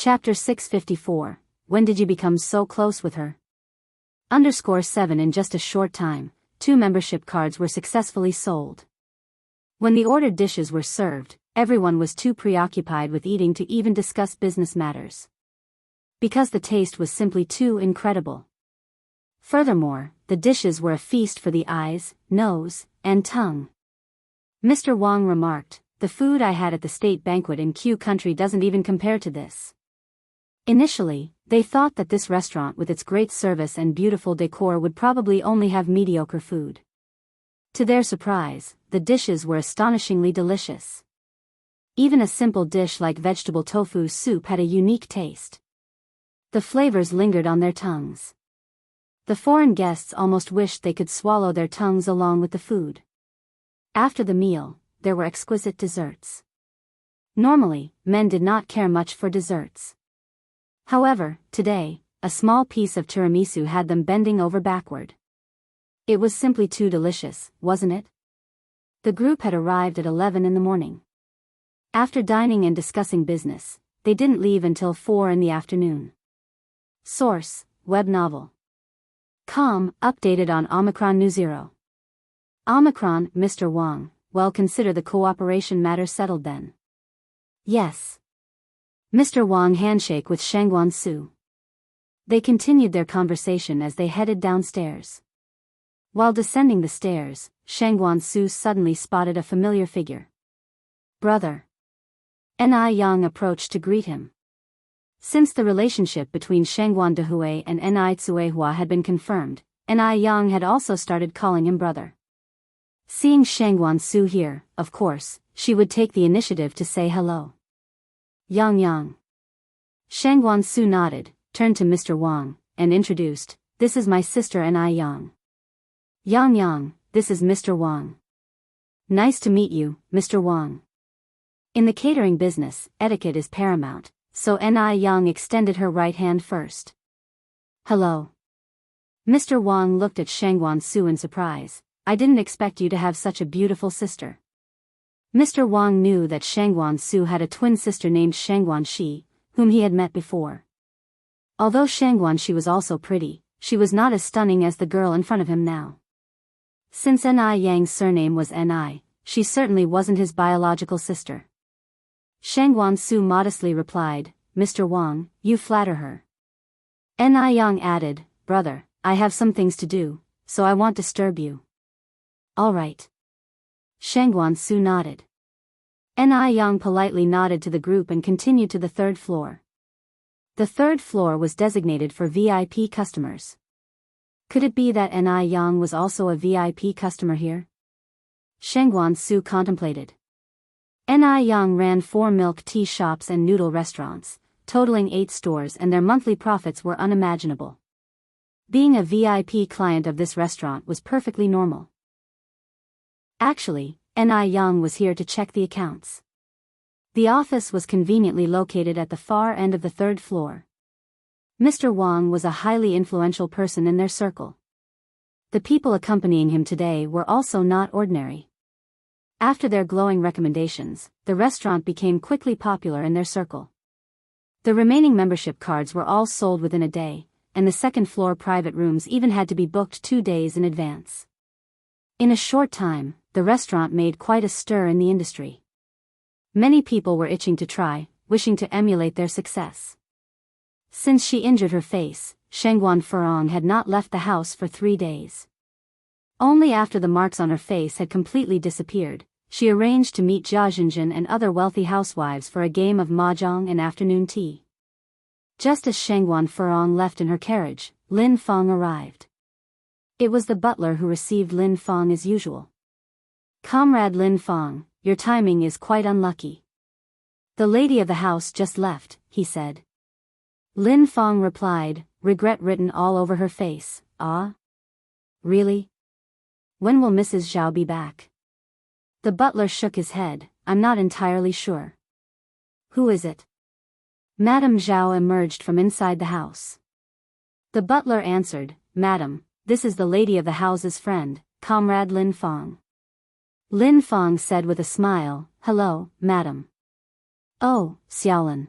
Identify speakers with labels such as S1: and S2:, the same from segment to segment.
S1: Chapter 654, When did you become so close with her? _7 In just a short time, 2 membership cards were successfully sold. When the ordered dishes were served, everyone was too preoccupied with eating to even discuss business matters. Because the taste was simply too incredible. Furthermore, the dishes were a feast for the eyes, nose, and tongue. Mr. Wang remarked, "The food I had at the state banquet in Q country doesn't even compare to this." Initially, they thought that this restaurant with its great service and beautiful decor would probably only have mediocre food. To their surprise, the dishes were astonishingly delicious. Even a simple dish like vegetable tofu soup had a unique taste. The flavors lingered on their tongues. The foreign guests almost wished they could swallow their tongues along with the food. After the meal, there were exquisite desserts. Normally, men did not care much for desserts. However, today, a small piece of tiramisu had them bending over backward. It was simply too delicious, wasn't it? The group had arrived at 11 in the morning. After dining and discussing business, they didn't leave until 4 in the afternoon. Source, web novel. Com, updated on Omicron New Zero. Omicron, Mr. Wang, well, consider the cooperation matter settled then. Yes. Mr. Wang handshake with Shangguan Su. They continued their conversation as they headed downstairs. While descending the stairs, Shangguan Su suddenly spotted a familiar figure. Brother. Ni Yang approached to greet him. Since the relationship between Shangguan Dehui and Ni Tsuehua had been confirmed, Ni Yang had also started calling him brother. Seeing Shangguan Su here, of course, she would take the initiative to say hello. Yang. Shangguan Su nodded, turned to Mr. Wang, and introduced, "This is my sister Ni Yang. Yang, this is Mr. Wang. Nice to meet you, Mr. Wang." In the catering business, etiquette is paramount, so Ni Yang extended her right hand first. Hello. Mr. Wang looked at Shangguan Su in surprise. "I didn't expect you to have such a beautiful sister." Mr. Wang knew that Shangguan Su had a twin sister named Shangguan Shi, whom he had met before. Although Shangguan Shi was also pretty, she was not as stunning as the girl in front of him now. Since Ni Yang's surname was Ni, she certainly wasn't his biological sister. Shangguan Su modestly replied, "Mr. Wang, you flatter her." Ni Yang added, "Brother, I have some things to do, so I won't disturb you." "All right." Shangguan Su nodded. Ni Yang politely nodded to the group and continued to the 3rd floor. The 3rd floor was designated for VIP customers. Could it be that Ni Yang was also a VIP customer here? Shangguan Su contemplated. Ni Yang ran 4 milk tea shops and noodle restaurants, totaling 8 stores, and their monthly profits were unimaginable. Being a VIP client of this restaurant was perfectly normal. Actually, Ni Yang was here to check the accounts. The office was conveniently located at the far end of the 3rd floor. Mr. Wang was a highly influential person in their circle. The people accompanying him today were also not ordinary. After their glowing recommendations, the restaurant became quickly popular in their circle. The remaining membership cards were all sold within a day, and the 2nd floor private rooms even had to be booked 2 days in advance. In a short time, the restaurant made quite a stir in the industry. Many people were itching to try, wishing to emulate their success. Since she injured her face, Shangguan Furong had not left the house for 3 days. Only after the marks on her face had completely disappeared, she arranged to meet Jia Jinjin and other wealthy housewives for a game of mahjong and afternoon tea. Just as Shangguan Furong left in her carriage, Lin Feng arrived. It was the butler who received Lin Feng as usual. "Comrade Lin Feng, your timing is quite unlucky. The lady of the house just left," he said. Lin Feng replied, regret written all over her face. "Ah? Really? When will Mrs. Zhao be back?" The butler shook his head, "I'm not entirely sure." "Who is it?" Madame Zhao emerged from inside the house. The butler answered, "Madam, this is the lady of the house's friend, Comrade Lin Feng." Lin Feng said with a smile, "Hello, madam." "Oh, Xiaolin.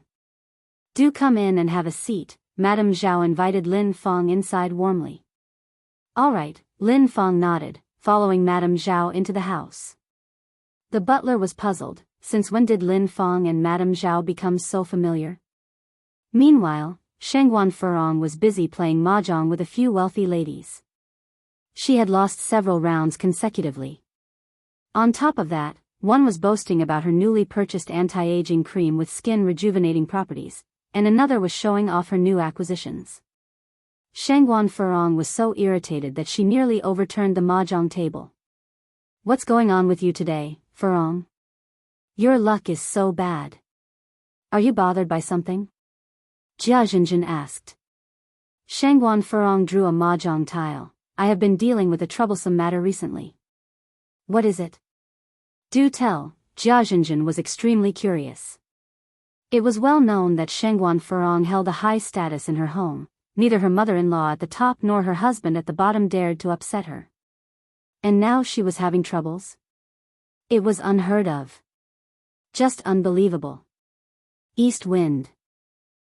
S1: Do come in and have a seat, Madame Zhao invited Lin Feng inside warmly. All right, Lin Feng nodded, following Madame Zhao into the house. The butler was puzzled, since when did Lin Feng and Madame Zhao become so familiar? Meanwhile, Shengguan Furong was busy playing mahjong with a few wealthy ladies. She had lost several rounds consecutively. On top of that, one was boasting about her newly purchased anti-aging cream with skin-rejuvenating properties, and another was showing off her new acquisitions. Shengguan Furong was so irritated that she nearly overturned the mahjong table. What's going on with you today, Furong? Your luck is so bad. Are you bothered by something? Jia Zhenjin asked. Shengguan Furong drew a mahjong tile. I have been dealing with a troublesome matter recently. What is it? Do tell, Jia Zhenjin was extremely curious. It was well known that Shengguan Furong held a high status in her home. Neither her mother-in-law at the top nor her husband at the bottom dared to upset her. And now she was having troubles? It was unheard of. Just unbelievable. East wind.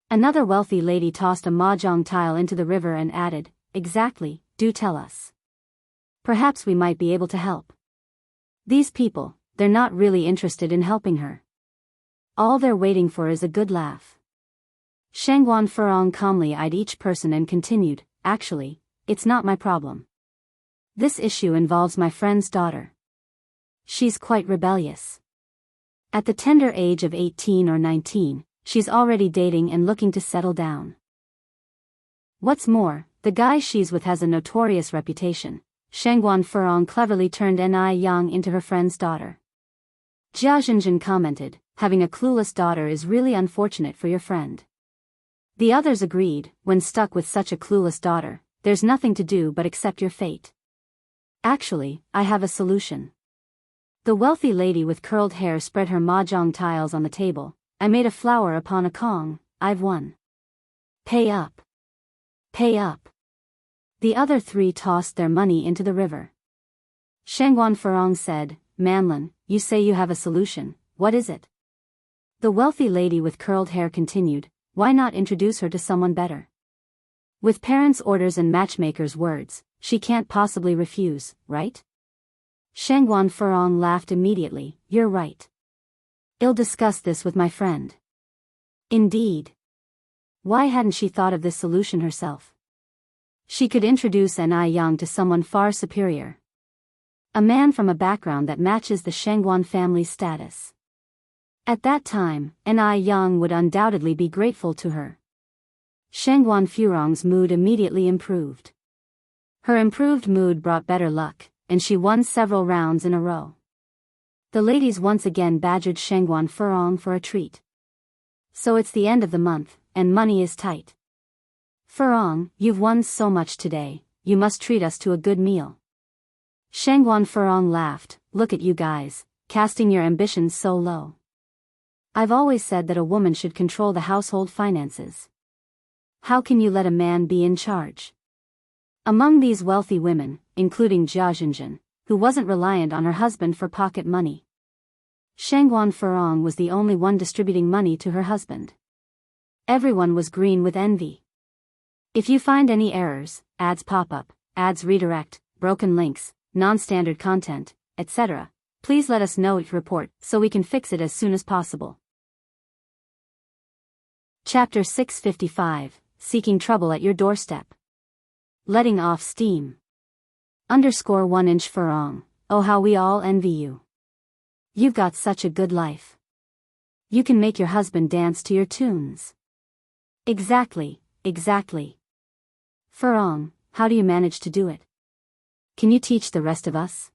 S1: Another wealthy lady tossed a mahjong tile into the river and added, exactly, do tell us. Perhaps we might be able to help. These people, they're not really interested in helping her. All they're waiting for is a good laugh. Shengguan Furong calmly eyed each person and continued, actually, it's not my problem. This issue involves my friend's daughter. She's quite rebellious. At the tender age of 18 or 19, she's already dating and looking to settle down. What's more, the guy she's with has a notorious reputation. Shengguan Furong cleverly turned Ni Yang into her friend's daughter. Jia Zhenjin commented, having a clueless daughter is really unfortunate for your friend. The others agreed, when stuck with such a clueless daughter, there's nothing to do but accept your fate. Actually, I have a solution. The wealthy lady with curled hair spread her mahjong tiles on the table. I made a flower upon a Kong, I've won. Pay up. Pay up. The other three tossed their money into the river. Shengguan Furong said, Manlin, you say you have a solution, what is it? The wealthy lady with curled hair continued, why not introduce her to someone better? With parents' orders and matchmakers' words, she can't possibly refuse, right? Shengguan Furong laughed immediately, you're right. I'll discuss this with my friend. Indeed. Why hadn't she thought of this solution herself? She could introduce Ni Yang to someone far superior. A man from a background that matches the Shengguan family's status. At that time, Ni Yang would undoubtedly be grateful to her. Shengguan Furong's mood immediately improved. Her improved mood brought better luck, and she won several rounds in a row. The ladies once again badgered Shengguan Furong for a treat. So it's the end of the month, and money is tight. Furong, you've won so much today, you must treat us to a good meal. Shengguan Furong laughed, look at you guys, casting your ambitions so low. I've always said that a woman should control the household finances. How can you let a man be in charge? Among these wealthy women, including Jia Zhenjin, who wasn't reliant on her husband for pocket money. Shengguan Furong was the only one distributing money to her husband. Everyone was green with envy. If you find any errors, ads pop up, ads redirect, broken links, non-standard content, etc., please let us know your report so we can fix it as soon as possible. Chapter 655, Seeking Trouble at Your Doorstep. Letting off steam. _1-inch Furong, oh how we all envy you. You've got such a good life. You can make your husband dance to your tunes. Exactly, exactly. Furong, how do you manage to do it? Can you teach the rest of us?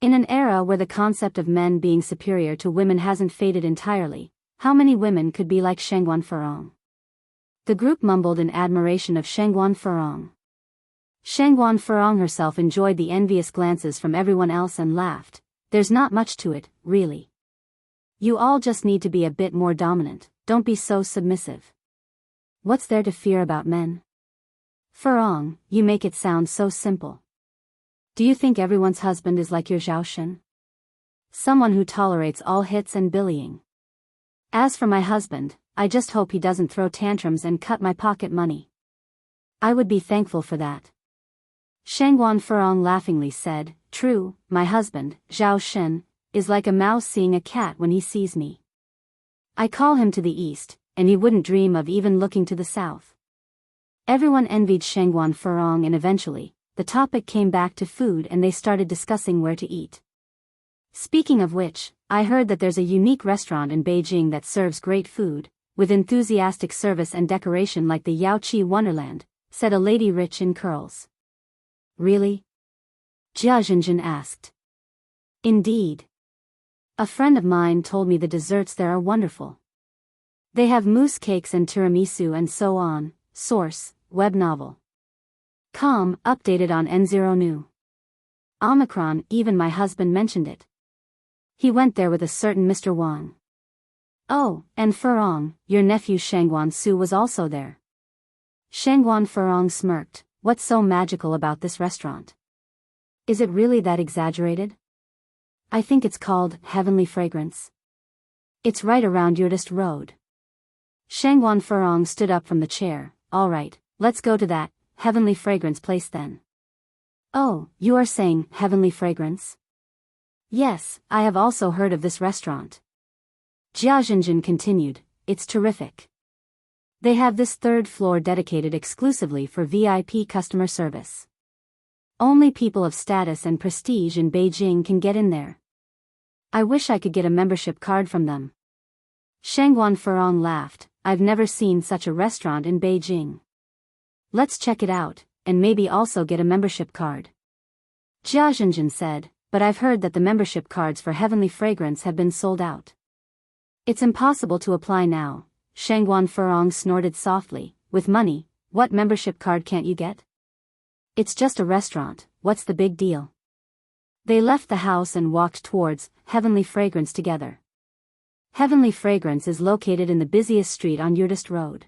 S1: In an era where the concept of men being superior to women hasn't faded entirely, how many women could be like Shengguan Furong? The group mumbled in admiration of Shengguan Furong. Shengguan Furong herself enjoyed the envious glances from everyone else and laughed. There's not much to it, really. You all just need to be a bit more dominant, don't be so submissive. What's there to fear about men? Furong, you make it sound so simple. Do you think everyone's husband is like your Zhao Shen? Someone who tolerates all hits and bullying. As for my husband, I just hope he doesn't throw tantrums and cut my pocket money. I would be thankful for that. Shangguan Furong laughingly said, True, my husband, Zhao Shen, is like a mouse seeing a cat when he sees me. I call him to the east, and he wouldn't dream of even looking to the south. Everyone envied Shangguan Furong, and eventually, the topic came back to food and they started discussing where to eat. Speaking of which, I heard that there's a unique restaurant in Beijing that serves great food, with enthusiastic service and decoration like the Yaoqi Wonderland, said a lady rich in curls. Really? Jia Zhenjin asked. Indeed. A friend of mine told me the desserts there are wonderful. They have mousse cakes and tiramisu and so on. Source, web novel. Com, updated on N0 New. Omicron, even my husband mentioned it. He went there with a certain Mr. Wang. Oh, and Furong, your nephew Shangguan Su was also there. Shangguan Furong smirked. What's so magical about this restaurant? Is it really that exaggerated? I think it's called Heavenly Fragrance. It's right around Daoist Road. Shangguan Furong stood up from the chair. All right, let's go to that Heavenly Fragrance place then. Oh, you are saying Heavenly Fragrance? Yes, I have also heard of this restaurant. Jia Zhenjin continued, it's terrific. They have this third floor dedicated exclusively for VIP customer service. Only people of status and prestige in Beijing can get in there. I wish I could get a membership card from them. Shangguan Furong laughed. I've never seen such a restaurant in Beijing. Let's check it out, and maybe also get a membership card. Jia Zhenjin said, but I've heard that the membership cards for Heavenly Fragrance have been sold out. It's impossible to apply now. Shangguan Furong snorted softly. With money, what membership card can't you get? It's just a restaurant, what's the big deal? They left the house and walked towards Heavenly Fragrance together. Heavenly Fragrance is located in the busiest street on Daoist Road.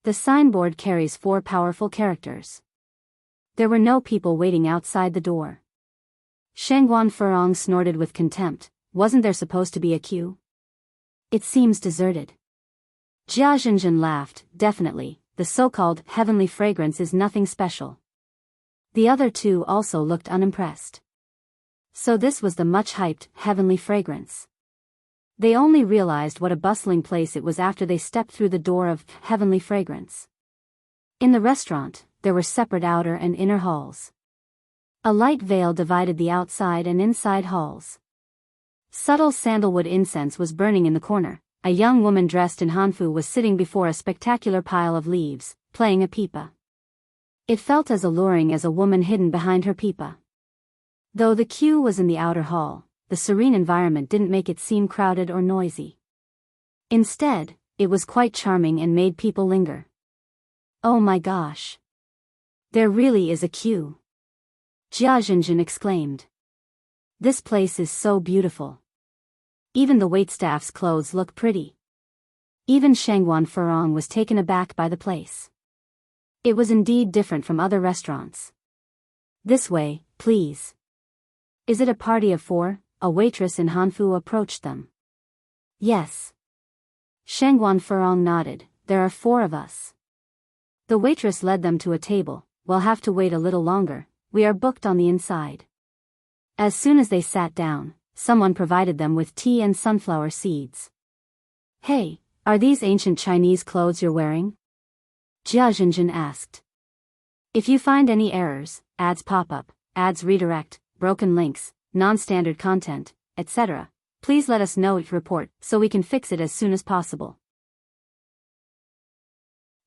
S1: The signboard carries 4 powerful characters. There were no people waiting outside the door. Shangguan Furong snorted with contempt. Wasn't there supposed to be a queue? It seems deserted. Jia Zhenjin laughed. Definitely, the so-called Heavenly Fragrance is nothing special. The other two also looked unimpressed. So this was the much-hyped Heavenly Fragrance. They only realized what a bustling place it was after they stepped through the door of Heavenly Fragrance. In the restaurant, there were separate outer and inner halls. A light veil divided the outside and inside halls. Subtle sandalwood incense was burning in the corner. A young woman dressed in hanfu was sitting before a spectacular pile of leaves, playing a pipa. It felt as alluring as a woman hidden behind her pipa. Though the queue was in the outer hall, the serene environment didn't make it seem crowded or noisy. Instead, it was quite charming and made people linger. Oh my gosh! There really is a queue! Jia Zhenjin exclaimed. This place is so beautiful. Even the waitstaff's clothes look pretty. Even Shangguan Furong was taken aback by the place. It was indeed different from other restaurants. This way, please. Is it a party of 4? A waitress in hanfu approached them. Yes. Shangguan Furong nodded. There are 4 of us. The waitress led them to a table. We'll have to wait a little longer. We are booked on the inside. As soon as they sat down, someone provided them with tea and sunflower seeds. Hey, are these ancient Chinese clothes you're wearing? Jia Zhenjin asked. If you find any errors, ads pop up, ads redirect, broken links, non-standard content, etc., please let us know each report so we can fix it as soon as possible.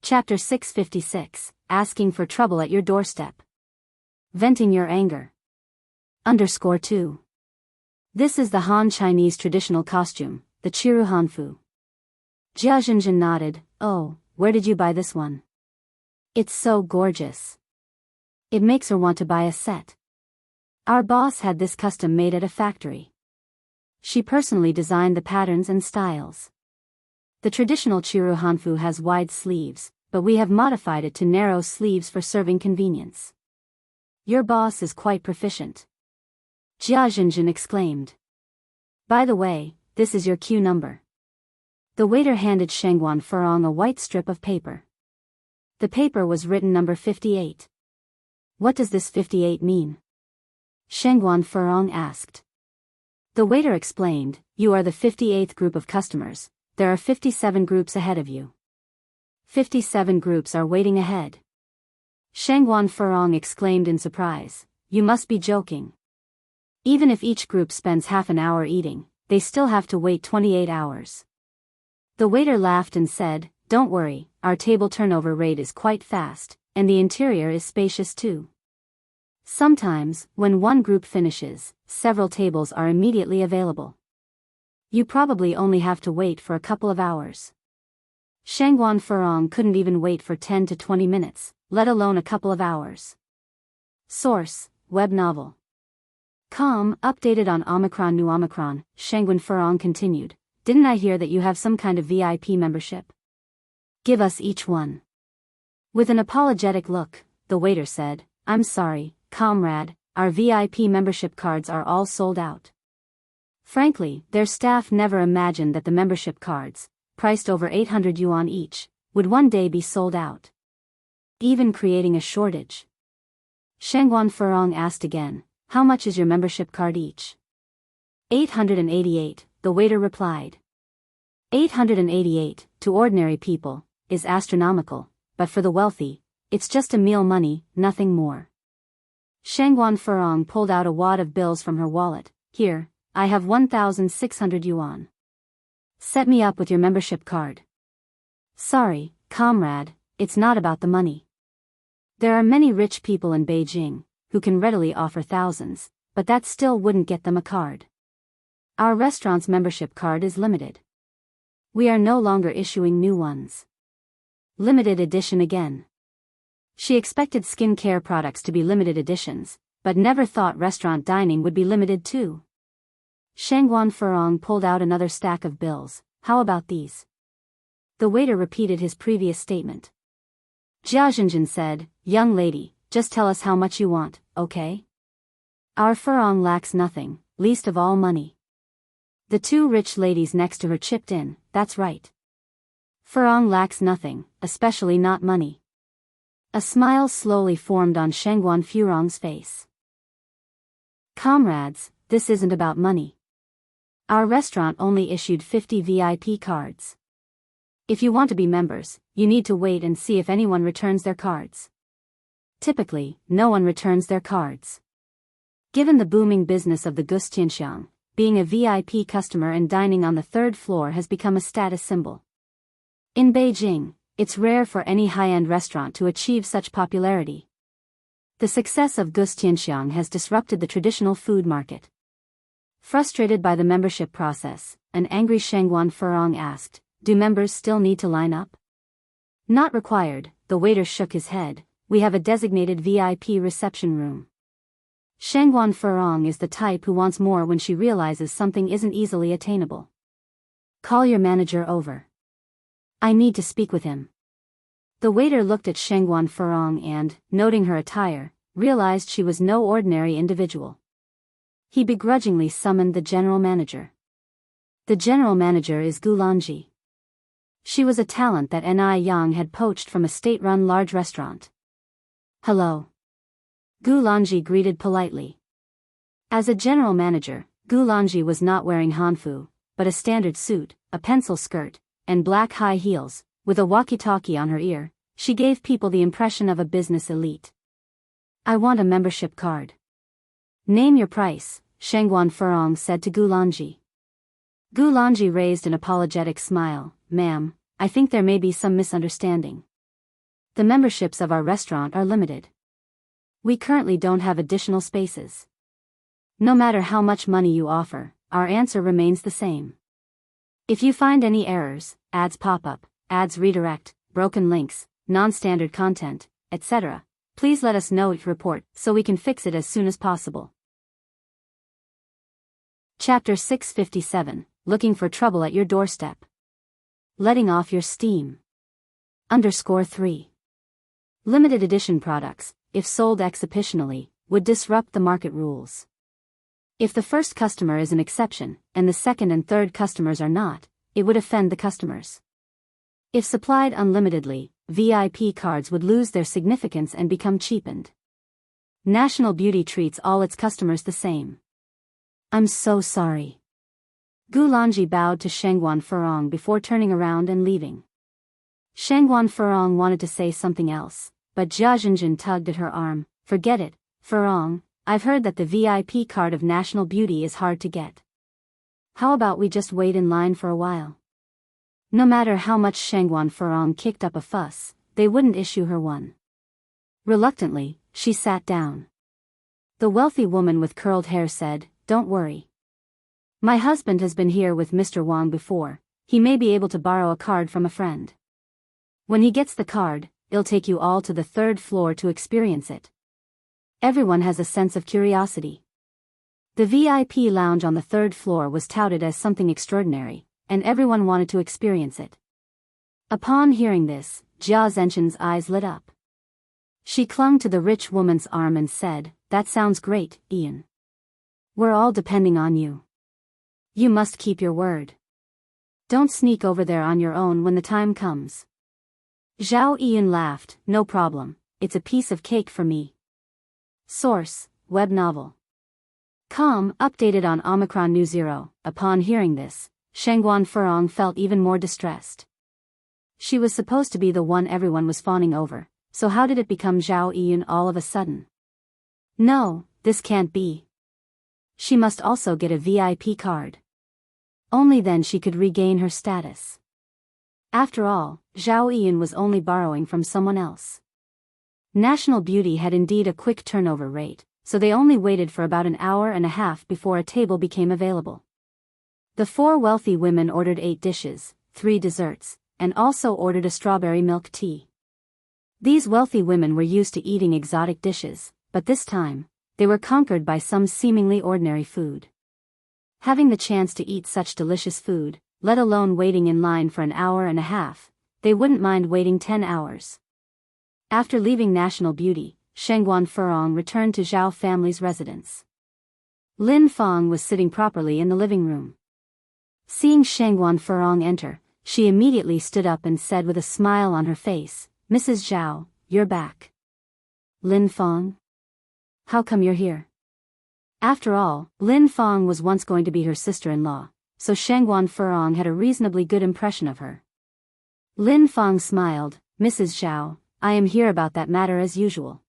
S1: Chapter 656, Asking for Trouble at Your Doorstep. Venting Your Anger. _2. This is the Han Chinese traditional costume, the Chiru Hanfu. Jia Zhenjin nodded. Oh, where did you buy this one? It's so gorgeous. It makes her want to buy a set. Our boss had this custom made at a factory. She personally designed the patterns and styles. The traditional Chiru Hanfu has wide sleeves, but we have modified it to narrow sleeves for serving convenience. Your boss is quite proficient. Jia Zhenjin exclaimed. By the way, this is your queue number. The waiter handed Shengguan Furong a white strip of paper. The paper was written number 58. What does this 58 mean? Shengguan Furong asked. The waiter explained, you are the 58th group of customers, there are 57 groups ahead of you. 57 groups are waiting ahead. Shengguan Furong exclaimed in surprise, you must be joking. Even if each group spends half an hour eating, they still have to wait 28 hours. The waiter laughed and said, don't worry, our table turnover rate is quite fast, and the interior is spacious too. Sometimes, when one group finishes, several tables are immediately available. You probably only have to wait for a couple of hours. Shengguan Furong couldn't even wait for 10 to 20 minutes, let alone a couple of hours. Source, web novel. Updated on Omicron New Omicron, Shengguan Furong continued, didn't I hear that you have some kind of VIP membership? Give us each one. With an apologetic look, the waiter said, I'm sorry, comrade, our VIP membership cards are all sold out. Frankly, their staff never imagined that the membership cards, priced over 800 yuan each, would one day be sold out, even creating a shortage. Shengguan Furong asked again, how much is your membership card each? 888, the waiter replied. 888, to ordinary people, is astronomical, but for the wealthy, it's just a meal money, nothing more. Shengguan Furong pulled out a wad of bills from her wallet. Here, I have 1,600 yuan. Set me up with your membership card. Sorry, comrade, it's not about the money. There are many rich people in Beijing, who can readily offer thousands, but that still wouldn't get them a card. Our restaurant's membership card is limited. We are no longer issuing new ones. Limited edition again. She expected skincare products to be limited editions, but never thought restaurant dining would be limited too. Shengguan Furong pulled out another stack of bills. How about these? The waiter repeated his previous statement. Jia Zhenjin said, young lady, just tell us how much you want, okay? Our Furong lacks nothing, least of all money. The two rich ladies next to her chipped in, that's right. Furong lacks nothing, especially not money. A smile slowly formed on Shengguan Furong's face. Comrades, this isn't about money. Our restaurant only issued 50 VIP cards. If you want to be members, you need to wait and see if anyone returns their cards. Typically, no one returns their cards. Given the booming business of the Wuxia Xianxia, being a VIP customer and dining on the third floor has become a status symbol. In Beijing, it's rare for any high-end restaurant to achieve such popularity. The success of Wuxia Xianxia has disrupted the traditional food market. Frustrated by the membership process, an angry Shengguan Furong asked, do members still need to line up? Not required, the waiter shook his head, we have a designated VIP reception room. Shengguan Furong is the type who wants more when she realizes something isn't easily attainable. Call your manager over. I need to speak with him. The waiter looked at Shengguan Furong and, noting her attire, realized she was no ordinary individual. He begrudgingly summoned the general manager. The general manager is Gu Lanji. She was a talent that Ni Yang had poached from a state-run large restaurant. Hello. Gu Lanji greeted politely. As a general manager, Gu Lanji was not wearing hanfu, but a standard suit, a pencil skirt, and black high heels, with a walkie-talkie on her ear. She gave people the impression of a business elite. I want a membership card. Name your price, Shengguan Furong said to Gu Lanji. Gu Lanji raised an apologetic smile. Ma'am, I think there may be some misunderstanding. The memberships of our restaurant are limited. We currently don't have additional spaces. No matter how much money you offer, our answer remains the same. If you find any errors, ads pop up, ads redirect, broken links, non-standard content, etc., please let us know each report so we can fix it as soon as possible. Chapter 657, Looking for Trouble at Your Doorstep. Letting off your steam. _3. Limited edition products, if sold exceptionally, would disrupt the market rules. If the first customer is an exception, and the second and third customers are not, it would offend the customers. If supplied unlimitedly, VIP cards would lose their significance and become cheapened. National Beauty treats all its customers the same. I'm so sorry. Gulanji bowed to Shangguan Furong before turning around and leaving. Shangguan Furong wanted to say something else, but Jia Zhenjin tugged at her arm. Forget it, Furong, I've heard that the VIP card of National Beauty is hard to get. How about we just wait in line for a while? No matter how much Shangguan Furong kicked up a fuss, they wouldn't issue her one. Reluctantly, she sat down. The wealthy woman with curled hair said, "Don't worry. My husband has been here with Mr. Wang before, he may be able to borrow a card from a friend. When he gets the card, he'll take you all to the 3rd floor to experience it." Everyone has a sense of curiosity. The VIP lounge on the 3rd floor was touted as something extraordinary, and everyone wanted to experience it. Upon hearing this, Jia Zhenjin's eyes lit up. She clung to the rich woman's arm and said, "That sounds great, Ian. We're all depending on you. You must keep your word. Don't sneak over there on your own when the time comes." Zhao Ian laughed, "No problem, it's a piece of cake for me." Source, web novel. Com, updated on Omicron New Zero. Upon hearing this, Shangguan Furong felt even more distressed. She was supposed to be the one everyone was fawning over, so how did it become Zhao Ian all of a sudden? No, this can't be. She must also get a VIP card. Only then she could regain her status. After all, Zhao Ian was only borrowing from someone else. National Beauty had indeed a quick turnover rate, so they only waited for about an hour and a half before a table became available. The 4 wealthy women ordered 8 dishes, 3 desserts, and also ordered a strawberry milk tea. These wealthy women were used to eating exotic dishes, but this time, they were conquered by some seemingly ordinary food. Having the chance to eat such delicious food, let alone waiting in line for an hour and a half, they wouldn't mind waiting 10 hours. After leaving National Beauty, Shangguan Furong returned to Zhao family's residence. Lin Fang was sitting properly in the living room. Seeing Shangguan Furong enter, she immediately stood up and said with a smile on her face, "Mrs. Zhao, you're back." "Lin Fang? How come you're here?" After all, Lin Fang was once going to be her sister-in-law, so Shangguan Furong had a reasonably good impression of her. Lin Fang smiled, "Mrs. Zhao, I am here about that matter as usual."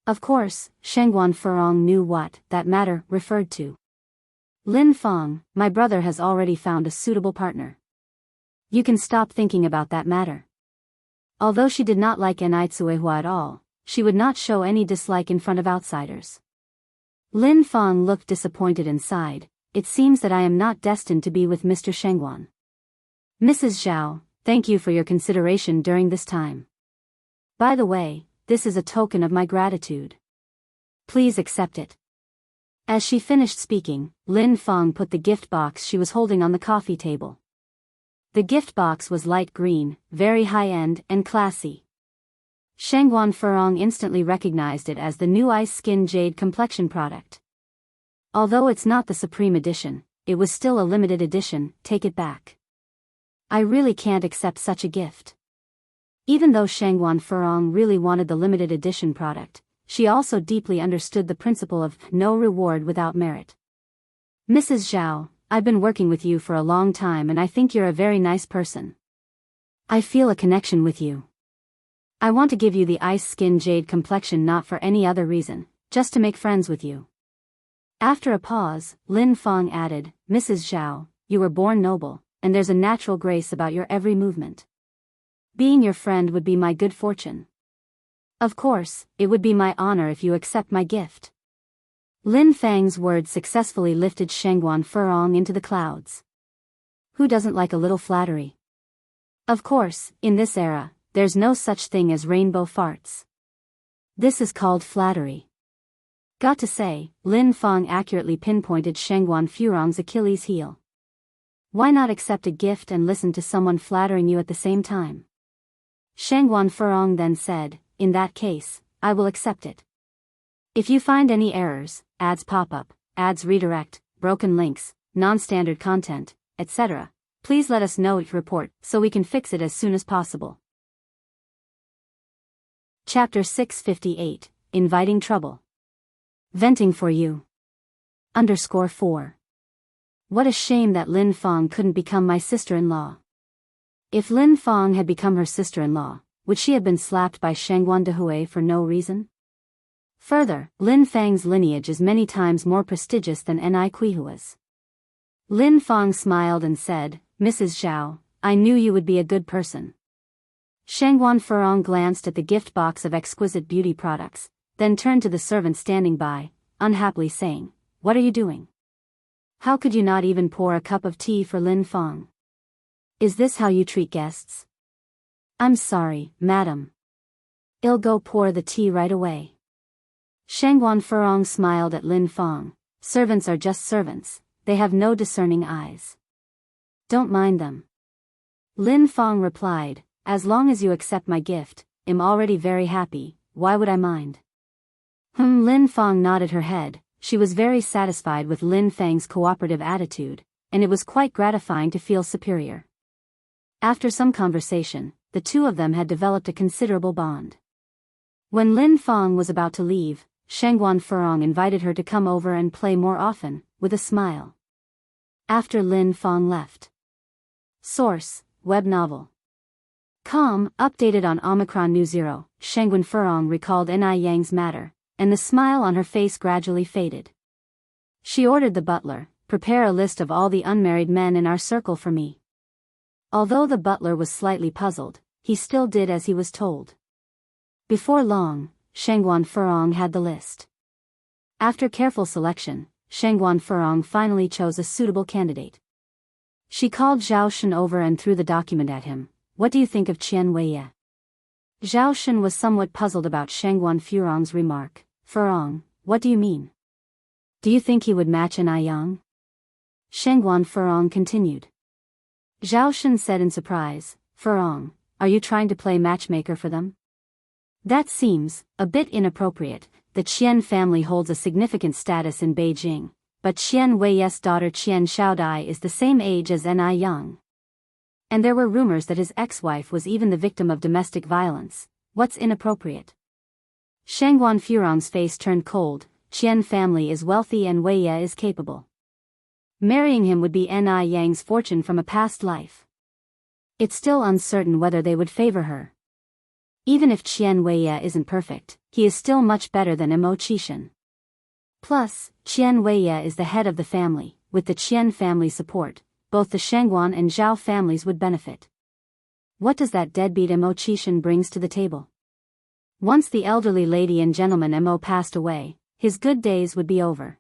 S1: Of course, Shangguan Furong knew what that matter referred to. "Lin Fang, my brother has already found a suitable partner. You can stop thinking about that matter." Although she did not like Nai Tsuehua at all, she would not show any dislike in front of outsiders. Lin Fang looked disappointed and sighed, "It seems that I am not destined to be with Mr. Shangguan." "Mrs. Zhao, thank you for your consideration during this time. By the way, this is a token of my gratitude. Please accept it." As she finished speaking, Lin Fang put the gift box she was holding on the coffee table. The gift box was light green, very high-end and classy. Shangguan Furong instantly recognized it as the new Ice Skin Jade Complexion product. Although it's not the Supreme Edition, it was still a limited edition. Take it back. I really can't accept such a gift. Even though Shangguan Furong really wanted the limited edition product, she also deeply understood the principle of no reward without merit. "Mrs. Zhao, I've been working with you for a long time and I think you're a very nice person. I feel a connection with you. I want to give you the Ice Skin Jade Complexion not for any other reason, just to make friends with you." After a pause, Lin Fang added, "Mrs. Zhao, you were born noble, and there's a natural grace about your every movement. Being your friend would be my good fortune. Of course, it would be my honor if you accept my gift." Lin Fang's words successfully lifted Shangguan Furong into the clouds. Who doesn't like a little flattery? Of course, in this era, there's no such thing as rainbow farts. This is called flattery. Got to say, Lin Fang accurately pinpointed Shangguan Furong's Achilles heel. Why not accept a gift and listen to someone flattering you at the same time? Shangguan Furong then said, "In that case, I will accept it. If you find any errors, ads pop up, ads redirect, broken links, non-standard content, etc., Please let us know your report so we can fix it as soon as possible. Chapter 658, Inviting Trouble. Venting for you. _4. What a shame that Lin Fang couldn't become my sister-in-law. If Lin Fang had become her sister-in-law, would she have been slapped by Shangguan Dehui for no reason? Further, Lin Fang's lineage is many times more prestigious than Ni Kuihua's. Lin Fang smiled and said, Mrs. Zhao, I knew you would be a good person. Shangguan Furong glanced at the gift box of exquisite beauty products, then turned to the servant standing by, unhappily saying, What are you doing? How could you not even pour a cup of tea for Lin Fang? Is this how you treat guests? I'm sorry, madam. I'll go pour the tea right away. Shangguan Furong smiled at Lin Fang. Servants are just servants, they have no discerning eyes. Don't mind them. Lin Fang replied, As long as you accept my gift, I'm already very happy, why would I mind? Lin Fang nodded her head. She was very satisfied with Lin Fang's cooperative attitude, and it was quite gratifying to feel superior. After some conversation, the two of them had developed a considerable bond. When Lin Fang was about to leave, Shangguan Furong invited her to come over and play more often, with a smile. After Lin Fang left. Source, web novel. Updated on Omicron New Zero, Shangguan Furong recalled Ni Yang's matter, and the smile on her face gradually faded. She ordered the butler, Prepare a list of all the unmarried men in our circle for me. Although the butler was slightly puzzled, he still did as he was told. Before long, Shangguan Furong had the list. After careful selection, Shangguan Furong finally chose a suitable candidate. She called Zhao Shen over and threw the document at him. What do you think of Qian Weiye? Zhao Shen was somewhat puzzled about Shangguan Furong's remark. Furong, what do you mean? Do you think he would match Ni Yang? Shangguan Furong continued. Zhao Shen said in surprise, Furong, are you trying to play matchmaker for them? That seems a bit inappropriate. The Qian family holds a significant status in Beijing, but Qian Weiye's daughter Qian Shaodai is the same age as Ni Yang. And there were rumors that his ex-wife was even the victim of domestic violence. What's inappropriate? Shangguan Furong's face turned cold. Qian family is wealthy and Weiye is capable. Marrying him would be Ni Yang's fortune from a past life. It's still uncertain whether they would favor her. Even if Qian Weiye isn't perfect, he is still much better than Mo Qishan. Plus, Qian Weiye is the head of the family. With the Qian family support, both the Shangguan and Zhao families would benefit. What does that deadbeat Mo Qishan brings to the table? Once the elderly lady and gentleman Mo passed away, his good days would be over.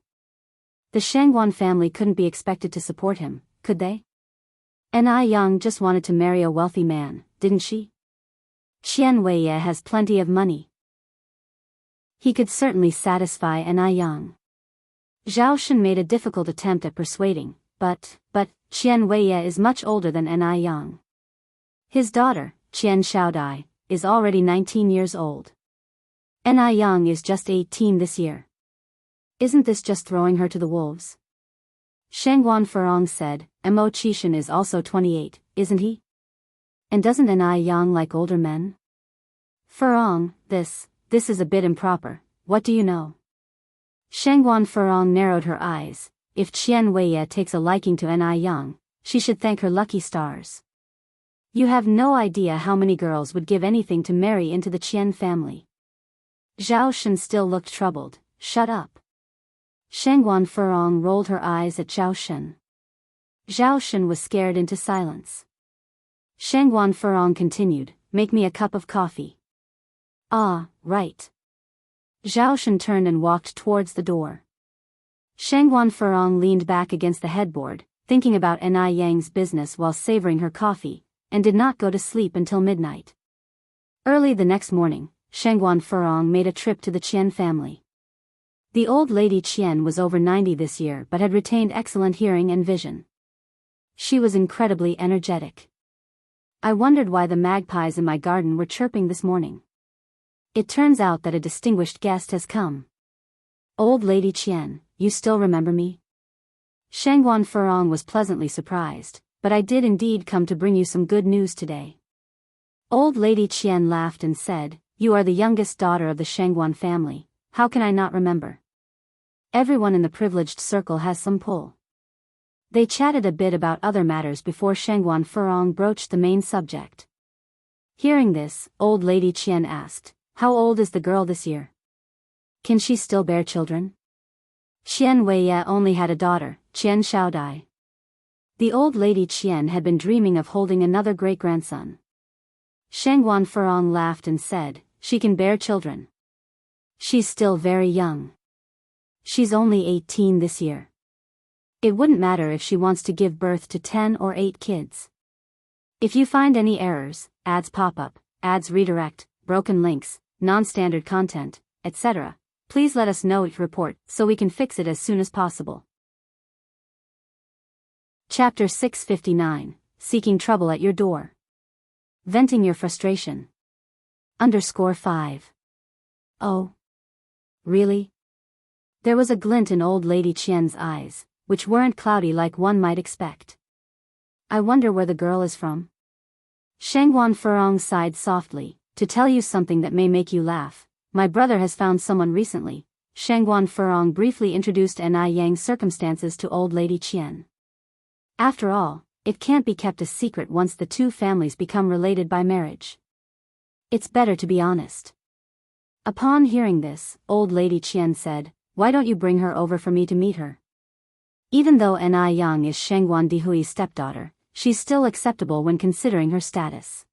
S1: The Shangguan family couldn't be expected to support him, could they? Ni Yang just wanted to marry a wealthy man, didn't she? Qian Weiye has plenty of money. He could certainly satisfy Ni Yang. Zhao Shen made a difficult attempt at persuading, but Qian Weiye is much older than Ni Yang. His daughter, Qian Shaodai, is already 19 years old. Ni Yang is just 18 this year. Isn't this just throwing her to the wolves? Shangguan Furong said, Mo Qishan is also 28, isn't he? And doesn't Ni Yang like older men? Furong, this is a bit improper, what do you know? Shangguan Furong narrowed her eyes. If Qian Weiye takes a liking to Ni Yang, she should thank her lucky stars. You have no idea how many girls would give anything to marry into the Qian family. Zhao Shen still looked troubled. Shut up. Shangguan Furong rolled her eyes at Zhao Shen. Zhao Shen was scared into silence. Shangguan Furong continued, Make me a cup of coffee. Ah, right. Zhao Shen turned and walked towards the door. Shangguan Furong leaned back against the headboard, thinking about Ni Yang's business while savoring her coffee, and did not go to sleep until midnight. Early the next morning, Shangguan Furong made a trip to the Qian family. The old lady Qian was over 90 this year but had retained excellent hearing and vision. She was incredibly energetic. I wondered why the magpies in my garden were chirping this morning. It turns out that a distinguished guest has come. Old lady Qian, you still remember me? Shangguan Furong was pleasantly surprised. but I did indeed come to bring you some good news today. Old Lady Qian laughed and said, "You are the youngest daughter of the Shangguan family, how can I not remember? Everyone in the privileged circle has some pull." They chatted a bit about other matters before Shangguan Furong broached the main subject. Hearing this, Old Lady Qian asked, "How old is the girl this year? Can she still bear children?" Qian Weiye only had a daughter, Qian Shaodai. The old lady Qian had been dreaming of holding another great-grandson. Shangguan Furong laughed and said, "She can bear children. She's still very young. She's only 18 this year. It wouldn't matter if she wants to give birth to 10 or 8 kids. If you find any errors, ads pop up, ads redirect, broken links, non-standard content, etc., please let us know each report so we can fix it as soon as possible." Chapter 659, Seeking Trouble at Your Door. Venting Your Frustration. _5. Oh. Really? There was a glint in old lady Qian's eyes, which weren't cloudy like one might expect. "I wonder where the girl is from?" Shangguan Furong sighed softly, "To tell you something that may make you laugh, my brother has found someone recently." Shangguan Furong briefly introduced Ni Yang's circumstances to old lady Qian. After all, it can't be kept a secret once the two families become related by marriage. It's better to be honest. Upon hearing this, old lady Qian said, "Why don't you bring her over for me to meet her?" Even though Ni Yang is Shangguan Dihui's stepdaughter, she's still acceptable when considering her status.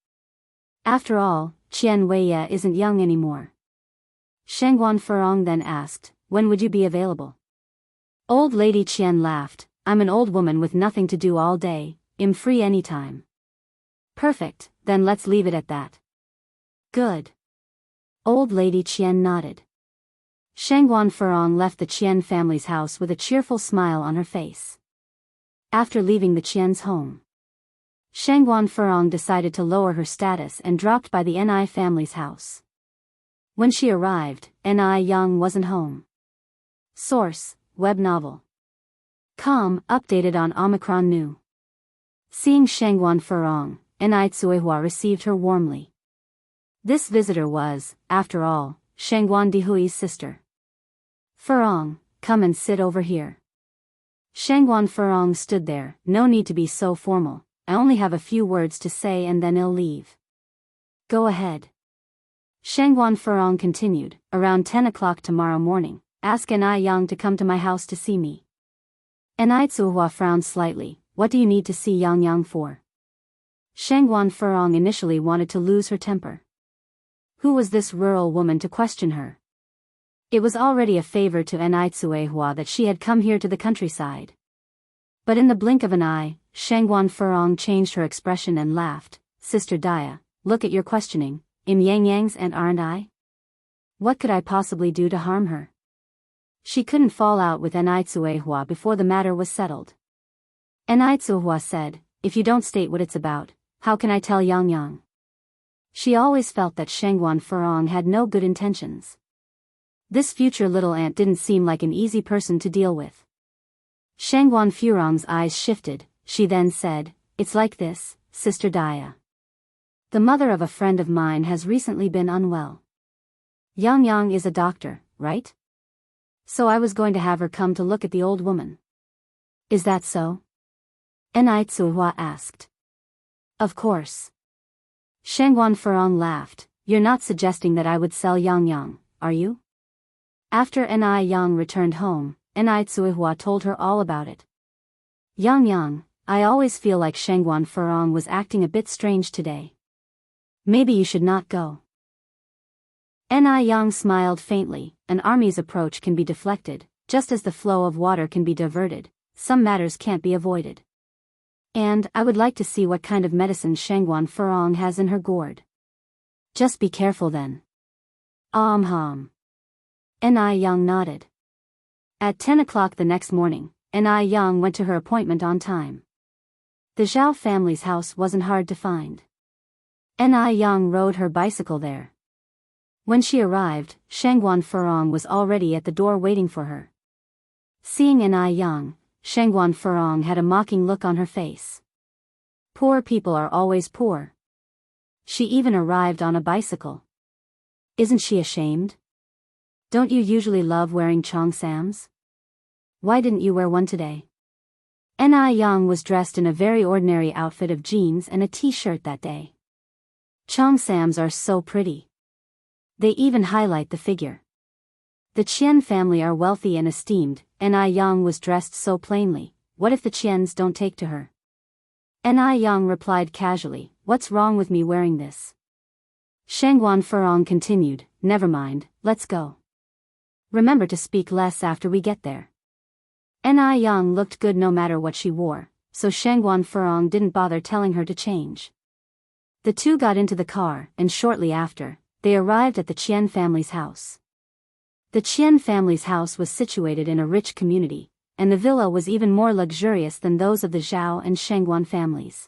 S1: After all, Qian Weiye isn't young anymore. Shangguan Furong then asked, "When would you be available?" Old lady Qian laughed, "I'm an old woman with nothing to do all day, I'm free anytime." "Perfect, then let's leave it at that." "Good." Old lady Qian nodded. Shangguan Furong left the Qian family's house with a cheerful smile on her face. After leaving the Qian's home, Shangguan Furong decided to lower her status and dropped by the Ni family's house. When she arrived, Ni Yang wasn't home. Source, web novel. Updated on Omicron New. Seeing Shangguan Furong, Ni Tsuehua received her warmly. This visitor was, after all, Shangguan Dihui's sister. "Furong, come and sit over here." Shangguan Furong stood there, "No need to be so formal, I only have a few words to say and then I'll leave." "Go ahead." Shangguan Furong continued, "Around 10 o'clock tomorrow morning, ask Ni Yang to come to my house to see me." Ni Tsuehua frowned slightly, "What do you need to see Yang Yang for?" Shangguan Furong initially wanted to lose her temper. Who was this rural woman to question her? It was already a favor to Ni Tsuehua that she had come here to the countryside. But in the blink of an eye, Shangguan Furong changed her expression and laughed, "Sister Dia, look at your questioning, im Yang Yang's and aren't I? What could I possibly do to harm her?" She couldn't fall out with Ni Tsuehua before the matter was settled. Ni Tsuehua said, "If you don't state what it's about, how can I tell Yang Yang?" She always felt that Shangguan Furong had no good intentions. This future little aunt didn't seem like an easy person to deal with. Shangguan Furong's eyes shifted, she then said, "It's like this, Sister Dia. The mother of a friend of mine has recently been unwell. Yang Yang is a doctor, right? So I was going to have her come to look at the old woman." "Is that so?" Ni Tsuehua asked. "Of course." Shangguan Furong laughed, "You're not suggesting that I would sell Yang Yang, are you?" After Ni Yang returned home, Ni Tsuehua told her all about it. "Yang Yang, I always feel like Shangguan Furong was acting a bit strange today. Maybe you should not go." Ni Yang smiled faintly, "An army's approach can be deflected, just as the flow of water can be diverted, some matters can't be avoided. And I would like to see what kind of medicine Shangguan Furong has in her gourd. Just be careful then." Ni Yang nodded. At 10 o'clock the next morning, Ni Yang went to her appointment on time. The Zhao family's house wasn't hard to find. Ni Yang rode her bicycle there. When she arrived, Shangguan Furong was already at the door waiting for her. Seeing Ni Yang, Shangguan Furong had a mocking look on her face. Poor people are always poor. She even arrived on a bicycle. Isn't she ashamed? Don't you usually love wearing cheongsams? Why didn't you wear one today? Ni Yang was dressed in a very ordinary outfit of jeans and a t-shirt that day. Cheongsams are so pretty. They even highlight the figure. The Qian family are wealthy and esteemed. Ni Yang was dressed so plainly. What if the Qians don't take to her? Ni Yang replied casually, what's wrong with me wearing this? Shangguan Furong continued, never mind, let's go. Remember to speak less after we get there. Ni Yang looked good no matter what she wore, so Shangguan Furong didn't bother telling her to change. The two got into the car, and shortly after, they arrived at the Qian family's house. The Qian family's house was situated in a rich community, and the villa was even more luxurious than those of the Zhao and Shangguan families.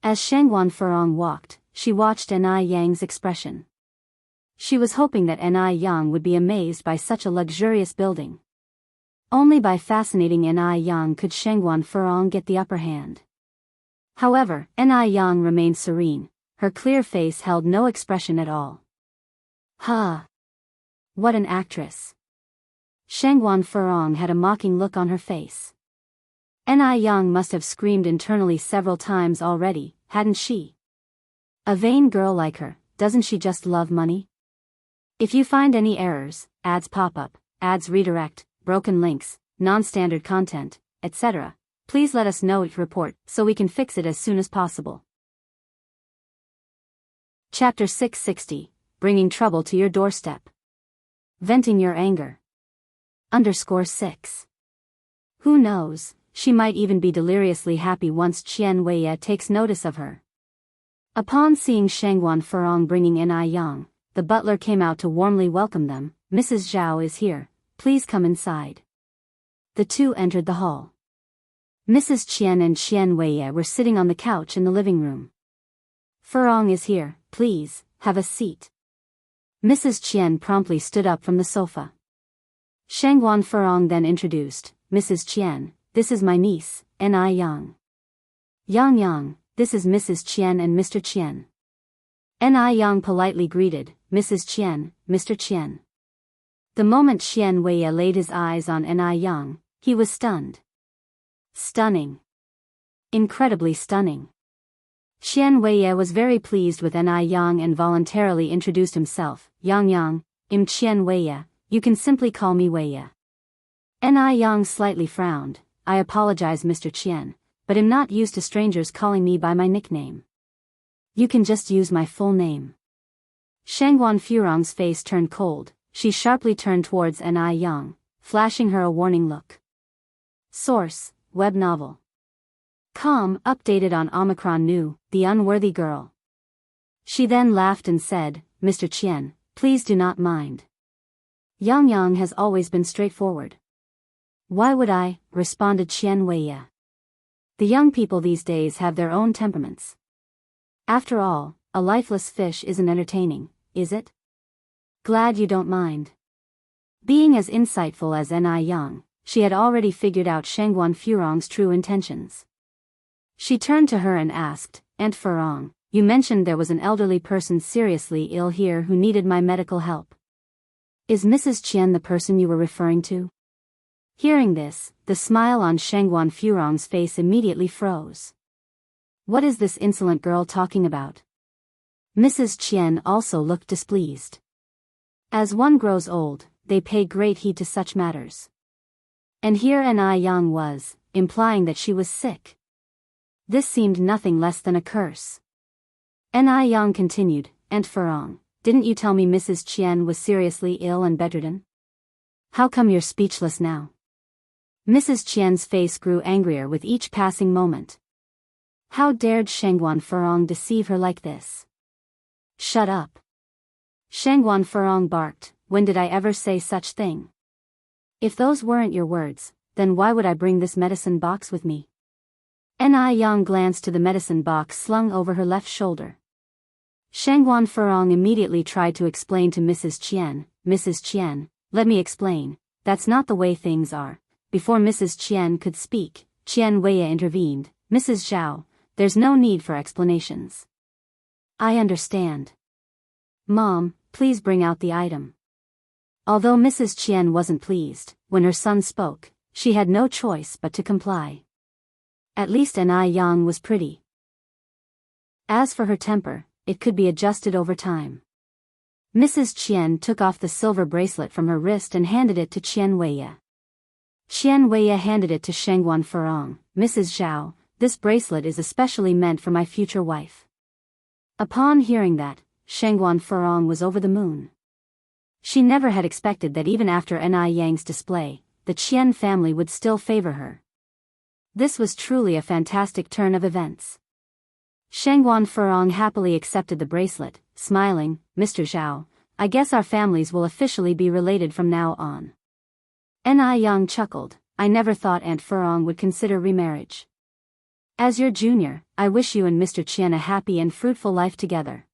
S1: As Shangguan Furong walked, she watched Ni Yang's expression. She was hoping that Ni Yang would be amazed by such a luxurious building. Only by fascinating Ni Yang could Shangguan Furong get the upper hand. However, Ni Yang remained serene, her clear face held no expression at all. Huh! What an actress! Shangguan Furong had a mocking look on her face. Ni Yang must have screamed internally several times already, hadn't she? A vain girl like her, doesn't she just love money? If you find any errors, ads pop up, ads redirect, broken links, non-standard content, etc., please let us know each report so we can fix it as soon as possible. Chapter 660, Bringing Trouble to Your Doorstep. Venting Your Anger. _6. Who knows, she might even be deliriously happy once Qian Weiye takes notice of her. Upon seeing Shangguan Furong bringing Ni Yang, the butler came out to warmly welcome them. Mrs. Zhao is here, please come inside. The two entered the hall. Mrs. Qian and Qian Weiye were sitting on the couch in the living room. Furong is here, please, have a seat. Mrs. Qian promptly stood up from the sofa. Shangguan Furong then introduced, Mrs. Qian, this is my niece, Ni Yang. Yang, this is Mrs. Qian and Mr. Qian. Ni Yang politely greeted, Mrs. Qian, Mr. Qian. The moment Qian Weiye laid his eyes on Ni Yang, he was stunned. Stunning. Incredibly stunning. Qian Weiye was very pleased with Ni Yang and voluntarily introduced himself, Yang, I'm Qian Weiye, you can simply call me Weiye. Ni Yang slightly frowned, I apologize Mr. Qian, but I'm not used to strangers calling me by my nickname. You can just use my full name. Shangguan Furong's face turned cold, she sharply turned towards Ni Yang, flashing her a warning look. Source, web novel. Updated on Omicron New, The Unworthy Girl. She then laughed and said, Mr. Qian, please do not mind. Yang has always been straightforward. Why would I, responded Qian Weiye. The young people these days have their own temperaments. After all, a lifeless fish isn't entertaining, is it? Glad you don't mind. Being as insightful as Ni Yang, she had already figured out Shangguan Furong's true intentions. She turned to her and asked, Aunt Furong, you mentioned there was an elderly person seriously ill here who needed my medical help. Is Mrs. Qian the person you were referring to? Hearing this, the smile on Shangguan Furong's face immediately froze. What is this insolent girl talking about? Mrs. Qian also looked displeased. As one grows old, they pay great heed to such matters. And here Ni Yang was, implying that she was sick. This seemed nothing less than a curse. Ni Yang continued, Aunt Furong, didn't you tell me Mrs. Qian was seriously ill and bedridden? How come you're speechless now? Mrs. Qian's face grew angrier with each passing moment. How dared Shangguan Furong deceive her like this? Shut up. Shangguan Furong barked, when did I ever say such thing? If those weren't your words, then why would I bring this medicine box with me? Ni Yang glanced to the medicine box slung over her left shoulder. Shangguan Furong immediately tried to explain to Mrs. Qian, let me explain, that's not the way things are. Before Mrs. Qian could speak, Qian Weiye intervened, Mrs. Zhao, There's no need for explanations. I understand. Mom, please bring out the item. Although Mrs. Qian wasn't pleased, when her son spoke, she had no choice but to comply. At least Yang was pretty. As for her temper, it could be adjusted over time. Mrs. Qian took off the silver bracelet from her wrist and handed it to Qian Weiya. Qian Weiya handed it to Shengguan Furong. Mrs. Zhao, this bracelet is especially meant for my future wife. Upon hearing that, Shengguan Furong was over the moon. She never had expected that even after Yang's display, the Qian family would still favor her. This was truly a fantastic turn of events. Shengguan Furong happily accepted the bracelet, smiling, Mr. Zhao, I guess our families will officially be related from now on. Yang chuckled, I never thought Aunt Furong would consider remarriage. As your junior, I wish you and Mr. Qian a happy and fruitful life together.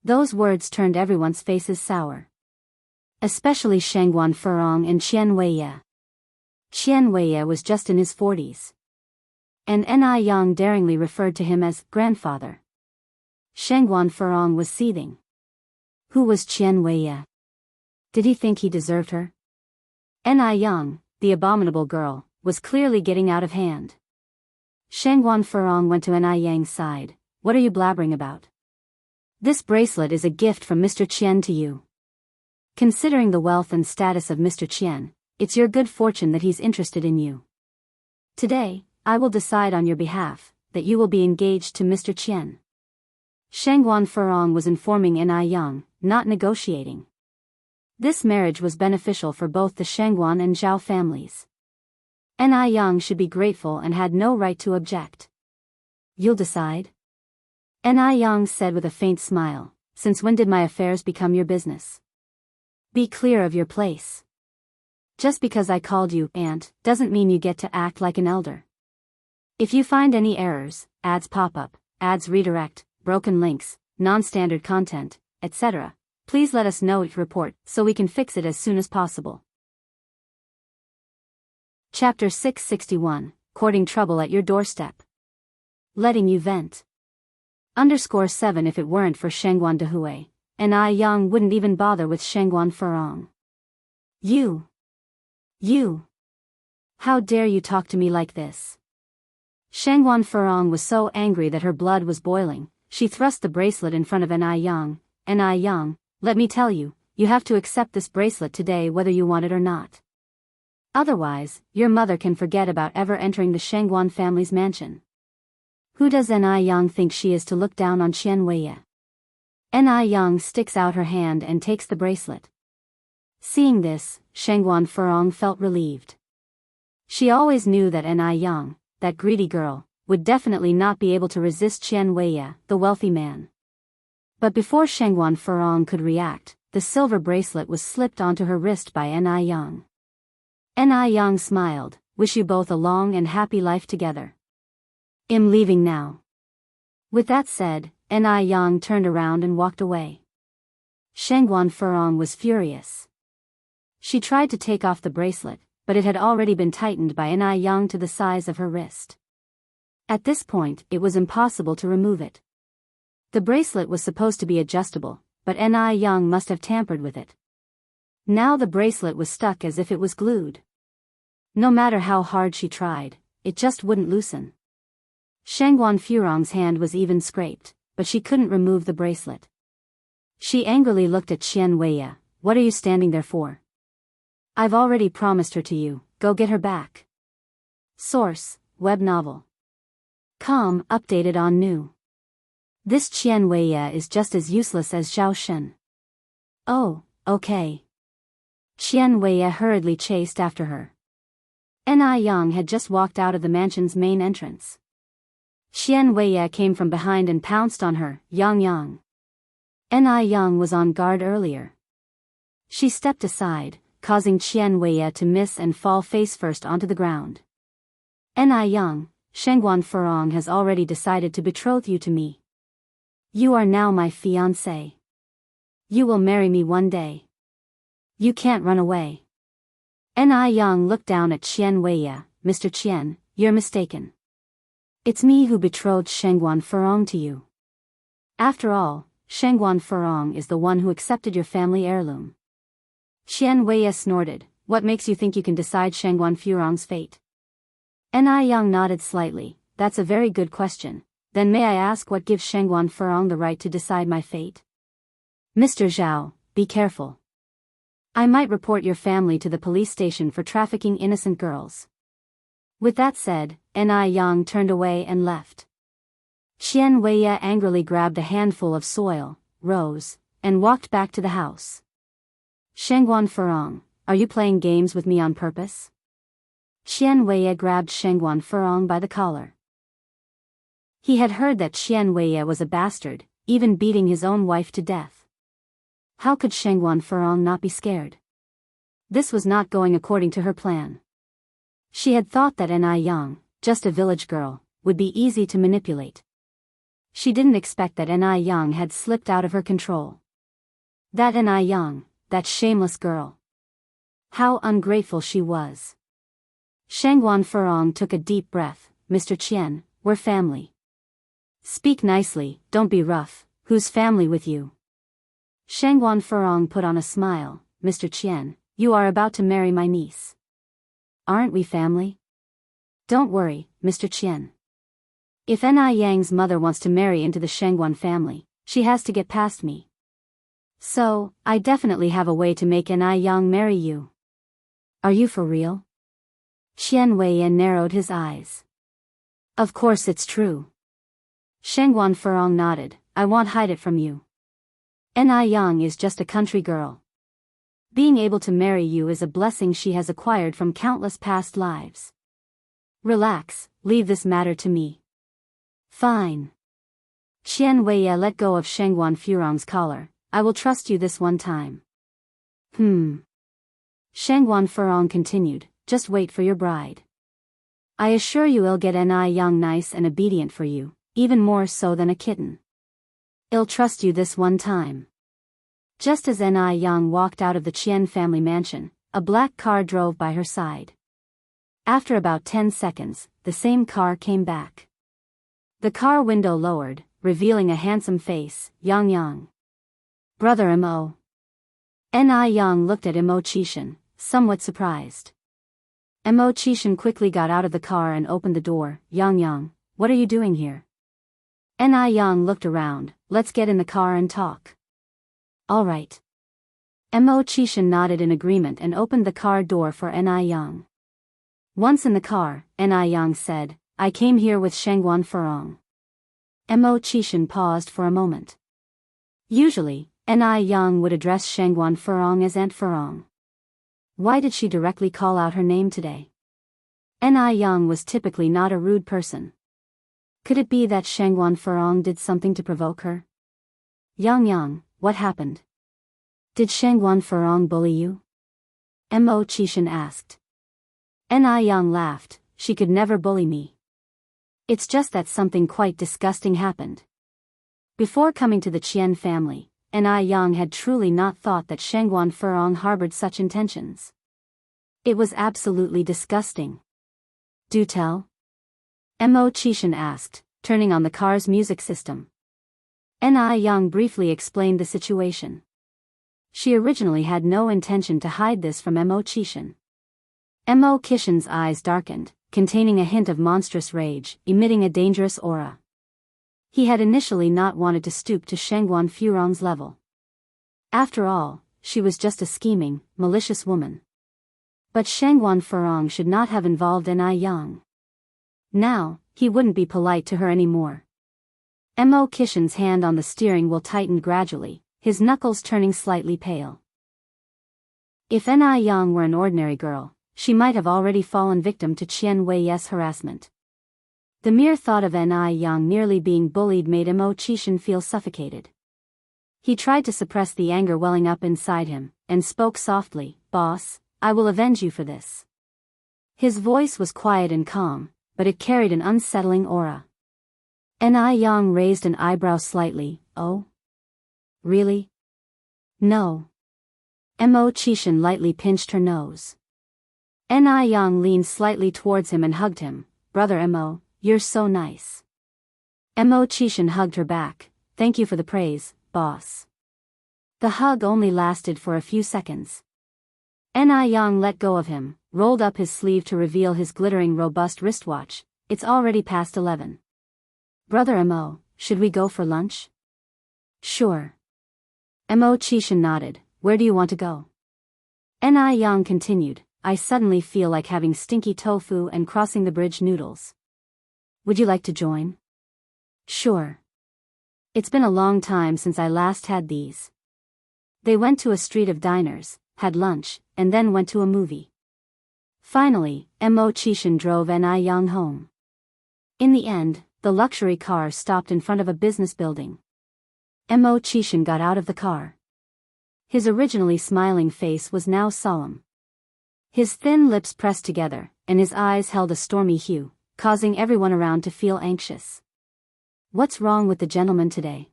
S1: Those words turned everyone's faces sour. Especially Shengguan Furong and Qian Weiya. Qian Weiya was just in his 40s. And Yang daringly referred to him as grandfather. Shengguan Furong was seething. Who was Qian Weiya? Did he think he deserved her? Yang, the abominable girl, was clearly getting out of hand. Shengguan Furong went to Yang's side. What are you blabbering about? This bracelet is a gift from Mr. Qian to you. Considering the wealth and status of Mr. Qian, it's your good fortune that he's interested in you. Today, I will decide on your behalf that you will be engaged to Mr. Qian. Shengguan Furong was informing Yang, not negotiating. This marriage was beneficial for both the Shengguan and Zhao families. Yang should be grateful and had no right to object. You'll decide? Yang said with a faint smile, since when did my affairs become your business? Be clear of your place. Just because I called you aunt doesn't mean you get to act like an elder. If you find any errors, ads pop up, ads redirect, broken links, non-standard content, etc., please let us know at report so we can fix it as soon as possible. Chapter 661, Courting Trouble at Your Doorstep. Letting you vent. _7 If it weren't for Shengguan Dehui, Yang wouldn't even bother with Shengguan Furong. You. How dare you talk to me like this? Shengguan Furong was so angry that her blood was boiling. She thrust the bracelet in front of Yang. Yang, let me tell you, you have to accept this bracelet today whether you want it or not. Otherwise, your mother can forget about ever entering the Shengguan family's mansion. Who does Yang think she is to look down on Qian Weiya? Yang sticks out her hand and takes the bracelet. Seeing this, Shengguan Furong felt relieved. She always knew that Yang, that greedy girl, would definitely not be able to resist Qian Weiya, the wealthy man. But before Shengguan Furong could react, the silver bracelet was slipped onto her wrist by Yang. Yang smiled, wish you both a long and happy life together. I'm leaving now. With that said, Yang turned around and walked away. Shengguan Furong was furious. She tried to take off the bracelet, but it had already been tightened by Yang to the size of her wrist. At this point, it was impossible to remove it. The bracelet was supposed to be adjustable, but Yang must have tampered with it. Now the bracelet was stuck as if it was glued. No matter how hard she tried, it just wouldn't loosen. Shengguan Furong's hand was even scraped, but she couldn't remove the bracelet. She angrily looked at Qian Weiya. What are you standing there for? I've already promised her to you, go get her back. Source, web novel. Com, updated on new. This Qian Weiya is just as useless as Zhao Shen. Oh, okay. Qian Weiya hurriedly chased after her. Yang had just walked out of the mansion's main entrance. Qian Weiya came from behind and pounced on her. Yang. Yang was on guard earlier. She stepped aside, causing Qian Weiya to miss and fall face first onto the ground. Yang, Shengguan Furong has already decided to betroth you to me. You are now my fiancé. You will marry me one day. You can't run away. Yang looked down at Qian Weiya. Mr. Qian, you're mistaken. It's me who betrothed Shengguan Furong to you. After all, Shengguan Furong is the one who accepted your family heirloom. Xian Weiye snorted. What makes you think you can decide Shengguan Furong's fate? Ni Yang nodded slightly. That's a very good question. Then may I ask what gives Shengguan Furong the right to decide my fate? Mr. Zhao, be careful. I might report your family to the police station for trafficking innocent girls. With that said, Ni Yang turned away and left. Xian Weiye angrily grabbed a handful of soil, rose, and walked back to the house. Shengguan Furong, are you playing games with me on purpose? Xian Weiye grabbed Shengguan Furong by the collar. He had heard that Xian Weiye was a bastard, even beating his own wife to death. How could Shengguan Furong not be scared? This was not going according to her plan. She had thought that Ni Yang, just a village girl, would be easy to manipulate. She didn't expect that Ni Yang had slipped out of her control. That Ni Yang, that shameless girl. How ungrateful she was. Shengguan Furong took a deep breath. Mr. Qian, we're family. Speak nicely, don't be rough. Whose family with you? Shengguan Furong put on a smile. Mr. Qian, you are about to marry my niece. Aren't we family? Don't worry, Mr. Qian. If Ni Yang's mother wants to marry into the Shengguan family, she has to get past me. So, I definitely have a way to make Ni Yang marry you. Are you for real? Xian Weiye narrowed his eyes. Of course it's true. Shengguan Furong nodded. I won't hide it from you. Ni Yang is just a country girl. Being able to marry you is a blessing she has acquired from countless past lives. Relax, leave this matter to me. Fine. Xian Weiye let go of Shengguan Furong's collar. I will trust you this one time. Shengguan Furong continued, just wait for your bride. I assure you I'll get Ni Yang nice and obedient for you, even more so than a kitten. I'll trust you this one time. Just as Ni Yang walked out of the Qian family mansion, a black car drove by her side. After about 10 seconds, the same car came back. The car window lowered, revealing a handsome face. Yang. Brother Mo. Ni Yang looked at Mo Qishan, somewhat surprised. Mo Qishan quickly got out of the car and opened the door. Yang, what are you doing here? Ni Yang looked around. Let's get in the car and talk. All right. Mo Qishan nodded in agreement and opened the car door for Ni Yang. Once in the car, Ni Yang said, I came here with Shengguan Furong. Mo Qishan paused for a moment. Usually, Ni Yang would address Shengguan Furong as Aunt Furong. Why did she directly call out her name today? Ni Yang was typically not a rude person. Could it be that Shengguan Furong did something to provoke her? Yang, what happened? Did Shengguan Furong bully you? Mo Qishan asked. Ni Yang laughed. She could never bully me. It's just that something quite disgusting happened. Before coming to the Qian family, Ni Yang had truly not thought that Shengguan Furong harbored such intentions. It was absolutely disgusting. Do tell? Mo Qishan asked, turning on the car's music system. Ni Yang briefly explained the situation. She originally had no intention to hide this from Mo Qishan. Mo Qishan's eyes darkened, containing a hint of monstrous rage, emitting a dangerous aura. He had initially not wanted to stoop to Shengguan Furong's level. After all, she was just a scheming, malicious woman. But Shengguan Furong should not have involved Ni Yang. Now, he wouldn't be polite to her anymore. Mo Qishan's hand on the steering wheel tightened gradually, his knuckles turning slightly pale. If Ni Yang were an ordinary girl, she might have already fallen victim to Qian Weiye's harassment. The mere thought of Ni Yang nearly being bullied made Mo Qishan feel suffocated. He tried to suppress the anger welling up inside him, and spoke softly, Boss, I will avenge you for this. His voice was quiet and calm, but it carried an unsettling aura. Ni Yang raised an eyebrow slightly. Oh? Really? No. Mo Qishan lightly pinched her nose. Ni Yang leaned slightly towards him and hugged him. Brother Mo, you're so nice. Mo Qishan hugged her back. Thank you for the praise, boss. The hug only lasted for a few seconds. Ni Yang let go of him, rolled up his sleeve to reveal his glittering robust wristwatch. It's already past 11. Brother Mo, should we go for lunch? Sure. Mo Qishan nodded. Where do you want to go? Ni Yang continued. I suddenly feel like having stinky tofu and crossing the bridge noodles. Would you like to join? Sure. It's been a long time since I last had these. They went to a street of diners, had lunch, and then went to a movie. Finally, Mo Qishan drove Ni Yang home. In the end, the luxury car stopped in front of a business building. Mo Qishan got out of the car. His originally smiling face was now solemn. His thin lips pressed together, and his eyes held a stormy hue, causing everyone around to feel anxious. What's wrong with the gentleman today?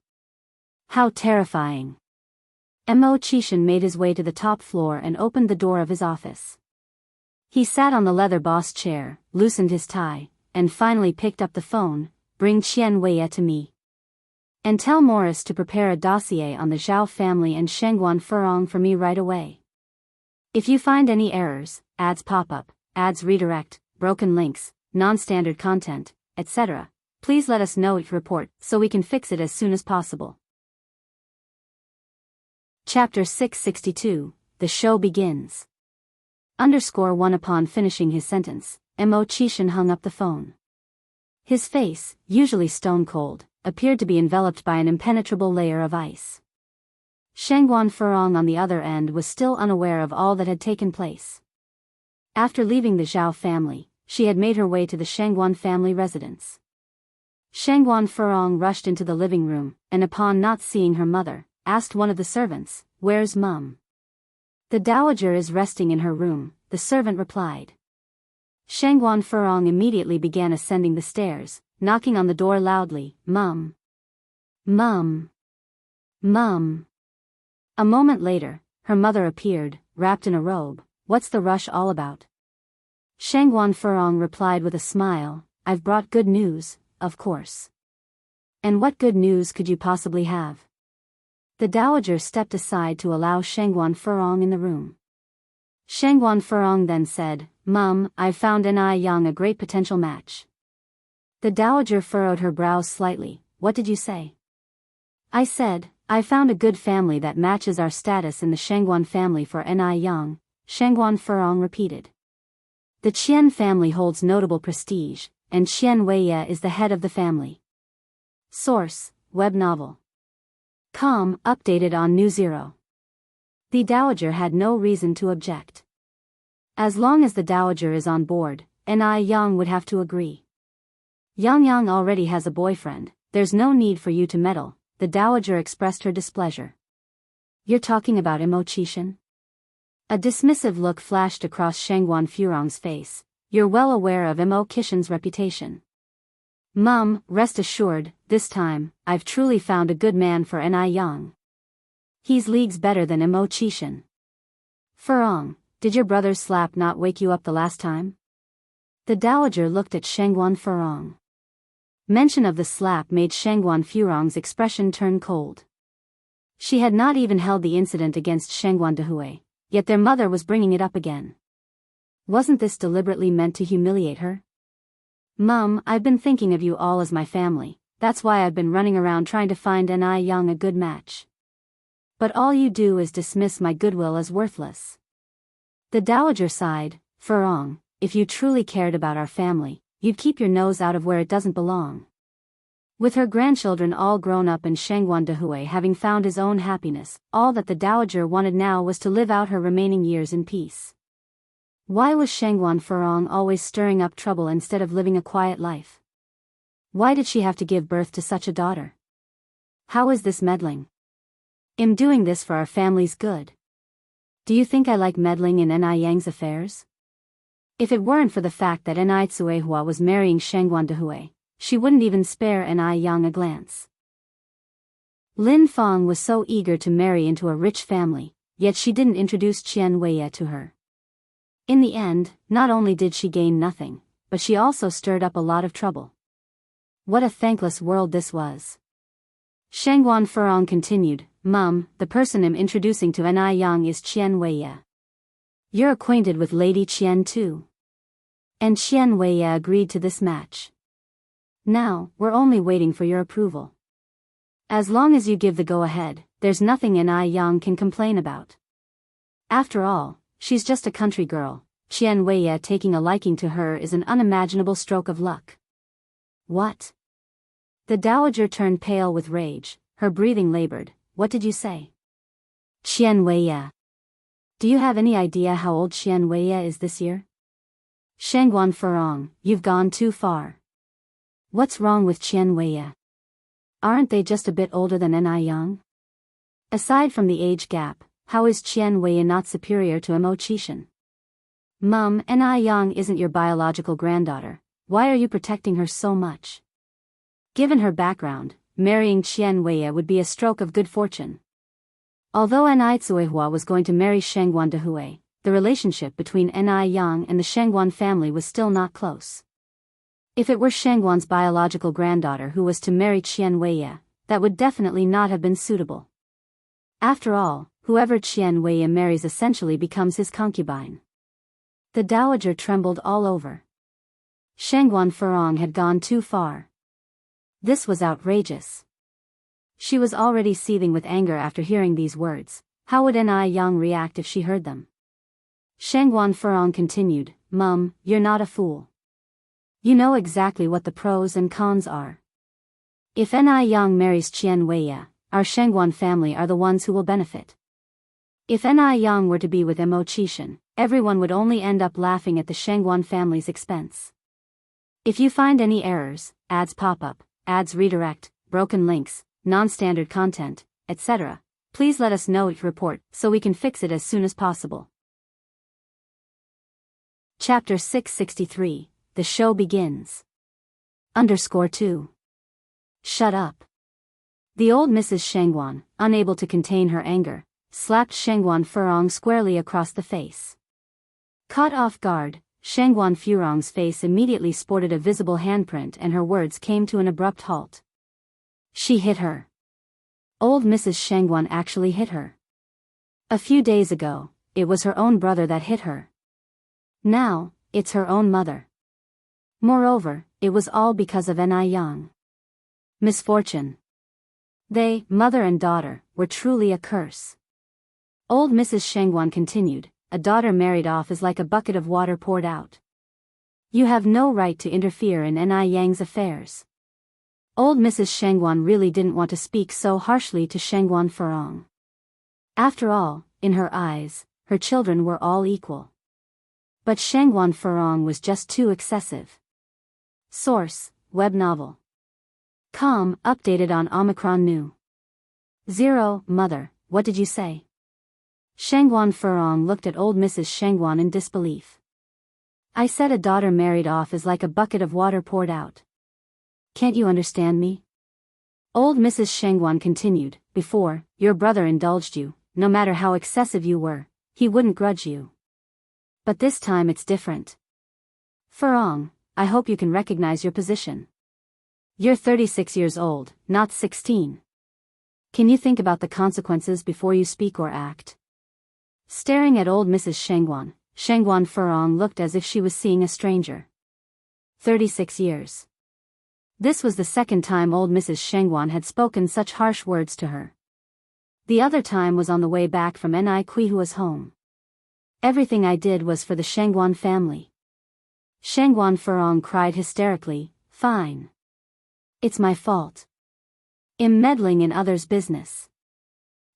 S1: How terrifying. Mo Qishan made his way to the top floor and opened the door of his office. He sat on the leather boss chair, loosened his tie, and finally picked up the phone. Bring Qian Weiye to me. And tell Morris to prepare a dossier on the Zhao family and Shengguan Furong for me right away. If you find any errors, ads pop up, ads redirect, broken links, non-standard content, etc., please let us know it report so we can fix it as soon as possible. Chapter 662, The Show Begins. _1 Upon finishing his sentence, Mo Qishan hung up the phone. His face, usually stone-cold, appeared to be enveloped by an impenetrable layer of ice. Shengguan Furong on the other end was still unaware of all that had taken place. After leaving the Zhao family, she had made her way to the Shengguan family residence. Shengguan Furong rushed into the living room, and upon not seeing her mother, asked one of the servants, "Where's Mum?" "The dowager is resting in her room," the servant replied. Shengguan Furong immediately began ascending the stairs, knocking on the door loudly. "Mum! Mum! Mum!" A moment later, her mother appeared, wrapped in a robe. "What's the rush all about?" Shengguan Furong replied with a smile, "I've brought good news, of course." "And what good news could you possibly have?" The dowager stepped aside to allow Shengguan Furong in the room. Shengguan Furong then said, "Mum, I've found Ni Yang a great potential match." The dowager furrowed her brows slightly. "What did you say?" "I said, I found a good family that matches our status in the Shengguan family for Ni Yang," Shengguan Furong repeated. "The Qian family holds notable prestige, and Qian Weiye is the head of the family." Source, web novel. Com, updated on New Zero. The dowager had no reason to object. As long as the dowager is on board, Ni Yang would have to agree. Yang already has a boyfriend, there's no need for you to meddle, the dowager expressed her displeasure. "You're talking about Mo Qishan?" A dismissive look flashed across Shengguan Furong's face. "You're well aware of Mo Qishan's reputation." "Mum, rest assured, this time, I've truly found a good man for Ni Yang. He's leagues better than Mo Qishan." "Furong, did your brother's slap not wake you up the last time?" The dowager looked at Shengguan Furong. Mention of the slap made Shengguan Furong's expression turn cold. She had not even held the incident against Shengguan Dehui, yet their mother was bringing it up again. Wasn't this deliberately meant to humiliate her? "Mum, I've been thinking of you all as my family, that's why I've been running around trying to find Ni Yang a good match. But all you do is dismiss my goodwill as worthless." The dowager sighed. "Furong, if you truly cared about our family, you'd keep your nose out of where it doesn't belong." With her grandchildren all grown up and Shengguan Dehui having found his own happiness, all that the dowager wanted now was to live out her remaining years in peace. Why was Shengguan Furong always stirring up trouble instead of living a quiet life? Why did she have to give birth to such a daughter? How is this meddling? I'm doing this for our family's good. Do you think I like meddling in Ni Yang's affairs? If it weren't for the fact that Ni Tsuehua was marrying Shengguan Dehui, she wouldn't even spare Ni Yang a glance. Lin Fang was so eager to marry into a rich family, yet she didn't introduce Qian Weiye to her. In the end, not only did she gain nothing, but she also stirred up a lot of trouble. What a thankless world this was. Shangguan Furong continued, Mum, the person I'm introducing to Ni Yang is Qian Weiye. You're acquainted with Lady Qian too. And Qian Weiye agreed to this match. Now, we're only waiting for your approval. As long as you give the go-ahead, there's nothing Ni Yang can complain about. After all, she's just a country girl. Qian Weiye taking a liking to her is an unimaginable stroke of luck. What? The dowager turned pale with rage, her breathing labored. What did you say? Qian Weiye. Do you have any idea how old Qian Weiye is this year? Shangguan Furong, you've gone too far. What's wrong with Qian Weiye? Aren't they just a bit older than Ni Yang? Aside from the age gap, how is Qian Weiye not superior to Mo Qishan? Mum, Ni Yang isn't your biological granddaughter. Why are you protecting her so much? Given her background, marrying Qian Weiye would be a stroke of good fortune. Although Ni Zuihua was going to marry Shangguan Dehui, the relationship between Ni Yang and the Shangguan family was still not close. If it were Shangguan's biological granddaughter who was to marry Qian Weiye, that would definitely not have been suitable. After all, whoever Qian Weiye marries essentially becomes his concubine. The dowager trembled all over. Shangguan Furong had gone too far. This was outrageous. She was already seething with anger after hearing these words. How would Ni Yang react if she heard them? Shangguan Furong continued, Mum, you're not a fool. You know exactly what the pros and cons are. If Ni Yang marries Qian Weiye, our Shangguan family are the ones who will benefit. If Ni Yang were to be with Mo Qishan, everyone would only end up laughing at the Shangguan family's expense. If you find any errors, ads pop up, ads redirect, broken links, non-standard content, etc., please let us know your report so we can fix it as soon as possible. Chapter 663, The Show Begins. _2. Shut up. The old Mrs. Shangguan, unable to contain her anger, slapped Shangguan Furong squarely across the face. Caught off guard, Shangguan Furong's face immediately sported a visible handprint and her words came to an abrupt halt. She hit her. Old Mrs. Shangguan actually hit her. A few days ago, it was her own brother that hit her. Now, it's her own mother. Moreover, it was all because of Ni Yang. Misfortune. They, mother and daughter, were truly a curse. Old Mrs. Shangguan continued, a daughter married off is like a bucket of water poured out. You have no right to interfere in Ni Yang's affairs. Old Mrs. Shangguan really didn't want to speak so harshly to Shangguan Furong. After all, in her eyes, her children were all equal. But Shangguan Furong was just too excessive. Source, web novel. Com, updated on Omicron New. 0, Mother, what did you say? Shangguan Furong looked at old Mrs. Shangguan in disbelief. I said a daughter married off is like a bucket of water poured out. Can't you understand me? Old Mrs. Shangguan continued, before, your brother indulged you, no matter how excessive you were, he wouldn't grudge you. But this time it's different. Furong, I hope you can recognize your position. You're 36 years old, not 16. Can you think about the consequences before you speak or act? Staring at old Mrs. Shangguan, Shangguan Furong looked as if she was seeing a stranger. 36 years. This was the second time old Mrs. Shangguan had spoken such harsh words to her. The other time was on the way back from Ni Kuihua's home. Everything I did was for the Shangguan family. Shangguan Furong cried hysterically, fine. It's my fault. I'm meddling in others' business.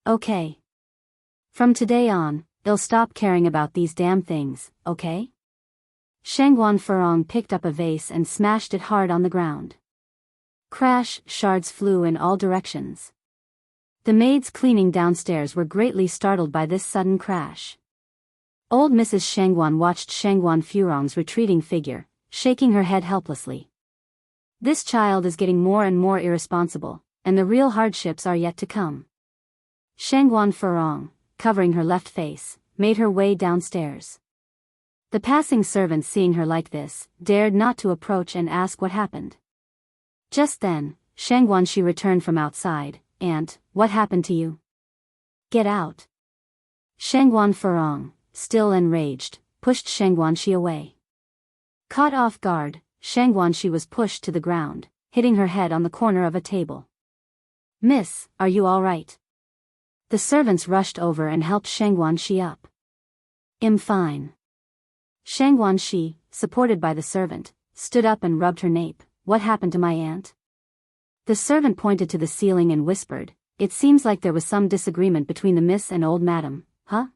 S1: Okay. From today on, they'll stop caring about these damn things, okay? Shangguan Furong picked up a vase and smashed it hard on the ground. Crash, shards flew in all directions. The maids cleaning downstairs were greatly startled by this sudden crash. Old Mrs. Shangguan watched Shangguan Furong's retreating figure, shaking her head helplessly. This child is getting more and more irresponsible, and the real hardships are yet to come. Shangguan Furong, covering her left face, made her way downstairs. The passing servants seeing her like this, dared not to approach and ask what happened. Just then, Shang Guanxi returned from outside. "Aunt, what happened to you? Get out." Shang Guanfurong, still enraged, pushed Shang Guanxi away. Caught off guard, Shang Guanxi was pushed to the ground, hitting her head on the corner of a table. "Miss, are you all right?" The servants rushed over and helped Shang Guanxi up. "I'm fine." Shang Guanxi, supported by the servant, stood up and rubbed her nape. "What happened to my aunt?" The servant pointed to the ceiling and whispered, "It seems like there was some disagreement between the miss and old madam, huh?"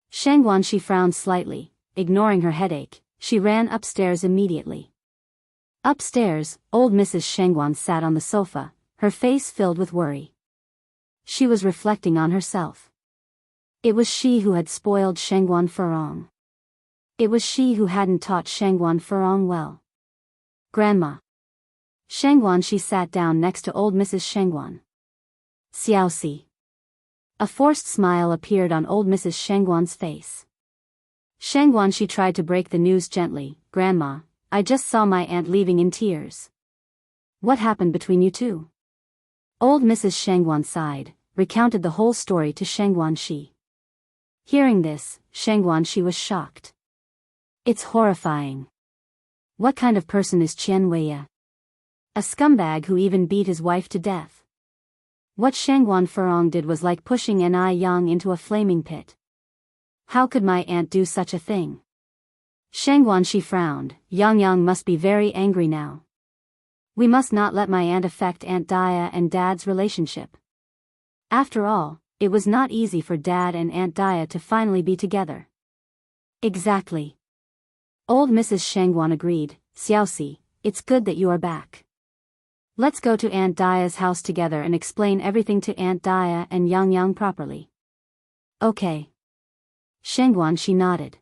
S1: Shang Guanxi frowned slightly, ignoring her headache. She ran upstairs immediately. Upstairs, old Mrs. Shangguan sat on the sofa, her face filled with worry. She was reflecting on herself. It was she who had spoiled Shangguan Furong. It was she who hadn't taught Shangguan Furong well. "Grandma." Shangguanxi sat down next to old Mrs. Shangguan. "Xiaoxi." A forced smile appeared on old Mrs. Shangguan's face. Shangguanxi tried to break the news gently. "Grandma, I just saw my aunt leaving in tears." "What happened between you two?" Old Mrs. Shangguan sighed, recounted the whole story to Shangguanxi. Hearing this, Shangguanxi was shocked. "It's horrifying. What kind of person is Qian Weiya? A scumbag who even beat his wife to death. What Shangguan Furong did was like pushing Ni Yang into a flaming pit. How could my aunt do such a thing?" Shangguanxi frowned. Yang must be very angry now. "We must not let my aunt affect Aunt Dia and Dad's relationship. After all, it was not easy for Dad and Aunt Dia to finally be together." "Exactly." Old Mrs. Shangguan agreed. "Xiaoxi, it's good that you are back. Let's go to Aunt Dia's house together and explain everything to Aunt Dia and Yang properly." "Okay." Shangguanxi nodded.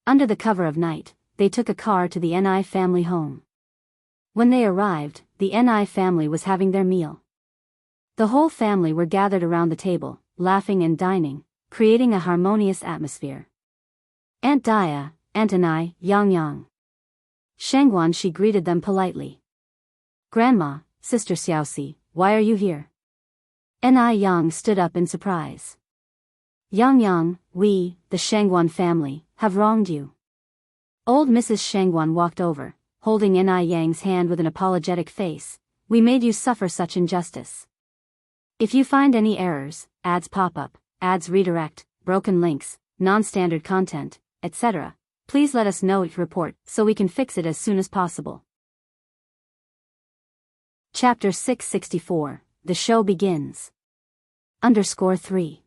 S1: Under the cover of night, they took a car to the Ni family home. When they arrived, the Ni family was having their meal. The whole family were gathered around the table, laughing and dining, creating a harmonious atmosphere. Aunt Dia, Aunt Ni, Yang. Shangguanxi greeted them politely. "Grandma, Sister Xiaoxi, why are you here?" Ni Yang stood up in surprise. "Yang, we, the Shangguan family, have wronged you." Old Mrs. Shangguan walked over, holding Ni Yang's hand with an apologetic face. "We made you suffer such injustice. If you find any errors, ads pop up, ads redirect, broken links, non-standard content, etc., please let us know your report so we can fix it as soon as possible." Chapter 664, The Show Begins. _3.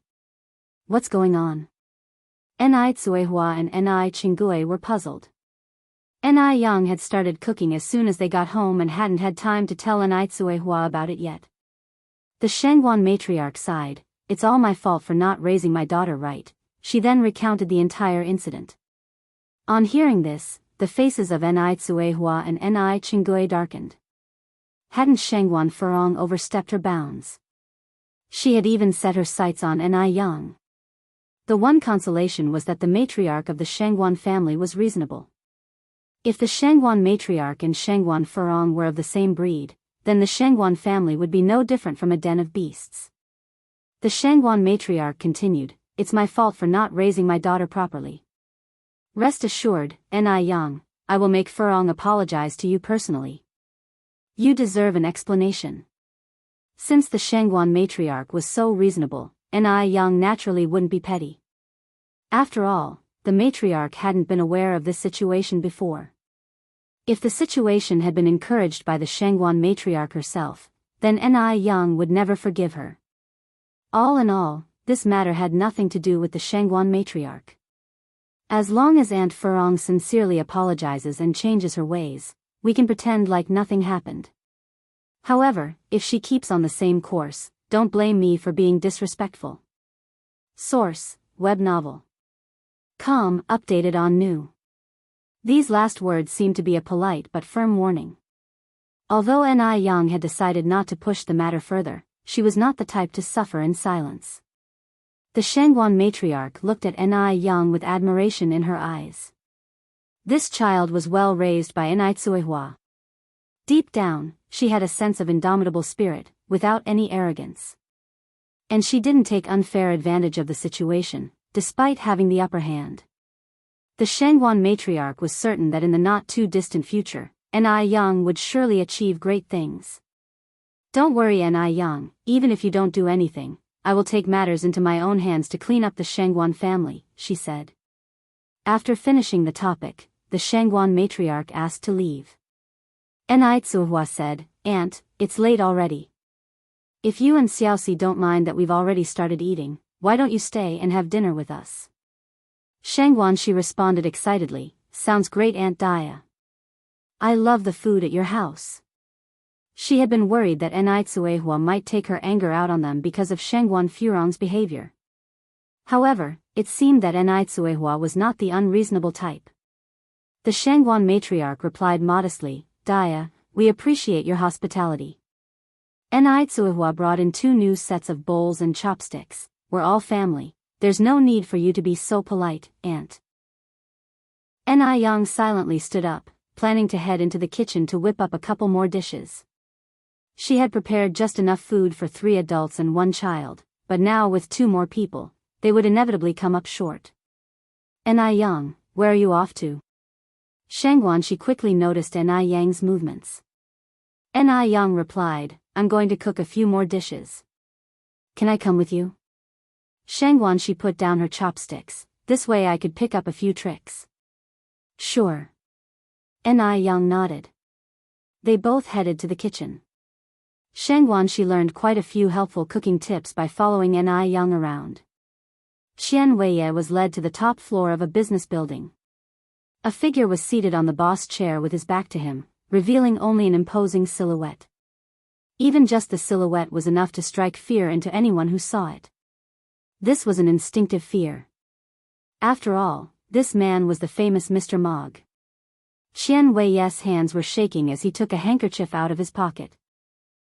S1: What's going on? Ni Tsuehua and Ni Qingui were puzzled. Ni Yang had started cooking as soon as they got home and hadn't had time to tell Ni Tsuehua about it yet. The Shangguan matriarch sighed. "It's all my fault for not raising my daughter right." She then recounted the entire incident. On hearing this, the faces of Ni Tsuehua and Ni Qingui darkened. Hadn't Shangguan Furong overstepped her bounds? She had even set her sights on Ni Yang. The one consolation was that the matriarch of the Shangguan family was reasonable. If the Shangguan matriarch and Shangguan Furong were of the same breed, then the Shangguan family would be no different from a den of beasts. The Shangguan matriarch continued, "It's my fault for not raising my daughter properly. Rest assured, Ni Yang, I will make Furong apologize to you personally. You deserve an explanation." Since the Shangguan matriarch was so reasonable, Ni Yang naturally wouldn't be petty. After all, the matriarch hadn't been aware of this situation before. If the situation had been encouraged by the Shangguan matriarch herself, then Ni Yang would never forgive her. All in all, this matter had nothing to do with the Shangguan matriarch. As long as Aunt Furong sincerely apologizes and changes her ways, we can pretend like nothing happened. However, if she keeps on the same course, don't blame me for being disrespectful. Source, web novel. Com, updated on new. These last words seem to be a polite but firm warning. Although Ni Yang had decided not to push the matter further, she was not the type to suffer in silence. The Shangguan matriarch looked at Ni Yang with admiration in her eyes. This child was well raised by Ni Tsuehua. Deep down, she had a sense of indomitable spirit, without any arrogance. And she didn't take unfair advantage of the situation, despite having the upper hand. The Shangguan matriarch was certain that in the not-too-distant future, Ni Yang would surely achieve great things. Don't worry, Ni Yang, even if you don't do anything, I will take matters into my own hands to clean up the Shangguan family, she said. After finishing the topic, the Shangguan matriarch asked to leave. Ni Tsuhua said, Aunt, it's late already. If you and Xiaoxi don't mind that we've already started eating, why don't you stay and have dinner with us? Shangguan, she responded excitedly, sounds great, Aunt Dia. I love the food at your house. She had been worried that Ni Tsuehua might take her anger out on them because of Shangguan Furong's behavior. However, it seemed that Ni Tsuehua was not the unreasonable type. The Shangguan matriarch replied modestly, Dia, we appreciate your hospitality. Ni Tsuehua brought in 2 new sets of bowls and chopsticks. We're all family. There's no need for you to be so polite, Aunt. Ni Yang silently stood up, planning to head into the kitchen to whip up a couple more dishes. She had prepared just enough food for 3 adults and 1 child, but now with 2 more people, they would inevitably come up short. Ni Yang, where are you off to? Shangguan, she quickly noticed Ni Yang's movements. Ni Yang replied, I'm going to cook a few more dishes. Can I come with you? Shangguan, she put down her chopsticks, this way I could pick up a few tricks. Sure. Ni Yang nodded. They both headed to the kitchen. Shangguan, she learned quite a few helpful cooking tips by following Ni Yang around. Qian Weiye was led to the top floor of a business building. A figure was seated on the boss chair with his back to him, revealing only an imposing silhouette. Even just the silhouette was enough to strike fear into anyone who saw it. This was an instinctive fear. After all, this man was the famous Mr. Mog. Qian Weiye's hands were shaking as he took a handkerchief out of his pocket.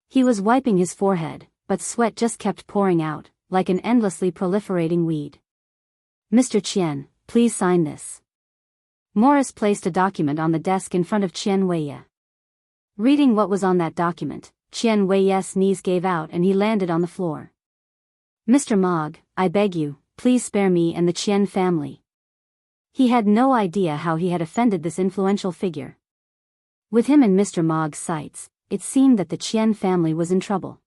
S1: He was wiping his forehead, but sweat just kept pouring out, like an endlessly proliferating weed. Mr. Qian, please sign this. Morris placed a document on the desk in front of Qian Weiye. Reading what was on that document, Qian Weiye's knees gave out and he landed on the floor. Mr. Mog, I beg you, please spare me and the Qian family. He had no idea how he had offended this influential figure. With him in Mr. Mog's sights, it seemed that the Qian family was in trouble.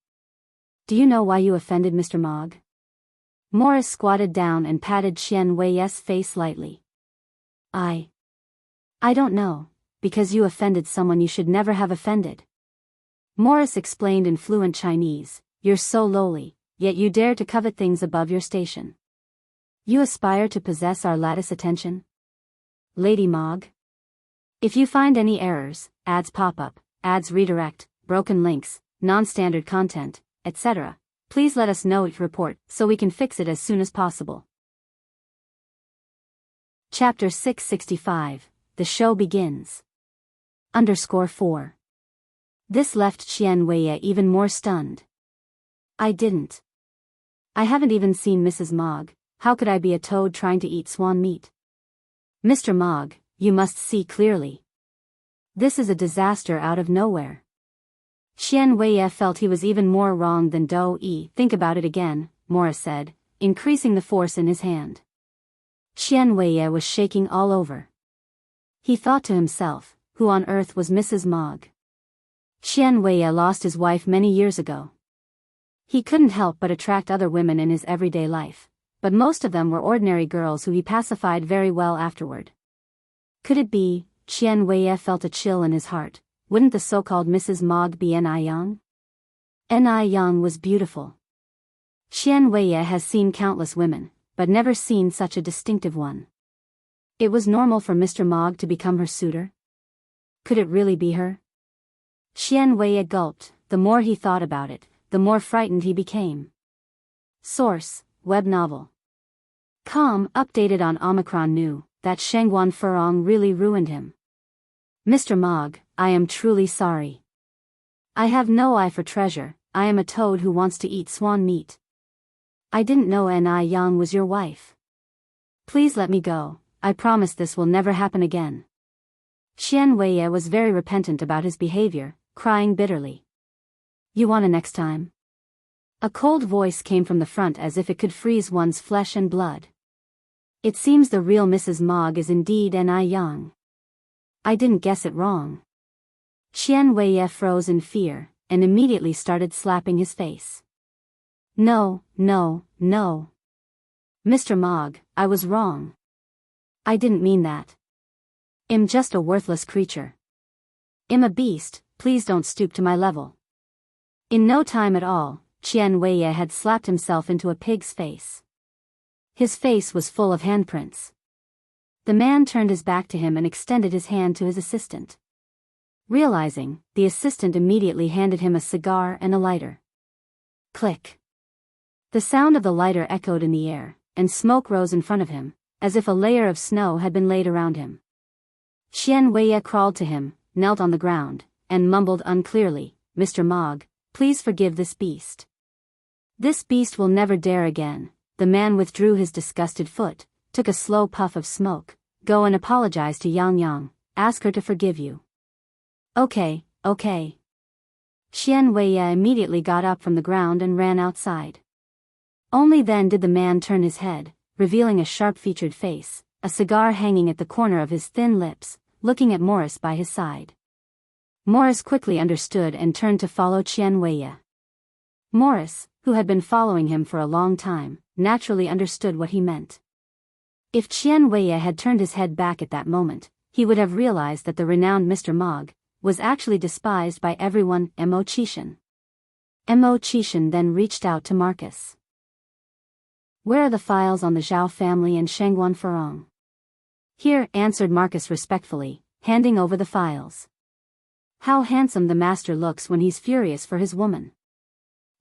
S1: Do you know why you offended Mr. Mog? Morris squatted down and patted Qian Weiye's face lightly. I don't know, because you offended someone you should never have offended. Morris explained in fluent Chinese, you're so lowly, yet you dare to covet things above your station. You aspire to possess our lattice attention? Lady Mog? If you find any errors, ads pop up, ads redirect, broken links, non-standard content, etc., please let us know each report so we can fix it as soon as possible. Chapter 665, The Show Begins. _4. This left Qian Weiye even more stunned. I haven't even seen Mrs. Mog, how could I be a toad trying to eat swan meat? Mr. Mog, you must see clearly. This is a disaster out of nowhere. Qian Weiye felt he was even more wrong than Dou-yi. Think about it again, Morris said, increasing the force in his hand. Qian Weiye was shaking all over. He thought to himself, who on earth was Mrs. Mog? Qian Weiye lost his wife many years ago. He couldn't help but attract other women in his everyday life, but most of them were ordinary girls who he pacified very well afterward. Could it be? Qian Weiye felt a chill in his heart. Wouldn't the so-called Mrs. Mog be Ni Yang? Ni Yang was beautiful. Qian Weiye has seen countless women, but never seen such a distinctive one. It was normal for Mr. Mog to become her suitor. Could it really be her? Qian Weiye gulped. The more he thought about it, the more frightened he became. Source, web novel. Com updated on Omicron knew that Shangguan Furong really ruined him. Mr. Mog, I am truly sorry. I have no eye for treasure, I am a toad who wants to eat swan meat. I didn't know Ni Yang was your wife. Please let me go, I promise this will never happen again. Qian Weiye was very repentant about his behavior, crying bitterly. You want a next time? A cold voice came from the front as if it could freeze one's flesh and blood. It seems the real Mrs. Mogg is indeed N.I. Yang. I didn't guess it wrong. Qian Weiye froze in fear, and immediately started slapping his face. No, no, no. Mr. Mogg, I was wrong. I didn't mean that. I'm just a worthless creature. I'm a beast, please don't stoop to my level. In no time at all, Qian Weiye had slapped himself into a pig's face. His face was full of handprints. The man turned his back to him and extended his hand to his assistant. Realizing, the assistant immediately handed him a cigar and a lighter. Click. The sound of the lighter echoed in the air, and smoke rose in front of him, as if a layer of snow had been laid around him. Qian Weiye crawled to him, knelt on the ground, and mumbled unclearly, Mr. Mogg, please forgive this beast. This beast will never dare again. The man withdrew his disgusted foot, took a slow puff of smoke. Go and apologize to Yang Yang, ask her to forgive you. Okay, okay. Qian Weiye immediately got up from the ground and ran outside. Only then did the man turn his head, revealing a sharp-featured face, a cigar hanging at the corner of his thin lips, looking at Morris by his side. Morris quickly understood and turned to follow Qian Weiye. Morris, who had been following him for a long time, naturally understood what he meant. If Qian Weiye had turned his head back at that moment, he would have realized that the renowned Mr. Mogg was actually despised by everyone. Mo Qishan. Mo Qishan then reached out to Marcus. Where are the files on the Zhao family and Shangguan Furong? Here, answered Marcus respectfully, handing over the files. How handsome the master looks when he's furious for his woman.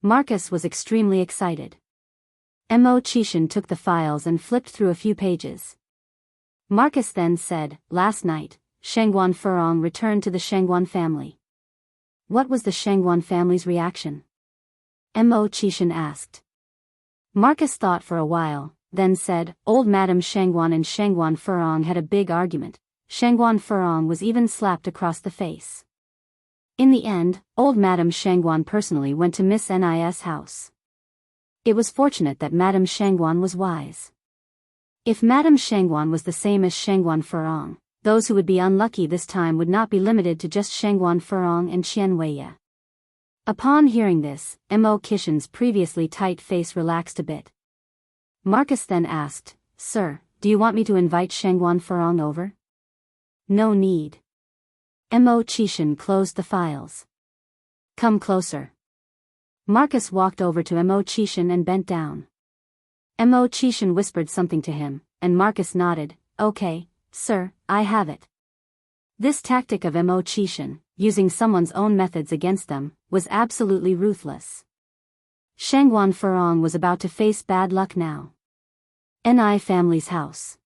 S1: Marcus was extremely excited. Mo Qishan took the files and flipped through a few pages. Marcus then said, last night, Shangguan Furong returned to the Shangguan family. What was the Shangguan family's reaction? Mo Qishan asked. Marcus thought for a while, then said, old Madame Shangguan and Shangguan Furong had a big argument. Shangguan Furong was even slapped across the face. In the end, old Madame Shangguan personally went to Miss Nis' house. It was fortunate that Madame Shangguan was wise. If Madame Shangguan was the same as Shangguan Furong, those who would be unlucky this time would not be limited to just Shangguan Furong and Qian Weiye. Upon hearing this, Mo Qishan's previously tight face relaxed a bit. Marcus then asked, Sir, do you want me to invite Shangguan Furong over? No need. Mo Qishan closed the files. Come closer. Marcus walked over to Mo Qishan and bent down. Mo Qishan whispered something to him, and Marcus nodded, okay, sir, I have it. This tactic of Mo Qishan, using someone's own methods against them, was absolutely ruthless. Shangguan Furong was about to face bad luck now. Ni family's house.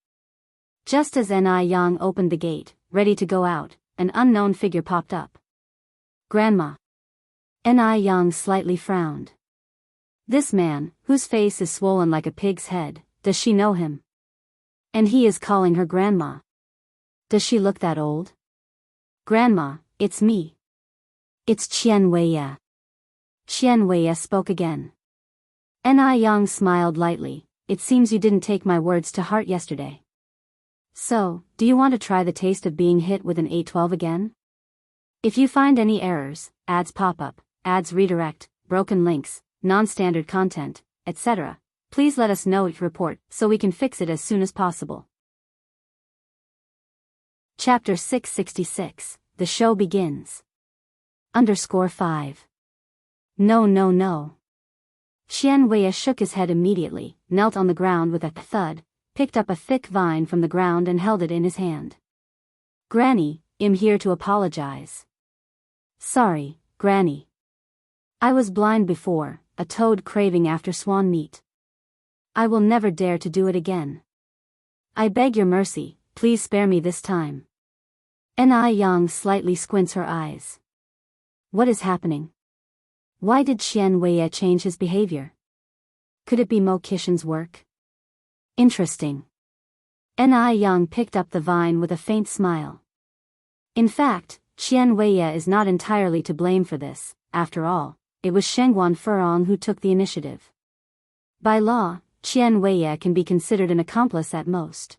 S1: Just as Ni Yang opened the gate, ready to go out, an unknown figure popped up. Grandma. Ni Yang slightly frowned. This man, whose face is swollen like a pig's head, does she know him? And he is calling her grandma. Does she look that old? Grandma, it's me. It's Qian Weiye. Qian Weiye spoke again. Ni Yang smiled lightly, it seems you didn't take my words to heart yesterday. So, do you want to try the taste of being hit with an 812 again? If you find any errors, ads pop up, ads redirect, broken links, non-standard content, etc., please let us know each report so we can fix it as soon as possible. Chapter 666, The Show Begins. _5. No no no. Qian Weiye shook his head immediately, knelt on the ground with a thud, picked up a thick vine from the ground and held it in his hand. Granny, I'm here to apologize. Sorry, Granny. I was blind before, a toad craving after swan meat. I will never dare to do it again. I beg your mercy, please spare me this time. Ni Yang slightly squints her eyes. What is happening? Why did Qian Weiye change his behavior? Could it be Mo Qishan's work? Interesting. Ni Yang picked up the vine with a faint smile. In fact, Qian Weiye is not entirely to blame for this. After all, it was Shengguan Furong who took the initiative. By law, Qian Weiye can be considered an accomplice at most.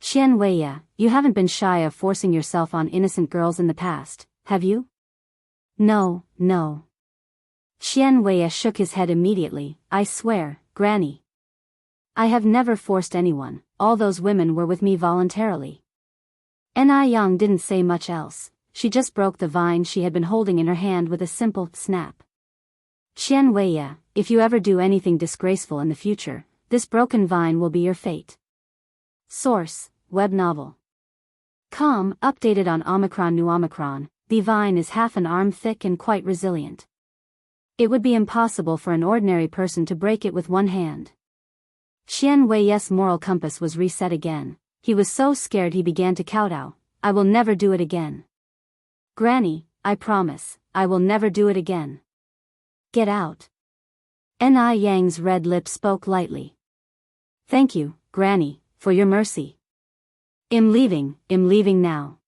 S1: Qian Weiye, you haven't been shy of forcing yourself on innocent girls in the past, have you? No, no. Qian Weiye shook his head immediately. I swear, Granny. I have never forced anyone, all those women were with me voluntarily. Ni Yang didn't say much else, she just broke the vine she had been holding in her hand with a simple snap. Qian Weiye, if you ever do anything disgraceful in the future, this broken vine will be your fate. Source, web novel. Com, updated on Omicron New Omicron, the vine is half an arm thick and quite resilient. It would be impossible for an ordinary person to break it with one hand. Qian Weiye's moral compass was reset again. He was so scared he began to kowtow. I will never do it again. Granny, I promise, I will never do it again. Get out. Ni Yang's red lips spoke lightly. Thank you, Granny, for your mercy. I'm leaving now.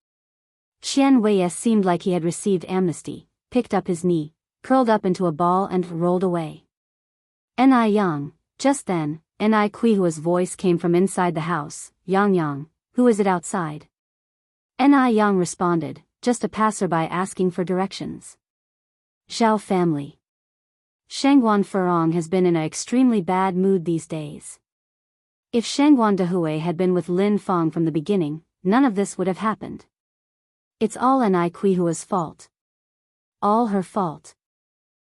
S1: Qian Weiye seemed like he had received amnesty, picked up his knee, curled up into a ball and rolled away. Ni Yang, just then, Ni Kuihua's voice came from inside the house. Yang, who is it outside? Ni Yang responded, just a passerby asking for directions. Zhao family. Shengguan Furong has been in an extremely bad mood these days. If Shengguan Dehui had been with Lin Fong from the beginning, none of this would have happened. It's all Ni Kuihua's fault. All her fault.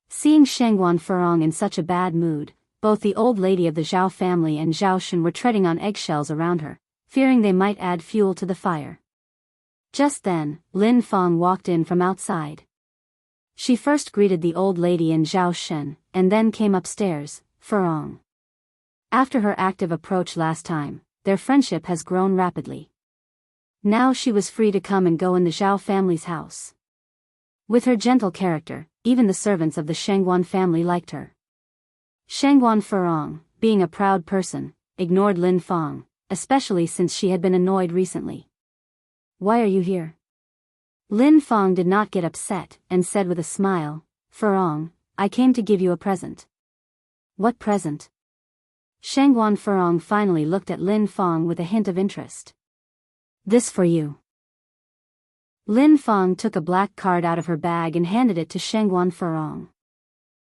S1: Seeing Shengguan Furong in such a bad mood, both the old lady of the Zhao family and Zhao Shun were treading on eggshells around her, fearing they might add fuel to the fire. Just then, Lin Fong walked in from outside. She first greeted the old lady and Zhao Shun, and then came upstairs. Furong. After her active approach last time, their friendship has grown rapidly. Now she was free to come and go in the Zhao family's house. With her gentle character, even the servants of the Shengguan family liked her. Shengguan Furong, being a proud person, ignored Lin Fong, especially since she had been annoyed recently. Why are you here? Lin Fong did not get upset, and said with a smile, Furong, I came to give you a present. What present? Shengguan Furong finally looked at Lin Fong with a hint of interest. This for you. Lin Fong took a black card out of her bag and handed it to Shengguan Furong.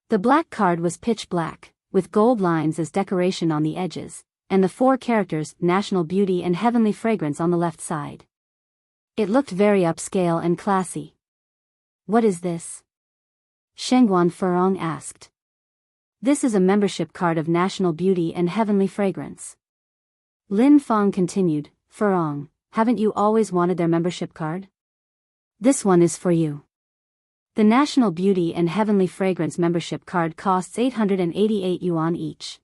S1: The black card was pitch black, with gold lines as decoration on the edges, and the 4 characters National Beauty and Heavenly Fragrance on the left side. It looked very upscale and classy. What is this? Shengguan Furong asked. This is a membership card of National Beauty and Heavenly Fragrance. Lin Fong continued, Furong, haven't you always wanted their membership card? This one is for you. The National Beauty and Heavenly Fragrance membership card costs 888 yuan each.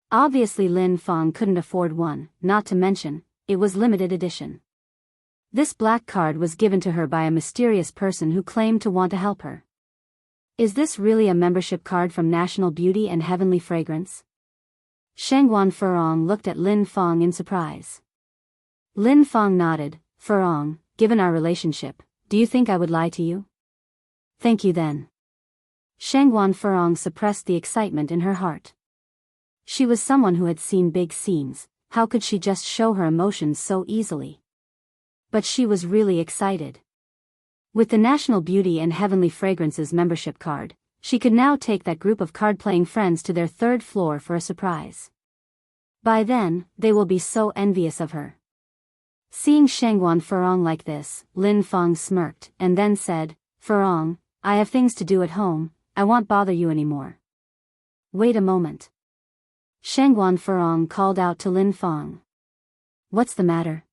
S1: Obviously Lin Fong couldn't afford one, not to mention, it was limited edition. This black card was given to her by a mysterious person who claimed to want to help her. Is this really a membership card from National Beauty and Heavenly Fragrance? Shengguan Furong looked at Lin Fong in surprise. Lin Fong nodded. Furong, given our relationship, do you think I would lie to you? Thank you then. Shengguan Furong suppressed the excitement in her heart. She was someone who had seen big scenes, how could she just show her emotions so easily? But she was really excited. With the National Beauty and Heavenly Fragrance's membership card, she could now take that group of card-playing friends to their 3rd floor for a surprise. By then, they will be so envious of her. Seeing Shengguan Furong like this, Lin Fong smirked, and then said, Furong, I have things to do at home, I won't bother you anymore. Wait a moment. Shengguan Furong called out to Lin Fong. What's the matter?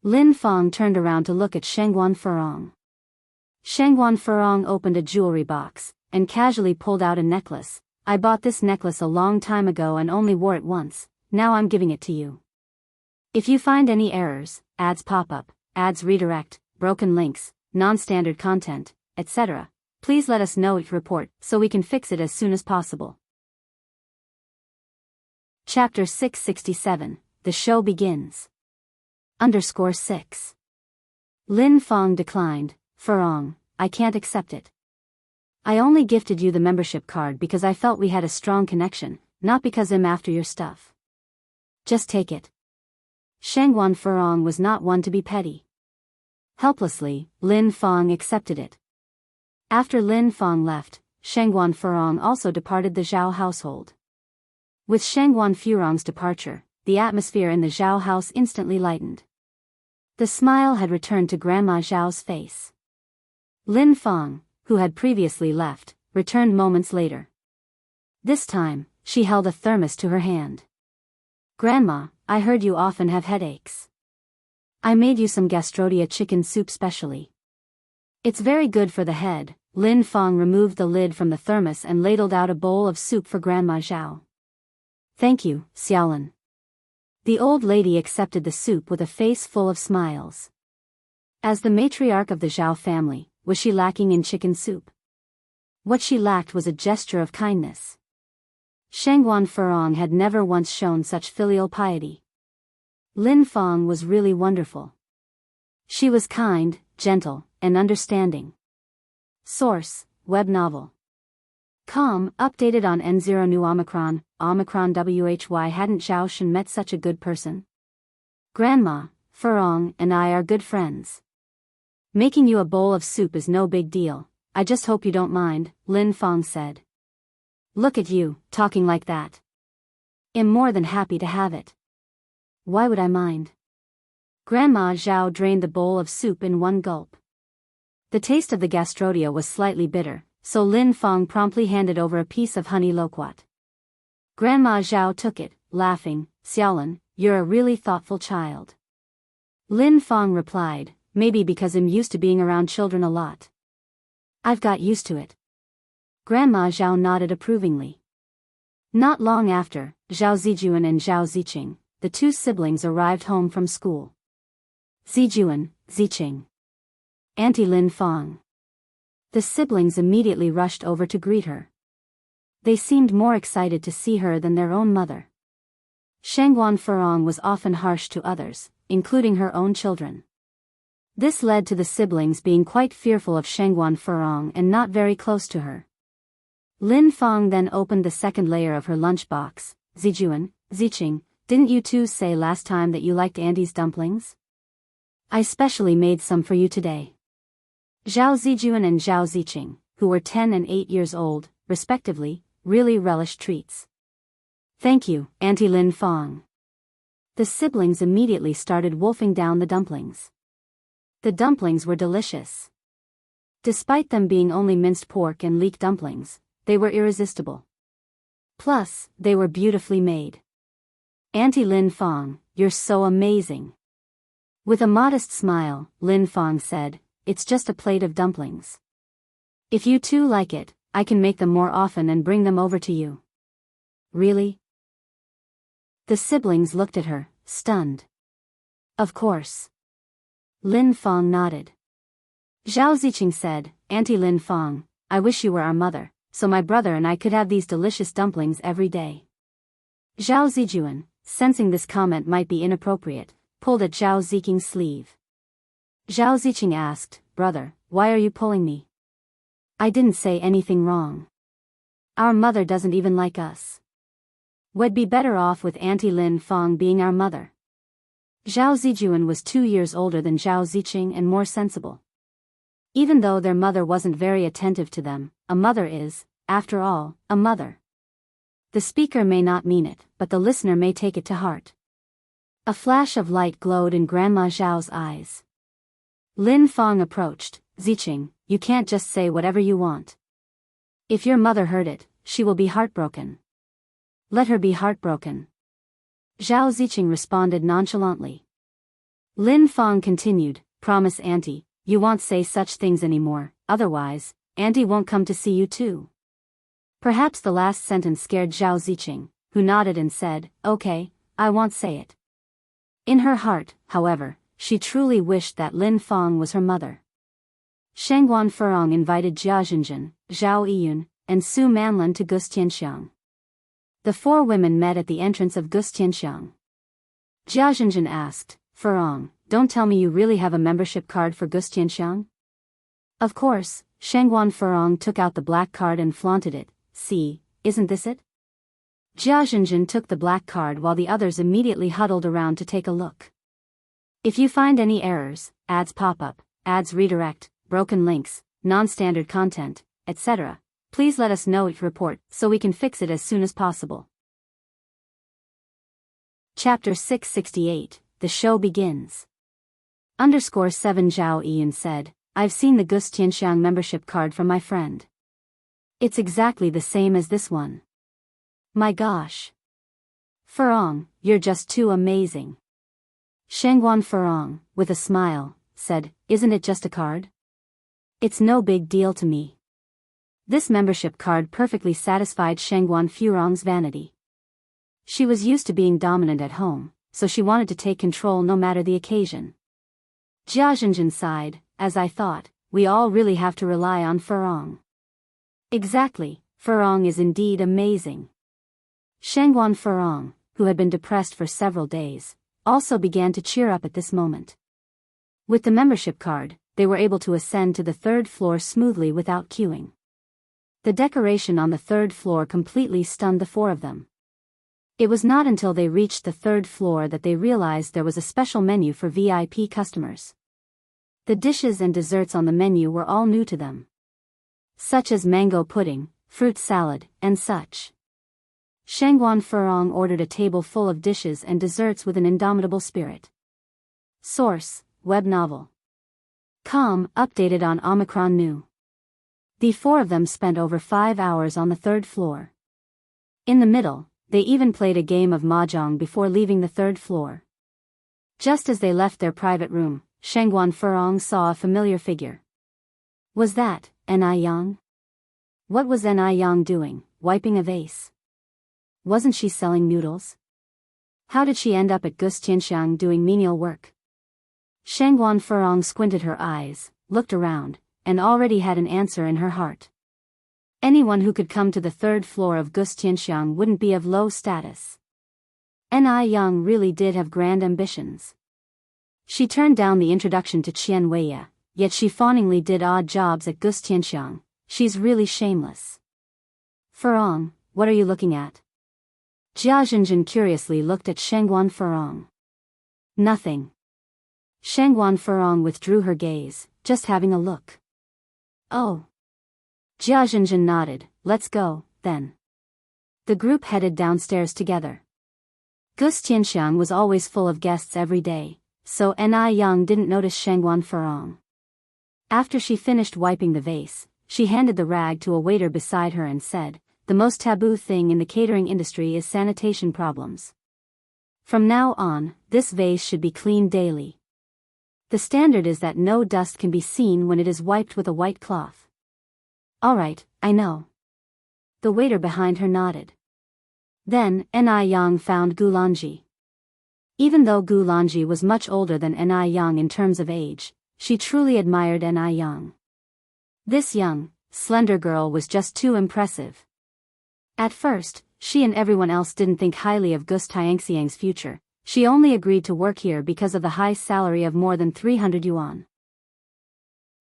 S1: Lin Fong turned around to look at Shengguan Furong. Shengguan Furong opened a jewelry box, and casually pulled out a necklace. I bought this necklace a long time ago and only wore it once, now I'm giving it to you. If you find any errors, ads pop up, ads redirect, broken links, non-standard content, etc., please let us know it report so we can fix it as soon as possible. Chapter 667, The Show Begins. _6. Lin Fang declined. Furong, I can't accept it. I only gifted you the membership card because I felt we had a strong connection, not because I'm after your stuff. Just take it. Shangguan Furong was not one to be petty. Helplessly, Lin Fang accepted it. After Lin Fang left, Shangguan Furong also departed the Zhao household. With Shangguan Furong's departure, the atmosphere in the Zhao house instantly lightened. The smile had returned to Grandma Zhao's face. Lin Fang, who had previously left, returned moments later. This time, she held a thermos to her hand. Grandma, I heard you often have headaches. I made you some gastrodia chicken soup specially. It's very good for the head. Lin Fang removed the lid from the thermos and ladled out a bowl of soup for Grandma Zhao. Thank you, Xiaolin. The old lady accepted the soup with a face full of smiles. As the matriarch of the Zhao family, was she lacking in chicken soup? What she lacked was a gesture of kindness. Shangguan Furong had never once shown such filial piety. Lin Fang was really wonderful. She was kind, gentle, and understanding. Source, web novel. Com, updated on N0 new Omicron, WHY hadn't Zhao Shen met such a good person? Grandma, Furong, and I are good friends. Making you a bowl of soup is no big deal, I just hope you don't mind, Lin Fang said. Look at you, talking like that. I'm more than happy to have it. Why would I mind? Grandma Zhao drained the bowl of soup in one gulp. The taste of the gastrodia was slightly bitter, so Lin Fang promptly handed over a piece of honey loquat. Grandma Zhao took it, laughing. Xiaolin, you're a really thoughtful child. Lin Fang replied, maybe because I'm used to being around children a lot. I've got used to it. Grandma Zhao nodded approvingly. Not long after, Zhao Zijuan and Zhao Ziqing, the two siblings arrived home from school. Zijuan, Ziqing. Auntie Lin Fang. The siblings immediately rushed over to greet her. They seemed more excited to see her than their own mother. Shangguan Furong was often harsh to others, including her own children. This led to the siblings being quite fearful of Shangguan Furong and not very close to her. Lin Fang then opened the second layer of her lunchbox. Zijuan, Ziqing, didn't you two say last time that you liked Auntie's dumplings? I specially made some for you today. Zhao Zijuan and Zhao Ziqing, who were 10 and 8 years old, respectively, really relished treats. Thank you, Auntie Lin Fang. The siblings immediately started wolfing down the dumplings. The dumplings were delicious. Despite them being only minced pork and leek dumplings, they were irresistible. Plus, they were beautifully made. Auntie Lin Fang, you're so amazing. With a modest smile, Lin Fang said, it's just a plate of dumplings. If you two like it, I can make them more often and bring them over to you. Really? The siblings looked at her, stunned. Of course. Lin Fang nodded. Zhao Ziqing said, Auntie Lin Fang, I wish you were our mother, so my brother and I could have these delicious dumplings every day. Zhao Zijuan, sensing this comment might be inappropriate, pulled at Zhao Ziqing's sleeve. Zhao Ziqing asked, Brother, why are you pulling me? I didn't say anything wrong. Our mother doesn't even like us. We'd be better off with Auntie Lin Fang being our mother. Zhao Zijuan was 2 years older than Zhao Ziqing and more sensible. Even though their mother wasn't very attentive to them, a mother is, after all, a mother. The speaker may not mean it, but the listener may take it to heart. A flash of light glowed in Grandma Zhao's eyes. Lin Fang approached. Ziqing, you can't just say whatever you want. If your mother heard it, she will be heartbroken. Let her be heartbroken. Zhao Ziqing responded nonchalantly. Lin Fang continued, Promise Auntie, you won't say such things anymore, otherwise, Auntie won't come to see you too. Perhaps the last sentence scared Zhao Ziqing, who nodded and said, Okay, I won't say it. In her heart, however, she truly wished that Lin Fang was her mother. Shangguan Furong invited Jia Zhenjin, Zhao Yiyun, and Su Manlin to Gustianxiang. The four women met at the entrance of Gustianxiang. Jia Zhenjin asked, Furong, don't tell me you really have a membership card for Wuxia Xianxia? Of course, Shangguan Furong took out the black card and flaunted it. See, isn't this it? Jia Zhenjin took the black card while the others immediately huddled around to take a look. If you find any errors, ads pop up, ads redirect, broken links, non-standard content, etc., please let us know it report so we can fix it as soon as possible. Chapter 668, The Show Begins. _7 Zhao Ian said, I've seen the Wuxia Xianxia membership card from my friend. It's exactly the same as this one. My gosh. Furong, you're just too amazing. Shangguan Furong, with a smile, said, isn't it just a card? It's no big deal to me. This membership card perfectly satisfied Shangguan Furong's vanity. She was used to being dominant at home, so she wanted to take control no matter the occasion. Jia Zhenjin sighed, as I thought, we all really have to rely on Furong. Exactly, Furong is indeed amazing. Shangguan Furong, who had been depressed for several days, also began to cheer up at this moment. With the membership card, they were able to ascend to the third floor smoothly without queuing. The decoration on the third floor completely stunned the four of them. It was not until they reached the third floor that they realized there was a special menu for VIP customers. The dishes and desserts on the menu were all new to them, such as mango pudding, fruit salad, and such. Shangguan Furong ordered a table full of dishes and desserts with an indomitable spirit. Source, web novel. Updated on Omicron New. The four of them spent over 5 hours on the third floor. In the middle, they even played a game of mahjong before leaving the third floor. Just as they left their private room, Shangguan Furong saw a familiar figure. Was that N.I. Yang? What was N.I. Yang doing, wiping a vase? Wasn't she selling noodles? How did she end up at Wuxia Xianxia doing menial work? Shangguan Furong squinted her eyes, looked around, and already had an answer in her heart. Anyone who could come to the third floor of Wuxia Xianxia wouldn't be of low status. N.I. Yang really did have grand ambitions. She turned down the introduction to Qian Weiya, yet she fawningly did odd jobs at Wuxia Xianxia. She's really shameless. Furong, what are you looking at? Jia Zhenjin curiously looked at Shangguan Furong. Nothing. Shangguan Furong withdrew her gaze, just having a look. Oh. Jia Zhenjin nodded, let's go, then. The group headed downstairs together. Wuxia Xianxia was always full of guests every day, so N.I. Yang didn't notice Shangguan Furong. After she finished wiping the vase, she handed the rag to a waiter beside her and said, the most taboo thing in the catering industry is sanitation problems. From now on, this vase should be cleaned daily. The standard is that no dust can be seen when it is wiped with a white cloth. Alright, I know. The waiter behind her nodded. Then, N.I. Yang found Gulanji. Even though Gulanji was much older than N.I. Yang in terms of age, she truly admired N.I. Yang. This young, slender girl was just too impressive. At first, she and everyone else didn't think highly of Wuxia Xianxia's future. She only agreed to work here because of the high salary of more than 300 yuan.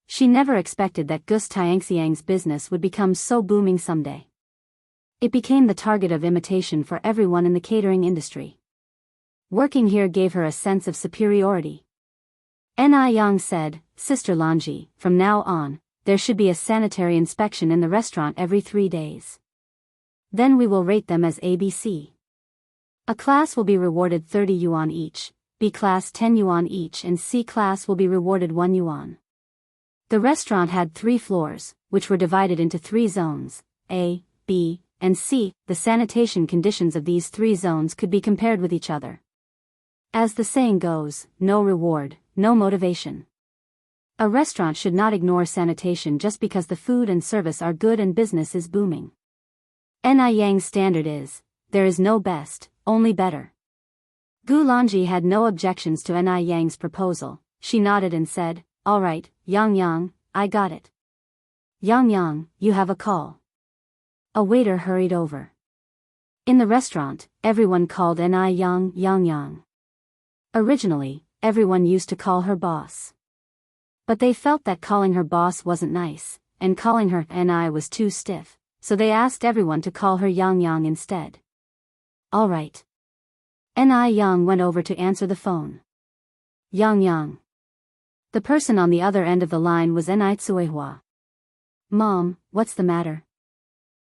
S1: She never expected that Wuxia Xianxia's business would become so booming someday. It became the target of imitation for everyone in the catering industry. Working here gave her a sense of superiority. N.I. Yang said, Sister Lanji, from now on, there should be a sanitary inspection in the restaurant every 3 days. Then we will rate them as ABC. A class will be rewarded 30 yuan each, B class 10 yuan each and C class will be rewarded 1 yuan. The restaurant had 3 floors, which were divided into 3 zones, A, B, and C. The sanitation conditions of these 3 zones could be compared with each other. As the saying goes, no reward, no motivation. A restaurant should not ignore sanitation just because the food and service are good and business is booming. N.I. Yang's standard is, there is no best, only better. Gulanji had no objections to N.I. Yang's proposal. She nodded and said, all right, Yang, I got it. Yang, you have a call. A waiter hurried over. In the restaurant, everyone called N.I. Yang. Originally, everyone used to call her boss. But they felt that calling her boss wasn't nice, and calling her Ni was too stiff, so they asked everyone to call her Yang Yang instead. Alright. Ni Yang went over to answer the phone. Yang Yang. The person on the other end of the line was Ni Tsuehua. Mom, what's the matter?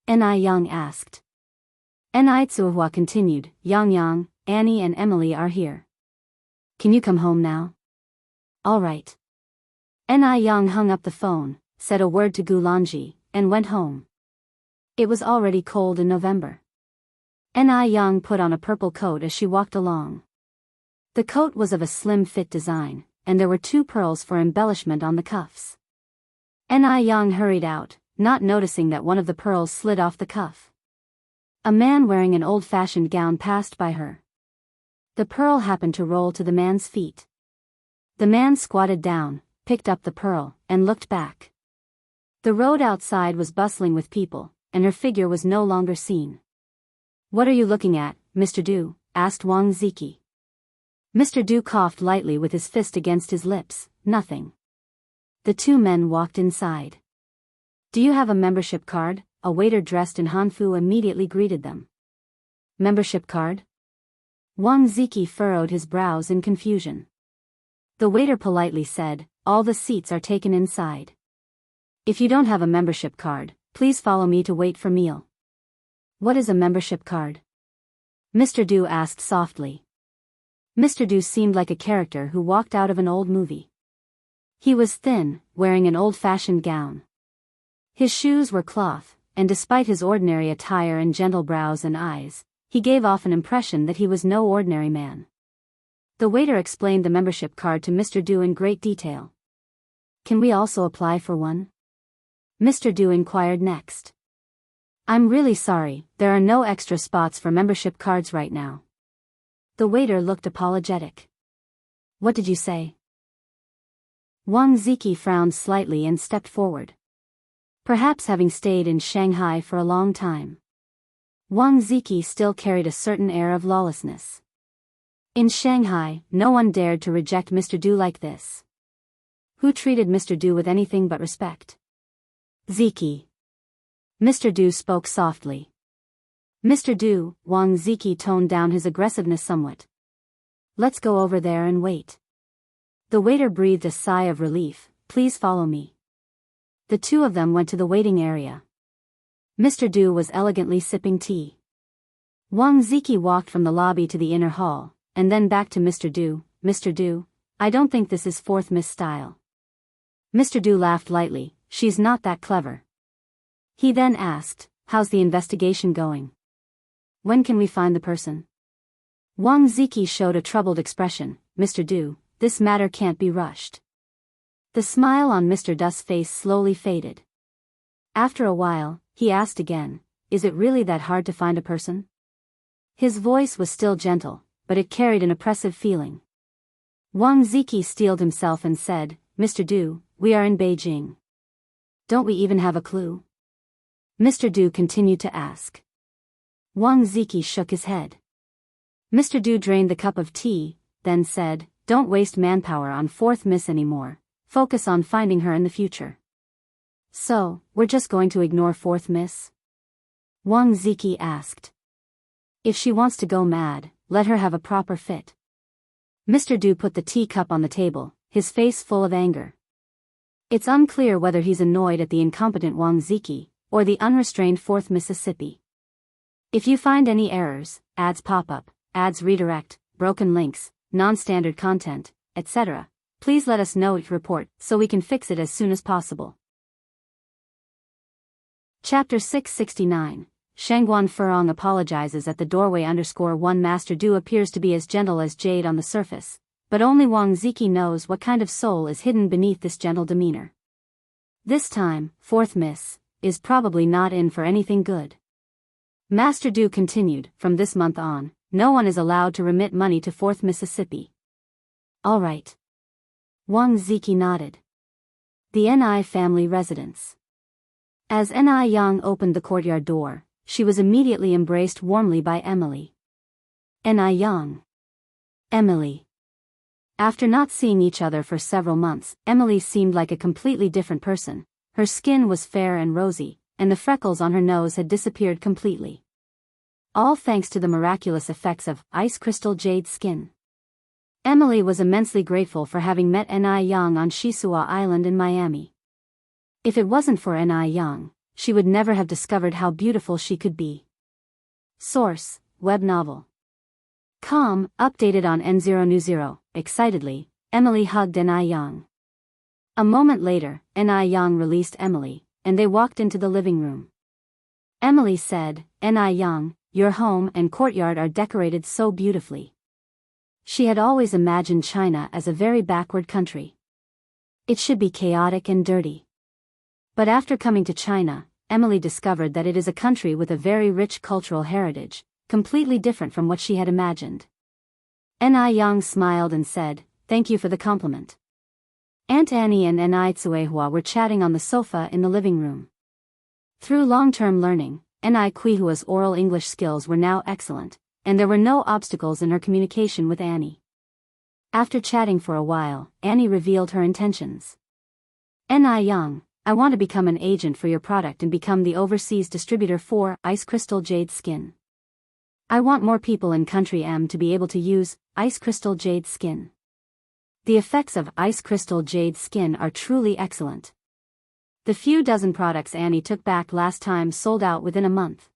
S1: Ni Yang asked. Ni Tsuehua continued, Yang Yang, Annie and Emily are here. Can you come home now? Alright. Ni Yang hung up the phone, said a word to Gulanji, and went home. It was already cold in November. Ni Yang put on a purple coat as she walked along. The coat was of a slim fit design, and there were 2 pearls for embellishment on the cuffs. Ni Yang hurried out, not noticing that one of the pearls slid off the cuff. A man wearing an old-fashioned gown passed by her. The pearl happened to roll to the man's feet. The man squatted down, picked up the pearl, and looked back. The road outside was bustling with people, and her figure was no longer seen. What are you looking at, Mr. Du? Asked Wang Ziki. Mr. Du coughed lightly with his fist against his lips. Nothing. The 2 men walked inside. Do you have a membership card? A waiter dressed in Hanfu immediately greeted them. Membership card? Wang Ziki furrowed his brows in confusion. The waiter politely said, all the seats are taken inside. If you don't have a membership card, please follow me to wait for meal. What is a membership card? Mr. Du asked softly. Mr. Du seemed like a character who walked out of an old movie. He was thin, wearing an old-fashioned gown. His shoes were cloth, and despite his ordinary attire and gentle brows and eyes, he gave off an impression that he was no ordinary man. The waiter explained the membership card to Mr. Du in great detail. Can we also apply for one? Mr. Du inquired next. I'm really sorry, there are no extra spots for membership cards right now. The waiter looked apologetic. What did you say? Wang Ziki frowned slightly and stepped forward. Perhaps having stayed in Shanghai for a long time, Wang Ziki still carried a certain air of lawlessness. In Shanghai, no one dared to reject Mr. Du like this. Who treated Mr. Du with anything but respect? Ziki. Mr. Du spoke softly. Mr. Du, Wang Ziki toned down his aggressiveness somewhat. Let's go over there and wait. The waiter breathed a sigh of relief. Please follow me. The 2 of them went to the waiting area. Mr. Du was elegantly sipping tea. Wang Ziki walked from the lobby to the inner hall, and then back to Mr. Du. Mr. Du, I don't think this is 4th Miss style. Mr. Du laughed lightly. She's not that clever. He then asked, how's the investigation going? When can we find the person? Wang Ziki showed a troubled expression. Mr. Du, this matter can't be rushed. The smile on Mr. Du's face slowly faded. After a while, he asked again, is it really that hard to find a person? His voice was still gentle, but it carried an oppressive feeling. Wang Ziki steeled himself and said, Mr. Du, we are in Beijing. Don't we even have a clue? Mr. Du continued to ask. Wang Ziki shook his head. Mr. Du drained the cup of tea, then said, don't waste manpower on 4th Miss anymore, focus on finding her in the future. So, we're just going to ignore 4th Miss? Wang Ziki asked. If she wants to go mad, let her have a proper fit. Mr. Du put the teacup on the table, his face full of anger. It's unclear whether he's annoyed at the incompetent Wang Ziki, or the unrestrained 4th Mississippi. If you find any errors, ads pop up, ads redirect, broken links, non-standard content, etc., please let us know each report so we can fix it as soon as possible. Chapter 669. Shangguan Furong apologizes at the doorway. _1 Master Du appears to be as gentle as jade on the surface, but only Wang Ziki knows what kind of soul is hidden beneath this gentle demeanor. This time, 4th Miss is probably not in for anything good. Master Du continued, from this month on, no one is allowed to remit money to 4th Mississippi. All right. Wang Ziki nodded. The Ni family residence. As Ni Yang opened the courtyard door, she was immediately embraced warmly by Emily. Ni Yang. Emily. After not seeing each other for several months, Emily seemed like a completely different person. Her skin was fair and rosy, and the freckles on her nose had disappeared completely. All thanks to the miraculous effects of ice crystal jade skin. Emily was immensely grateful for having met Ni Yang on Shisua Island in Miami. If it wasn't for Ni Yang, she would never have discovered how beautiful she could be. Source: web novel. Com, updated on N0New0. Excitedly, Emily hugged Ni Yang. A moment later, Ni Yang released Emily, and they walked into the living room. Emily said, Ni Yang, your home and courtyard are decorated so beautifully. She had always imagined China as a very backward country. It should be chaotic and dirty. But after coming to China, Emily discovered that it is a country with a very rich cultural heritage, completely different from what she had imagined. Ni Yang smiled and said, thank you for the compliment. Aunt Annie and Ni Tsuehua were chatting on the sofa in the living room. Through long-term learning, Ni Kuihua's oral English skills were now excellent, and there were no obstacles in her communication with Annie. After chatting for a while, Annie revealed her intentions. Ni Yang, I want to become an agent for your product and become the overseas distributor for Ice Crystal Jade Skin. I want more people in Country M to be able to use Ice Crystal Jade Skin. The effects of Ice Crystal Jade Skin are truly excellent. The few dozen products Annie took back last time sold out within a month.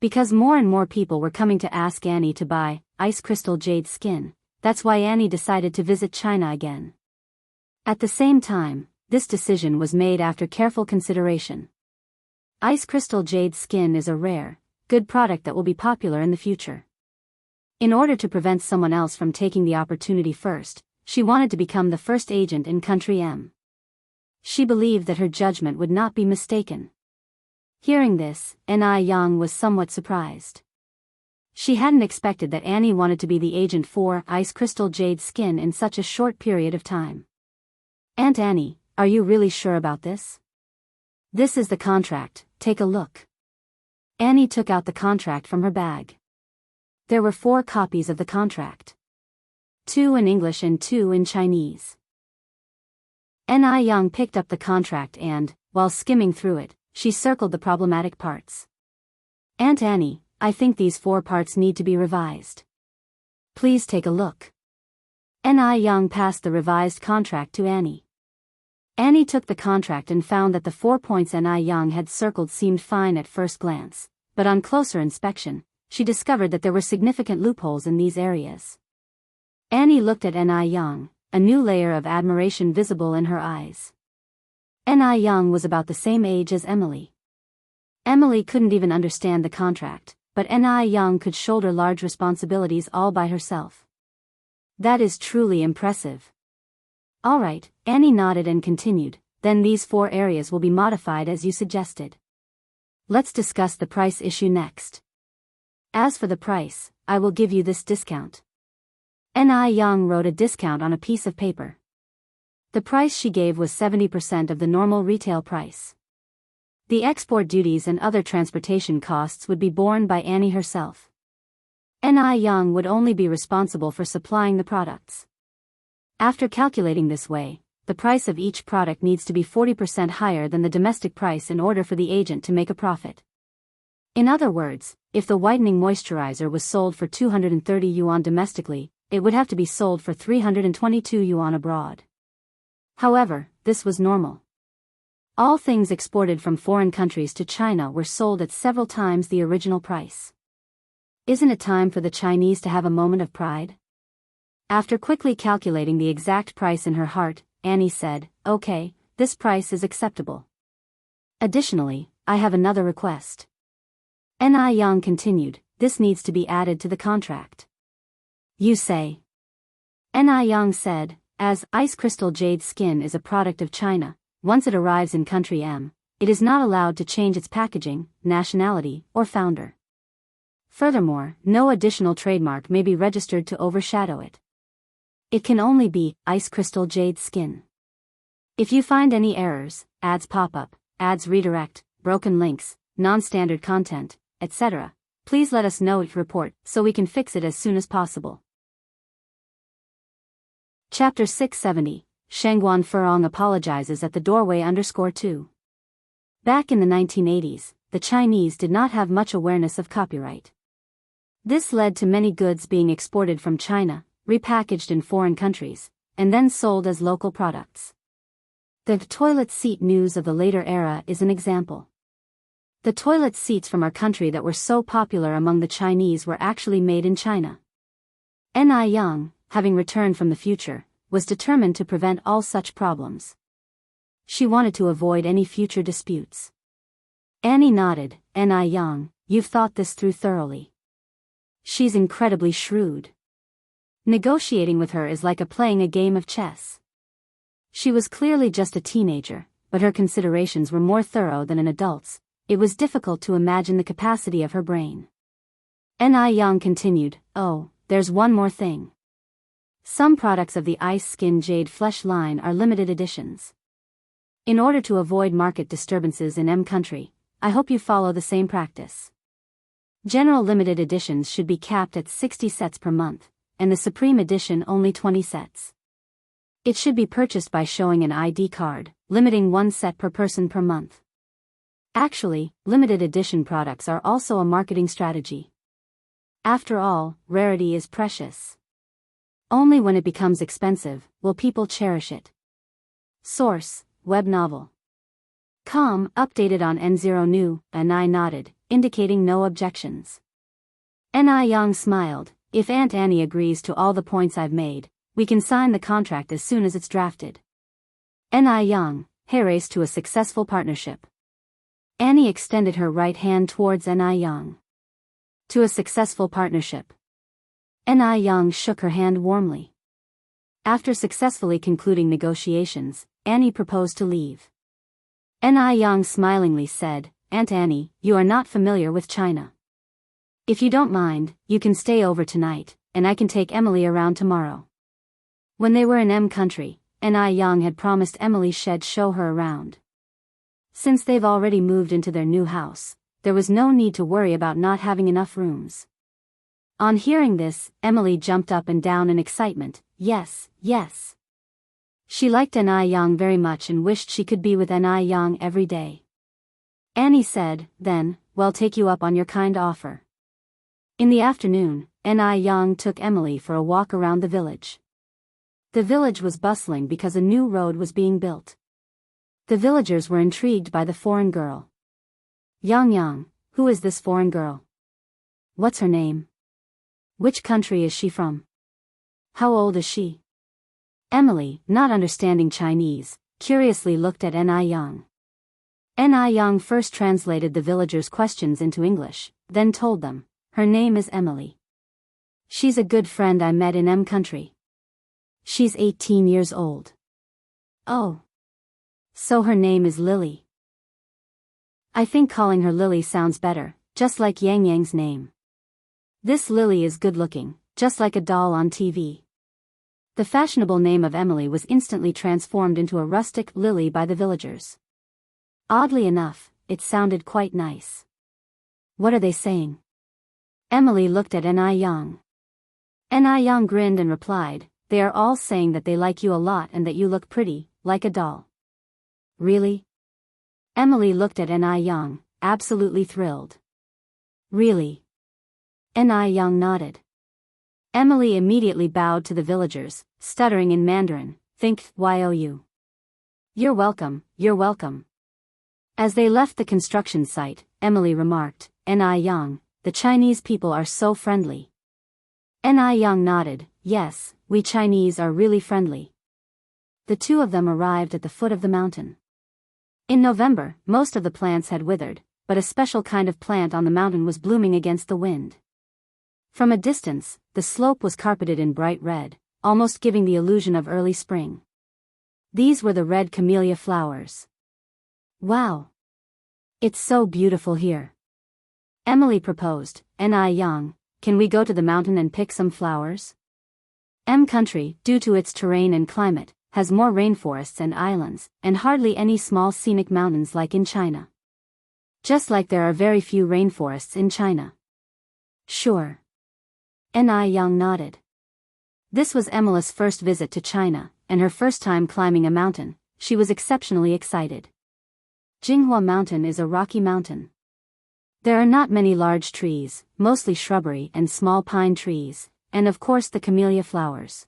S1: Because more and more people were coming to ask Annie to buy Ice Crystal Jade Skin, that's why Annie decided to visit China again. At the same time, this decision was made after careful consideration. Ice Crystal Jade Skin is a rare, good product that will be popular in the future. In order to prevent someone else from taking the opportunity first, she wanted to become the first agent in Country M. She believed that her judgment would not be mistaken. Hearing this, Ni Yang was somewhat surprised. She hadn't expected that Annie wanted to be the agent for Ice Crystal Jade Skin in such a short period of time. Aunt Annie, are you really sure about this? This is the contract, take a look. Annie took out the contract from her bag. There were 4 copies of the contract. 2 in English and 2 in Chinese. Ni Yang picked up the contract and, while skimming through it, she circled the problematic parts. Aunt Annie, I think these 4 parts need to be revised. Please take a look. Ni Yang passed the revised contract to Annie. Annie took the contract and found that the 4 points Ni Yang had circled seemed fine at first glance, but on closer inspection, she discovered that there were significant loopholes in these areas. Annie looked at Ni Yang, a new layer of admiration visible in her eyes. Ni Yang was about the same age as Emily. Emily couldn't even understand the contract, but Ni Yang could shoulder large responsibilities all by herself. That is truly impressive. All right, Annie nodded and continued, then these 4 areas will be modified as you suggested. Let's discuss the price issue next. As for the price, I will give you this discount. Ni Yang wrote a discount on a piece of paper. The price she gave was 70% of the normal retail price. The export duties and other transportation costs would be borne by Annie herself. Ni Yang would only be responsible for supplying the products. After calculating this way, the price of each product needs to be 40% higher than the domestic price in order for the agent to make a profit. In other words, if the whitening moisturizer was sold for 230 yuan domestically, it would have to be sold for 322 yuan abroad. However, this was normal. All things exported from foreign countries to China were sold at several times the original price. Isn't it time for the Chinese to have a moment of pride? After quickly calculating the exact price in her heart, Annie said, okay, this price is acceptable. Additionally, I have another request. Ni Yang continued, this needs to be added to the contract. You say. Ni Yang said, as Ice Crystal Jade Skin is a product of China, once it arrives in Country M, it is not allowed to change its packaging, nationality, or founder. Furthermore, no additional trademark may be registered to overshadow it. It can only be Ice Crystal Jade Skin. If you find any errors, ads pop up, ads redirect, broken links, non-standard content, etc., please let us know it report so we can fix it as soon as possible. Chapter 670, Shangguan Furong apologizes at the doorway _2. Back in the 1980s, the Chinese did not have much awareness of copyright. This led to many goods being exported from China, repackaged in foreign countries, and then sold as local products. The toilet seat news of the later era is an example. The toilet seats from our country that were so popular among the Chinese were actually made in China. Ni Yang, having returned from the future, was determined to prevent all such problems. She wanted to avoid any future disputes. Annie nodded. Ni Yang, you've thought this through thoroughly. She's incredibly shrewd. Negotiating with her is like playing a game of chess. She was clearly just a teenager, but her considerations were more thorough than an adult's. It was difficult to imagine the capacity of her brain. Ni Yang continued, oh, there's one more thing. Some products of the Ice Skin Jade Flesh line are limited editions. In order to avoid market disturbances in M country, I hope you follow the same practice. General limited editions should be capped at 60 sets per month, and the Supreme Edition only 20 sets. It should be purchased by showing an ID card, limiting 1 set per person per month. Actually, limited edition products are also a marketing strategy. After all, rarity is precious. Only when it becomes expensive will people cherish it. Source, web novel. Updated on N0 New, Ni nodded, indicating no objections. Ni Yang smiled, if Aunt Annie agrees to all the points I've made, we can sign the contract as soon as it's drafted. Ni Yang, race to a successful partnership. Annie extended her right hand towards Ni Yang. To a successful partnership. Ni Yang shook her hand warmly. After successfully concluding negotiations, Annie proposed to leave. Ni Yang smilingly said, Aunt Annie, you are not familiar with China. If you don't mind, you can stay over tonight, and I can take Emily around tomorrow. When they were in M country, Ni Yang had promised Emily she'd show her around. Since they've already moved into their new house, there was no need to worry about not having enough rooms. On hearing this, Emily jumped up and down in excitement. Yes, yes. She liked Ni Yang very much and wished she could be with Ni Yang every day. Annie said, then, we'll take you up on your kind offer. In the afternoon, Ni Yang took Emily for a walk around the village. The village was bustling because a new road was being built. The villagers were intrigued by the foreign girl. Yang, who is this foreign girl? What's her name? Which country is she from? How old is she? Emily, not understanding Chinese, curiously looked at Ni Yang. Ni Yang first translated the villagers' questions into English, then told them, her name is Emily. She's a good friend I met in M country. She's 18 years old. Oh. So her name is Lily. I think calling her Lily sounds better, just like Yang Yang's name. This Lily is good-looking, just like a doll on TV. The fashionable name of Emily was instantly transformed into a rustic Lily by the villagers. Oddly enough, it sounded quite nice. What are they saying? Emily looked at Ni Yang. Ni Yang grinned and replied, they are all saying that they like you a lot and that you look pretty, like a doll. Really? Emily looked at Ni Yang, absolutely thrilled. Really? Ni Yang nodded. Emily immediately bowed to the villagers, stuttering in Mandarin, think you. You're welcome, you're welcome. As they left the construction site, Emily remarked, Ni Yang, the Chinese people are so friendly. Ni Yang nodded, yes, we Chinese are really friendly. The two of them arrived at the foot of the mountain. In November, most of the plants had withered, but a special kind of plant on the mountain was blooming against the wind. From a distance, the slope was carpeted in bright red, almost giving the illusion of early spring. These were the red camellia flowers. Wow! It's so beautiful here. Emily proposed, Ni Yang, can we go to the mountain and pick some flowers? M country, due to its terrain and climate, has more rainforests and islands, and hardly any small scenic mountains like in China. Just like there are very few rainforests in China. Sure. Ni Yang nodded. This was Emily's first visit to China, and her first time climbing a mountain. She was exceptionally excited. Jinghua Mountain is a rocky mountain. There are not many large trees, mostly shrubbery and small pine trees, and of course the camellia flowers.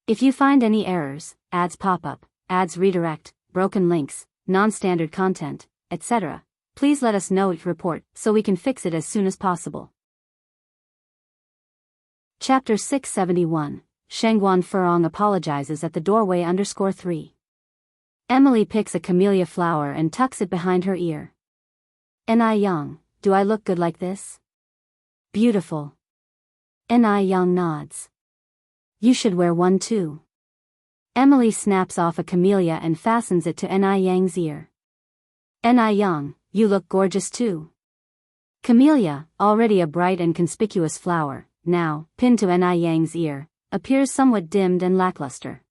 S1: If you find any errors, ads pop up, ads redirect, broken links, non-standard content, etc., please let us know each report so we can fix it as soon as possible. Chapter 671, Shengguan Furong apologizes at the doorway _3. Emily picks a camellia flower and tucks it behind her ear. Ni Yang, do I look good like this? Beautiful. Ni Yang nods. You should wear one too. Emily snaps off a camellia and fastens it to Ni Yang's ear. Ni Yang, you look gorgeous too. Camellia, already a bright and conspicuous flower, now, pinned to Ni Yang's ear, appears somewhat dimmed and lackluster.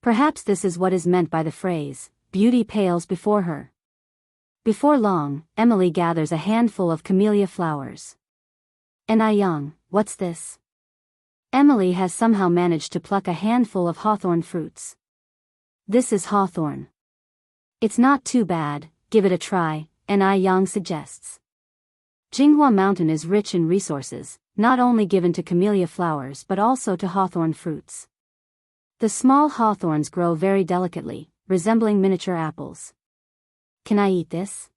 S1: Perhaps this is what is meant by the phrase, beauty pales before her. Before long, Emily gathers a handful of camellia flowers. Ni Yang, what's this? Emily has somehow managed to pluck a handful of hawthorn fruits. This is hawthorn. It's not too bad, give it a try, Ni Yang suggests. Jinghua Mountain is rich in resources, not only given to camellia flowers but also to hawthorn fruits. The small hawthorns grow very delicately, resembling miniature apples. Can I eat this?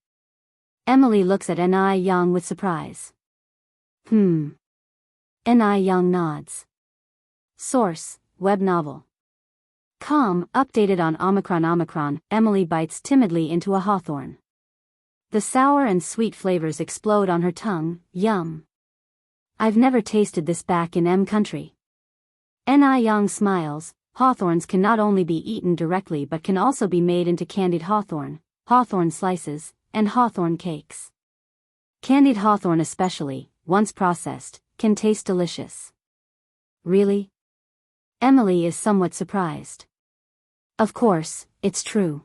S1: Emily looks at Ni Yang with surprise. Ni Yang nods. Source, web novel. Updated on Omicron. Emily bites timidly into a hawthorn. The sour and sweet flavors explode on her tongue, yum. I've never tasted this back in country. Ni Yang smiles. Hawthorns can not only be eaten directly but can also be made into candied hawthorn, hawthorn slices, and hawthorn cakes. Candied hawthorn especially, once processed, can taste delicious. Really? Emily is somewhat surprised. Of course, it's true.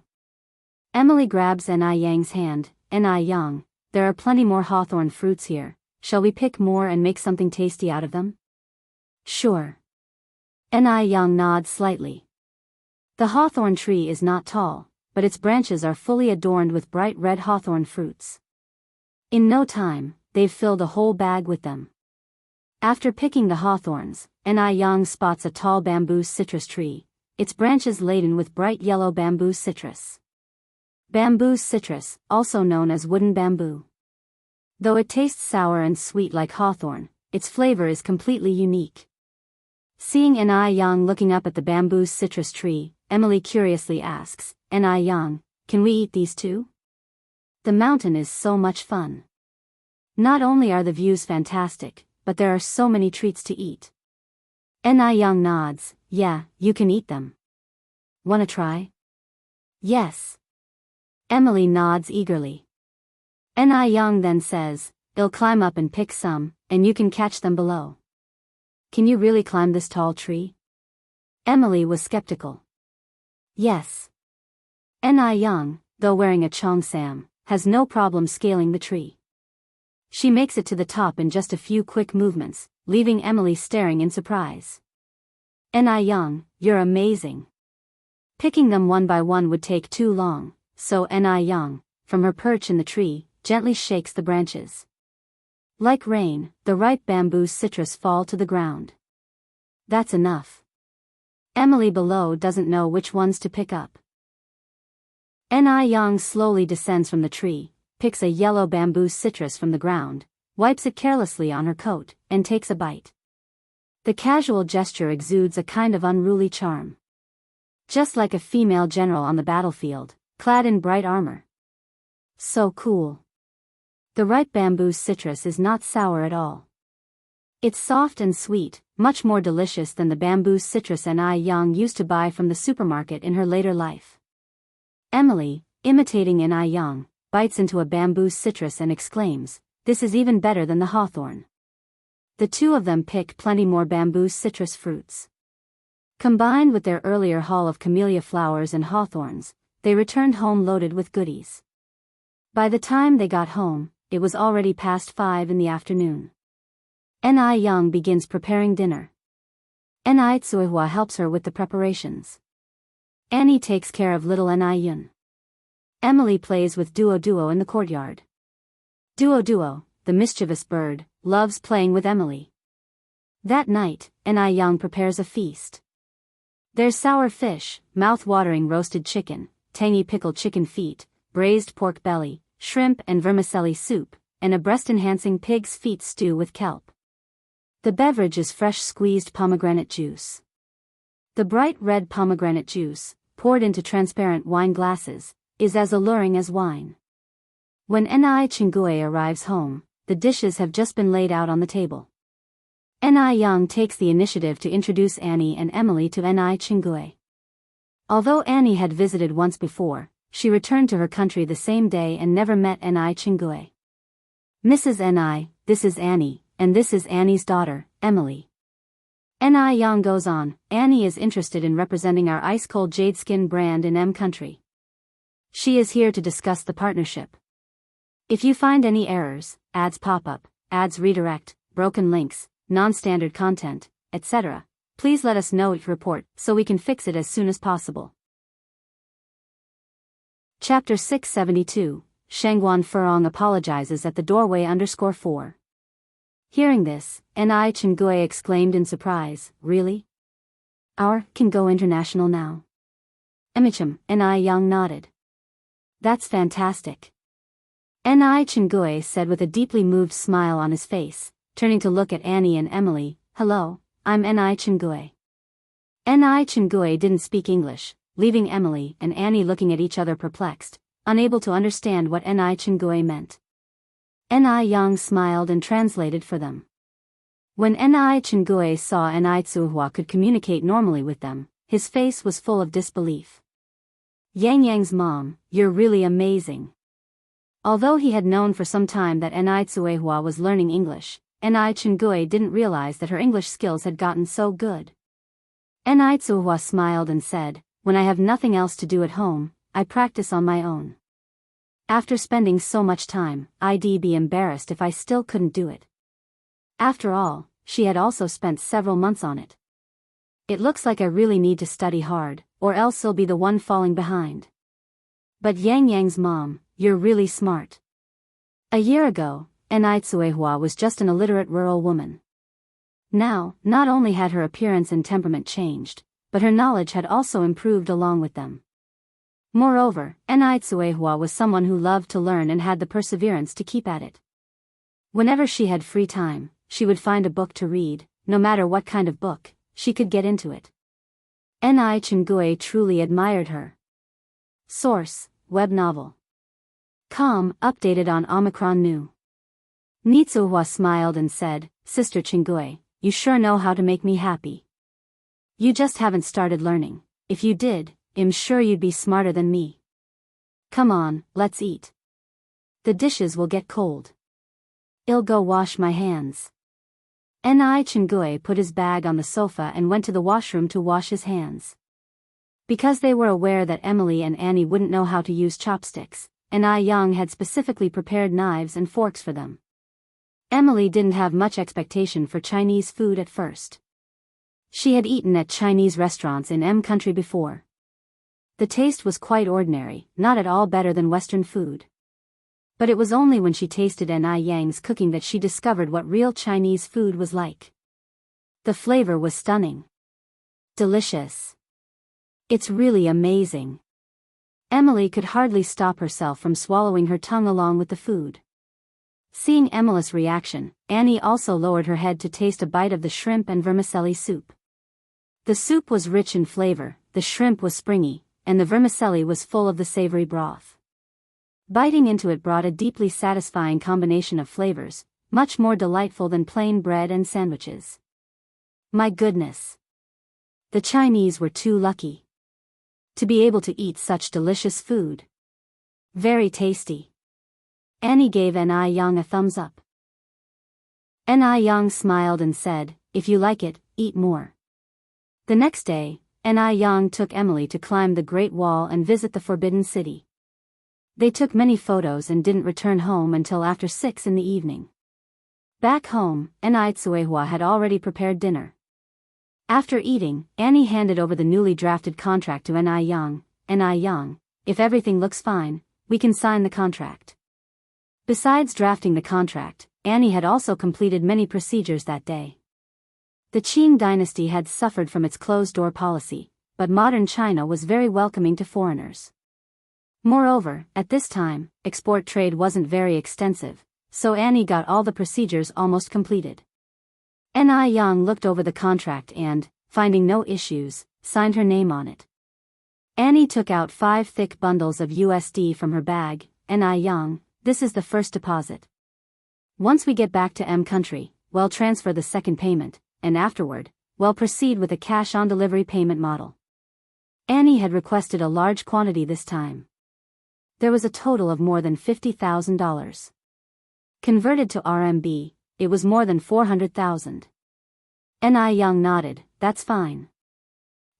S1: Emily grabs Ni Yang's hand. Ni Yang, there are plenty more hawthorn fruits here. Shall we pick more and make something tasty out of them? Sure. Ni Yang nods slightly. The hawthorn tree is not tall, but its branches are fully adorned with bright red hawthorn fruits. In no time, they've filled a whole bag with them. After picking the hawthorns, Ni Yang spots a tall bamboo citrus tree, its branches laden with bright yellow bamboo citrus. Bamboo citrus, also known as wooden bamboo. Though it tastes sour and sweet like hawthorn, its flavor is completely unique. Seeing Ni Yang looking up at the bamboo citrus tree, Emily curiously asks, Ni Yang, can we eat these too? The mountain is so much fun. Not only are the views fantastic, but there are so many treats to eat. Ni Yang nods, yeah, you can eat them. Wanna try? Yes. Emily nods eagerly. Ni Yang then says, I'll climb up and pick some, and you can catch them below. Can you really climb this tall tree? Emily was skeptical. Yes. Ni Yang, though wearing a cheongsam, has no problem scaling the tree. She makes it to the top in just a few quick movements, leaving Emily staring in surprise. Ni Yang, you're amazing. Picking them one by one would take too long, so Ni Yang, from her perch in the tree, gently shakes the branches. Like rain, the ripe bamboo citrus fall to the ground. That's enough. Emily below doesn't know which ones to pick up. Ni Yang slowly descends from the tree, picks a yellow bamboo citrus from the ground, wipes it carelessly on her coat, and takes a bite. The casual gesture exudes a kind of unruly charm. Just like a female general on the battlefield, clad in bright armor. So cool. The ripe bamboo citrus is not sour at all. It's soft and sweet, much more delicious than the bamboo citrus Ni Yang used to buy from the supermarket in her later life. Emily, imitating Ni Yang, bites into a bamboo citrus and exclaims, this is even better than the hawthorn. The two of them pick plenty more bamboo citrus fruits. Combined with their earlier haul of camellia flowers and hawthorns, they returned home loaded with goodies. By the time they got home, it was already past 5 in the afternoon. Ni Yang begins preparing dinner. Ni Tsuehua helps her with the preparations. Annie takes care of little Ni Yun. Emily plays with Duo in the courtyard. Duo, the mischievous bird, loves playing with Emily. That night, Ni Yang prepares a feast. There's sour fish, mouth-watering roasted chicken, tangy pickled chicken feet, braised pork belly, shrimp and vermicelli soup, and a breast-enhancing pig's feet stew with kelp. The beverage is fresh squeezed pomegranate juice. The bright red pomegranate juice, poured into transparent wine glasses, is as alluring as wine. When Ni Chingue arrives home, the dishes have just been laid out on the table. Ni Yang takes the initiative to introduce Annie and Emily to Ni Chingue. Although Annie had visited once before, she returned to her country the same day and never met Ni Chingue. Mrs. Ni, this is Annie, and this is Annie's daughter, Emily. Ni Yang goes on, Annie is interested in representing our ice-cold jade skin brand in M country. She is here to discuss the partnership. If you find any errors, ads pop up, ads redirect, broken links, non-standard content, etc., please let us know your report so we can fix it as soon as possible. Chapter 672, Shangguan Furong apologizes at the doorway _4. Hearing this, Ni Chingue exclaimed in surprise, really? Our can go international now? Emicham, Ni Yang nodded. That's fantastic. Ni Chingue said with a deeply moved smile on his face, turning to look at Annie and Emily, hello, I'm Ni Chingue. Ni Chingue didn't speak English, leaving Emily and Annie looking at each other perplexed, unable to understand what Ni Chingue meant. Ni Yang smiled and translated for them. When Ni Chingue saw Ni Tsuehua could communicate normally with them, his face was full of disbelief. Yang's mom, you're really amazing. Although he had known for some time that Ni Tsuehua was learning English, Ni Chingue didn't realize that her English skills had gotten so good. Ni Tsuehua smiled and said, when I have nothing else to do at home, I practice on my own. After spending so much time, I'd be embarrassed if I still couldn't do it. After all, she had also spent several months on it. It looks like I really need to study hard, or else I'll be the one falling behind. But Yang's mom, you're really smart. A year ago, Ni Tsuehua was just an illiterate rural woman. Now, not only had her appearance and temperament changed, but her knowledge had also improved along with them. Moreover, Ni Tsuehua was someone who loved to learn and had the perseverance to keep at it. Whenever she had free time, she would find a book to read, no matter what kind of book, she could get into it. Ni Chingue truly admired her. Source, web novel. Updated on Omicron New. Ni Tsuehua smiled and said, Sister Chingue, you sure know how to make me happy. You just haven't started learning. If you did, I'm sure you'd be smarter than me. Come on, let's eat. The dishes will get cold. I'll go wash my hands. Ni Chingue put his bag on the sofa and went to the washroom to wash his hands. Because they were aware that Emily and Annie wouldn't know how to use chopsticks, Ni Yang had specifically prepared knives and forks for them. Emily didn't have much expectation for Chinese food at first. She had eaten at Chinese restaurants in M country before. The taste was quite ordinary, not at all better than Western food. But it was only when she tasted Ni Yang's cooking that she discovered what real Chinese food was like. The flavor was stunning. Delicious. It's really amazing. Emily could hardly stop herself from swallowing her tongue along with the food. Seeing Emily's reaction, Annie also lowered her head to taste a bite of the shrimp and vermicelli soup. The soup was rich in flavor, the shrimp was springy, and the vermicelli was full of the savory broth. Biting into it brought a deeply satisfying combination of flavors, much more delightful than plain bread and sandwiches. My goodness! The Chinese were too lucky to be able to eat such delicious food. Very tasty. Annie gave Ni Yang a thumbs up. Ni Yang smiled and said, if you like it, eat more. The next day, Ni Yang took Emily to climb the Great Wall and visit the Forbidden City. They took many photos and didn't return home until after 6 in the evening. Back home, Ni Tsuehua had already prepared dinner. After eating, Annie handed over the newly drafted contract to Ni Yang. Ni Yang, if everything looks fine, we can sign the contract. Besides drafting the contract, Annie had also completed many procedures that day. The Qing dynasty had suffered from its closed-door policy, but modern China was very welcoming to foreigners. Moreover, at this time, export trade wasn't very extensive, so Annie got all the procedures almost completed. Ni Yang looked over the contract and, finding no issues, signed her name on it. Annie took out 5 thick bundles of USD from her bag. Ni Yang, this is the first deposit. Once we get back to M country, we'll transfer the second payment, and afterward, we'll proceed with a cash-on-delivery payment model. Annie had requested a large quantity this time. There was a total of more than $50,000. Converted to RMB, it was more than 400,000. Ni Yang nodded, that's fine.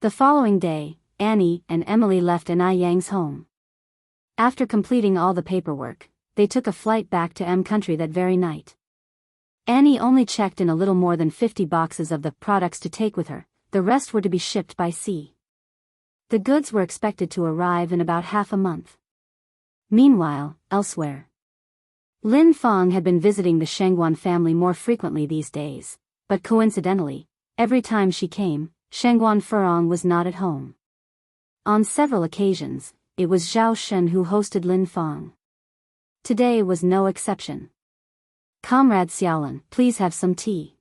S1: The following day, Annie and Emily left Ni Yang's home. After completing all the paperwork, they took a flight back to M country that very night. Annie only checked in a little more than 50 boxes of the products to take with her, the rest were to be shipped by sea. The goods were expected to arrive in about half a month. Meanwhile, elsewhere, Lin Feng had been visiting the Shengguan family more frequently these days, but coincidentally, every time she came, Shengguan Furong was not at home. On several occasions, it was Zhao Shen who hosted Lin Feng. Today was no exception. Comrade Xiaolin, please have some tea.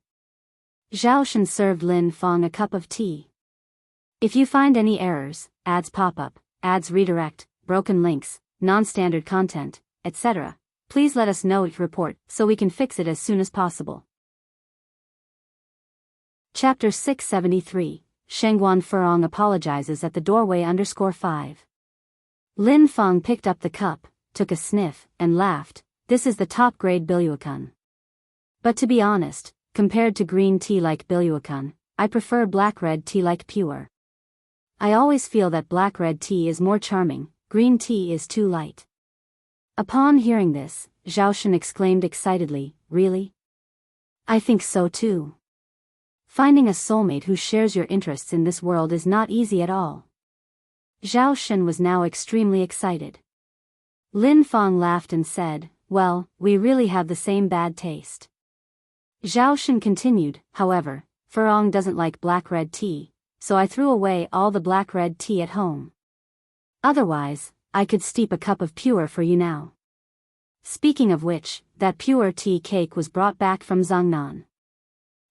S1: Zhao Shen served Lin Feng a cup of tea. If you find any errors, ads pop up, ads redirect, broken links, non-standard content, etc., please let us know each report so we can fix it as soon as possible. Chapter 673, Shengguan Furong apologizes at the doorway _5. Lin Feng picked up the cup, took a sniff, and laughed, this is the top-grade Biluakun. But to be honest, compared to green tea like Biluakun, I prefer black-red tea like Pure. I always feel that black-red tea is more charming, green tea is too light. Upon hearing this, Zhao Shen exclaimed excitedly, really? I think so too. Finding a soulmate who shares your interests in this world is not easy at all. Zhao Shen was now extremely excited. Lin Feng laughed and said, well, we really have the same bad taste. Zhao Shen continued, however, Furong doesn't like black-red tea, so I threw away all the black-red tea at home. Otherwise, I could steep a cup of Pure for you now. Speaking of which, that Pure tea cake was brought back from Zhangnan.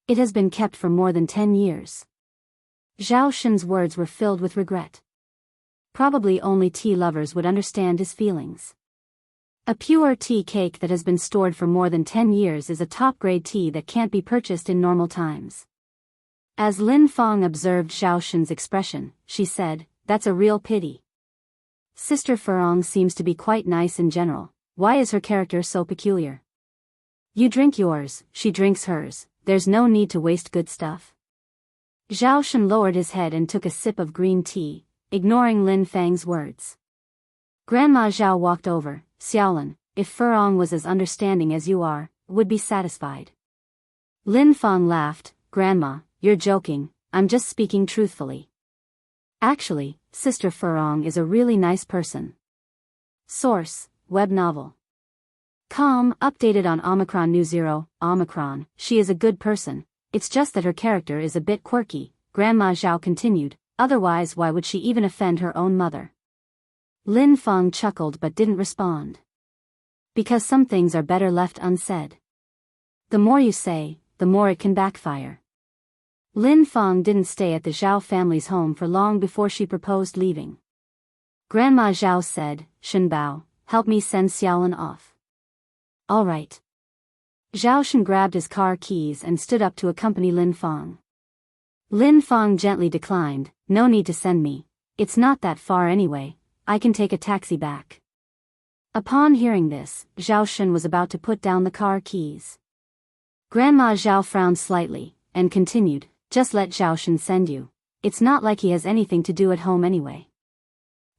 S1: It has been kept for more than 10 years. Zhao Shen's words were filled with regret. Probably only tea lovers would understand his feelings. A Pure tea cake that has been stored for more than 10 years is a top-grade tea that can't be purchased in normal times. As Lin Feng observed Zhao Shen's expression, she said, that's a real pity. Sister Furong seems to be quite nice in general, why is her character so peculiar? You drink yours, she drinks hers, there's no need to waste good stuff. Zhao Shen lowered his head and took a sip of green tea, ignoring Lin Feng's words. Grandma Zhao walked over, Xiaolin, if Furong was as understanding as you are, would be satisfied. Lin Feng laughed, Grandma, you're joking, I'm just speaking truthfully. Actually, Sister Furong is a really nice person. Source, web novel. Com, updated on Omicron New 0, Omicron, she is a good person, it's just that her character is a bit quirky, Grandma Zhao continued, otherwise why would she even offend her own mother? Lin Feng chuckled but didn't respond. Because some things are better left unsaid. The more you say, the more it can backfire. Lin Feng didn't stay at the Zhao family's home for long before she proposed leaving. Grandma Zhao said, Shenbao, help me send Xiaolin off. All right. Zhao Shen grabbed his car keys and stood up to accompany Lin Feng. Lin Feng gently declined, no need to send me, it's not that far anyway, I can take a taxi back. Upon hearing this, Zhao Shen was about to put down the car keys. Grandma Zhao frowned slightly, and continued, just let Zhao Shen send you, it's not like he has anything to do at home anyway.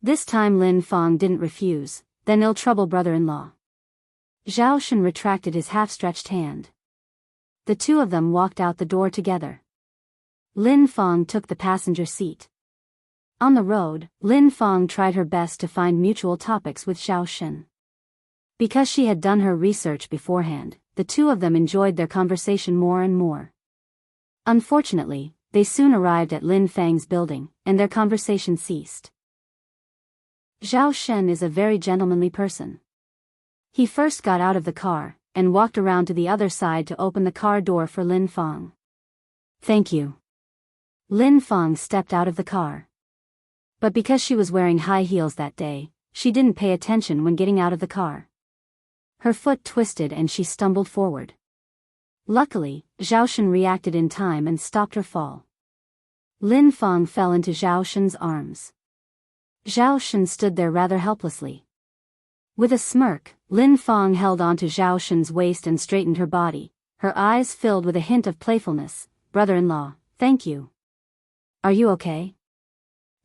S1: This time Lin Feng didn't refuse, then ill-trouble brother-in-law. Zhao Shen retracted his half-stretched hand. The two of them walked out the door together. Lin Feng took the passenger seat. On the road, Lin Feng tried her best to find mutual topics with Zhao Shen. Because she had done her research beforehand, the two of them enjoyed their conversation more and more. Unfortunately, they soon arrived at Lin Feng's building, and their conversation ceased. Zhao Shen is a very gentlemanly person. He first got out of the car, and walked around to the other side to open the car door for Lin Feng. Thank you. Lin Feng stepped out of the car. But because she was wearing high heels that day, she didn't pay attention when getting out of the car. Her foot twisted and she stumbled forward. Luckily, Zhao Shen reacted in time and stopped her fall. Lin Feng fell into Zhao Shen's arms. Zhao Shen stood there rather helplessly. With a smirk, Lin Feng held onto Zhao Shen's waist and straightened her body, her eyes filled with a hint of playfulness. Brother-in-law, thank you. Are you okay?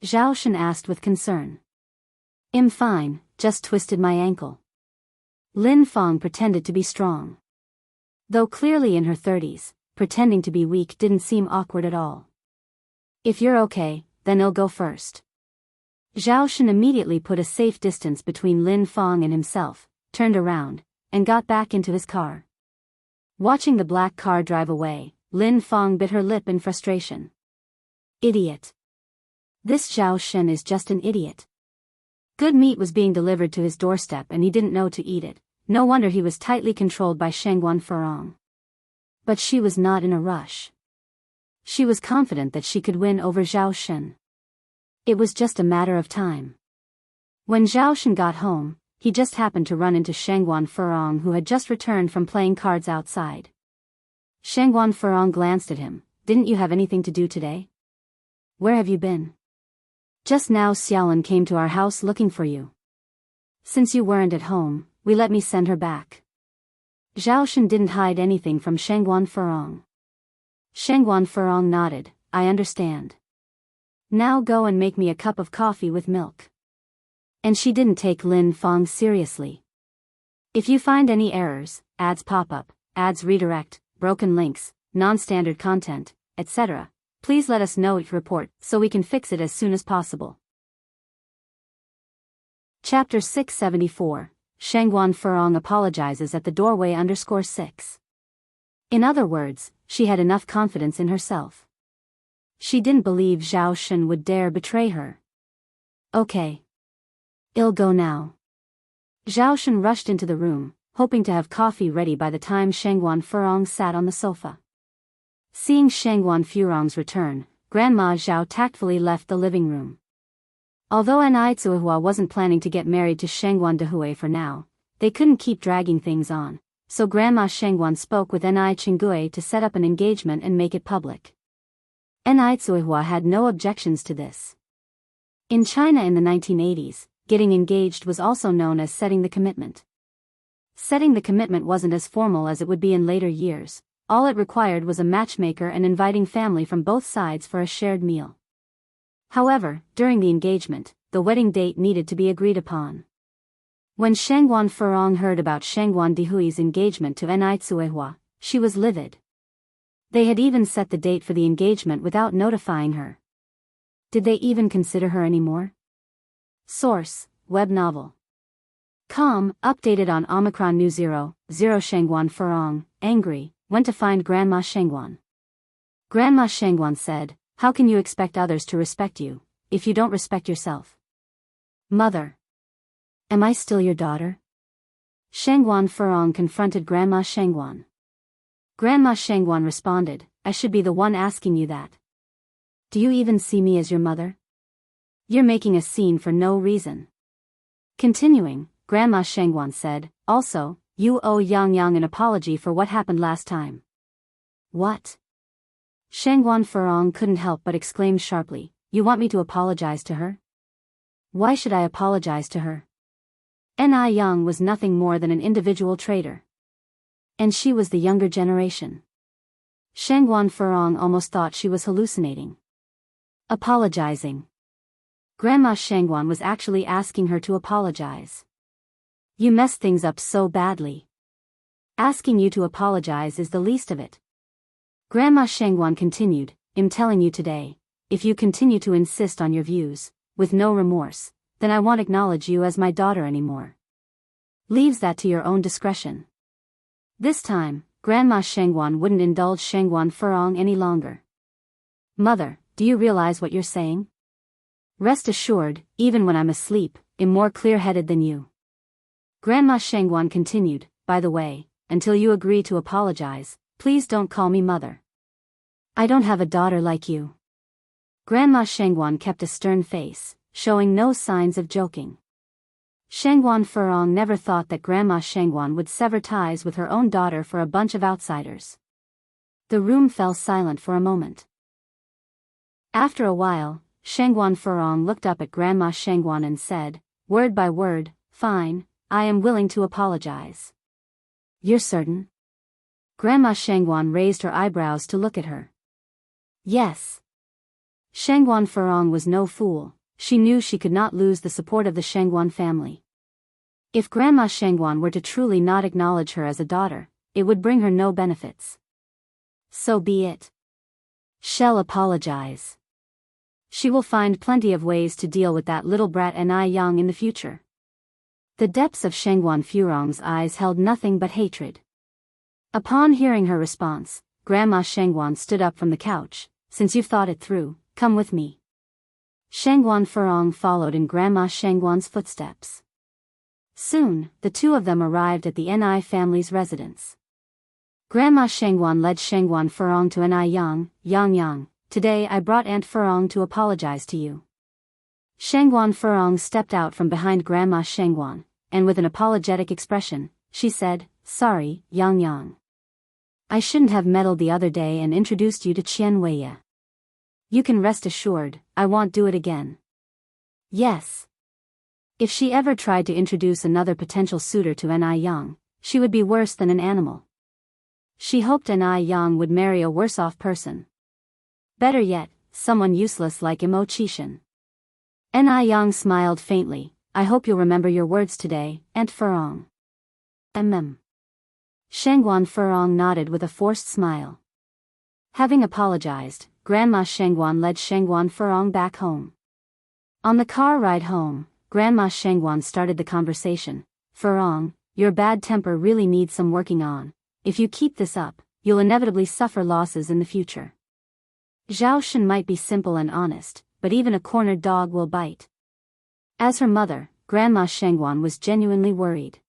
S1: Zhao Shen asked with concern. I'm fine, just twisted my ankle. Lin Feng pretended to be strong. Though clearly in her 30s, pretending to be weak didn't seem awkward at all. If you're okay, then I'll go first. Zhao Shen immediately put a safe distance between Lin Feng and himself, turned around, and got back into his car. Watching the black car drive away, Lin Feng bit her lip in frustration. Idiot. This Zhao Shen is just an idiot. Good meat was being delivered to his doorstep and he didn't know to eat it. No wonder he was tightly controlled by Shengguan Furong. But she was not in a rush. She was confident that she could win over Zhao Shen. It was just a matter of time. When Zhao Shen got home, he just happened to run into Shengguan Furong, who had just returned from playing cards outside. Shengguan Furong glanced at him. Didn't you have anything to do today? Where have you been? Just now Xiaolin came to our house looking for you. Since you weren't at home, we let me send her back. Zhao Shen didn't hide anything from Shengguan Furong. Shengguan Furong nodded. I understand. Now go and make me a cup of coffee with milk. And she didn't take Lin Feng seriously. If you find any errors, ads pop up, ads redirect, broken links, non-standard content, etc., please let us know your report so we can fix it as soon as possible. Chapter 674, Shengguan Furong apologizes at the doorway _6. In other words, she had enough confidence in herself. She didn't believe Zhao Shen would dare betray her. Okay. I'll go now. Zhao Shen rushed into the room, hoping to have coffee ready by the time Shengguan Furong sat on the sofa. Seeing Shengguan Furong's return, Grandma Zhao tactfully left the living room. Although Enai Tsuihua wasn't planning to get married to Shengguan Dehui for now, they couldn't keep dragging things on, so Grandma Shengguan spoke with Enai Chinggui to set up an engagement and make it public. Enai Tsuihua had no objections to this. In China in the 1980s, getting engaged was also known as setting the commitment. Setting the commitment wasn't as formal as it would be in later years. All it required was a matchmaker and inviting family from both sides for a shared meal. However, during the engagement, the wedding date needed to be agreed upon. When Shengguan Furong heard about Shengguan Dehui's engagement to Enai Tsuihua, she was livid. They had even set the date for the engagement without notifying her. Did they even consider her anymore? Source, web novel. Updated on Omicron New 0, Shengguan Furong, angry, went to find Grandma Shengguan. Grandma Shengguan said, how can you expect others to respect you, if you don't respect yourself? Mother. Am I still your daughter? Shengguan Furong confronted Grandma Shengguan. Grandma Shengguan responded, I should be the one asking you that. Do you even see me as your mother? You're making a scene for no reason. Continuing, Grandma Shengguan said, also, you owe Yang Yang an apology for what happened last time. What? Shengguan Furong couldn't help but exclaim sharply, you want me to apologize to her? Why should I apologize to her? Enai Yang was nothing more than an individual trader. And she was the younger generation. Shengguan Furong almost thought she was hallucinating. Apologizing. Grandma Shengguan was actually asking her to apologize. You messed things up so badly. Asking you to apologize is the least of it. Grandma Shengguan continued, am telling you today, if you continue to insist on your views, with no remorse, then I won't acknowledge you as my daughter anymore. Leaves that to your own discretion. This time, Grandma Shengguan wouldn't indulge Shengguan Furong any longer. Mother, do you realize what you're saying? Rest assured, even when I'm asleep, I'm more clear-headed than you. Grandma Shengguan continued, by the way, until you agree to apologize, please don't call me mother. I don't have a daughter like you. Grandma Shengguan kept a stern face, showing no signs of joking. Shengguan Furong never thought that Grandma Shengguan would sever ties with her own daughter for a bunch of outsiders. The room fell silent for a moment. After a while, Shengguan Furong looked up at Grandma Shengguan and said, word by word, fine, I am willing to apologize. You're certain? Grandma Shengguan raised her eyebrows to look at her. Yes. Shengguan Furong was no fool. She knew she could not lose the support of the Shengguan family. If Grandma Shengguan were to truly not acknowledge her as a daughter, it would bring her no benefits. So be it. She'll apologize. She will find plenty of ways to deal with that little brat Anai Yang in the future. The depths of Shengguan Furong's eyes held nothing but hatred. Upon hearing her response, Grandma Shengguan stood up from the couch. Since you've thought it through, come with me. Shengguan Furong followed in Grandma Shengguan's footsteps. Soon, the two of them arrived at the Ni family's residence. Grandma Shengguan led Shengguan Furong to Ni Yang. Today I brought Aunt Furong to apologize to you. Shengguan Furong stepped out from behind Grandma Shengguan, and with an apologetic expression, she said, sorry, Yang. I shouldn't have meddled the other day and introduced you to Qian Weiya. You can rest assured, I won't do it again. Yes. If she ever tried to introduce another potential suitor to Ni Yang, she would be worse than an animal. She hoped Ni Yang would marry a worse-off person. Better yet, someone useless like Imo Qishan. Ni Yang smiled faintly, I hope you'll remember your words today, Aunt Furong. Shengguan Furong nodded with a forced smile. Having apologized, Grandma Shengguan led Shengguan Furong back home. On the car ride home, Grandma Shengguan started the conversation. Furong, your bad temper really needs some working on. If you keep this up, you'll inevitably suffer losses in the future. Zhao Shen might be simple and honest, but even a cornered dog will bite. As her mother, Grandma Shengguan was genuinely worried.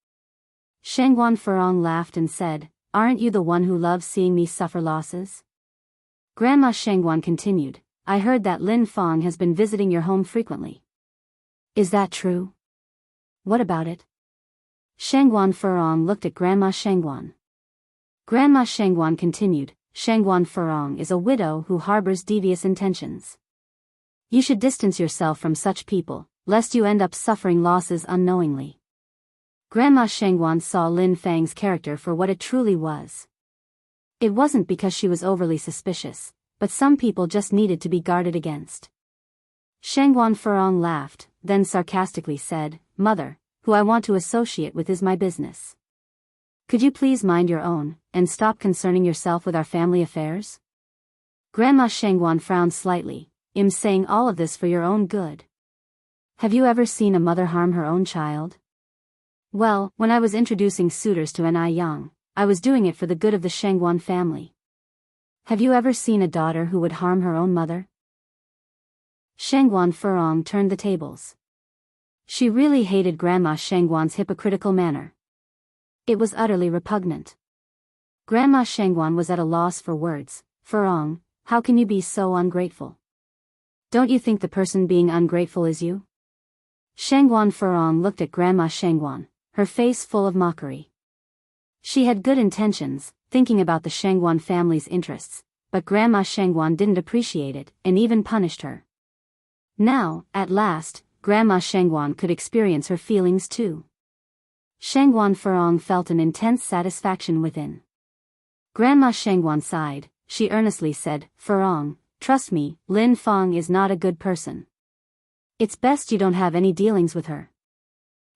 S1: Shengguan Furong laughed and said, aren't you the one who loves seeing me suffer losses? Grandma Shengguan continued, I heard that Lin Fong has been visiting your home frequently. Is that true? What about it? Shengguan Furong looked at Grandma Shengguan. Grandma Shengguan continued, Shengguan Furong is a widow who harbors devious intentions. You should distance yourself from such people, lest you end up suffering losses unknowingly. Grandma Shengguan saw Lin Fang's character for what it truly was. It wasn't because she was overly suspicious, but some people just needed to be guarded against. Shengguan Furong laughed, then sarcastically said, Mother, who I want to associate with is my business. Could you please mind your own, and stop concerning yourself with our family affairs? Grandma Shengguan frowned slightly, I'm saying all of this for your own good. Have you ever seen a mother harm her own child? Well, when I was introducing suitors to Ni Yang, I was doing it for the good of the Shengguan family. Have you ever seen a daughter who would harm her own mother? Shengguan Furong turned the tables. She really hated Grandma Shengguan's hypocritical manner. It was utterly repugnant. Grandma Shengguan was at a loss for words. Furong, how can you be so ungrateful? Don't you think the person being ungrateful is you? Shengguan Furong looked at Grandma Shengguan, her face full of mockery. She had good intentions, thinking about the Shengguan family's interests, but Grandma Shengguan didn't appreciate it, and even punished her. Now, at last, Grandma Shengguan could experience her feelings too. Shengguan Furong felt an intense satisfaction within. Grandma Shengguan sighed, she earnestly said, Furong, trust me, Lin Fong is not a good person. It's best you don't have any dealings with her.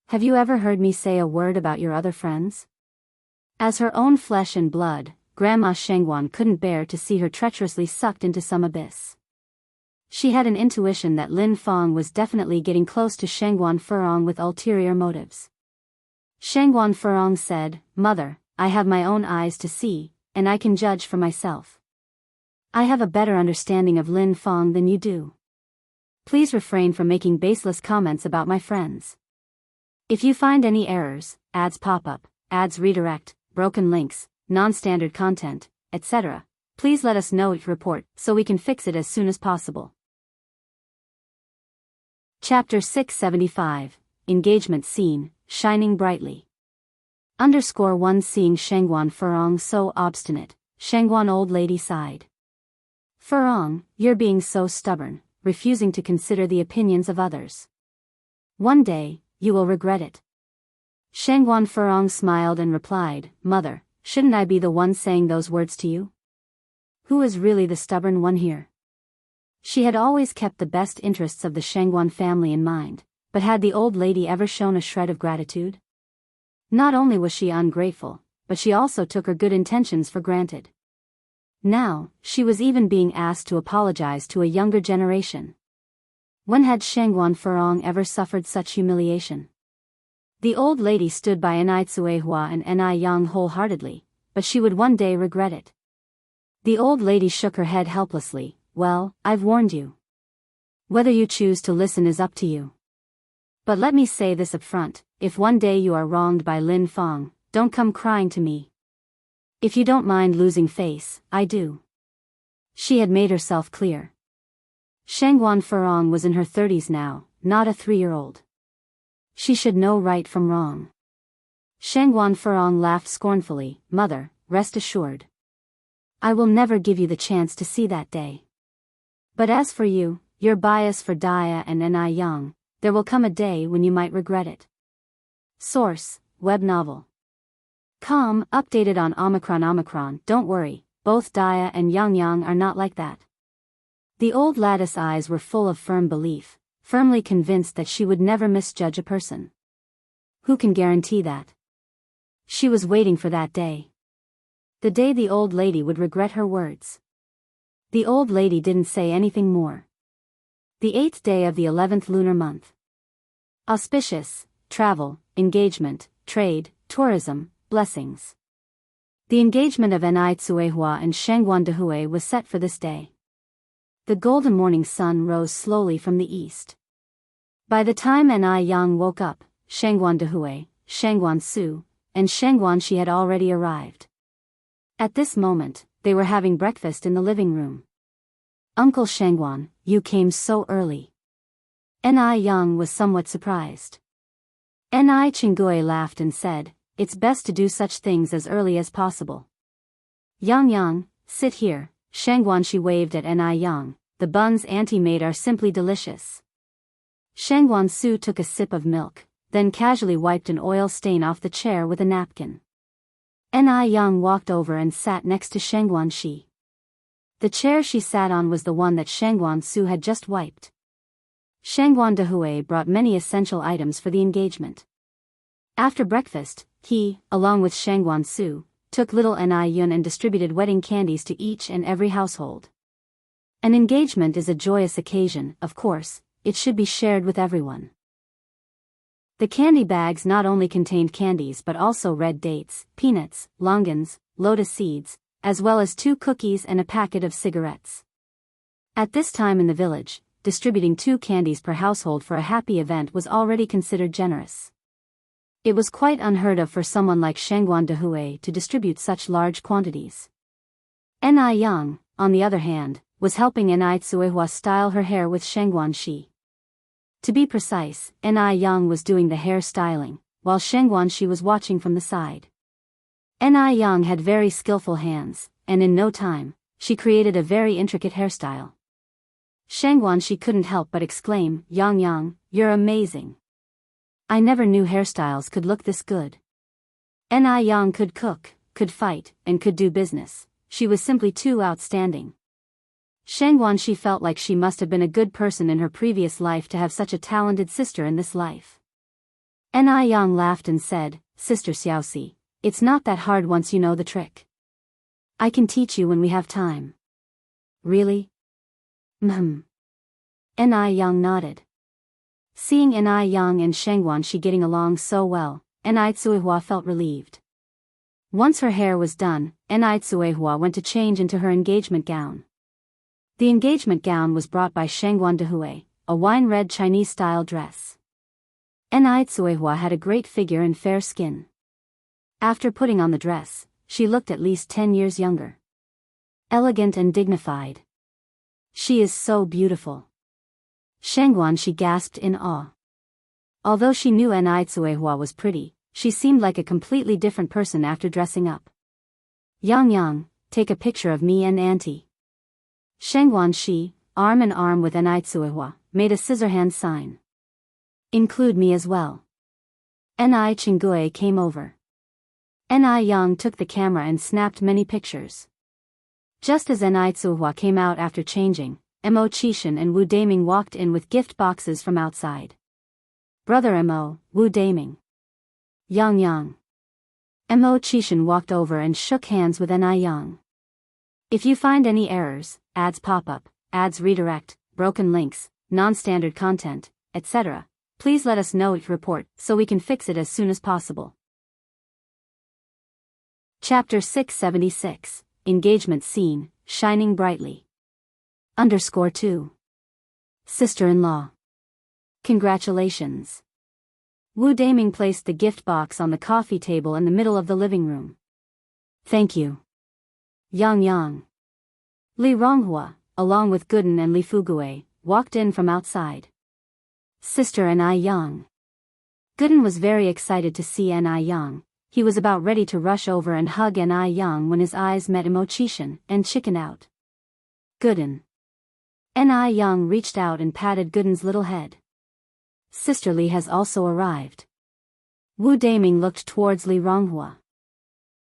S1: Have you ever heard me say a word about your other friends? As her own flesh and blood, Grandma Shengguan couldn't bear to see her treacherously sucked into some abyss. She had an intuition that Lin Feng was definitely getting close to Shengguan Furong with ulterior motives. Shengguan Furong said, "Mother, I have my own eyes to see, and I can judge for myself. I have a better understanding of Lin Feng than you do. Please refrain from making baseless comments about my friends. If you find any errors, ads pop up, ads redirect, broken links, non-standard content, etc., please let us know. Report so we can fix it as soon as possible." Chapter 675, Engagement Scene, Shining Brightly. _1 Seeing Shengguan Furong so obstinate, Shengguan old lady sighed. "Furong, you're being so stubborn, refusing to consider the opinions of others. One day, you will regret it." Shengguan Furong smiled and replied, "Mother, shouldn't I be the one saying those words to you? Who is really the stubborn one here?" She had always kept the best interests of the Shengguan family in mind, but had the old lady ever shown a shred of gratitude? Not only was she ungrateful, but she also took her good intentions for granted. Now, she was even being asked to apologize to a younger generation. When had Shengguan Furong ever suffered such humiliation? The old lady stood by Enai Tsuehua and Enai Yang wholeheartedly, but she would one day regret it. The old lady shook her head helplessly. "Well, I've warned you. Whether you choose to listen is up to you. But let me say this up front, if one day you are wronged by Lin Feng, don't come crying to me. If you don't mind losing face, I do." She had made herself clear. Shengguan Furong was in her 30s now, not a 3-year-old. She should know right from wrong. Shengguan Furong laughed scornfully. "Mother, rest assured. I will never give you the chance to see that day. But as for you, your bias for Dia and Enai Yang, there will come a day when you might regret it." Source, web novel. Com, updated on Omicron. Don't worry, both Dia and Yang are not like that. The old lattice eyes were full of firm belief, firmly convinced that she would never misjudge a person. Who can guarantee that? She was waiting for that day. The day the old lady would regret her words. The old lady didn't say anything more. The 8th day of the 11th lunar month. Auspicious, travel, engagement, trade, tourism, blessings. The engagement of Enai Tsuehua and Shengguan Dehui was set for this day. The golden morning sun rose slowly from the east. By the time Enai Yang woke up, Shengguan Dehui, Shengguan Su, and Shengguan Shi had already arrived. At this moment, they were having breakfast in the living room. "Uncle Shengguan, you came so early." Enai Yang was somewhat surprised. Enai Chinggui laughed and said, "It's best to do such things as early as possible." Yang, sit here." Shengguan Shi waved at Enai Yang. "The buns Auntie made are simply delicious." Shengguan Su took a sip of milk, then casually wiped an oil stain off the chair with a napkin. Enai Yang walked over and sat next to Shengguan Shi. The chair she sat on was the one that Shengguan Su had just wiped. Shengguan Dehui brought many essential items for the engagement. After breakfast, he, along with Shengguan Su, took little Enai Yun and distributed wedding candies to each and every household. An engagement is a joyous occasion, of course, it should be shared with everyone. The candy bags not only contained candies but also red dates, peanuts, longans, lotus seeds, as well as 2 cookies and a packet of cigarettes. At this time in the village, distributing 2 candies per household for a happy event was already considered generous. It was quite unheard of for someone like Shengguan Dehui to distribute such large quantities. Enai Yang, on the other hand, was helping Enai Tsuehua style her hair with Shengguan Shi. To be precise, Enai Yang was doing the hair styling, while Shengguan Shi was watching from the side. Enai Yang had very skillful hands, and in no time, she created a very intricate hairstyle. Shengguan Shi couldn't help but exclaim, Yang, you're amazing. I never knew hairstyles could look this good." Enai Yang could cook, could fight, and could do business. She was simply too outstanding. Shengguan Shi felt like she must have been a good person in her previous life to have such a talented sister in this life. Enai Yang laughed and said, "Sister Xiaoxi, it's not that hard once you know the trick. I can teach you when we have time. Really? Ni Yang nodded. Seeing Ni Yang and Sheng Guanxi getting along so well, Ni Tsuihua felt relieved. Once her hair was done, Ni Tsuihua went to change into her engagement gown. The engagement gown was brought by Shengguan Dehui, a wine-red Chinese-style dress. Ni Tsuihua had a great figure and fair skin. After putting on the dress, she looked at least 10 years younger. Elegant and dignified. She is so beautiful. Shengguan, she gasped in awe. Although she knew Ni Tsuihua was pretty, she seemed like a completely different person after dressing up. Yang, take a picture of me and Auntie. Shengguan Shi, arm in arm with Ni Tsuihua, made a scissorhand sign. Include me as well. Ni Chingue came over. Ni Yang took the camera and snapped many pictures. Just as Ni Tsuihua came out after changing, Mo Qishan and Wu Daming walked in with gift boxes from outside. Brother Mo, Wu Daming. Yang. Mo Qishan walked over and shook hands with Ni Yang. If you find any errors, ads pop up, ads redirect, broken links, non-standard content, etc., please let us know, report, so we can fix it as soon as possible. Chapter 676, Engagement Scene, Shining Brightly. _2. Sister-in-law. Congratulations. Wu Daming placed the gift box on the coffee table in the middle of the living room. Thank you. Yang. Li Ronghua, along with Gooden and Li Fugue, walked in from outside. Sister Ni Yang. Gooden was very excited to see Ni Yang. He was about ready to rush over and hug Ni Yang when his eyes met Mo Qishan and chickened out. Gooden. Ni Yang reached out and patted Gooden's little head. Sister Li has also arrived. Wu Daming looked towards Li Ronghua.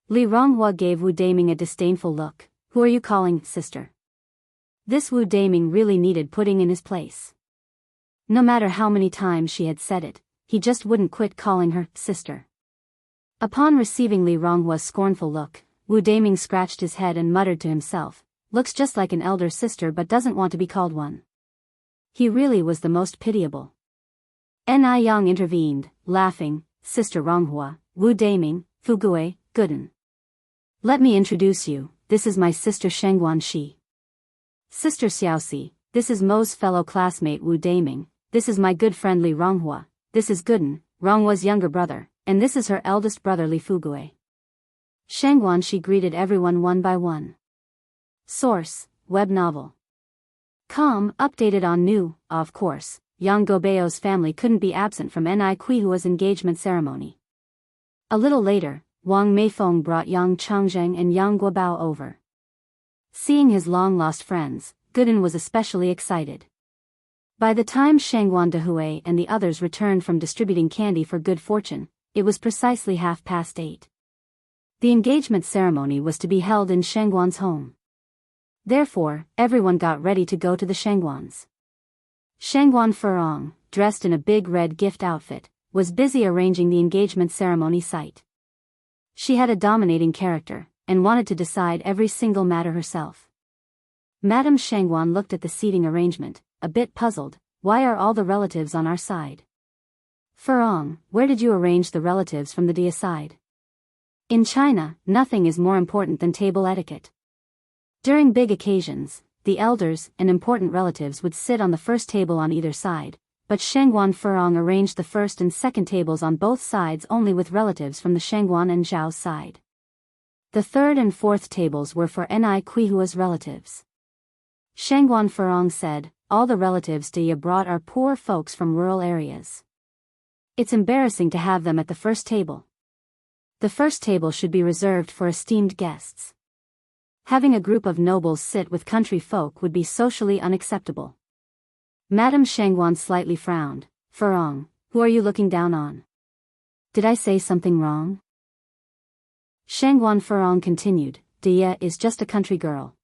S1: Li Ronghua gave Wu Daming a disdainful look. Who are you calling sister? This Wu Daming really needed putting in his place. No matter how many times she had said it, he just wouldn't quit calling her sister. Upon receiving Li Ronghua's scornful look, Wu Daming scratched his head and muttered to himself, looks just like an elder sister but doesn't want to be called one. He really was the most pitiable. Ni Yang intervened, laughing, Sister Ronghua, Wu Daming, Fugue, Gooden. Let me introduce you, this is my sister Shengguan Shi. Sister Xiaoxi, this is Mo's fellow classmate Wu Daming, this is my good friend Li Ronghua, this is Gooden, Ronghua's younger brother, and this is her eldest brother Li Fugue. Shengguan Shi greeted everyone one by one. Source, web novel. Updated on new, of course, Yang Gobeo's family couldn't be absent from Ni Quihua's engagement ceremony. A little later, Wang Meifeng brought Yang Changzheng and Yang Guobao over. Seeing his long-lost friends, Gooden was especially excited. By the time Shengguan Dehui and the others returned from distributing candy for good fortune, it was precisely 8:30. The engagement ceremony was to be held in Shengguan's home. Therefore, everyone got ready to go to the Shengguans. Shengguan Furong, dressed in a big red gift outfit, was busy arranging the engagement ceremony site. She had a dominating character, and wanted to decide every single matter herself. Madame Shengguan looked at the seating arrangement, a bit puzzled. Why are all the relatives on our side? Furong, where did you arrange the relatives from the dia side? In China, nothing is more important than table etiquette. During big occasions, the elders and important relatives would sit on the first table on either side, but Shengguan Furong arranged the first and second tables on both sides only with relatives from the Shengguan and Zhao's side. The third and fourth tables were for Ni Quihua's relatives. Shengguan Furong said, all the relatives Dia brought are poor folks from rural areas. It's embarrassing to have them at the first table. The first table should be reserved for esteemed guests. Having a group of nobles sit with country folk would be socially unacceptable. Madame Shengguan slightly frowned. Furong, who are you looking down on? Did I say something wrong? Shengguan Furong continued, Dia is just a country girl.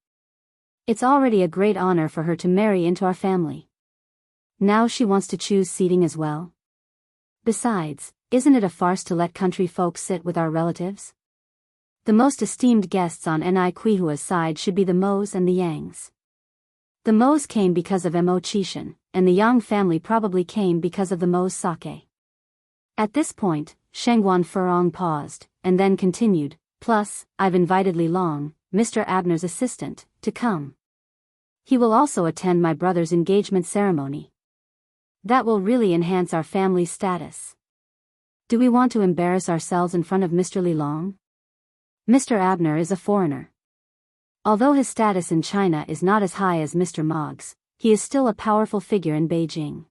S1: It's already a great honor for her to marry into our family. Now she wants to choose seating as well? Besides, isn't it a farce to let country folk sit with our relatives? The most esteemed guests on Ni Kuihua's side should be the Mo's and the Yangs. The Mo's came because of Mo Qishan, and the Yang family probably came because of the Mo's sake. At this point, Shengguan Furong paused, and then continued, plus, I've invited Li Long, Mr. Abner's assistant, to come. He will also attend my brother's engagement ceremony. That will really enhance our family's status. Do we want to embarrass ourselves in front of Mr. Li Long? Mr. Abner is a foreigner. Although his status in China is not as high as Mr. Mog's, he is still a powerful figure in Beijing.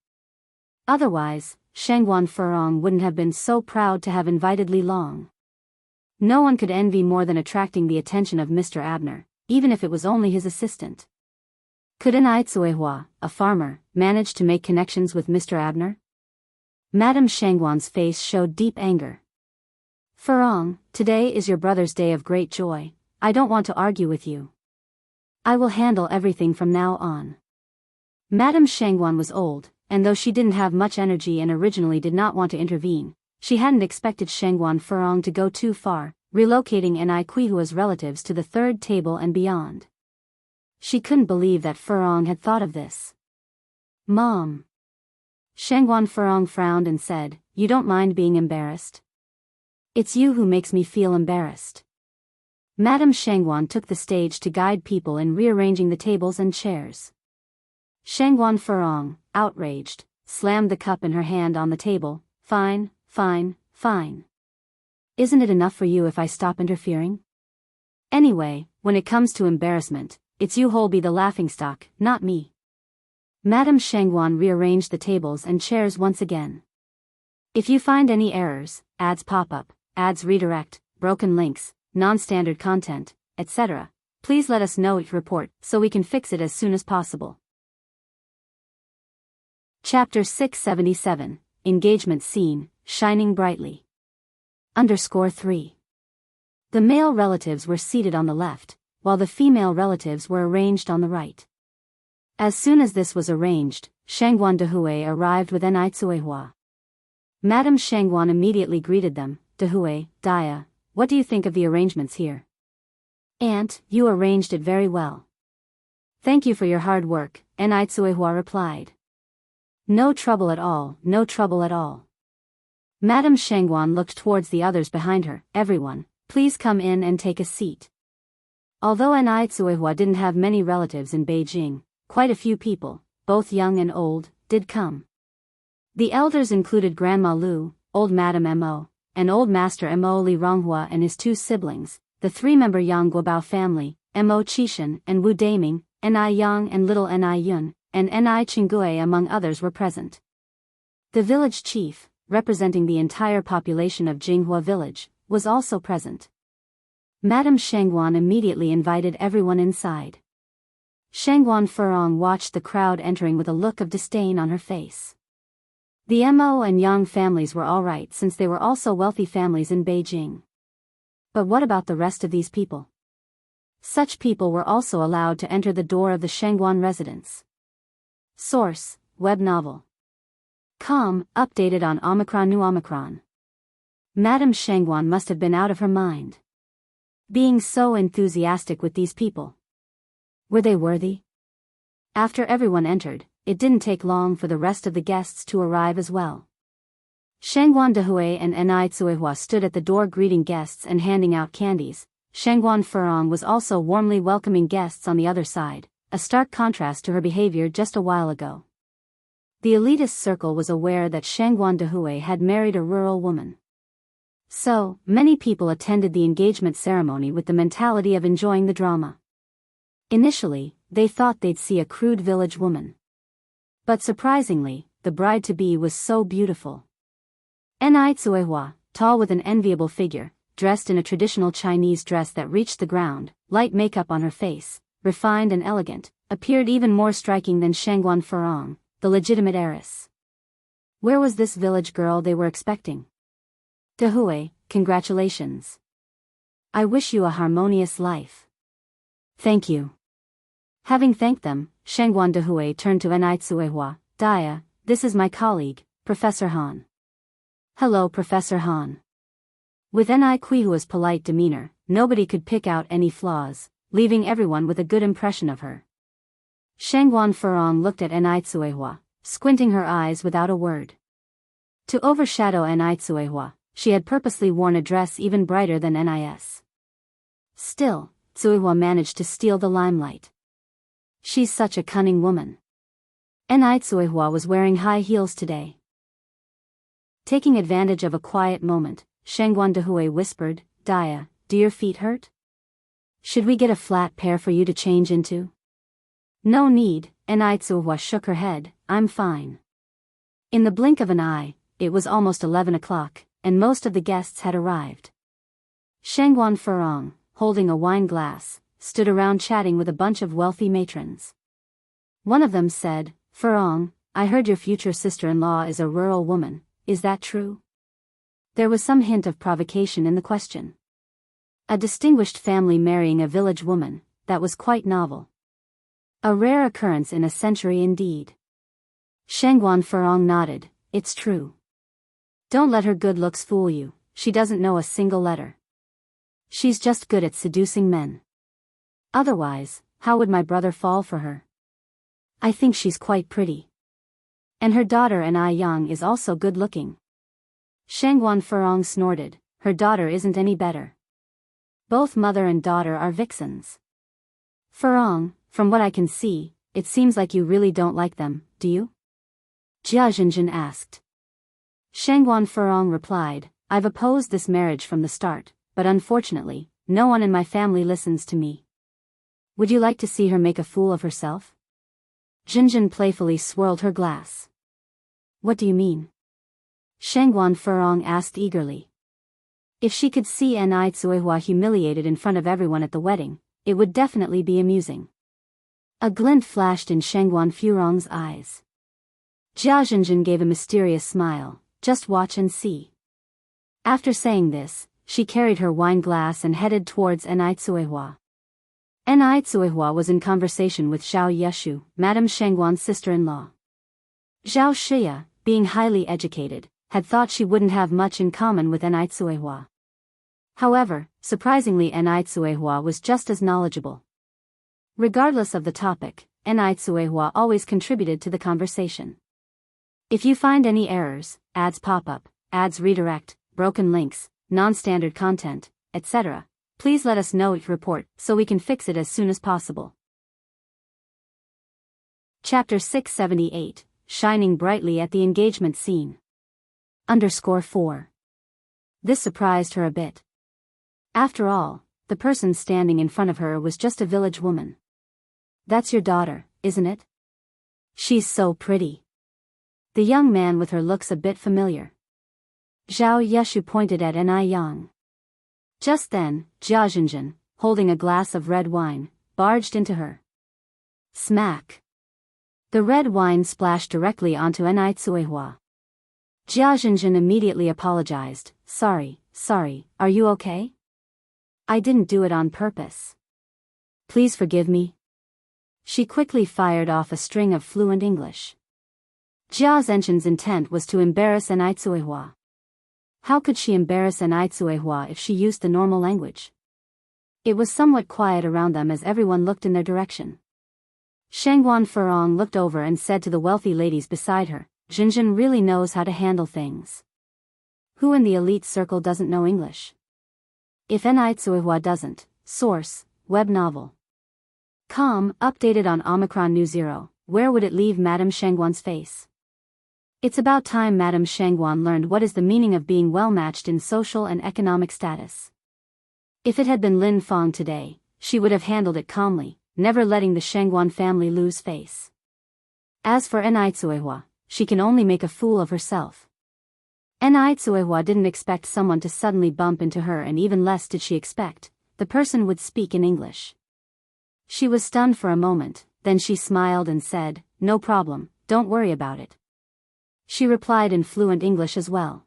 S1: Otherwise, Shengguan Furong wouldn't have been so proud to have invited Li Long. No one could envy more than attracting the attention of Mr. Abner, even if it was only his assistant. Could Ni Cuihua, a farmer, manage to make connections with Mr. Abner? Madame Shengguan's face showed deep anger. Furong, today is your brother's day of great joy. I don't want to argue with you. I will handle everything from now on. Madame Shengguan was old, and though she didn't have much energy and originally did not want to intervene, she hadn't expected Shengguan Furong to go too far, relocating Ni Kuihua's relatives to the third table and beyond. She couldn't believe that Furong had thought of this. Mom. Shengguan Furong frowned and said, You don't mind being embarrassed? It's you who makes me feel embarrassed. Madame Shengguan took the stage to guide people in rearranging the tables and chairs. Shengguan Furong, outraged, slammed the cup in her hand on the table. Fine, fine, fine. Isn't it enough for you if I stop interfering? Anyway, when it comes to embarrassment, it's you who'll be the laughingstock, not me. Madame Shengguan rearranged the tables and chairs once again. If you find any errors, ads pop up, ads redirect, broken links, non-standard content, etc., please let us know each report so we can fix it as soon as possible. Chapter 677, Engagement Scene, Shining Brightly. _3. The male relatives were seated on the left, while the female relatives were arranged on the right. As soon as this was arranged, Shengguan Dehui arrived with Ni Cuihua. Madame Shengguan immediately greeted them. Dehui, Dia, what do you think of the arrangements here? Aunt, you arranged it very well. Thank you for your hard work, Ni Cuihua replied. No trouble at all, no trouble at all. Madame Shengguan looked towards the others behind her. Everyone, please come in and take a seat. Although Ni Cuihua didn't have many relatives in Beijing, quite a few people, both young and old, did come. The elders included Grandma Lu, Old Madame Mo, and Old Master Mo Li Ronghua and his two siblings, the three-member Yang Guobao family, Mo Qishan and Wu Daming, Ni Yang and little Ni Yun, and Ni Chinggui among others were present. The village chief, representing the entire population of Jinghua village, was also present. Madame Shengguan immediately invited everyone inside. Shengguan Furong watched the crowd entering with a look of disdain on her face. The Mo and Yang families were all right since they were also wealthy families in Beijing. But what about the rest of these people? Such people were also allowed to enter the door of the Shengguan residence. Source, web novel. Com, updated on Omicron New Omicron. Madame Shengguan must have been out of her mind. Being so enthusiastic with these people. Were they worthy? After everyone entered, it didn't take long for the rest of the guests to arrive as well. Shengguan Dehui and Ni Cuihua stood at the door greeting guests and handing out candies. Shengguan Furong was also warmly welcoming guests on the other side, a stark contrast to her behavior just a while ago. The elitist circle was aware that Shengguan Dehui had married a rural woman. So, many people attended the engagement ceremony with the mentality of enjoying the drama. Initially, they thought they'd see a crude village woman. But surprisingly, the bride-to-be was so beautiful. Ni Cuihua, tall with an enviable figure, dressed in a traditional Chinese dress that reached the ground, light makeup on her face, refined and elegant, appeared even more striking than Shengguan Furong, the legitimate heiress. Where was this village girl they were expecting? Dehui, congratulations. I wish you a harmonious life. Thank you. Having thanked them, Shengguan Dehui turned to Ni Cuihua. Dia, this is my colleague, Professor Han. Hello Professor Han. With Ni Kuihua's polite demeanor, nobody could pick out any flaws, leaving everyone with a good impression of her. Shangguan Furong looked at Ni Tsuehua, squinting her eyes without a word. To overshadow Ni Tsuehua, she had purposely worn a dress even brighter than Nis. Still, Tsuehua managed to steal the limelight. She's such a cunning woman. Ni Tsuehua was wearing high heels today. Taking advantage of a quiet moment, Shangguan Dehui whispered, "Dia, do your feet hurt? Should we get a flat pair for you to change into?" "No need," Ni Tsuehua shook her head, "I'm fine." In the blink of an eye, it was almost 11 o'clock, and most of the guests had arrived. Shangguan Furong, holding a wine glass, stood around chatting with a bunch of wealthy matrons. One of them said, "Furong, I heard your future sister-in-law is a rural woman, is that true?" There was some hint of provocation in the question. A distinguished family marrying a village woman, that was quite novel. A rare occurrence in a century indeed. Shangguan Furong nodded, "It's true. Don't let her good looks fool you, she doesn't know a single letter. She's just good at seducing men. Otherwise, how would my brother fall for her? I think she's quite pretty. And her daughter Ni Yang is also good looking." Shangguan Furong snorted, "Her daughter isn't any better. Both mother and daughter are vixens." "Furong, from what I can see, it seems like you really don't like them, do you?" Jia Zhenjin asked. Shangguan Furong replied, "I've opposed this marriage from the start, but unfortunately, no one in my family listens to me. Would you like to see her make a fool of herself?" Zhenjin playfully swirled her glass. "What do you mean?" Shangguan Furong asked eagerly. If she could see Ni Tsuehua humiliated in front of everyone at the wedding, it would definitely be amusing. A glint flashed in Shangguan Furong's eyes. Jia Zhenjin gave a mysterious smile, "Just watch and see." After saying this, she carried her wine glass and headed towards Ni Tsuehua. Ni Tsuehua was in conversation with Zhao Yeshu, Madame Shangguan's sister-in-law. Zhao Shia, being highly educated, had thought she wouldn't have much in common with Ni Tsuehua. However, surprisingly Ni Tsuehua was just as knowledgeable. Regardless of the topic, Ni Tsuehua always contributed to the conversation. If you find any errors, ads pop up, ads redirect, broken links, non-standard content, etc., please let us know each report so we can fix it as soon as possible. Chapter 678, Shining brightly at the engagement scene. _4. This surprised her a bit. After all, the person standing in front of her was just a village woman. "That's your daughter, isn't it? She's so pretty." The young man with her looks a bit familiar. Zhao Yeshu pointed at Ni Yang. Just then, Jia Zhenjin, holding a glass of red wine, barged into her. Smack! The red wine splashed directly onto Ni Tsuehua. Jia Zhenjin immediately apologized, sorry, are you okay? I didn't do it on purpose. Please forgive me." She quickly fired off a string of fluent English. Jia Zhenjin's intent was to embarrass Ni Tsuehua. How could she embarrass Ni Tsuehua if she used the normal language? It was somewhat quiet around them as everyone looked in their direction. Shangguan Furong looked over and said to the wealthy ladies beside her, "Zhenjin really knows how to handle things. Who in the elite circle doesn't know English? If Ni Tsuehua doesn't." Source, web novel. Updated on Omicron New Zero, where would it leave Madame Shangguan's face? It's about time Madame Shangguan learned what is the meaning of being well-matched in social and economic status. If it had been Lin Fong today, she would have handled it calmly, never letting the Shangguan family lose face. As for Ni Tsuehua, she can only make a fool of herself. Ni Tsuehua didn't expect someone to suddenly bump into her, and even less did she expect the person would speak in English. She was stunned for a moment, then she smiled and said, "No problem, don't worry about it." She replied in fluent English as well.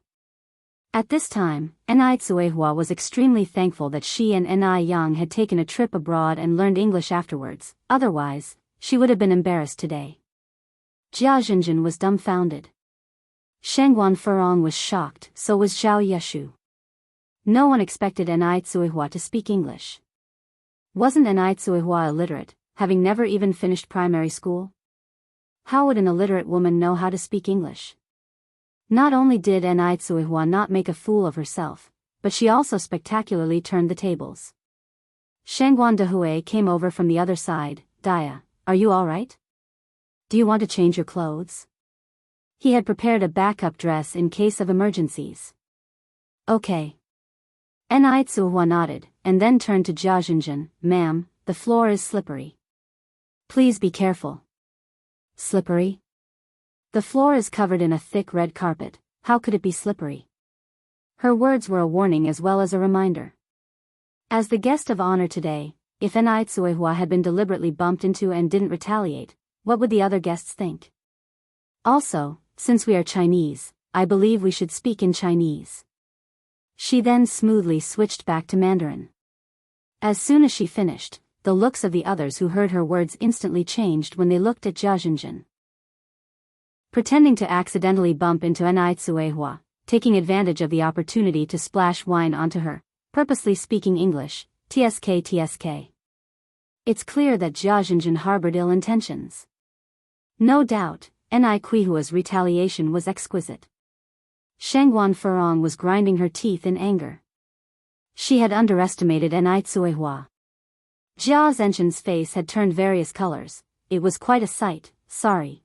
S1: At this time, Ni Tsuehua was extremely thankful that she and Ni Yang had taken a trip abroad and learned English afterwards, otherwise, she would have been embarrassed today. Jia Zhenjin was dumbfounded. Shangguan Furong was shocked, so was Zhao Yeshu. No one expected Enai Tsuihua to speak English. Wasn't Enai Tsuihua illiterate, having never even finished primary school? How would an illiterate woman know how to speak English? Not only did Enai Tsuihua not make a fool of herself, but she also spectacularly turned the tables. Shangguan Dehui came over from the other side. Dia, are you alright? Do you want to change your clothes? He had prepared a backup dress in case of emergencies. Okay. Enai Tsuihua nodded, and then turned to Jia Zhenjin. Ma'am, the floor is slippery. Please be careful. Slippery? The floor is covered in a thick red carpet, how could it be slippery? Her words were a warning as well as a reminder. As the guest of honor today, if Enai Tsuihua had been deliberately bumped into and didn't retaliate, what would the other guests think? Also, since we are Chinese, I believe we should speak in Chinese. She then smoothly switched back to Mandarin. As soon as she finished, the looks of the others who heard her words instantly changed when they looked at Jia Zhenjin. Pretending to accidentally bump into Enai Tsuihua, taking advantage of the opportunity to splash wine onto her, purposely speaking English, TSK. It's clear that Jia Zhenjin harbored ill intentions. No doubt, Enai Tsuihua's retaliation was exquisite. Shangguan Furong was grinding her teeth in anger. She had underestimated Enai Tsuihua. Jia Zhenjin's face had turned various colors. It was quite a sight. Sorry.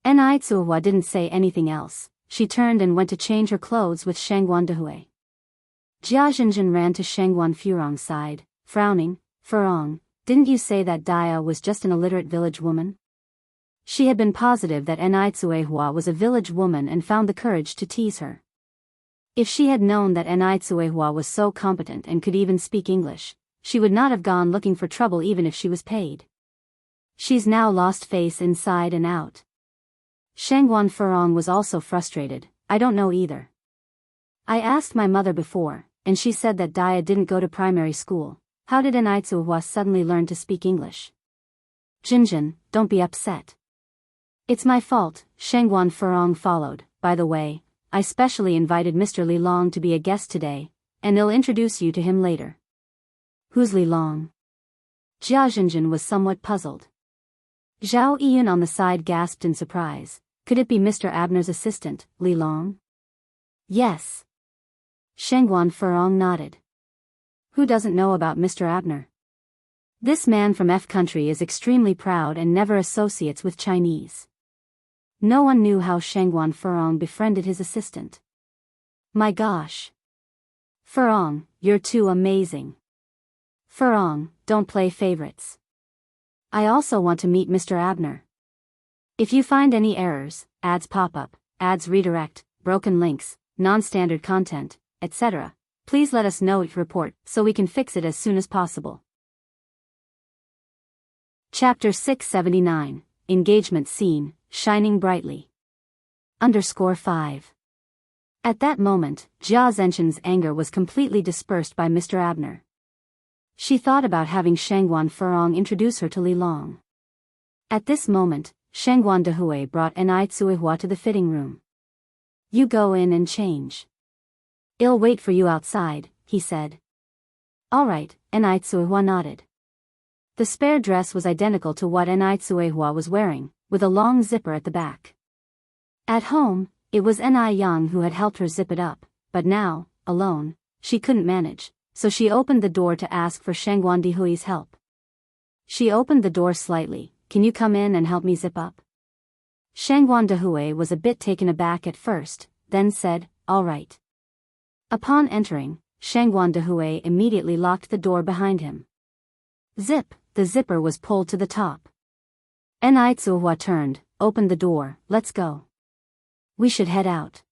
S1: Enai Tsuihua didn't say anything else. She turned and went to change her clothes with Shangguan Dehui. Jia Zhenjin ran to Shangguan Furong's side, frowning. Furong, didn't you say that Dia was just an illiterate village woman? She had been positive that Enai Tsuihua was a village woman and found the courage to tease her. If she had known that Enai Tsuihua was so competent and could even speak English, she would not have gone looking for trouble even if she was paid. She's now lost face inside and out. Shangguan Furong was also frustrated. I don't know either. I asked my mother before, and she said that Dia didn't go to primary school. How did Enai Tsuihua suddenly learn to speak English? Zhenjin, don't be upset. It's my fault, Shangguan Furong followed. By the way, I specially invited Mr. Li Long to be a guest today, and I'll introduce you to him later. Who's Li Long? Jia Zhenjin was somewhat puzzled. Zhao Yiyun on the side gasped in surprise. Could it be Mr. Abner's assistant, Li Long? Yes. Shangguan Furong nodded. Who doesn't know about Mr. Abner? This man from F country is extremely proud and never associates with Chinese. No one knew how Shangguan Furong befriended his assistant. My gosh. Furong, you're too amazing. Furong, don't play favorites. I also want to meet Mr. Abner. If you find any errors, ads pop up, ads redirect, broken links, non-standard content, etc., please let us know each report so we can fix it as soon as possible. Chapter 679, Engagement Scene, Shining Brightly. _5. At that moment, Jia Zhenjin's anger was completely dispersed by Mr. Abner. She thought about having Shangguan Furong introduce her to Li Long. At this moment, Shangguan Dehui brought Enai Tsuihua to the fitting room. You go in and change. I'll wait for you outside, he said. Alright, Enai Tsuihua nodded. The spare dress was identical to what Enai Tsuihua was wearing, with a long zipper at the back. At home, it was Enai Yang who had helped her zip it up, but now, alone, she couldn't manage, so she opened the door to ask for Shangguan Dehui's help. She opened the door slightly. Can you come in and help me zip up? Shangguan Dehui was a bit taken aback at first, then said, all right. Upon entering, Shangguan Dehui immediately locked the door behind him. Zip, the zipper was pulled to the top. Enai Tsuihua turned, opened the door, let's go. We should head out.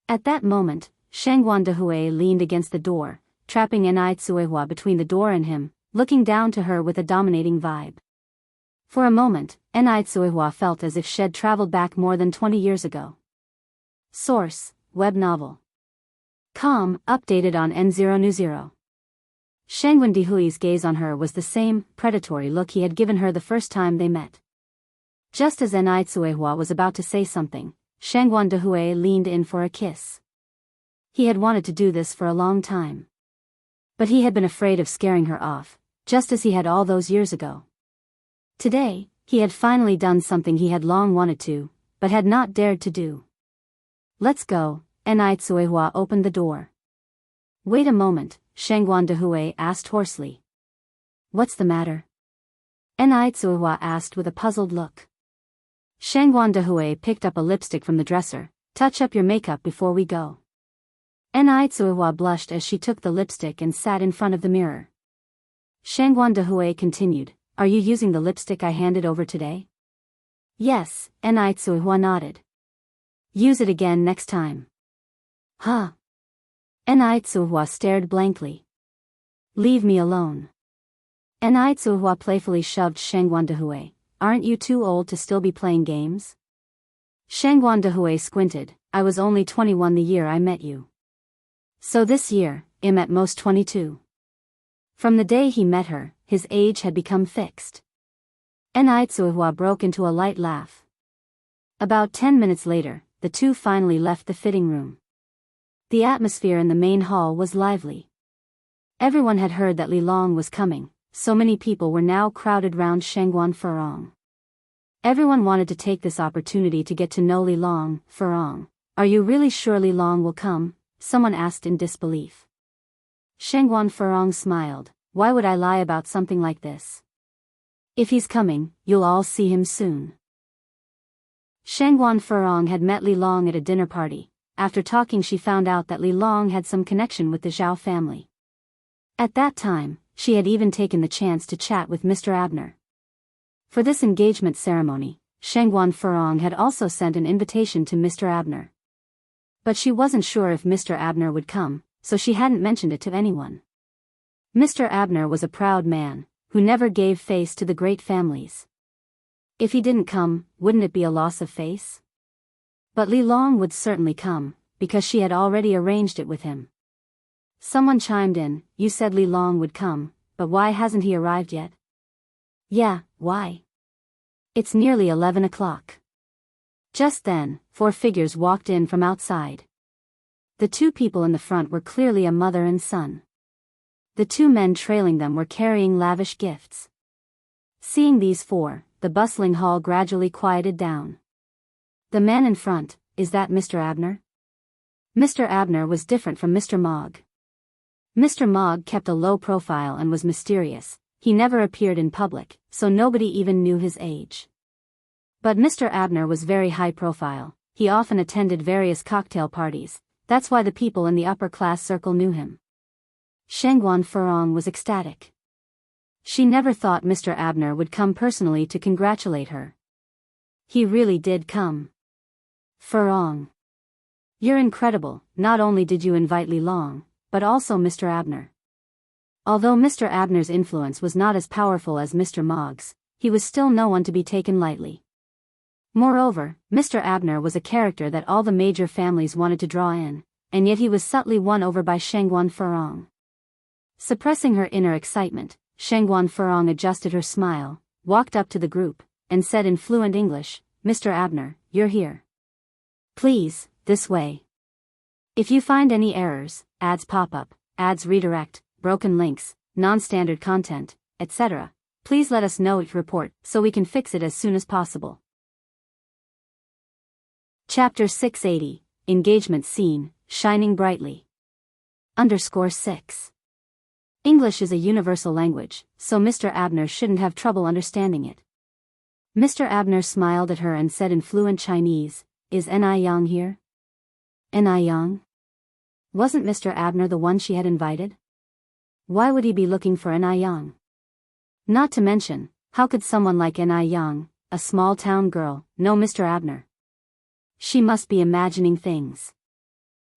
S1: At that moment, Shangguan Dehui leaned against the door, trapping Enai Tsuihua between the door and him, looking down to her with a dominating vibe. For a moment, Enai Tsuihua felt as if she had traveled back more than 20 years ago. Source, web novel. Com, updated on N0New0. Shangguan Dehui's gaze on her was the same predatory look he had given her the first time they met. Just as Enai Tsuihua was about to say something, Shangguan Dehui leaned in for a kiss. He had wanted to do this for a long time. But he had been afraid of scaring her off, just as he had all those years ago. Today, he had finally done something he had long wanted to, but had not dared to do. Let's go, Nai Tsuehua opened the door. Wait a moment, Shangguan Dehui asked hoarsely. What's the matter? Nai Tsuehua asked with a puzzled look. Shangguan Dehui picked up a lipstick from the dresser. Touch up your makeup before we go. Nai Tsuehua blushed as she took the lipstick and sat in front of the mirror. Shangguan Dehui continued, are you using the lipstick I handed over today? Yes, Nai Tsuehua nodded. Use it again next time. Huh? Nai Tsuehua stared blankly. Leave me alone. Nai Tsuehua playfully shoved Shangguan Dehui. Aren't you too old to still be playing games? Shangguan Dehui squinted. I was only 21 the year I met you. So this year, I'm at most 22. From the day he met her, his age had become fixed. Nai Tsuehua broke into a light laugh. About 10 minutes later, the two finally left the fitting room. The atmosphere in the main hall was lively. Everyone had heard that Li Long was coming, so many people were now crowded round Shangguan Furong. Everyone wanted to take this opportunity to get to know Li Long. Furong, are you really sure Li Long will come? Someone asked in disbelief. Shangguan Furong smiled. Why would I lie about something like this? If he's coming, you'll all see him soon. Shangguan Furong had met Li Long at a dinner party. After talking, she found out that Li Long had some connection with the Zhao family. At that time, she had even taken the chance to chat with Mr. Abner. For this engagement ceremony, Shangguan Furong had also sent an invitation to Mr. Abner. But she wasn't sure if Mr. Abner would come, so she hadn't mentioned it to anyone. Mr. Abner was a proud man, who never gave face to the great families. If he didn't come, wouldn't it be a loss of face? But Li Long would certainly come, because she had already arranged it with him. Someone chimed in, you said Li Long would come, but why hasn't he arrived yet? Yeah, why? It's nearly 11 o'clock. Just then, 4 figures walked in from outside. The 2 people in the front were clearly a mother and son. The 2 men trailing them were carrying lavish gifts. Seeing these 4, the bustling hall gradually quieted down. The man in front, is that Mr. Abner? Mr. Abner was different from Mr. Mogg. Mr. Mogg kept a low profile and was mysterious. He never appeared in public, so nobody even knew his age. But Mr. Abner was very high profile. He often attended various cocktail parties. That's why the people in the upper class circle knew him. Shangguan Furong was ecstatic. She never thought Mr. Abner would come personally to congratulate her. He really did come. Furong. You're incredible. Not only did you invite Li Long, but also Mr. Abner. Although Mr. Abner's influence was not as powerful as Mr. Mogg's, he was still no one to be taken lightly. Moreover, Mr. Abner was a character that all the major families wanted to draw in, and yet he was subtly won over by Shangguan Furong. Suppressing her inner excitement, Shangguan Furong adjusted her smile, walked up to the group, and said in fluent English, Mr. Abner, you're here. Please, this way. If you find any errors, ads pop up, ads redirect, broken links, non-standard content, etc., please let us know each report so we can fix it as soon as possible. Chapter 680, Engagement Scene, Shining Brightly. _6. English is a universal language, so Mr. Abner shouldn't have trouble understanding it. Mr. Abner smiled at her and said in fluent Chinese, is Nai Yang here? Nai Yang? Wasn't Mr. Abner the one she had invited? Why would he be looking for Nai Yang? Not to mention, how could someone like Nai Yang, a small town girl, know Mr. Abner? She must be imagining things.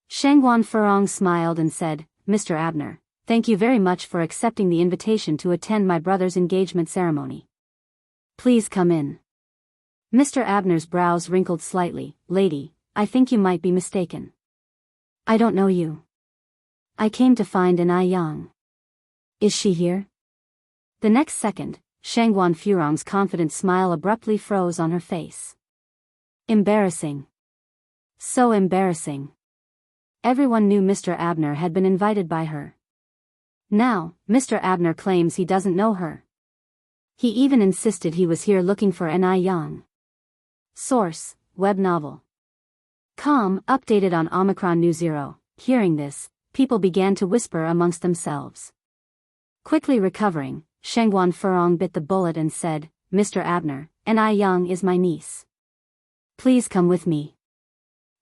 S1: Shangguan Furong smiled and said, Mr. Abner, thank you very much for accepting the invitation to attend my brother's engagement ceremony. Please come in. Mr. Abner's brows wrinkled slightly. Lady, I think you might be mistaken. I don't know you. I came to find Nai Yang. Is she here? The next second, Shangguan Furong's confident smile abruptly froze on her face. Embarrassing. So embarrassing. everyone knew Mr. Abner had been invited by her. Now, Mr. Abner claims he doesn't know her. He even insisted he was here looking for Ni Yang. Source, web novel. Com, updated on Omicron New Zero. Hearing this, people began to whisper amongst themselves. Quickly recovering, Shengguan Furong bit the bullet and said, Mr. Abner, Ni Yang is my niece. Please come with me.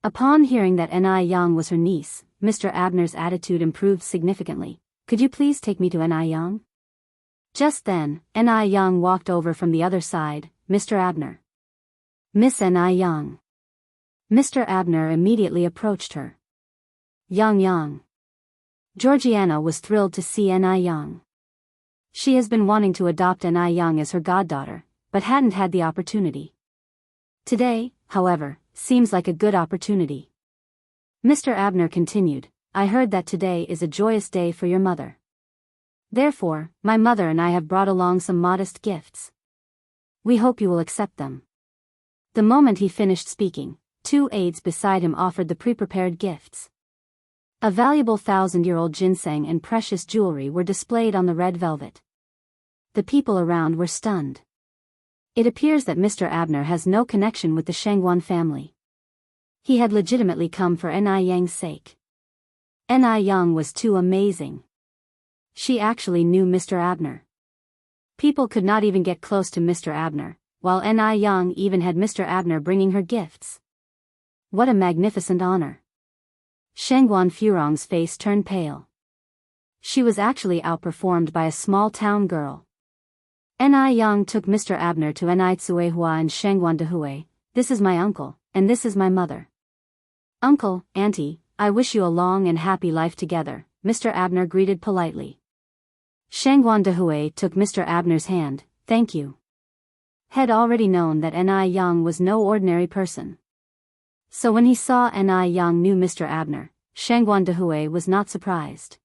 S1: Upon hearing that Ni Yang was her niece, Mr. Abner's attitude improved significantly. Could you please take me to Ni Yang? Just then, Ni Yang walked over from the other side. Mr. Abner. Miss Ni Yang. Mr. Abner immediately approached her. Yang. Georgiana was thrilled to see Ni Yang. She has been wanting to adopt Ni Yang as her goddaughter, but hadn't had the opportunity. Today, however, seems like a good opportunity. Mr. Abner continued, I heard that today is a joyous day for your mother. Therefore, my mother and I have brought along some modest gifts. We hope you will accept them. The moment he finished speaking, 2 aides beside him offered the pre-prepared gifts. A valuable 1,000-year-old ginseng and precious jewelry were displayed on the red velvet. The people around were stunned. It appears that Mr. Abner has no connection with the Shengguan family. He had legitimately come for Ni Yang's sake. Ni Yang was too amazing. She actually knew Mr. Abner. People could not even get close to Mr. Abner, while Ni Yang even had Mr. Abner bringing her gifts. What a magnificent honor. Shengguan Furong's face turned pale. She was actually outperformed by a small-town girl. Ni Yang took Mr. Abner to Ni Tsuehua and Shengguan Dehui. This is my uncle, and this is my mother. Uncle, auntie, I wish you a long and happy life together, Mr. Abner greeted politely. Shengguan Dehui took Mr. Abner's hand, thank you. Had already known that Ni Yang was no ordinary person. So when he saw Ni Yang knew Mr. Abner, Shengguan Dehui was not surprised.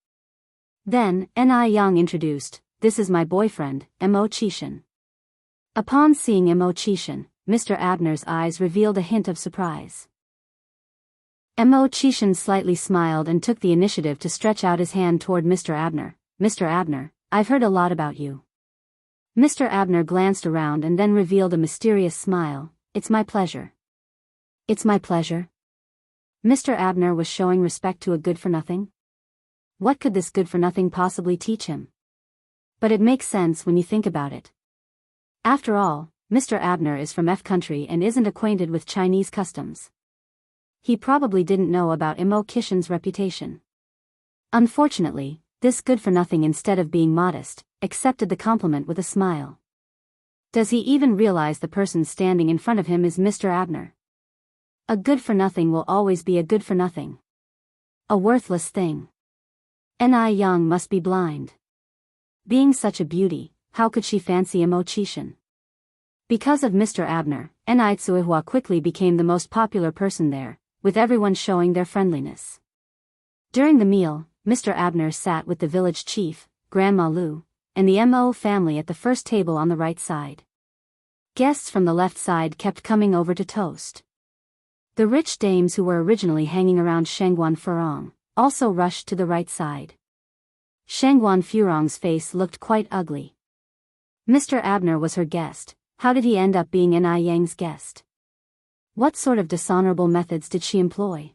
S1: Then, Ni Yang introduced, this is my boyfriend, Mo Qishan. Upon seeing Mo Qishan, Mr. Abner's eyes revealed a hint of surprise. Mo Qishan slightly smiled and took the initiative to stretch out his hand toward Mr. Abner. Mr. Abner, I've heard a lot about you. Mr. Abner glanced around and then revealed a mysterious smile. It's my pleasure. It's my pleasure. Mr. Abner was showing respect to a good-for-nothing. What could this good-for-nothing possibly teach him? But it makes sense when you think about it. After all, Mr. Abner is from F country and isn't acquainted with Chinese customs. He probably didn't know about Mo Qishan's reputation. Unfortunately, this good-for-nothing, instead of being modest, accepted the compliment with a smile. Does he even realize the person standing in front of him is Mr. Abner? A good-for-nothing will always be a good-for-nothing. A worthless thing. Ni Yang must be blind. Being such a beauty, how could she fancy Mo Qishan? Because of Mr. Abner, Ni Tsuehua quickly became the most popular person there, with everyone showing their friendliness. During the meal, Mr. Abner sat with the village chief, Grandma Lu, and the Mo family at the first table on the right side. Guests from the left side kept coming over to toast. The rich dames who were originally hanging around Shengguan Furong also rushed to the right side. Shengguan Furong's face looked quite ugly. Mr. Abner was her guest. How did he end up being Ni Yang's guest? What sort of dishonorable methods did she employ?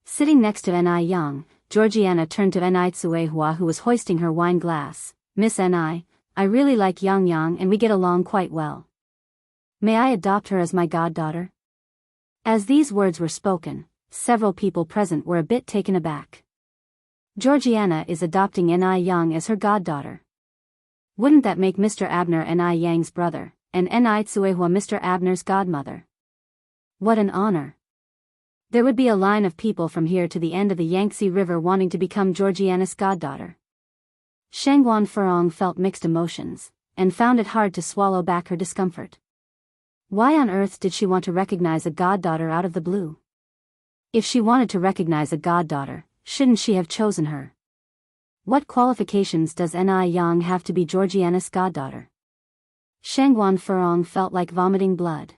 S1: Sitting next to Ni Yang, Georgiana turned to Ni Tsuehua, who was hoisting her wine glass. Miss Ni, I really like Yang and we get along quite well. May I adopt her as my goddaughter? As these words were spoken, several people present were a bit taken aback. Georgiana is adopting Ni Yang as her goddaughter. Wouldn't that make Mr. Abner Ni Yang's brother, and Ni Tsuehua Mr. Abner's godmother? What an honor. There would be a line of people from here to the end of the Yangtze River wanting to become Georgiana's goddaughter. Shengguan Furong felt mixed emotions, and found it hard to swallow back her discomfort. Why on earth did she want to recognize a goddaughter out of the blue? If she wanted to recognize a goddaughter, shouldn't she have chosen her? What qualifications does Ni Yang have to be Georgiana's goddaughter? Shengguan Furong felt like vomiting blood.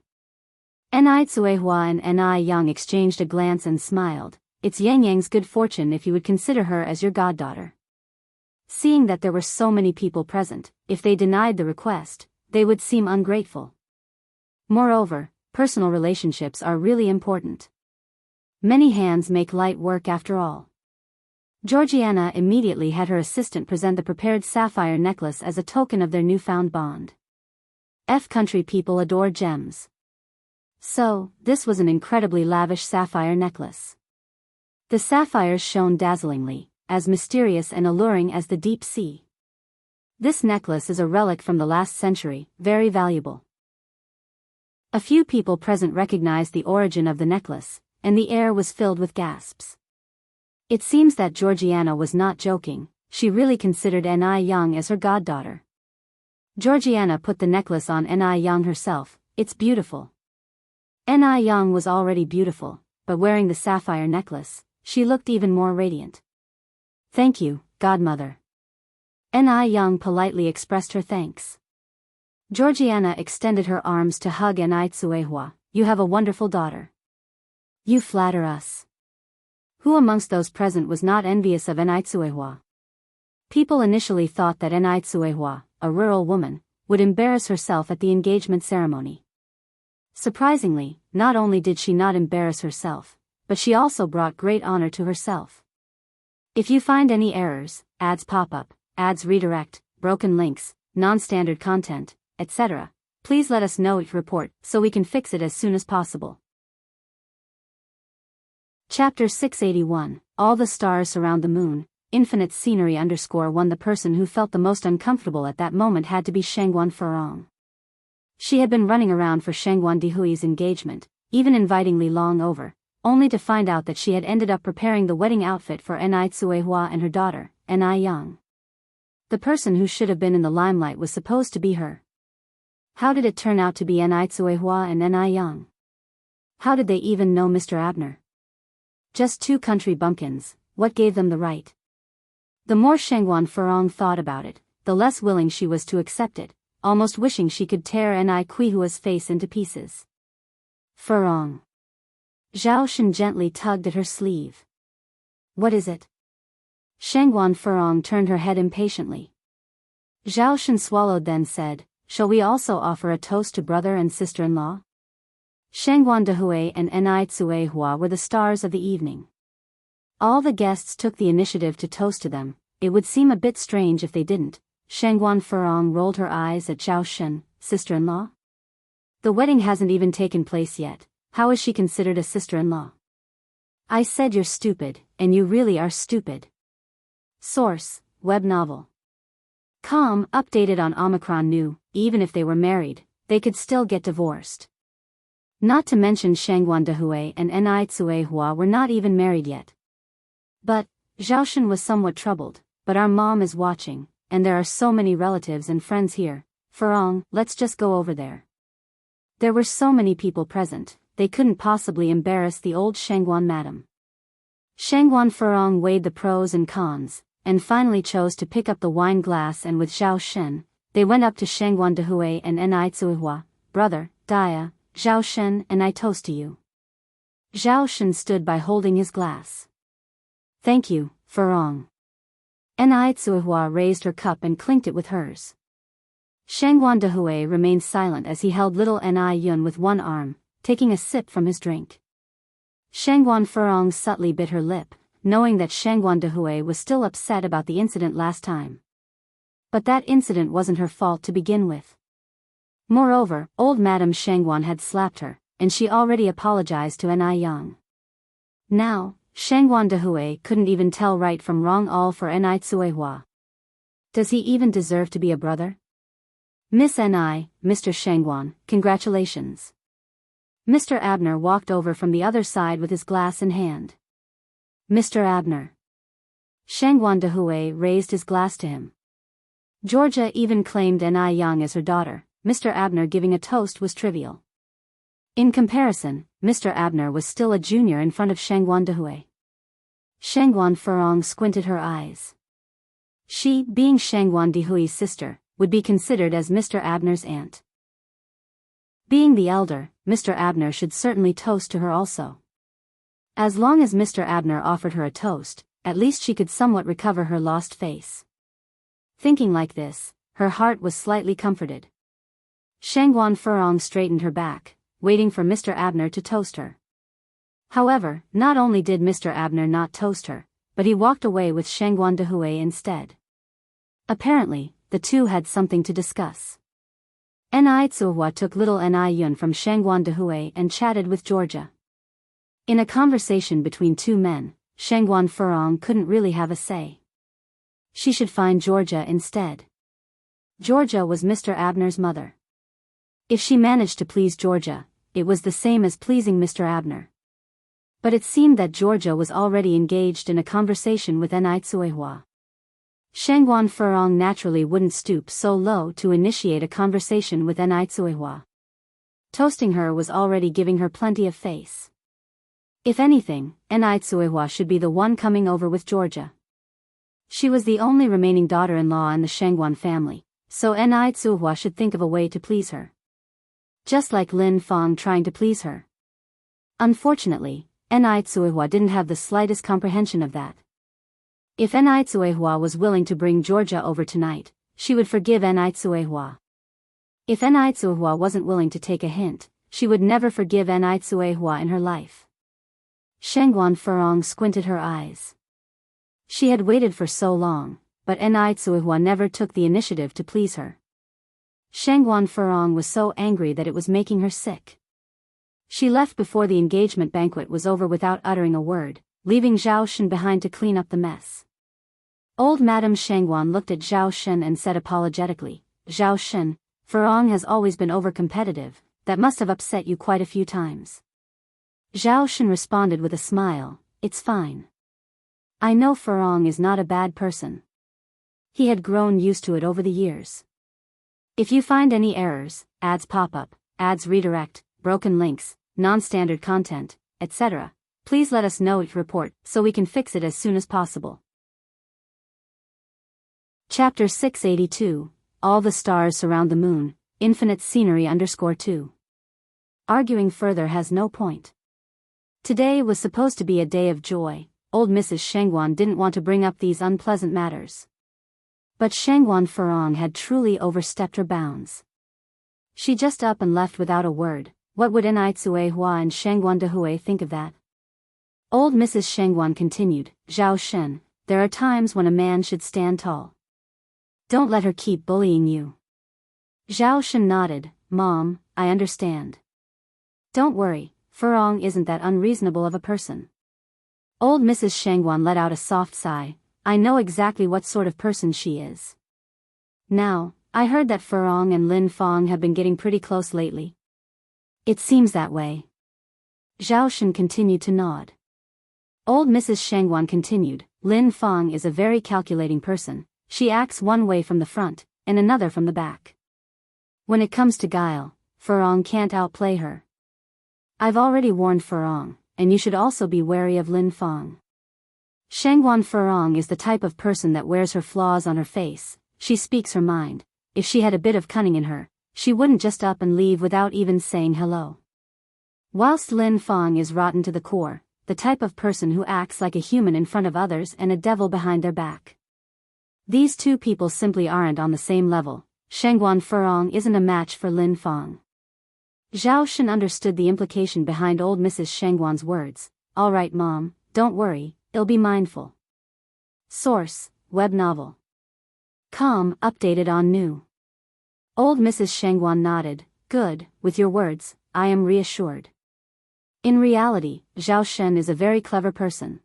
S1: Ni Tsuehua and Ni Yang exchanged a glance and smiled. it's Yang Yang's good fortune if you would consider her as your goddaughter. Seeing that there were so many people present, if they denied the request, they would seem ungrateful. Moreover, personal relationships are really important. Many hands make light work after all. Georgiana immediately had her assistant present the prepared sapphire necklace as a token of their newfound bond. Country people adore gems. So, this was an incredibly lavish sapphire necklace. The sapphires shone dazzlingly, as mysterious and alluring as the deep sea. This necklace is a relic from the last century, very valuable. A few people present recognized the origin of the necklace, and the air was filled with gasps. It seems that Georgiana was not joking, she really considered Ni Yang as her goddaughter. Georgiana put the necklace on Ni Yang herself. It's beautiful. Ni Yang was already beautiful, but wearing the sapphire necklace, she looked even more radiant. Thank you, godmother. Ni Yang politely expressed her thanks. Georgiana extended her arms to hug Ni Tsuehua. You have a wonderful daughter. You flatter us. Who amongst those present was not envious of Ni Tsuehua? People initially thought that Ni Tsuehua, a rural woman, would embarrass herself at the engagement ceremony. Surprisingly, not only did she not embarrass herself, but she also brought great honor to herself. If you find any errors, ads pop up, ads redirect, broken links, non-standard content, etc., please let us know it report so we can fix it as soon as possible. Chapter 681, All the Stars Surround the Moon, Infinite Scenery _1 The person who felt the most uncomfortable at that moment had to be Shangguan Furong. She had been running around for Shangguan Dihui's engagement, even invitingly long over, only to find out that she had ended up preparing the wedding outfit for Ni Tsuehua and her daughter, Ni Yang. The person who should have been in the limelight was supposed to be her. How did it turn out to be Ni Tsuehua and Ni Yang? How did they even know Mr. Abner? Just two country bumpkins, what gave them the right? The more Shangguan Furong thought about it, the less willing she was to accept it, almost wishing she could tear Ni Tsuehua's face into pieces. Furong. Zhao Shen gently tugged at her sleeve. What is it? Shangguan Furong turned her head impatiently. Zhao Shen swallowed then said, Shall we also offer a toast to brother and sister-in-law? Shangguan Dihui and Ni Tsuehua were the stars of the evening. All the guests took the initiative to toast to them. It would seem a bit strange if they didn't. Shangguan Furong rolled her eyes at Zhao Shen, sister-in-law? The wedding hasn't even taken place yet, how is she considered a sister-in-law? I said you're stupid, and you really are stupid. Source, web novel. Updated on Omicron New, even if they were married, they could still get divorced. Not to mention Shangguan Dihui and Ni Tsuehua were not even married yet. But, Zhao Shen was somewhat troubled, but our mom is watching, and there are so many relatives and friends here. Furong, let's just go over there. There were so many people present, they couldn't possibly embarrass the old Shangguan madam. Shangguan Furong weighed the pros and cons, and finally chose to pick up the wine glass, and with Zhao Shen, they went up to Shangguan Dihui and Ni Tsuehua. Brother, Dia, Zhao Shen and I toast to you. Zhao Shen stood by holding his glass. Thank you, Furong. Ni Tsuehua raised her cup and clinked it with hers. Shangguan Dihui remained silent as he held little Ni Yun with one arm, taking a sip from his drink. Shangguan Furong subtly bit her lip, knowing that Shangguan Dihui was still upset about the incident last time. But that incident wasn't her fault to begin with. Moreover, old Madame Shangguan had slapped her, and she already apologized to Ni Yang. Now, Shangguan Dihui couldn't even tell right from wrong all for Ni Tsuehua. Does he even deserve to be a brother? Miss Ni, Mr. Shangguan, congratulations. Mr. Abner walked over from the other side with his glass in hand. Mr. Abner. Shangguan Dihui raised his glass to him. Georgia even claimed Ni Yang as her daughter. Mr. Abner giving a toast was trivial. In comparison, Mr. Abner was still a junior in front of Shangguan Dihui. Shangguan Furong squinted her eyes. She, being Shangguan Dihui's sister, would be considered as Mr. Abner's aunt. Being the elder, Mr. Abner should certainly toast to her also. As long as Mr. Abner offered her a toast, at least she could somewhat recover her lost face. Thinking like this, her heart was slightly comforted. Shangguan Furong straightened her back, waiting for Mr. Abner to toast her. However, not only did Mr. Abner not toast her, but he walked away with Shangguan Dehui instead. Apparently, the two had something to discuss. Ni Tsuhua took little Ni Yun from Shangguan Dehui and chatted with Georgia. In a conversation between two men, Shangguan Furong couldn't really have a say. She should find Georgia instead. Georgia was Mr. Abner's mother. If she managed to please Georgia, it was the same as pleasing Mr. Abner. But it seemed that Georgia was already engaged in a conversation with Ni Tsuehua. Shangguan Furong naturally wouldn't stoop so low to initiate a conversation with Ni Tsuehua. Toasting her was already giving her plenty of face. If anything, Ni Tsuehua should be the one coming over with Georgia. She was the only remaining daughter-in-law in the Shangguan family, so Ni Tsuehua should think of a way to please her. Just like Lin Fong trying to please her. Unfortunately, Ni Tsuehua didn't have the slightest comprehension of that. If Ni Tsuehua was willing to bring Georgia over tonight, she would forgive Ni Tsuehua. If Ni Tsuehua wasn't willing to take a hint, she would never forgive Ni Tsuehua in her life. Shangguan Furong squinted her eyes. She had waited for so long, but Ni Tsuehua never took the initiative to please her. Shangguan Furong was so angry that it was making her sick. She left before the engagement banquet was over without uttering a word, leaving Zhao Shen behind to clean up the mess. Old Madame Shangguan looked at Zhao Shen and said apologetically, "Zhao Shen, Furong has always been over-competitive, that must have upset you quite a few times." Zhao Shen responded with a smile, "It's fine. I know Furong is not a bad person." He had grown used to it over the years. If you find any errors, ads pop up, ads redirect, broken links, non-standard content, etc., please let us know each report so we can fix it as soon as possible. Chapter 682, All the Stars Surround the Moon, Infinite Scenery _2. Arguing further has no point. Today was supposed to be a day of joy. Old Mrs. Shangguan didn't want to bring up these unpleasant matters. But Shangguan Furong had truly overstepped her bounds. She just up and left without a word. What would Ni Tsuehua and Shangguan Dehui think of that? Old Mrs. Shangguan continued, "Zhao Shen, there are times when a man should stand tall. Don't let her keep bullying you." Zhao Shen nodded, "Mom, I understand. Don't worry, Furong isn't that unreasonable of a person." Old Mrs. Shangguan let out a soft sigh, "I know exactly what sort of person she is. Now, I heard that Furong and Lin Fong have been getting pretty close lately." "It seems that way." Zhao Shen continued to nod. Old Mrs. Shangguan continued, "Lin Fong is a very calculating person. She acts one way from the front, and another from the back. When it comes to guile, Furong can't outplay her. I've already warned Furong, and you should also be wary of Lin Fong. Shangguan Furong is the type of person that wears her flaws on her face. She speaks her mind. If she had a bit of cunning in her, she wouldn't just up and leave without even saying hello. Whilst Lin Fong is rotten to the core, the type of person who acts like a human in front of others and a devil behind their back. These two people simply aren't on the same level. Shangguan Furong isn't a match for Lin Fong." Zhao Shen understood the implication behind old Mrs. Shangguan's words. "All right, Mom, don't worry, I'll be mindful." Source, web novel. Com, updated on new. Old Mrs. Shangguan nodded, "Good, with your words, I am reassured." In reality, Zhao Shen is a very clever person.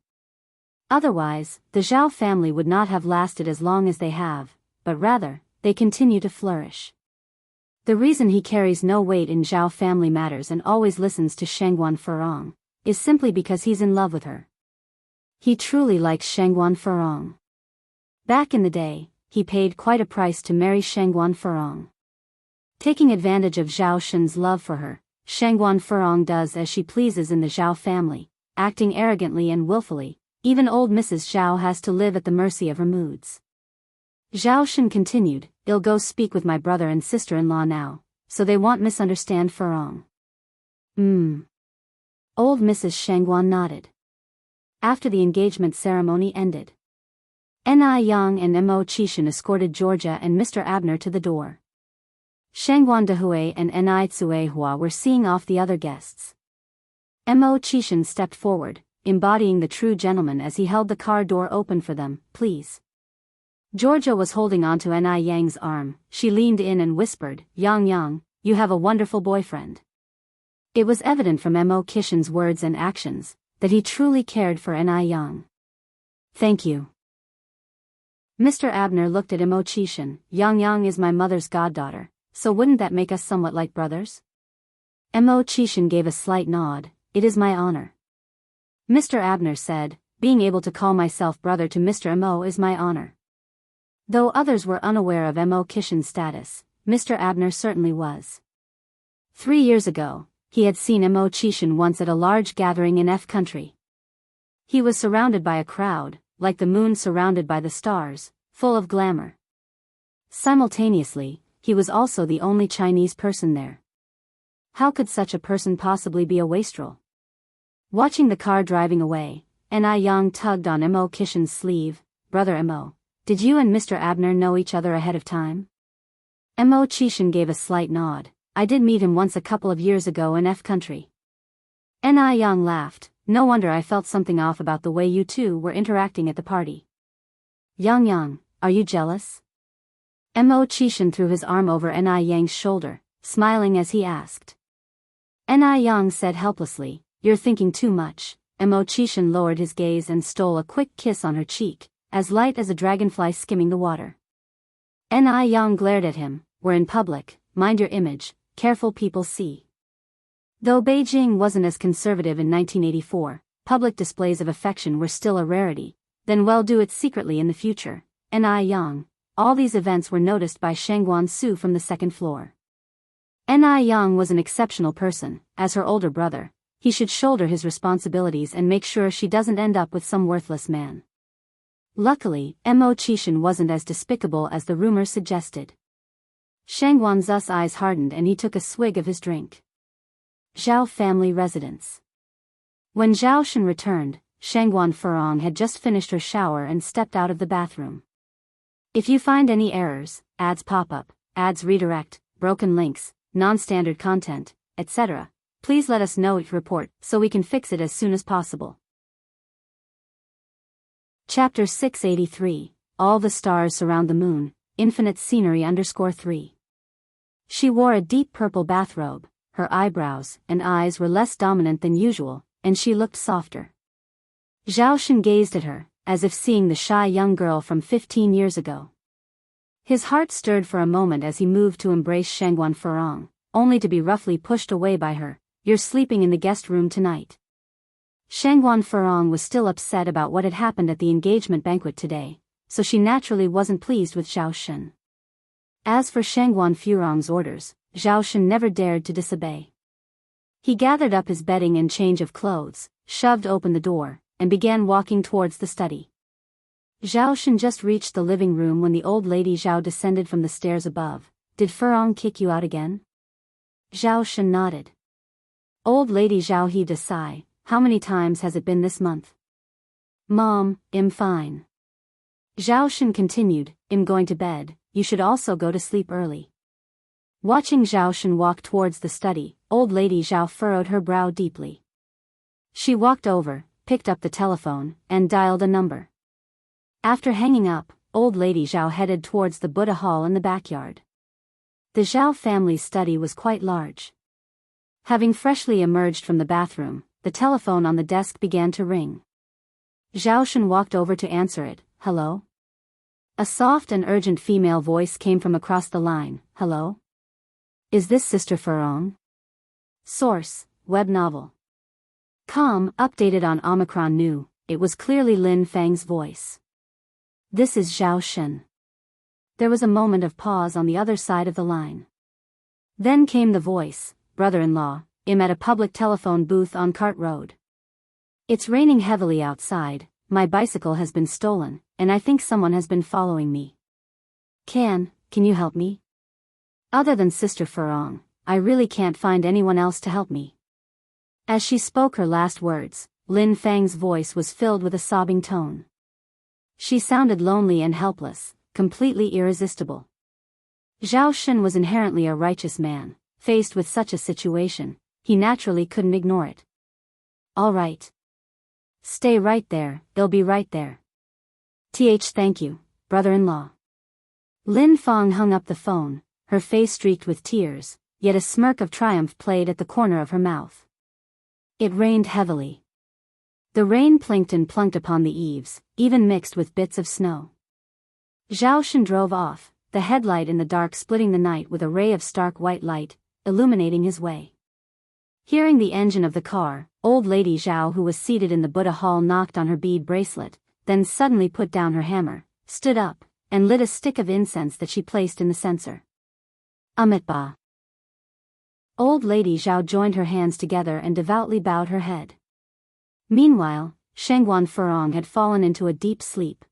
S1: Otherwise, the Zhao family would not have lasted as long as they have, but rather, they continue to flourish. The reason he carries no weight in Zhao family matters and always listens to Shangguan Furong is simply because he's in love with her. He truly likes Shangguan Furong. Back in the day, he paid quite a price to marry Shangguan Furong. Taking advantage of Zhao Shen's love for her, Shangguan Furong does as she pleases in the Zhao family, acting arrogantly and willfully. Even old Mrs. Zhao has to live at the mercy of her moods. Zhao Shen continued, "I'll go speak with my brother and sister-in-law now, so they won't misunderstand Furong." Old Mrs. Shangguan nodded. After the engagement ceremony ended, Ni Yang and Mo Qishan escorted Georgia and Mr. Abner to the door. Shangguan Dehui and Ni Tsuehua were seeing off the other guests. Mo Qishan stepped forward, embodying the true gentleman as he held the car door open for them. Please. Georgia was holding onto Ni Yang's arm. She leaned in and whispered, Yang Yang, you have a wonderful boyfriend. It was evident from Mo Qishan's words and actions that he truly cared for Ni Yang. Thank you. Mr. Abner looked at Mo Qishan. Yang Yang is my mother's goddaughter, so wouldn't that make us somewhat like brothers? Mo Qishan gave a slight nod. It is my honor. Mr. Abner said, being able to call myself brother to Mr. Mo is my honor. Though others were unaware of Mo Qishan's status, Mr. Abner certainly was. 3 years ago, he had seen Mo Qishan once at a large gathering in F country. He was surrounded by a crowd, like the moon surrounded by the stars, full of glamour. Simultaneously, he was also the only Chinese person there. How could such a person possibly be a wastrel? Watching the car driving away, Ni Yang tugged on Mo Qishan's sleeve. Brother Mo, did you and Mr. Abner know each other ahead of time? Mo Qishan gave a slight nod. I did meet him once a couple of years ago in F country. Ni Yang laughed. No wonder I felt something off about the way you two were interacting at the party. Yang Yang, are you jealous? Mo Qishan threw his arm over Ni Yang's shoulder, smiling as he asked. Ni Yang said helplessly, you're thinking too much. Mo Qishan lowered his gaze and stole a quick kiss on her cheek, as light as a dragonfly skimming the water. Ni Yang glared at him. We're in public, mind your image, careful people see. Though Beijing wasn't as conservative in 1984, public displays of affection were still a rarity, then well do it secretly in the future. Ni Yang, all these events were noticed by Shangguan Su from the second floor. Ni Yang was an exceptional person. As her older brother, he should shoulder his responsibilities and make sure she doesn't end up with some worthless man. Luckily, Mo Qishan wasn't as despicable as the rumors suggested. Shangguan Zu's eyes hardened and he took a swig of his drink. Zhao family residence. When Zhao Shen returned, Shangguan Furong had just finished her shower and stepped out of the bathroom. If you find any errors, ads pop up, ads redirect, broken links, non-standard content, etc., please let us know. Report so we can fix it as soon as possible. Chapter 683, All the Stars Surround the Moon, Infinite Scenery _3. She wore a deep purple bathrobe. Her eyebrows and eyes were less dominant than usual, and she looked softer. Zhao Shen gazed at her, as if seeing the shy young girl from 15 years ago. His heart stirred for a moment as he moved to embrace Shangguan Furong, only to be roughly pushed away by her. You're sleeping in the guest room tonight. Shangguan Furong was still upset about what had happened at the engagement banquet today, so she naturally wasn't pleased with Zhao Shen. As for Shangguan Furong's orders, Zhao Shen never dared to disobey. He gathered up his bedding and change of clothes, shoved open the door, and began walking towards the study. Zhao Shen just reached the living room when the old lady Zhao descended from the stairs above. Did Furong kick you out again? Zhao Shen nodded. Old lady Zhao heaved a sigh. How many times has it been this month? Mom, I'm fine. Zhao Shen continued, I'm going to bed, you should also go to sleep early. Watching Zhao Shen walk towards the study, old lady Zhao furrowed her brow deeply. She walked over, picked up the telephone, and dialed a number. After hanging up, old lady Zhao headed towards the Buddha hall in the backyard. The Zhao family's study was quite large. Having freshly emerged from the bathroom, the telephone on the desk began to ring. Zhao Shen walked over to answer it. Hello? A soft and urgent female voice came from across the line. Hello? Is this Sister Furong? Source, web novel. Com, updated on Omicron New. It was clearly Lin Fang's voice. This is Zhao Shen. There was a moment of pause on the other side of the line. Then came the voice, brother-in-law, I'm at a public telephone booth on Cart Road. It's raining heavily outside, my bicycle has been stolen, and I think someone has been following me. Can you help me? Other than Sister Furong, I really can't find anyone else to help me. As she spoke her last words, Lin Fang's voice was filled with a sobbing tone. She sounded lonely and helpless, completely irresistible. Zhao Shen was inherently a righteous man. Faced with such a situation, he naturally couldn't ignore it. All right. Stay right there, they'll be right there. Thank you, brother-in-law. Lin Fang hung up the phone, her face streaked with tears, yet a smirk of triumph played at the corner of her mouth. It rained heavily. The rain plinked and plunked upon the eaves, even mixed with bits of snow. Zhao Shen drove off, the headlight in the dark splitting the night with a ray of stark white light, illuminating his way. Hearing the engine of the car, old lady Zhao, who was seated in the Buddha hall, knocked on her bead bracelet, then suddenly put down her hammer, stood up, and lit a stick of incense that she placed in the censer. Amitabha. Old lady Zhao joined her hands together and devoutly bowed her head. Meanwhile, Shengguan Furong had fallen into a deep sleep.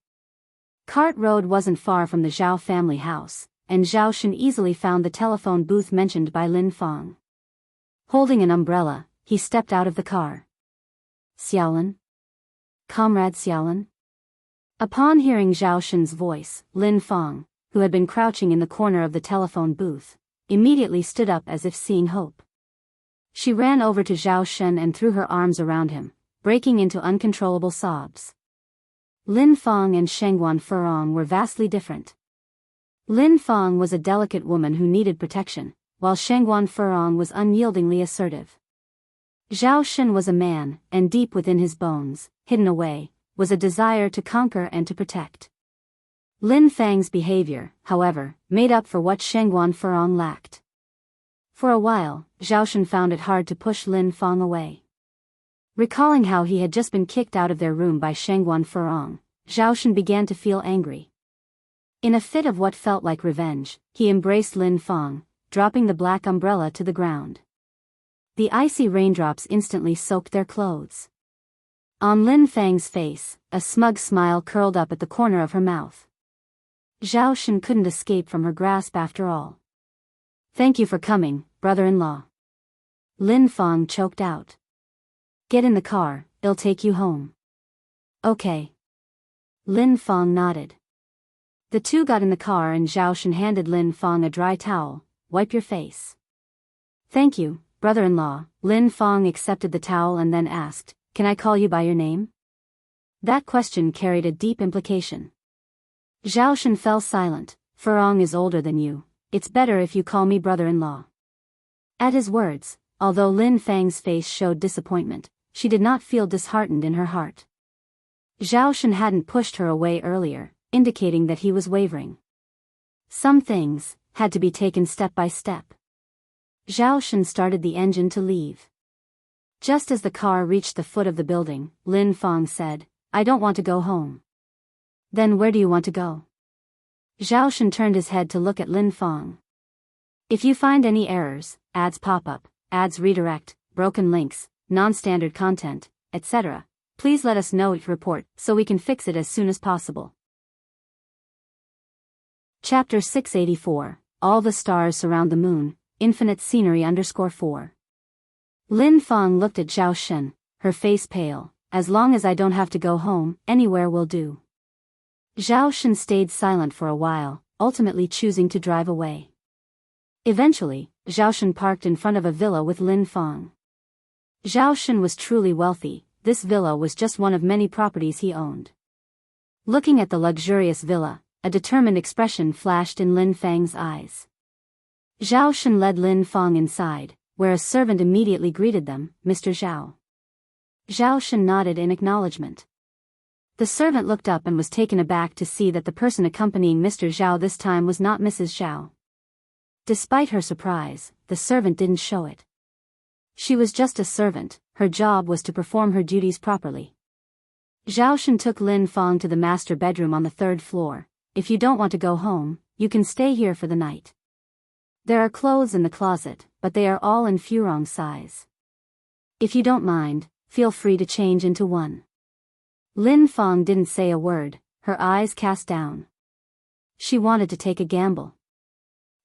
S1: Cart Road wasn't far from the Zhao family house, and Zhao Shen easily found the telephone booth mentioned by Lin Fang. Holding an umbrella, he stepped out of the car. Xiaolin? Comrade Xiaolin? Upon hearing Zhao Shen's voice, Lin Fang, who had been crouching in the corner of the telephone booth, immediately stood up as if seeing hope. She ran over to Zhao Shen and threw her arms around him, breaking into uncontrollable sobs. Lin Fang and Shengguan Furong were vastly different. Lin Fang was a delicate woman who needed protection, while Shengguan Furong was unyieldingly assertive. Zhao Shen was a man, and deep within his bones, hidden away, was a desire to conquer and to protect. Lin Fang's behavior, however, made up for what Shengguan Furong lacked. For a while, Zhao Shen found it hard to push Lin Fang away. Recalling how he had just been kicked out of their room by Shengguan Furong, Zhao Shen began to feel angry. In a fit of what felt like revenge, he embraced Lin Fang, dropping the black umbrella to the ground. The icy raindrops instantly soaked their clothes. On Lin Fang's face, a smug smile curled up at the corner of her mouth. Zhao Shen couldn't escape from her grasp after all. Thank you for coming, brother-in-law. Lin Fang choked out. Get in the car, it'll take you home. Okay. Lin Fang nodded. The two got in the car and Zhao Shen handed Lin Fang a dry towel. Wipe your face. Thank you, brother-in-law. Lin Fang accepted the towel and then asked, can I call you by your name? That question carried a deep implication. Zhao Shen fell silent. Furong is older than you. It's better if you call me brother-in-law. At his words, although Lin Fang's face showed disappointment, she did not feel disheartened in her heart. Zhao Shen hadn't pushed her away earlier, indicating that he was wavering. Some things had to be taken step by step. Zhao Shen started the engine to leave. Just as the car reached the foot of the building, Lin Fang said, I don't want to go home. Then where do you want to go? Zhao Shen turned his head to look at Lin Fang. If you find any errors, ads pop up, ads redirect, broken links, non-standard content, etc., please let us know, report, so we can fix it as soon as possible. Chapter 684, All the Stars Surround the Moon, Infinite Scenery _4. Lin Fang looked at Zhao Shen, her face pale. As long as I don't have to go home, anywhere will do. Zhao Shen stayed silent for a while, ultimately choosing to drive away. Eventually, Zhao Shen parked in front of a villa with Lin Fang. Zhao Shen was truly wealthy. This villa was just one of many properties he owned. Looking at the luxurious villa, a determined expression flashed in Lin Fang's eyes. Zhao Shen led Lin Fang inside, where a servant immediately greeted them, Mr. Zhao. Zhao Shen nodded in acknowledgement. The servant looked up and was taken aback to see that the person accompanying Mr. Zhao this time was not Mrs. Zhao. Despite her surprise, the servant didn't show it. She was just a servant, her job was to perform her duties properly. Zhao Shen took Lin Fang to the master bedroom on the 3rd floor. If you don't want to go home, you can stay here for the night. There are clothes in the closet, but they are all in Furong size. If you don't mind, feel free to change into one. Lin Fang didn't say a word, her eyes cast down. She wanted to take a gamble.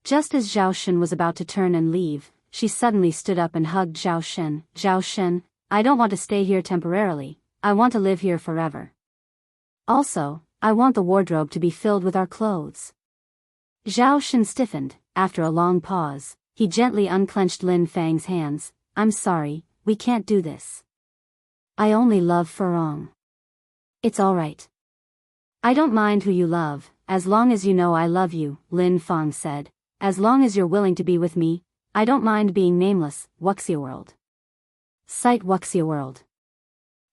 S1: Just as Zhao Shen was about to turn and leave, she suddenly stood up and hugged Zhao Shen. Zhao Shen, I don't want to stay here temporarily, I want to live here forever. Also, I want the wardrobe to be filled with our clothes. Zhao Shen stiffened. After a long pause, he gently unclenched Lin Fang's hands. I'm sorry, we can't do this. I only love Furong. It's alright. I don't mind who you love, as long as you know I love you, Lin Fang said. As long as you're willing to be with me, I don't mind being nameless. Wuxia World. Sight Wuxia World.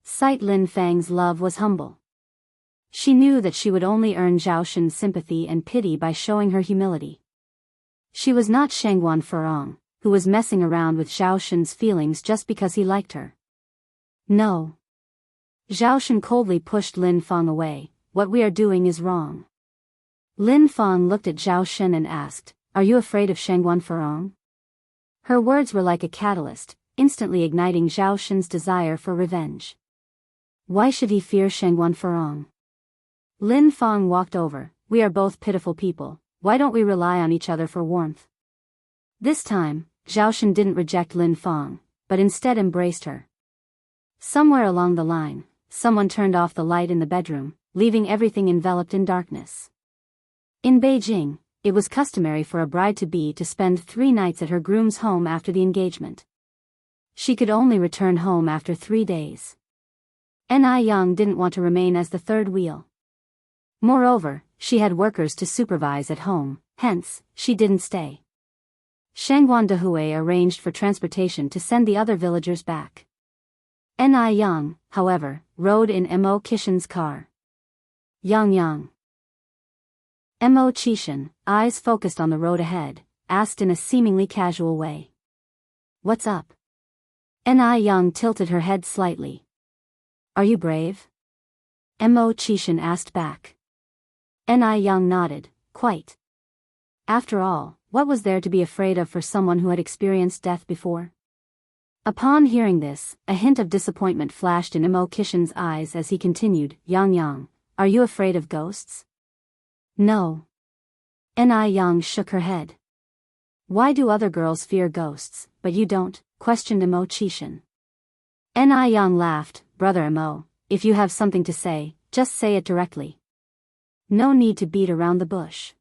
S1: Sight Lin Fang's love was humble. She knew that she would only earn Zhao Shen's sympathy and pity by showing her humility. She was not Shangguan Furong, who was messing around with Zhao Shen's feelings just because he liked her. No. Zhao Shen coldly pushed Lin Fang away. What we are doing is wrong. Lin Fang looked at Zhao Shen and asked, Are you afraid of Shangguan Furong? Her words were like a catalyst, instantly igniting Zhao Shen's desire for revenge. Why should he fear Shangguan Furong? Lin Fang walked over. We are both pitiful people, why don't we rely on each other for warmth? This time, Zhao Shen didn't reject Lin Fang, but instead embraced her. Somewhere along the line, someone turned off the light in the bedroom, leaving everything enveloped in darkness. In Beijing, it was customary for a bride-to-be to spend 3 nights at her groom's home after the engagement. She could only return home after 3 days. Ni Yang didn't want to remain as the third wheel. Moreover, she had workers to supervise at home, hence, she didn't stay. Shangguan Dehui arranged for transportation to send the other villagers back. Ni Yang, however, rode in Mo Qishan's car. Yang. Mo Qishan, eyes focused on the road ahead, asked in a seemingly casual way. What's up? Ni Yang tilted her head slightly. Are you brave? Mo Qishan asked back. Ni Yang nodded, quite. After all, what was there to be afraid of for someone who had experienced death before? Upon hearing this, a hint of disappointment flashed in Mo Qishan's eyes as he continued, Yang, are you afraid of ghosts? No. Ni Yang shook her head. Why do other girls fear ghosts, but you don't? Questioned Mo Qishan. Ni Yang laughed, Brother Mo, if you have something to say, just say it directly. No need to beat around the bush.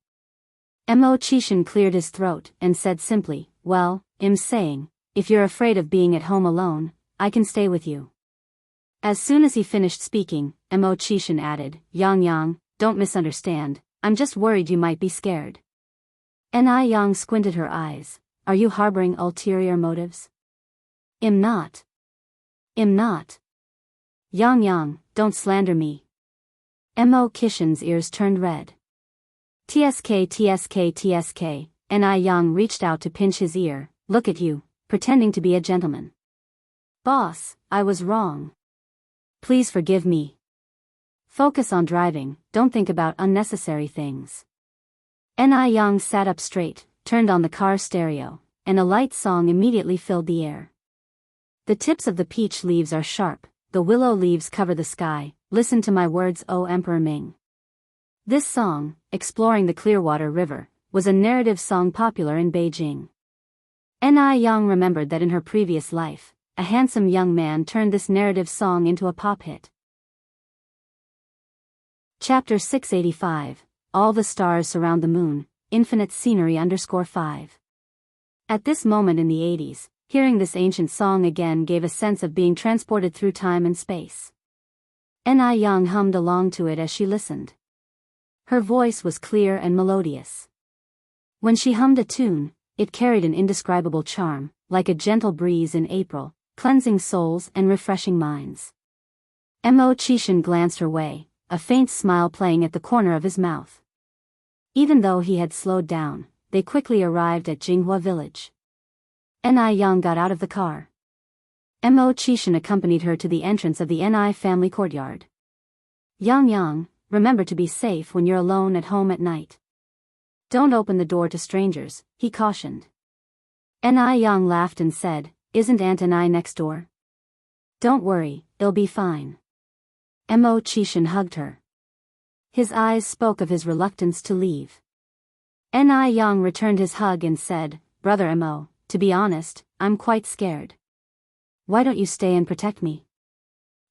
S1: Mo Qishan cleared his throat and said simply, well, I'm saying, if you're afraid of being at home alone, I can stay with you. As soon as he finished speaking, Mo Qishan added, Yang, don't misunderstand, I'm just worried you might be scared. Ni Yang squinted her eyes, are you harboring ulterior motives? I'm not. Yang, don't slander me. Mo Qishan's ears turned red. TSK, Ni Yang reached out to pinch his ear, look at you, pretending to be a gentleman. Boss, I was wrong. Please forgive me. Focus on driving, don't think about unnecessary things. Ni Yang sat up straight, turned on the car stereo, and a light song immediately filled the air. The tips of the peach leaves are sharp, the willow leaves cover the sky, listen to my words, O Emperor Ming. This song, exploring the Clearwater River, was a narrative song popular in Beijing. Ni Yang remembered that in her previous life, a handsome young man turned this narrative song into a pop hit. Chapter 685, All the Stars Surround the Moon, Infinite Scenery _5. At this moment in the 80s, hearing this ancient song again gave a sense of being transported through time and space. Ni Yang hummed along to it as she listened. Her voice was clear and melodious. When she hummed a tune, it carried an indescribable charm, like a gentle breeze in April, cleansing souls and refreshing minds. Mo Qishan glanced her way, a faint smile playing at the corner of his mouth. Even though he had slowed down, they quickly arrived at Jinghua village. Ni Yang got out of the car. Mo Qishan accompanied her to the entrance of the Ni family courtyard. Yang, remember to be safe when you're alone at home at night. Don't open the door to strangers, he cautioned. Ni Yang laughed and said, isn't Aunt Ni next door? Don't worry, it'll be fine. Mo Qishan hugged her. His eyes spoke of his reluctance to leave. Ni Yang returned his hug and said, Brother Mo, to be honest, I'm quite scared. Why don't you stay and protect me?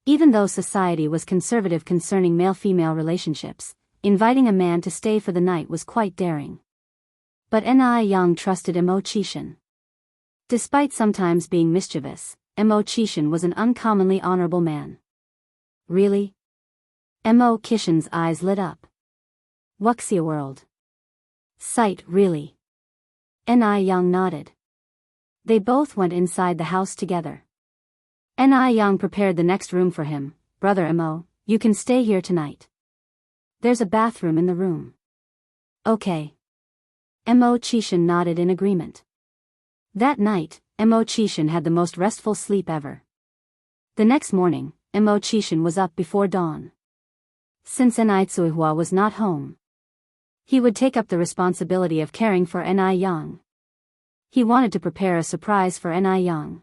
S1: Even though society was conservative concerning male-female relationships, inviting a man to stay for the night was quite daring. But Ni Yang trusted Mo Qishan. Despite sometimes being mischievous, Mo Qishan was an uncommonly honorable man. Really? Mo Qishan's eyes lit up. Wuxia world. Sight, really? Ni Yang nodded. They both went inside the house together. Ni Yang prepared the next room for him. Brother Mo, you can stay here tonight. There's a bathroom in the room. Okay. Mo Qishan nodded in agreement. That night, Mo Qishan had the most restful sleep ever. The next morning, Mo Qishan was up before dawn. Since Ni Tsuihua was not home, he would take up the responsibility of caring for Ni Yang. He wanted to prepare a surprise for Ni Yang.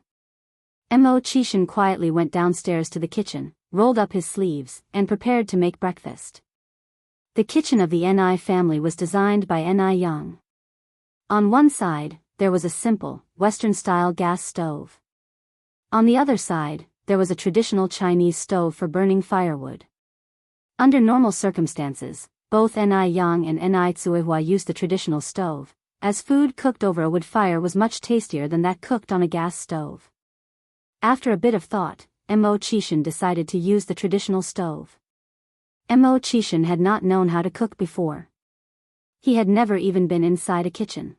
S1: Mo Qishan quietly went downstairs to the kitchen, rolled up his sleeves, and prepared to make breakfast. The kitchen of the Ni family was designed by Ni Yang. On one side, there was a simple, Western-style gas stove. On the other side, there was a traditional Chinese stove for burning firewood. Under normal circumstances, both Ni Yang and Ni Tsuihua used the traditional stove, as food cooked over a wood fire was much tastier than that cooked on a gas stove. After a bit of thought, Mo Qishan decided to use the traditional stove. Mo Qishan had not known how to cook before. He had never even been inside a kitchen.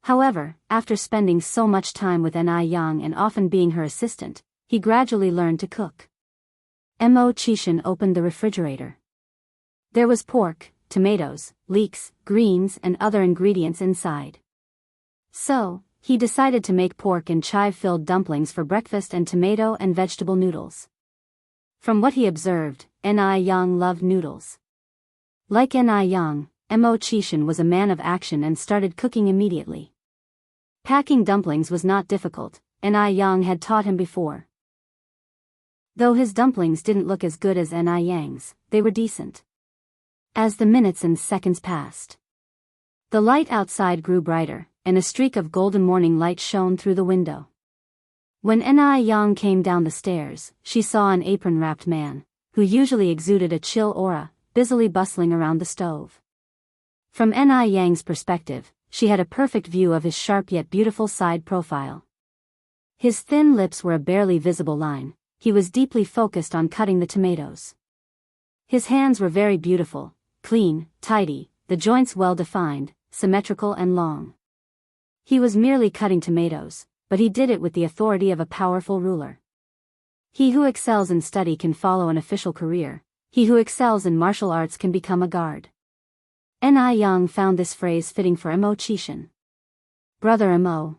S1: However, after spending so much time with Ni Yang and often being her assistant, he gradually learned to cook. Mo Qishan opened the refrigerator. There was pork, tomatoes, leeks, greens and other ingredients inside. So, he decided to make pork and chive-filled dumplings for breakfast and tomato and vegetable noodles. From what he observed, Ni Yang loved noodles. Like Ni Yang, Mo Qishan was a man of action and started cooking immediately. Packing dumplings was not difficult, Ni Yang had taught him before. Though his dumplings didn't look as good as Ni Yang's, they were decent. As the minutes and seconds passed, the light outside grew brighter, and a streak of golden morning light shone through the window. When Ni Yang came down the stairs, she saw an apron-wrapped man, who usually exuded a chill aura, busily bustling around the stove. From Ni Yang's perspective, she had a perfect view of his sharp yet beautiful side profile. His thin lips were a barely visible line. He was deeply focused on cutting the tomatoes. His hands were very beautiful, clean, tidy, the joints well-defined, symmetrical and long. He was merely cutting tomatoes, but he did it with the authority of a powerful ruler. He who excels in study can follow an official career. He who excels in martial arts can become a guard. Ni Yang found this phrase fitting for Mo Qishan. Brother Mo.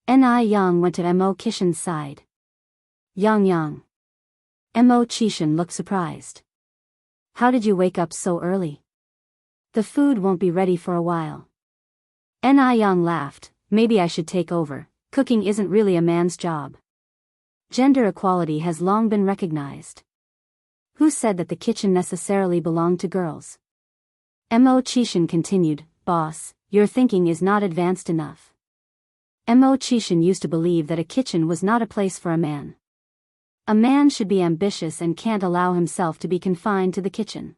S1: Ni Yang went to Mo Qishan's side. Yang. Mo Qishan looked surprised. How did you wake up so early? The food won't be ready for a while. Ni Yang laughed. Maybe I should take over. Cooking isn't really a man's job. Gender equality has long been recognized. Who said that the kitchen necessarily belonged to girls? Mo Qishan continued, Boss, your thinking is not advanced enough. Mo Qishan used to believe that a kitchen was not a place for a man. A man should be ambitious and can't allow himself to be confined to the kitchen.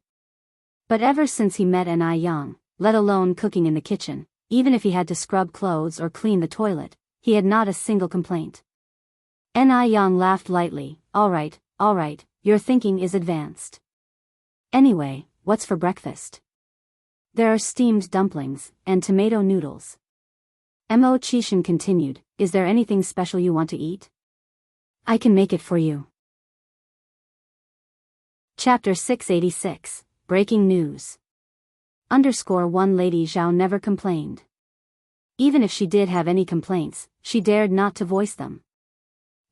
S1: But ever since he met Ni Yang, let alone cooking in the kitchen, even if he had to scrub clothes or clean the toilet, he had not a single complaint. Ni Yang laughed lightly. All right, your thinking is advanced. Anyway, what's for breakfast? There are steamed dumplings, and tomato noodles. Mo Qishan continued, Is there anything special you want to eat? I can make it for you. Chapter 686, Breaking News. _1 Lady Zhao never complained. Even if she did have any complaints, she dared not to voice them.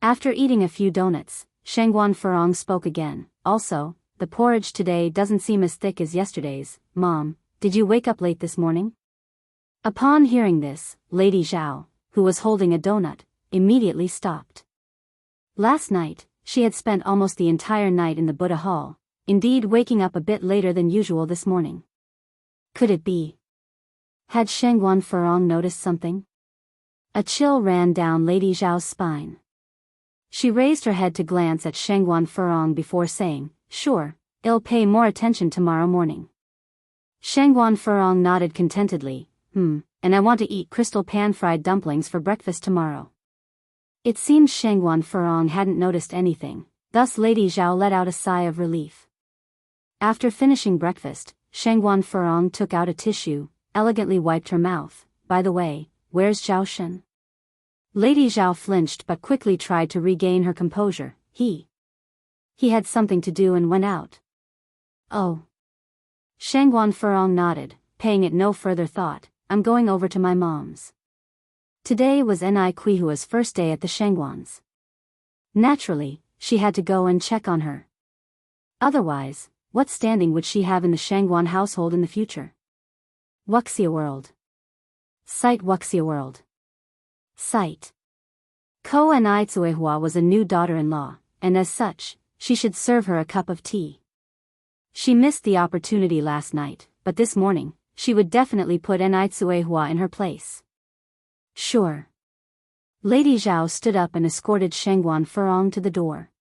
S1: After eating a few donuts, Shengguan Furong spoke again. Also, the porridge today doesn't seem as thick as yesterday's. Mom, did you wake up late this morning? Upon hearing this, Lady Zhao, who was holding a donut, immediately stopped. Last night, she had spent almost the entire night in the Buddha Hall, indeed waking up a bit later than usual this morning. Could it be? Had Shengguan Furong noticed something? A chill ran down Lady Zhao's spine. She raised her head to glance at Shangguan Furong before saying, "Sure, I'll pay more attention tomorrow morning." Shangguan Furong nodded contentedly, and I want to eat crystal pan-fried dumplings for breakfast tomorrow. It seemed Shangguan Furong hadn't noticed anything, thus Lady Zhao let out a sigh of relief. After finishing breakfast, Shangguan Furong took out a tissue, elegantly wiped her mouth. "By the way, where's Zhao Shen?" Lady Zhao flinched but quickly tried to regain her composure. He had something to do and went out." "Oh." Shangguan Furong nodded, paying it no further thought. "I'm going over to my mom's." Today was Ni Kuihua's first day at the Shangguans. Naturally, she had to go and check on her. Otherwise, what standing would she have in the Shangguan household in the future? Wuxia World. Site Wuxia World. Site. Ko Ni Tsuehua was a new daughter-in-law, and as such, she should serve her a cup of tea. She missed the opportunity last night, but this morning, she would definitely put Ni Tsuehua in her place. Sure. Lady Zhao stood up and escorted Shangguan Furong to the door.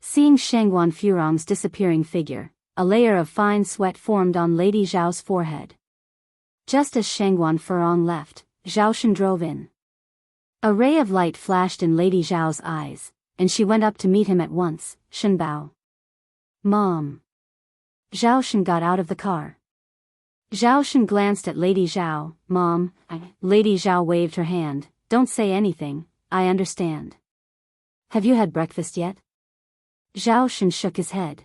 S1: Seeing Shangguan Furong's disappearing figure, a layer of fine sweat formed on Lady Zhao's forehead. Just as Shangguan Furong left, Zhao Shen drove in. A ray of light flashed in Lady Zhao's eyes, and she went up to meet him at once. "Shen Bao." "Mom." Zhao Shen got out of the car. Zhao Shen glanced at Lady Zhao. "Mom." Lady Zhao waved her hand. "Don't say anything, I understand." "Have you had breakfast yet?" Zhao Shen shook his head.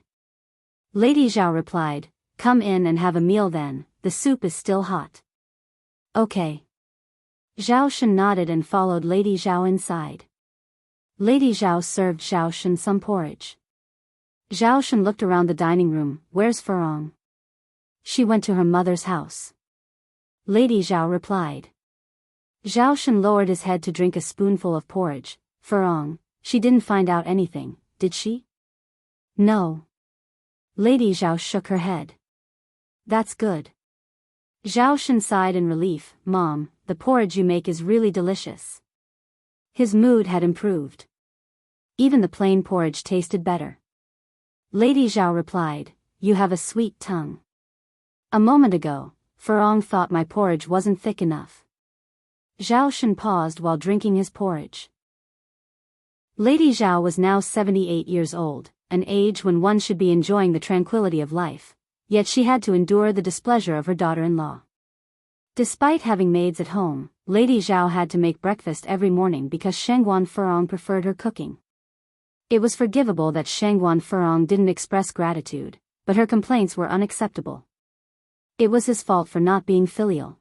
S1: Lady Zhao replied, "Come in and have a meal then, the soup is still hot." "Okay." Zhao Shen nodded and followed Lady Zhao inside. Lady Zhao served Zhao Shen some porridge. Zhao Shen looked around the dining room. "Where's Furong?" "She went to her mother's house." Lady Zhao replied. Zhao Shen lowered his head to drink a spoonful of porridge. "Furong, she didn't find out anything, did she?" "No." Lady Zhao shook her head. "That's good." Zhao Shen sighed in relief. "Mom, the porridge you make is really delicious." His mood had improved. Even the plain porridge tasted better. Lady Zhao replied, "You have a sweet tongue. A moment ago, Furong thought my porridge wasn't thick enough." Zhao Shen paused while drinking his porridge. Lady Zhao was now 78 years old, an age when one should be enjoying the tranquility of life, yet she had to endure the displeasure of her daughter-in-law. Despite having maids at home, Lady Zhao had to make breakfast every morning because Shangguan Furong preferred her cooking. It was forgivable that Shangguan Furong didn't express gratitude, but her complaints were unacceptable. It was his fault for not being filial.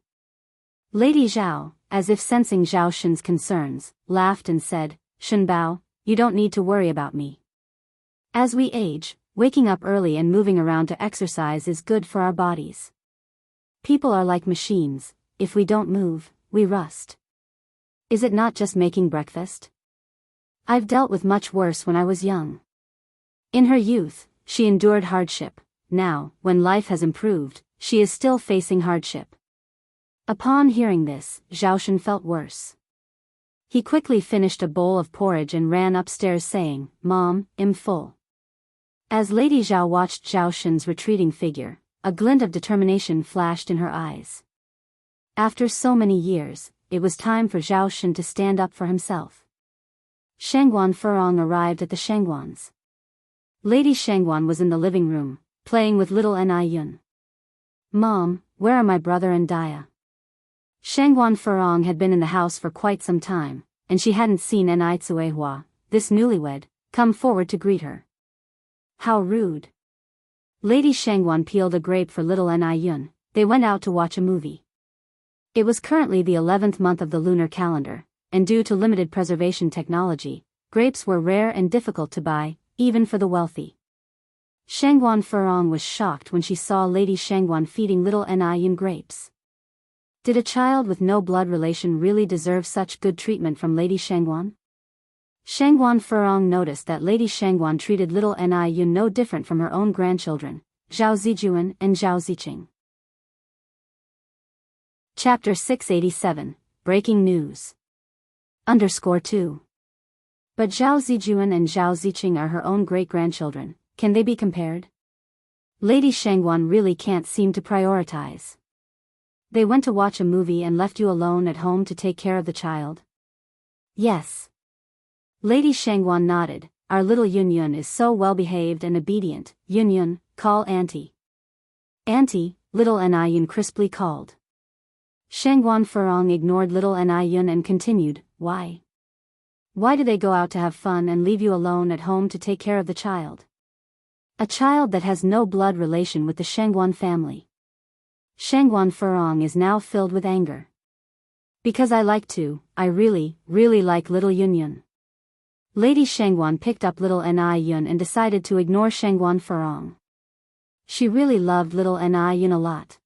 S1: Lady Zhao, as if sensing Zhao Shen's concerns, laughed and said, "Shen Bao, you don't need to worry about me. As we age, waking up early and moving around to exercise is good for our bodies. People are like machines, if we don't move, we rust. Is it not just making breakfast? I've dealt with much worse when I was young." In her youth, she endured hardship. Now, when life has improved, she is still facing hardship. Upon hearing this, Zhao Shen felt worse. He quickly finished a bowl of porridge and ran upstairs saying, "Mom, I'm full." As Lady Zhao watched Zhao Shen's retreating figure, a glint of determination flashed in her eyes. After so many years, it was time for Zhao Shen to stand up for himself. Shangguan Furong arrived at the Shangguans. Lady Shangguan was in the living room, playing with little Ni Yun. "Mom, where are my brother and Dia?" Shangguan Furong had been in the house for quite some time, and she hadn't seen Ni Tsuehua, this newlywed, come forward to greet her. How rude. Lady Shangguan peeled a grape for little Ni Yun. They went out to watch a movie. It was currently the 11th month of the lunar calendar, and due to limited preservation technology, grapes were rare and difficult to buy, even for the wealthy. Shangguan Furong was shocked when she saw Lady Shangguan feeding little Ni Yun grapes. Did a child with no blood relation really deserve such good treatment from Lady Shangguan? Shangguan Furong noticed that Lady Shangguan treated little Ni Yun no different from her own grandchildren, Zhao Zijuan and Zhao Ziqing. Chapter 687, Breaking News. _2. But Zhao Zijuan and Zhao Ziqing are her own great-grandchildren, can they be compared? Lady Shangguan really can't seem to prioritize. They went to watch a movie and left you alone at home to take care of the child? Yes. Lady Shangguan nodded. Our little Yun is so well-behaved and obedient. Yun, call Auntie. Auntie, little Yun crisply called. Shangguan Furong ignored little Yun and continued, why? Why do they go out to have fun and leave you alone at home to take care of the child? A child that has no blood relation with the Shangguan family. Shangguan Furong is now filled with anger. Because I like to, I really like little Yun. Lady Shangguan picked up little Yun and decided to ignore Shangguan Furong. She really loved little Yun a lot.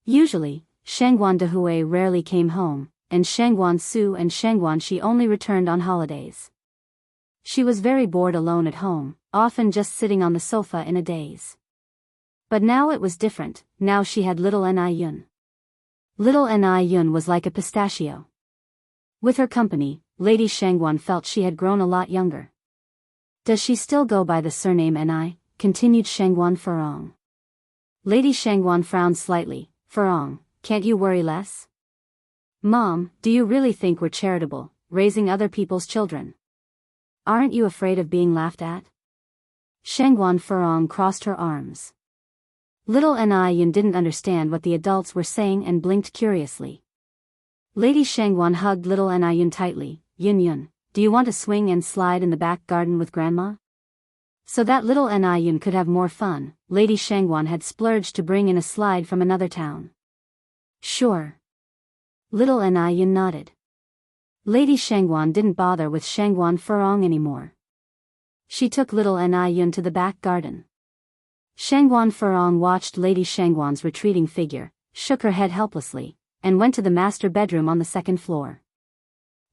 S1: Usually, Shangguan Dehui rarely came home, and Shangguan Su and Shangguan Shi only returned on holidays. She was very bored alone at home, often just sitting on the sofa in a daze. But now it was different, now she had little Yun. Little Yun was like a pistachio. With her company, Lady Shangguan felt she had grown a lot younger. Does she still go by the surname Ni? Continued Shangguan Furong. Lady Shangguan frowned slightly. Furong, can't you worry less? Mom, do you really think we're charitable, raising other people's children? Aren't you afraid of being laughed at? Shangguan Furong crossed her arms. Little Yun didn't understand what the adults were saying and blinked curiously. Lady Shangguan hugged little Yun tightly. Yun, do you want to swing and slide in the back garden with Grandma? So that little Yun could have more fun, Lady Shangguan had splurged to bring in a slide from another town. Sure. Little Yun nodded. Lady Shangguan didn't bother with Shangguan Furong anymore. She took little Yun to the back garden. Shangguan Furong watched Lady Shangguan's retreating figure, shook her head helplessly, and went to the master bedroom on the second floor.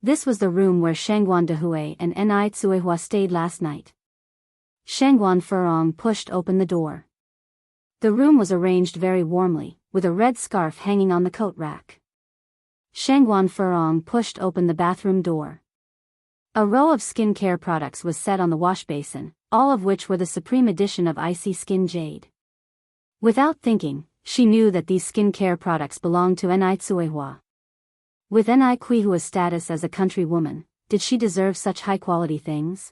S1: This was the room where Shangguan Dehui and Ni Tsuehua stayed last night. Shangguan Furong pushed open the door. The room was arranged very warmly, with a red scarf hanging on the coat rack. Shangguan Furong pushed open the bathroom door. A row of skincare products was set on the wash basin, all of which were the supreme edition of Icy Skin Jade. Without thinking, she knew that these skincare products belonged to Ni Tsuehua. With Ni Kuihua's status as a country woman, did she deserve such high-quality things?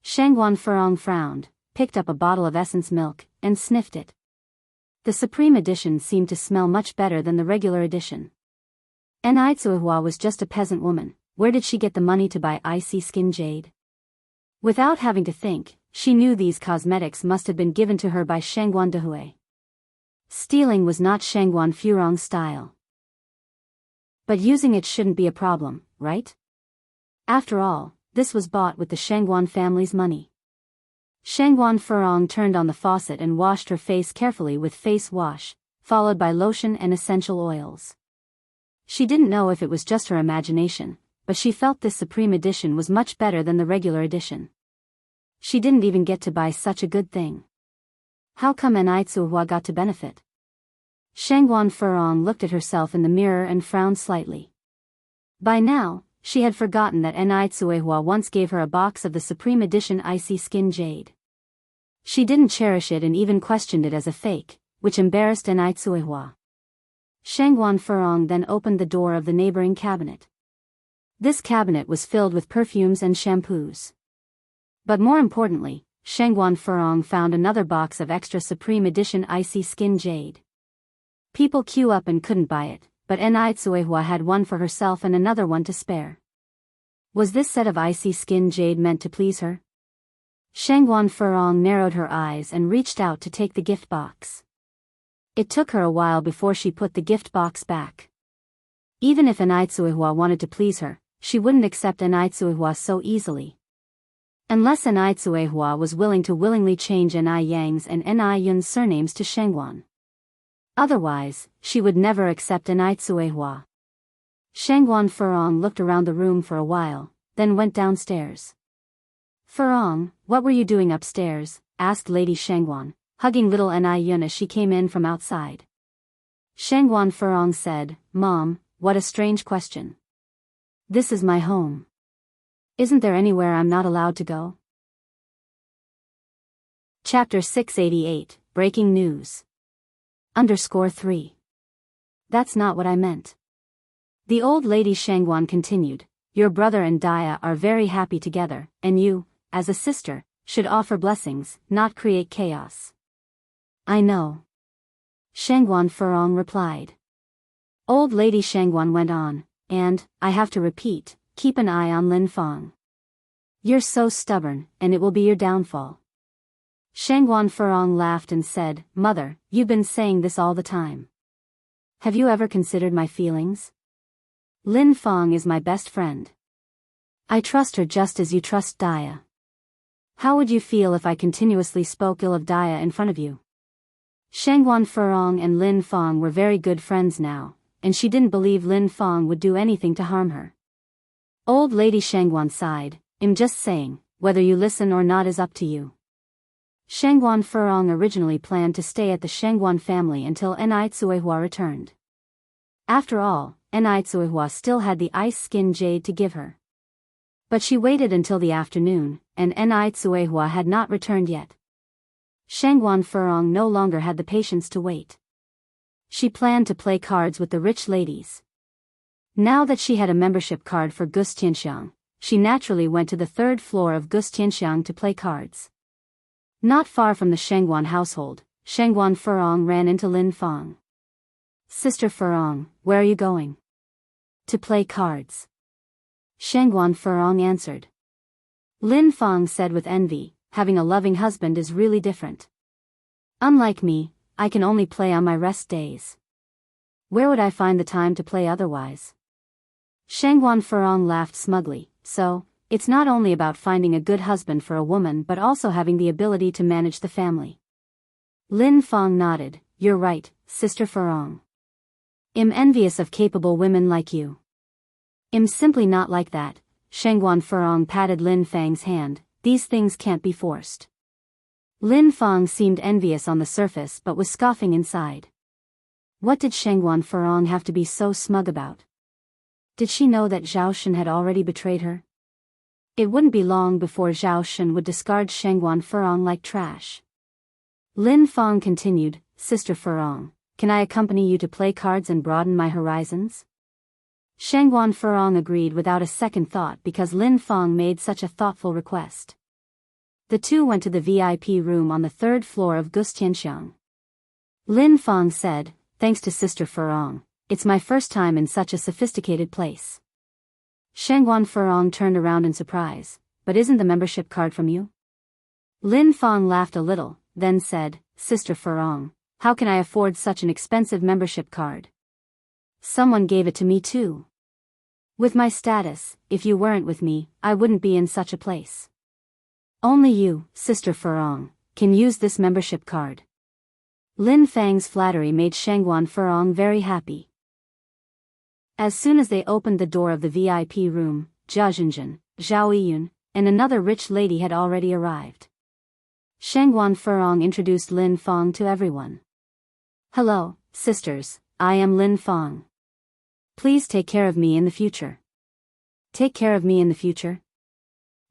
S1: Shangguan Furong frowned, picked up a bottle of essence milk, and sniffed it. The supreme edition seemed to smell much better than the regular edition. Ni Tsuehua was just a peasant woman, where did she get the money to buy Icy Skin Jade? Without having to think, she knew these cosmetics must have been given to her by Shangguan Dehui. Stealing was not Shangguan Furong's style. But using it shouldn't be a problem, right? After all, this was bought with the Shangguan family's money. Shangguan Furong turned on the faucet and washed her face carefully with face wash, followed by lotion and essential oils. She didn't know if it was just her imagination, but she felt this supreme edition was much better than the regular edition. She didn't even get to buy such a good thing. How come Ni Tsuehua got to benefit? Shangguan Furong looked at herself in the mirror and frowned slightly. By now, she had forgotten that Ni Tsuehua once gave her a box of the Supreme Edition Icy Skin Jade. She didn't cherish it and even questioned it as a fake, which embarrassed Ni Tsuehua. Shangguan Furong then opened the door of the neighboring cabinet. This cabinet was filled with perfumes and shampoos. But more importantly, Shangguan Furong found another box of extra Supreme Edition Icy Skin Jade. People queue up and couldn't buy it, but Ni Tsuehua had one for herself and another one to spare. Was this set of Icy Skin Jade meant to please her? Shangguan Furong narrowed her eyes and reached out to take the gift box. It took her a while before she put the gift box back. Even if Ni Tsuehua wanted to please her, she wouldn't accept Ni Tsuehua so easily. Unless Ni Tsuehua was willing to willingly change Ni Yang's and Ni Yun's surnames to Shangguan. Otherwise, she would never accept Ni Tsuehua. Shangguan Furong looked around the room for a while, then went downstairs. Furong, what were you doing upstairs? Asked Lady Shangguan, hugging little Ni Yun as she came in from outside. Shangguan Furong said, Mom, what a strange question. This is my home. Isn't there anywhere I'm not allowed to go? Chapter 688, Breaking News. _3. That's not what I meant. The old lady Shangguan continued, your brother and Daya are very happy together, and you, as a sister, should offer blessings, not create chaos. I know. Shangguan Furong replied. Old lady Shangguan went on, and, I have to repeat, keep an eye on Lin Fang. You're so stubborn, and it will be your downfall. Shangguan Furong laughed and said, Mother, you've been saying this all the time. Have you ever considered my feelings? Lin Fang is my best friend. I trust her just as you trust Daya. How would you feel if I continuously spoke ill of Daya in front of you? Shangguan Furong and Lin Fang were very good friends now, and she didn't believe Lin Fang would do anything to harm her. Old lady Shangguan sighed, I'm just saying, whether you listen or not is up to you. Shangguan Furong originally planned to stay at the Shangguan family until Nai Tsuehua returned. After all, Nai Tsuehua still had the ice skin jade to give her. But she waited until the afternoon, and Nai Tsuehua had not returned yet. Shangguan Furong no longer had the patience to wait. She planned to play cards with the rich ladies. Now that she had a membership card for Wuxia Xianxia, she naturally went to the third floor of Wuxia Xianxia to play cards. Not far from the Shangguan household, Shangguan Furong ran into Lin Fang. Sister Furong, where are you going? To play cards. Shangguan Furong answered. Lin Fang said with envy, having a loving husband is really different. Unlike me, I can only play on my rest days. Where would I find the time to play otherwise? Shangguan Furong laughed smugly, so, it's not only about finding a good husband for a woman but also having the ability to manage the family. Lin Fang nodded, you're right, Sister Furong. I'm envious of capable women like you. I'm simply not like that. Shangguan Furong patted Lin Fang's hand, these things can't be forced. Lin Fang seemed envious on the surface but was scoffing inside. What did Shangguan Furong have to be so smug about? Did she know that Zhao Shen had already betrayed her? It wouldn't be long before Zhao Shen would discard Shangguan Furong like trash. Lin Fang continued, Sister Furong, can I accompany you to play cards and broaden my horizons? Shangguan Furong agreed without a second thought because Lin Fang made such a thoughtful request. The two went to the VIP room on the third floor of Wuxia Xianxia. Lin Fang said, thanks to Sister Furong, it's my first time in such a sophisticated place. Shangguan Furong turned around in surprise, but isn't the membership card from you? Lin Fang laughed a little, then said, Sister Furong, how can I afford such an expensive membership card? Someone gave it to me too. With my status, if you weren't with me, I wouldn't be in such a place. Only you, Sister Furong, can use this membership card. Lin Fang's flattery made Shangguan Furong very happy. As soon as they opened the door of the VIP room, Jia Zhenjin, Zhao Yiyun, and another rich lady had already arrived. Shangguan Furong introduced Lin Fang to everyone. Hello, sisters, I am Lin Fang. Please take care of me in the future. Take care of me in the future?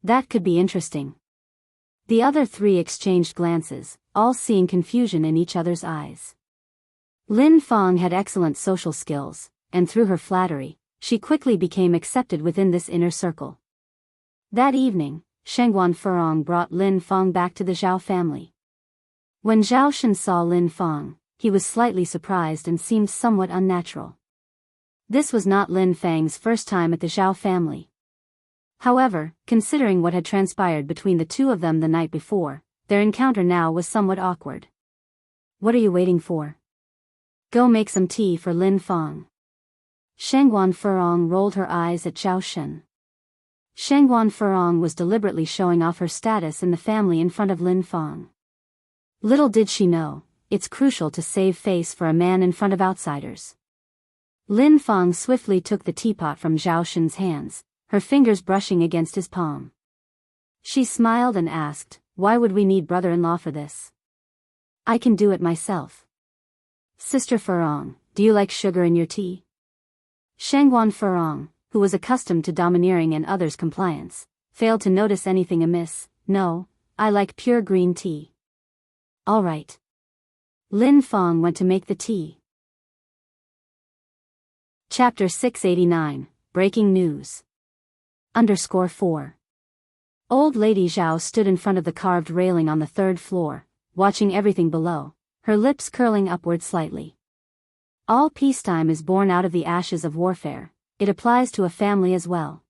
S1: That could be interesting. The other three exchanged glances, all seeing confusion in each other's eyes. Lin Fang had excellent social skills, and through her flattery, she quickly became accepted within this inner circle. That evening, Shangguan Furong brought Lin Fang back to the Zhao family. When Zhao Shen saw Lin Fang, he was slightly surprised and seemed somewhat unnatural. This was not Lin Fang's first time at the Zhao family. However, considering what had transpired between the two of them the night before, their encounter now was somewhat awkward. What are you waiting for? Go make some tea for Lin Fang. Shangguan Furong rolled her eyes at Zhao Shen. Shangguan Furong was deliberately showing off her status in the family in front of Lin Fang. Little did she know, it's crucial to save face for a man in front of outsiders. Lin Fang swiftly took the teapot from Zhao Shen's hands, her fingers brushing against his palm. She smiled and asked, why would we need brother-in-law for this? I can do it myself. Sister Furong, do you like sugar in your tea? Shangguan Furong, who was accustomed to domineering and others' compliance, failed to notice anything amiss. "No, I like pure green tea." "All right." Lin Feng went to make the tea. Chapter 689, Breaking News. _4. Old Lady Zhao stood in front of the carved railing on the third floor, watching everything below, her lips curling upward slightly. All peacetime is born out of the ashes of warfare. It applies to a family as well.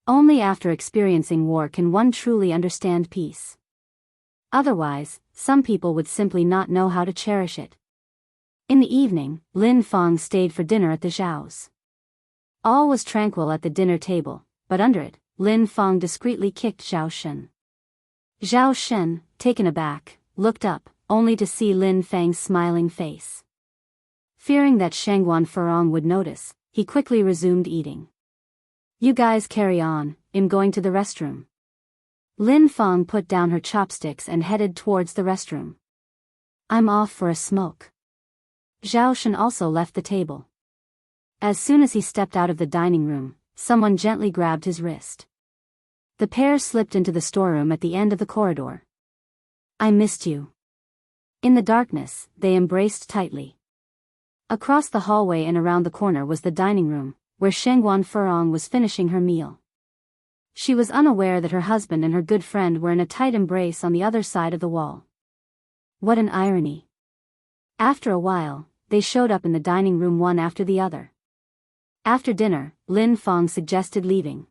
S1: Only after experiencing war can one truly understand peace. Otherwise, some people would simply not know how to cherish it. In the evening, Lin Feng stayed for dinner at the Zhao's. All was tranquil at the dinner table, but under it, Lin Feng discreetly kicked Zhao Shen. Zhao Shen, taken aback, looked up, only to see Lin Feng's smiling face. Fearing that Shangguan Furong would notice, he quickly resumed eating. "You guys carry on, I'm going to the restroom." Lin Feng put down her chopsticks and headed towards the restroom. "I'm off for a smoke." Zhao Shen also left the table. As soon as he stepped out of the dining room, someone gently grabbed his wrist. The pair slipped into the storeroom at the end of the corridor. "I missed you." In the darkness, they embraced tightly. Across the hallway and around the corner was the dining room, where Shangguan Furong was finishing her meal. She was unaware that her husband and her good friend were in a tight embrace on the other side of the wall. What an irony. After a while, they showed up in the dining room one after the other. After dinner, Lin Feng suggested leaving.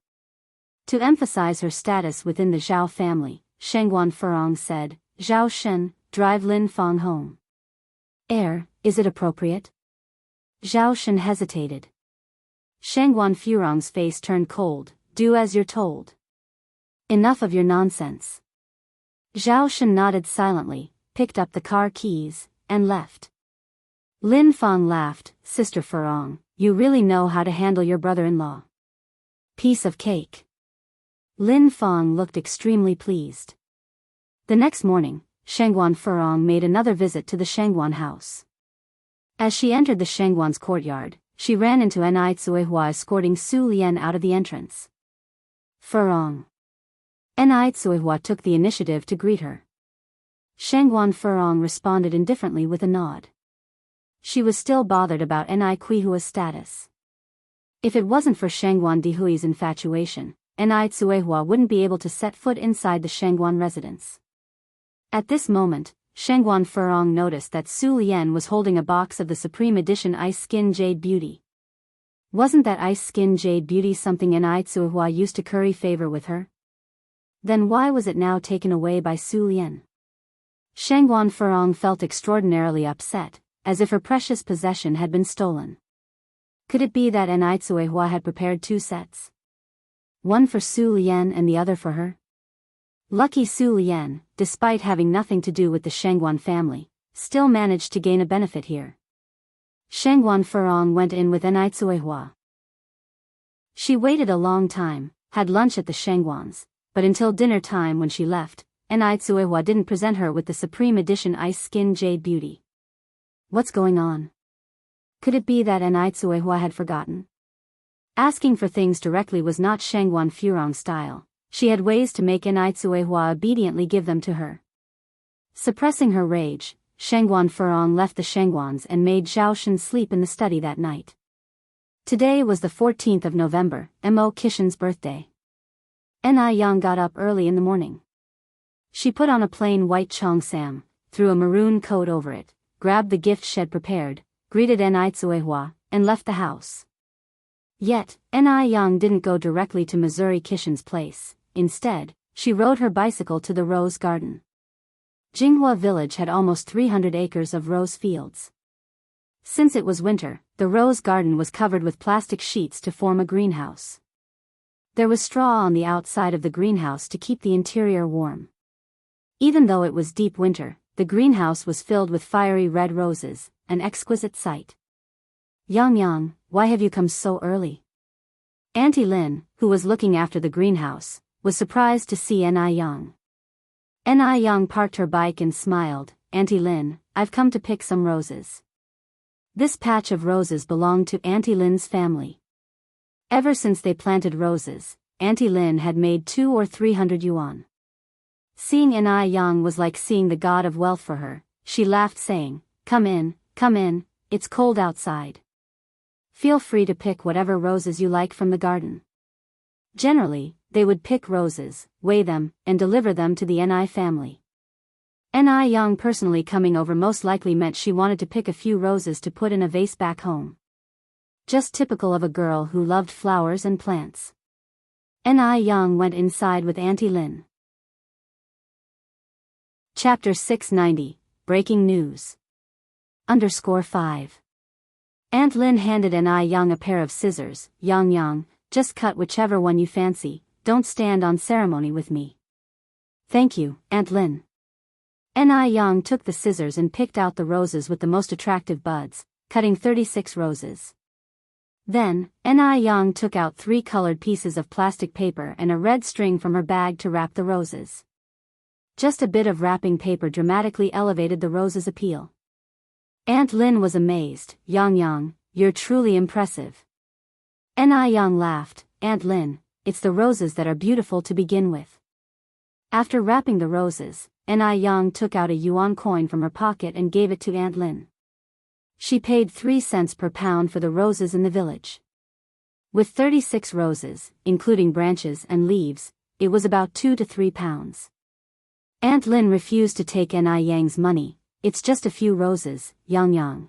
S1: To emphasize her status within the Zhao family, Shangguan Furong said, "Zhao Shen, drive Lin Feng home." Is it appropriate?" Zhao Shen hesitated. Shangguan Furong's face turned cold. "Do as you're told." "Enough of your nonsense." Zhao Shen nodded silently, picked up the car keys, and left. Lin Feng laughed. "Sister Furong, you really know how to handle your brother-in-law." "Piece of cake." Lin Feng looked extremely pleased. The next morning, Shangguan Furong made another visit to the Shangguan house. As she entered the Shangguan's courtyard, she ran into Ni Tsuehua escorting Su Lian out of the entrance. "Furong." Ni Tsuehua took the initiative to greet her. Shangguan Furong responded indifferently with a nod. She was still bothered about Ni Kuihua's status. If it wasn't for Shangguan Dihui's infatuation, Ni Tsuehua wouldn't be able to set foot inside the Shangguan residence. At this moment, Shangguan Furong noticed that Su Lian was holding a box of the Supreme Edition Ice Skin Jade Beauty. Wasn't that Ice Skin Jade Beauty something Ni Tsuehua used to curry favor with her? Then why was it now taken away by Su Lian? Shangguan Furong felt extraordinarily upset, as if her precious possession had been stolen. Could it be that Ni Tsuehua had prepared two sets? One for Su Lian and the other for her? Lucky Su Lian, despite having nothing to do with the Shangguan family, still managed to gain a benefit here. Shangguan Furong went in with Ni Tsuehua. She waited a long time, had lunch at the Shangguans, but until dinner time when she left, Ni Tsuehua didn't present her with the Supreme Edition Ice Skin Jade Beauty. What's going on? Could it be that Ni Tsuehua had forgotten? Asking for things directly was not Shangguan Furong's style. She had ways to make Ni Tsuehua obediently give them to her. Suppressing her rage, Shangguan Furong left the Shangguans and made Zhao Shen sleep in the study that night. Today was the 14th of November, Mo Kishan's birthday. Ni Yang got up early in the morning. She put on a plain white cheongsam, threw a maroon coat over it, grabbed the gift she had prepared, greeted Ni Tsuehua, and left the house. Yet, Ni Yang didn't go directly to Missouri Kishan's place. Instead, she rode her bicycle to the rose garden. Jinghua village had almost 300 acres of rose fields. Since it was winter, the rose garden was covered with plastic sheets to form a greenhouse. There was straw on the outside of the greenhouse to keep the interior warm. Even though it was deep winter, the greenhouse was filled with fiery red roses, an exquisite sight. "Yang, why have you come so early?" Auntie Lin, who was looking after the greenhouse, was surprised to see Ni Yang. Ni Yang parked her bike and smiled. "Auntie Lin, I've come to pick some roses." This patch of roses belonged to Auntie Lin's family. Ever since they planted roses, Auntie Lin had made 200 or 300 yuan. Seeing Ni Yang was like seeing the god of wealth for her. She laughed saying, come in, it's cold outside. Feel free to pick whatever roses you like from the garden. Generally, they would pick roses, weigh them, and deliver them to the Ni family. Ni Yang personally coming over most likely meant she wanted to pick a few roses to put in a vase back home. Just typical of a girl who loved flowers and plants. Ni Yang went inside with Auntie Lin. Chapter 690, Breaking News. _5. Aunt Lin handed Ni Yang a pair of scissors. Yang, just cut whichever one you fancy, don't stand on ceremony with me. Thank you, Aunt Lin. Ni Yang took the scissors and picked out the roses with the most attractive buds, cutting 36 roses. Then, Ni Yang took out 3 colored pieces of plastic paper and a red string from her bag to wrap the roses. Just a bit of wrapping paper dramatically elevated the roses' appeal. Aunt Lin was amazed. Yang, you're truly impressive. Ni Yang laughed. Aunt Lin, it's the roses that are beautiful to begin with. After wrapping the roses, Ni Yang took out a yuan coin from her pocket and gave it to Aunt Lin. She paid 3 cents per pound for the roses in the village. With 36 roses, including branches and leaves, it was about 2 to 3 pounds. Aunt Lin refused to take Ni Yang's money. It's just a few roses, Yang.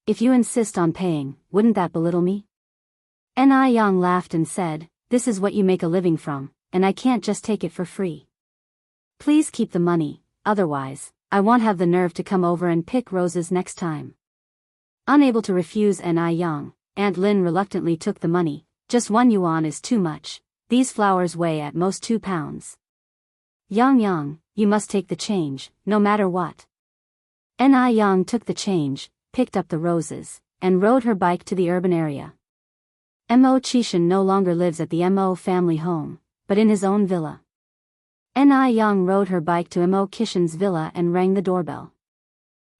S1: If you insist on paying, wouldn't that belittle me? Ni Yang laughed and said, this is what you make a living from, and I can't just take it for free. Please keep the money, otherwise, I won't have the nerve to come over and pick roses next time. Unable to refuse Ni Yang, Aunt Lin reluctantly took the money. Just 1 yuan is too much, these flowers weigh at most 2 pounds. Yang, you must take the change, no matter what. Ni Yang took the change, picked up the roses, and rode her bike to the urban area. Mo Qishan no longer lives at the Mo family home, but in his own villa. Ni Yang rode her bike to Mo Qishan's villa and rang the doorbell.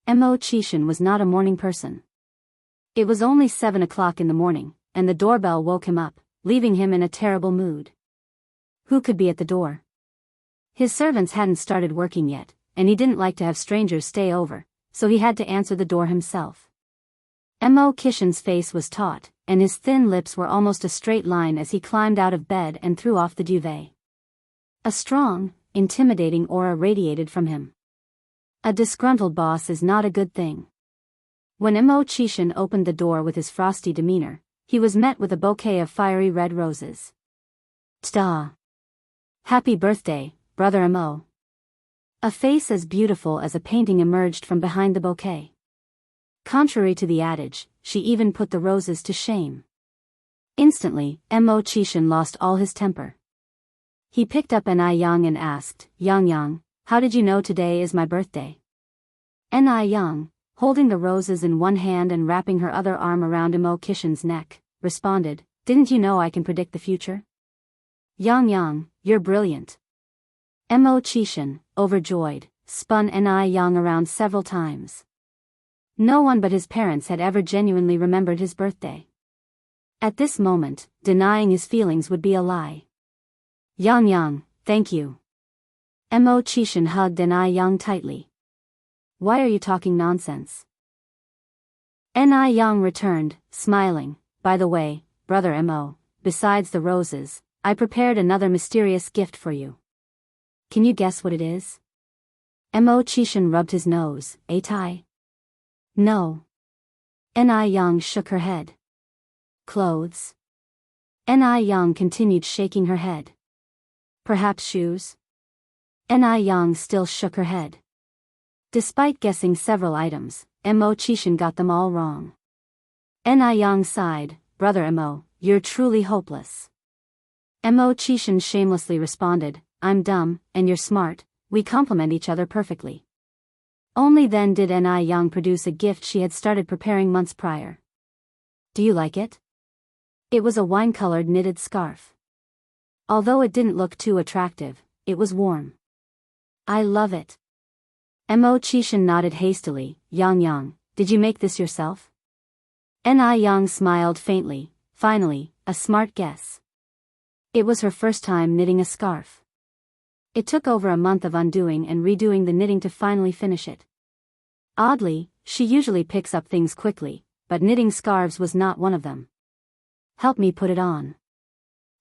S1: Mo Qishan was not a morning person. It was only 7 o'clock in the morning, and the doorbell woke him up, leaving him in a terrible mood. Who could be at the door? His servants hadn't started working yet, and he didn't like to have strangers stay over, so he had to answer the door himself. Mo Qishan's face was taut, and his thin lips were almost a straight line as he climbed out of bed and threw off the duvet. A strong, intimidating aura radiated from him. A disgruntled boss is not a good thing. When Mo Qishan opened the door with his frosty demeanor, he was met with a bouquet of fiery red roses. Ta! Happy birthday, brother Mo. A face as beautiful as a painting emerged from behind the bouquet. Contrary to the adage, she even put the roses to shame. Instantly, Mo Qishan lost all his temper. He picked up Ni Yang and asked, Yang, how did you know today is my birthday? Ni Yang, holding the roses in one hand and wrapping her other arm around Mo Qishan's neck, responded, didn't you know I can predict the future? Yang, you're brilliant. Mo Qishan, overjoyed, spun Ni Yang around several times. No one but his parents had ever genuinely remembered his birthday. At this moment, denying his feelings would be a lie. Yang, thank you. Mo Qishan hugged Ni Yang tightly. Why are you talking nonsense? Ni Yang returned, smiling. By the way, brother Mo, besides the roses, I prepared another mysterious gift for you. Can you guess what it is? Mo Qishan rubbed his nose. A tie? No. Ni Yang shook her head. Clothes? Ni Yang continued shaking her head. Perhaps shoes? Ni Yang still shook her head. Despite guessing several items, Mo Qishan got them all wrong. Ni Yang sighed, brother Mo, you're truly hopeless. Mo Qishan shamelessly responded, I'm dumb, and you're smart, we complement each other perfectly. Only then did Ni Yang produce a gift she had started preparing months prior. Do you like it? It was a wine-colored knitted scarf. Although it didn't look too attractive, it was warm. I love it. Mo Qishan nodded hastily. Yang, did you make this yourself? Ni Yang smiled faintly. Finally, a smart guess. It was her first time knitting a scarf. It took over a month of undoing and redoing the knitting to finally finish it. Oddly, she usually picks up things quickly, but knitting scarves was not one of them. Help me put it on.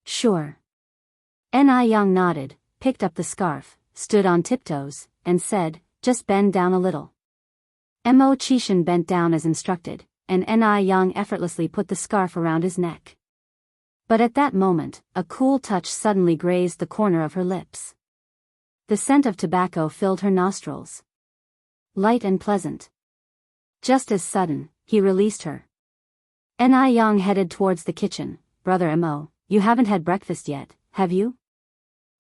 S1: Sure. Yang nodded, picked up the scarf, stood on tiptoes, and said, just bend down a little. Mo Qishan bent down as instructed, and Yang effortlessly put the scarf around his neck. But at that moment, a cool touch suddenly grazed the corner of her lips. The scent of tobacco filled her nostrils. Light and pleasant. Just as sudden, he released her. Yang headed towards the kitchen. Brother Mo, you haven't had breakfast yet, have you?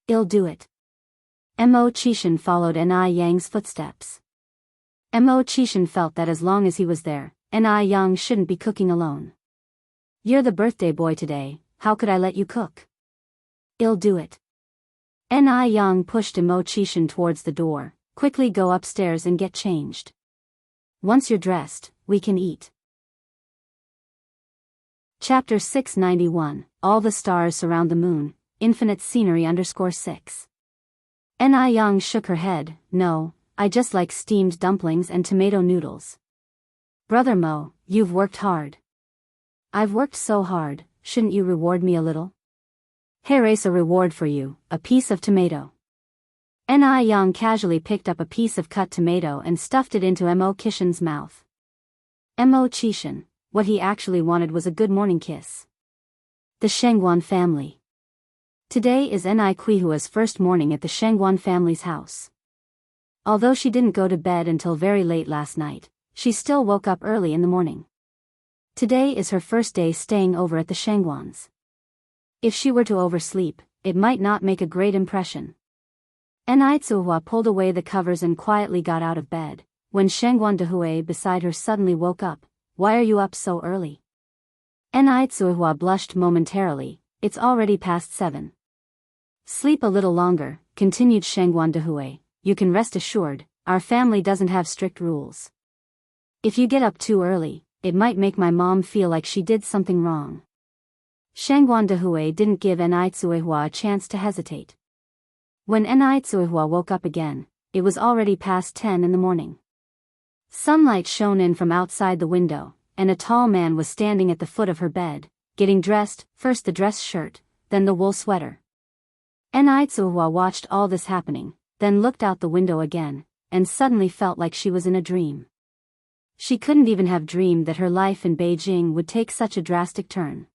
S1: I'll do it. Mo Qishan followed Yang's footsteps. Mo Qishan felt that as long as he was there, Yang shouldn't be cooking alone. You're the birthday boy today, how could I let you cook? I'll do it. Yang pushed Mo Qishan towards the door. Quickly go upstairs and get changed. Once you're dressed, we can eat. Chapter 691, All the Stars Surround the Moon, Infinite Scenery _6. Yang shook her head, no, I just like steamed dumplings and tomato noodles. Brother Mo, you've worked hard. I've worked so hard, shouldn't you reward me a little? Here's a reward for you, a piece of tomato. Yang casually picked up a piece of cut tomato and stuffed it into Mo Qishan's mouth. Mo Qishan, what he actually wanted was a good morning kiss. The Shengguan family. Today is Qihua's first morning at the Shengguan family's house. Although she didn't go to bed until very late last night, she still woke up early in the morning. Today is her first day staying over at the Shengguans. If she were to oversleep, it might not make a great impression. Tsuhua pulled away the covers and quietly got out of bed, when Shengguan Dehui beside her suddenly woke up. Why are you up so early? Tsuhua blushed momentarily, it's already past 7. Sleep a little longer, continued Shengguan Dehui, you can rest assured, our family doesn't have strict rules. If you get up too early, it might make my mom feel like she did something wrong. Shengguan Dehui didn't give Tsuhua a chance to hesitate. When Tsuhua woke up again, it was already past 10 in the morning. Sunlight shone in from outside the window, and a tall man was standing at the foot of her bed, getting dressed, first the dress shirt, then the wool sweater. Tsuhua watched all this happening, then looked out the window again, and suddenly felt like she was in a dream. She couldn't even have dreamed that her life in Beijing would take such a drastic turn.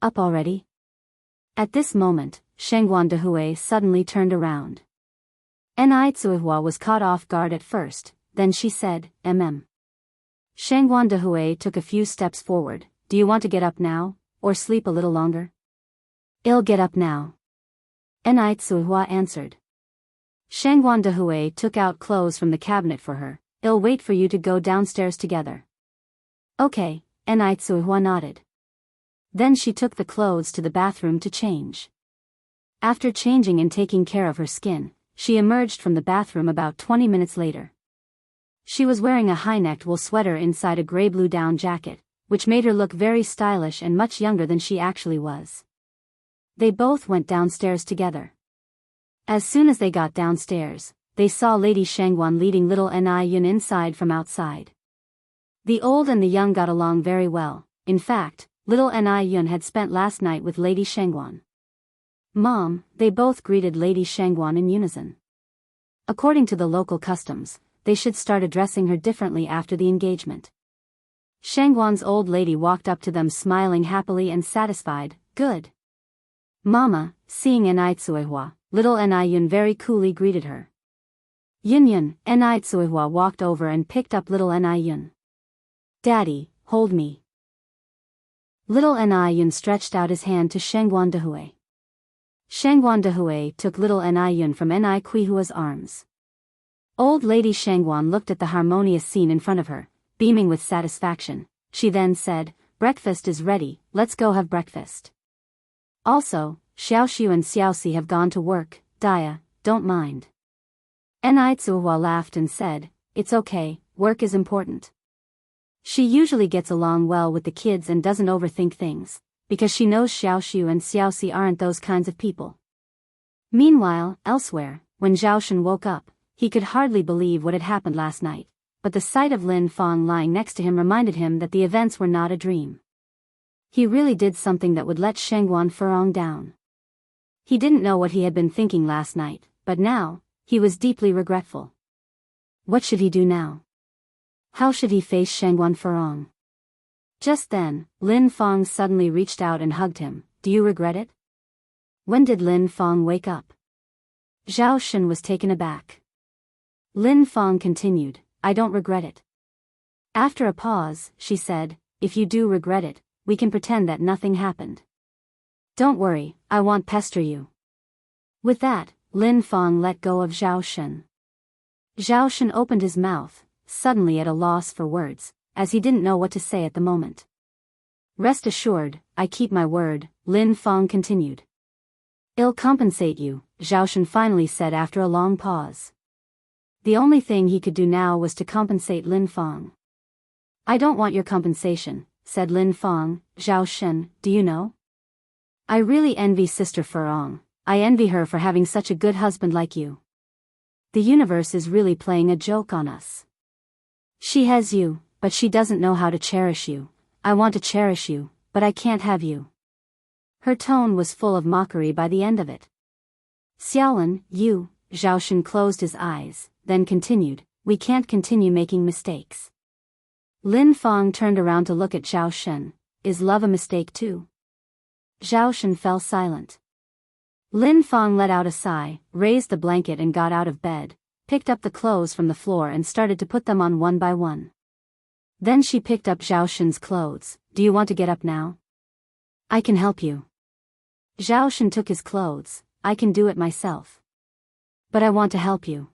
S1: Up already? At this moment, Shengguan Dehui suddenly turned around. Tsuhua was caught off guard at first, then she said, Shengguan Dehui took a few steps forward, do you want to get up now, or sleep a little longer? I'll get up now. Tsuhua answered. Shengguan Dehui took out clothes from the cabinet for her, I'll wait for you to go downstairs together. Okay, Tsuhua nodded. Then she took the clothes to the bathroom to change. After changing and taking care of her skin, she emerged from the bathroom about 20 minutes later. She was wearing a high-necked wool sweater inside a gray-blue down jacket, which made her look very stylish and much younger than she actually was. They both went downstairs together. As soon as they got downstairs, they saw Lady Shengguan leading little Yun inside from outside. The old and the young got along very well. In fact, little Yun had spent last night with Lady Shengguan. Mom, they both greeted Lady Shengguan in unison. According to the local customs, they should start addressing her differently after the engagement. Shengguan's old lady walked up to them smiling happily and satisfied, good. Mama, seeing Tsuhua, little Yun very coolly greeted her. Yun, Tsuhua walked over and picked up little Yun. Daddy, hold me. Little Yun stretched out his hand to Shengguan Dehui. Shengguan Dehui took little Yun from Qihua's arms. Old Lady Shengguan looked at the harmonious scene in front of her, beaming with satisfaction. She then said, breakfast is ready, let's go have breakfast. Also, Xiaoxiu and Xiaoxi have gone to work, Dia, don't mind. Tsuhua laughed and said, it's okay, work is important. She usually gets along well with the kids and doesn't overthink things, because she knows Xiaoxiu and Xiaoxi aren't those kinds of people. Meanwhile, elsewhere, when Zhaoshen woke up, he could hardly believe what had happened last night, but the sight of Lin Fang lying next to him reminded him that the events were not a dream. He really did something that would let Shengguan Furong down. He didn't know what he had been thinking last night, but now, he was deeply regretful. What should he do now? How should he face Shengguan Furong? Just then, Lin Fang suddenly reached out and hugged him. Do you regret it? When did Lin Fang wake up? Zhao Shen was taken aback. Lin Fang continued, I don't regret it. After a pause, she said, if you do regret it, we can pretend that nothing happened. Don't worry, I won't pester you. With that, Lin Fang let go of Zhao Shen. Zhao Shen opened his mouth, suddenly at a loss for words, as he didn't know what to say at the moment. Rest assured, I keep my word, Lin Fang continued. I'll compensate you, Zhao Shen finally said after a long pause. The only thing he could do now was to compensate Lin Fang. I don't want your compensation, said Lin Fang. Zhao Shen, do you know? I really envy Sister Furong. I envy her for having such a good husband like you. The universe is really playing a joke on us. She has you, but she doesn't know how to cherish you. I want to cherish you, but I can't have you. Her tone was full of mockery by the end of it. Xiaolin, you, Zhao Shen closed his eyes, then continued, we can't continue making mistakes. Lin Fang turned around to look at Zhao Shen. Is love a mistake too? Zhao Shen fell silent. Lin Fang let out a sigh, raised the blanket and got out of bed, picked up the clothes from the floor and started to put them on one by one. Then she picked up Zhao Shen's clothes. Do you want to get up now? I can help you. Zhao Shen took his clothes. I can do it myself. But I want to help you.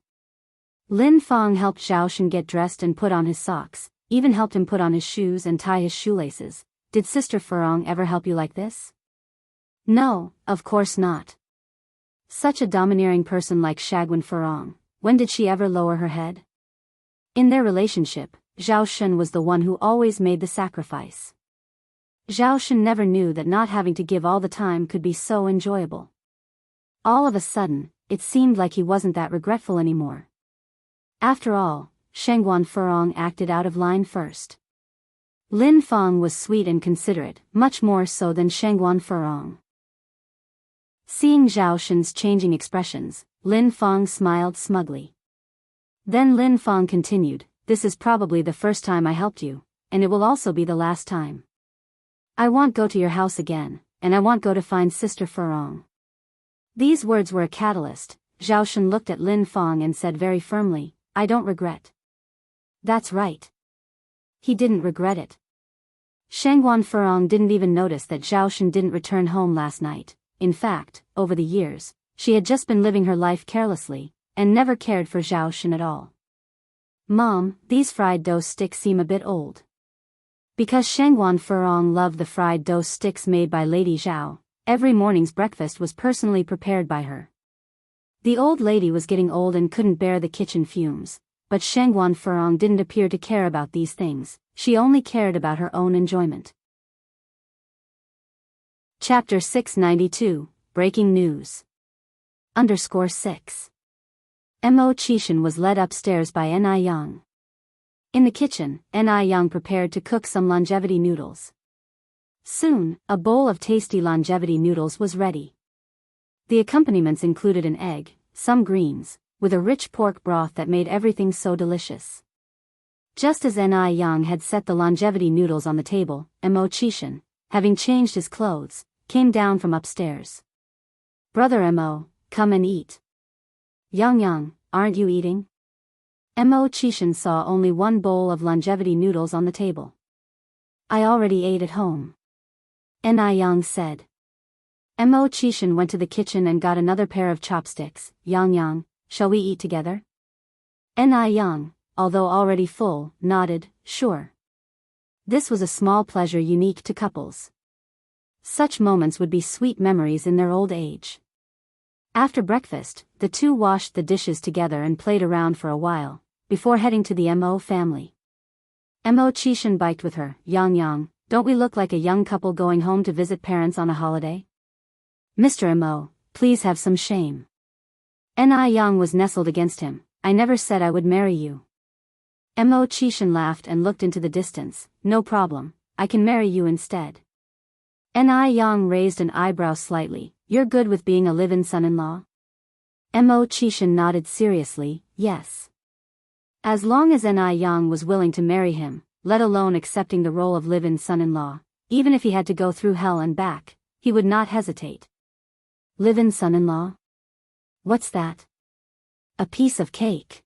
S1: Lin Fang helped Zhao Shen get dressed and put on his socks, even helped him put on his shoes and tie his shoelaces. Did Sister Furong ever help you like this? No, of course not. Such a domineering person like Shagwan Furong, when did she ever lower her head? In their relationship, Zhao Shen was the one who always made the sacrifice. Zhao Shen never knew that not having to give all the time could be so enjoyable. All of a sudden, it seemed like he wasn't that regretful anymore. After all, Shengguan Furong acted out of line first. Lin Fang was sweet and considerate, much more so than Shengguan Furong. Seeing Zhao Shen's changing expressions, Lin Fang smiled smugly. Then Lin Fang continued, this is probably the first time I helped you, and it will also be the last time. I won't go to your house again, and I won't go to find Sister Furong. These words were a catalyst. Zhao Shen looked at Lin Fang and said very firmly, I don't regret. That's right. He didn't regret it. Shengguan Furong didn't even notice that Zhao Shen didn't return home last night. In fact, over the years, she had just been living her life carelessly, and never cared for Zhao Shen at all. Mom, these fried dough sticks seem a bit old. Because Shengguan Furong loved the fried dough sticks made by Lady Zhao, every morning's breakfast was personally prepared by her. The old lady was getting old and couldn't bear the kitchen fumes, but Shengguan Furong didn't appear to care about these things. She only cared about her own enjoyment. Chapter 692, Breaking News. _6. Mo Qishan was led upstairs by Ni Yang. In the kitchen, Ni Yang prepared to cook some longevity noodles. Soon, a bowl of tasty longevity noodles was ready. The accompaniments included an egg, some greens, with a rich pork broth that made everything so delicious. Just as Ni Yang had set the longevity noodles on the table, Mo Qishan, having changed his clothes, came down from upstairs. Brother Mo, come and eat. Yang, aren't you eating? Mo Qishan saw only one bowl of longevity noodles on the table. I already ate at home. Ni Yang said. Mo Qishan went to the kitchen and got another pair of chopsticks. Yang, shall we eat together? Ni Yang, although already full, nodded, sure. This was a small pleasure unique to couples. Such moments would be sweet memories in their old age. After breakfast, the two washed the dishes together and played around for a while, before heading to the Mo family. Mo Qishan biked with her. Yang, Don't we look like a young couple going home to visit parents on a holiday? Mr. Mo, please have some shame. Ni Yang was nestled against him. I never said I would marry you. Mo Qishan laughed and looked into the distance. No problem, I can marry you instead. Ni Yang raised an eyebrow slightly. You're good with being a live-in son-in-law? Mo Qishan nodded seriously, yes. As long as Ni Yang was willing to marry him, let alone accepting the role of live-in son-in-law, even if he had to go through hell and back, he would not hesitate. Live-in son-in-law? What's that? A piece of cake.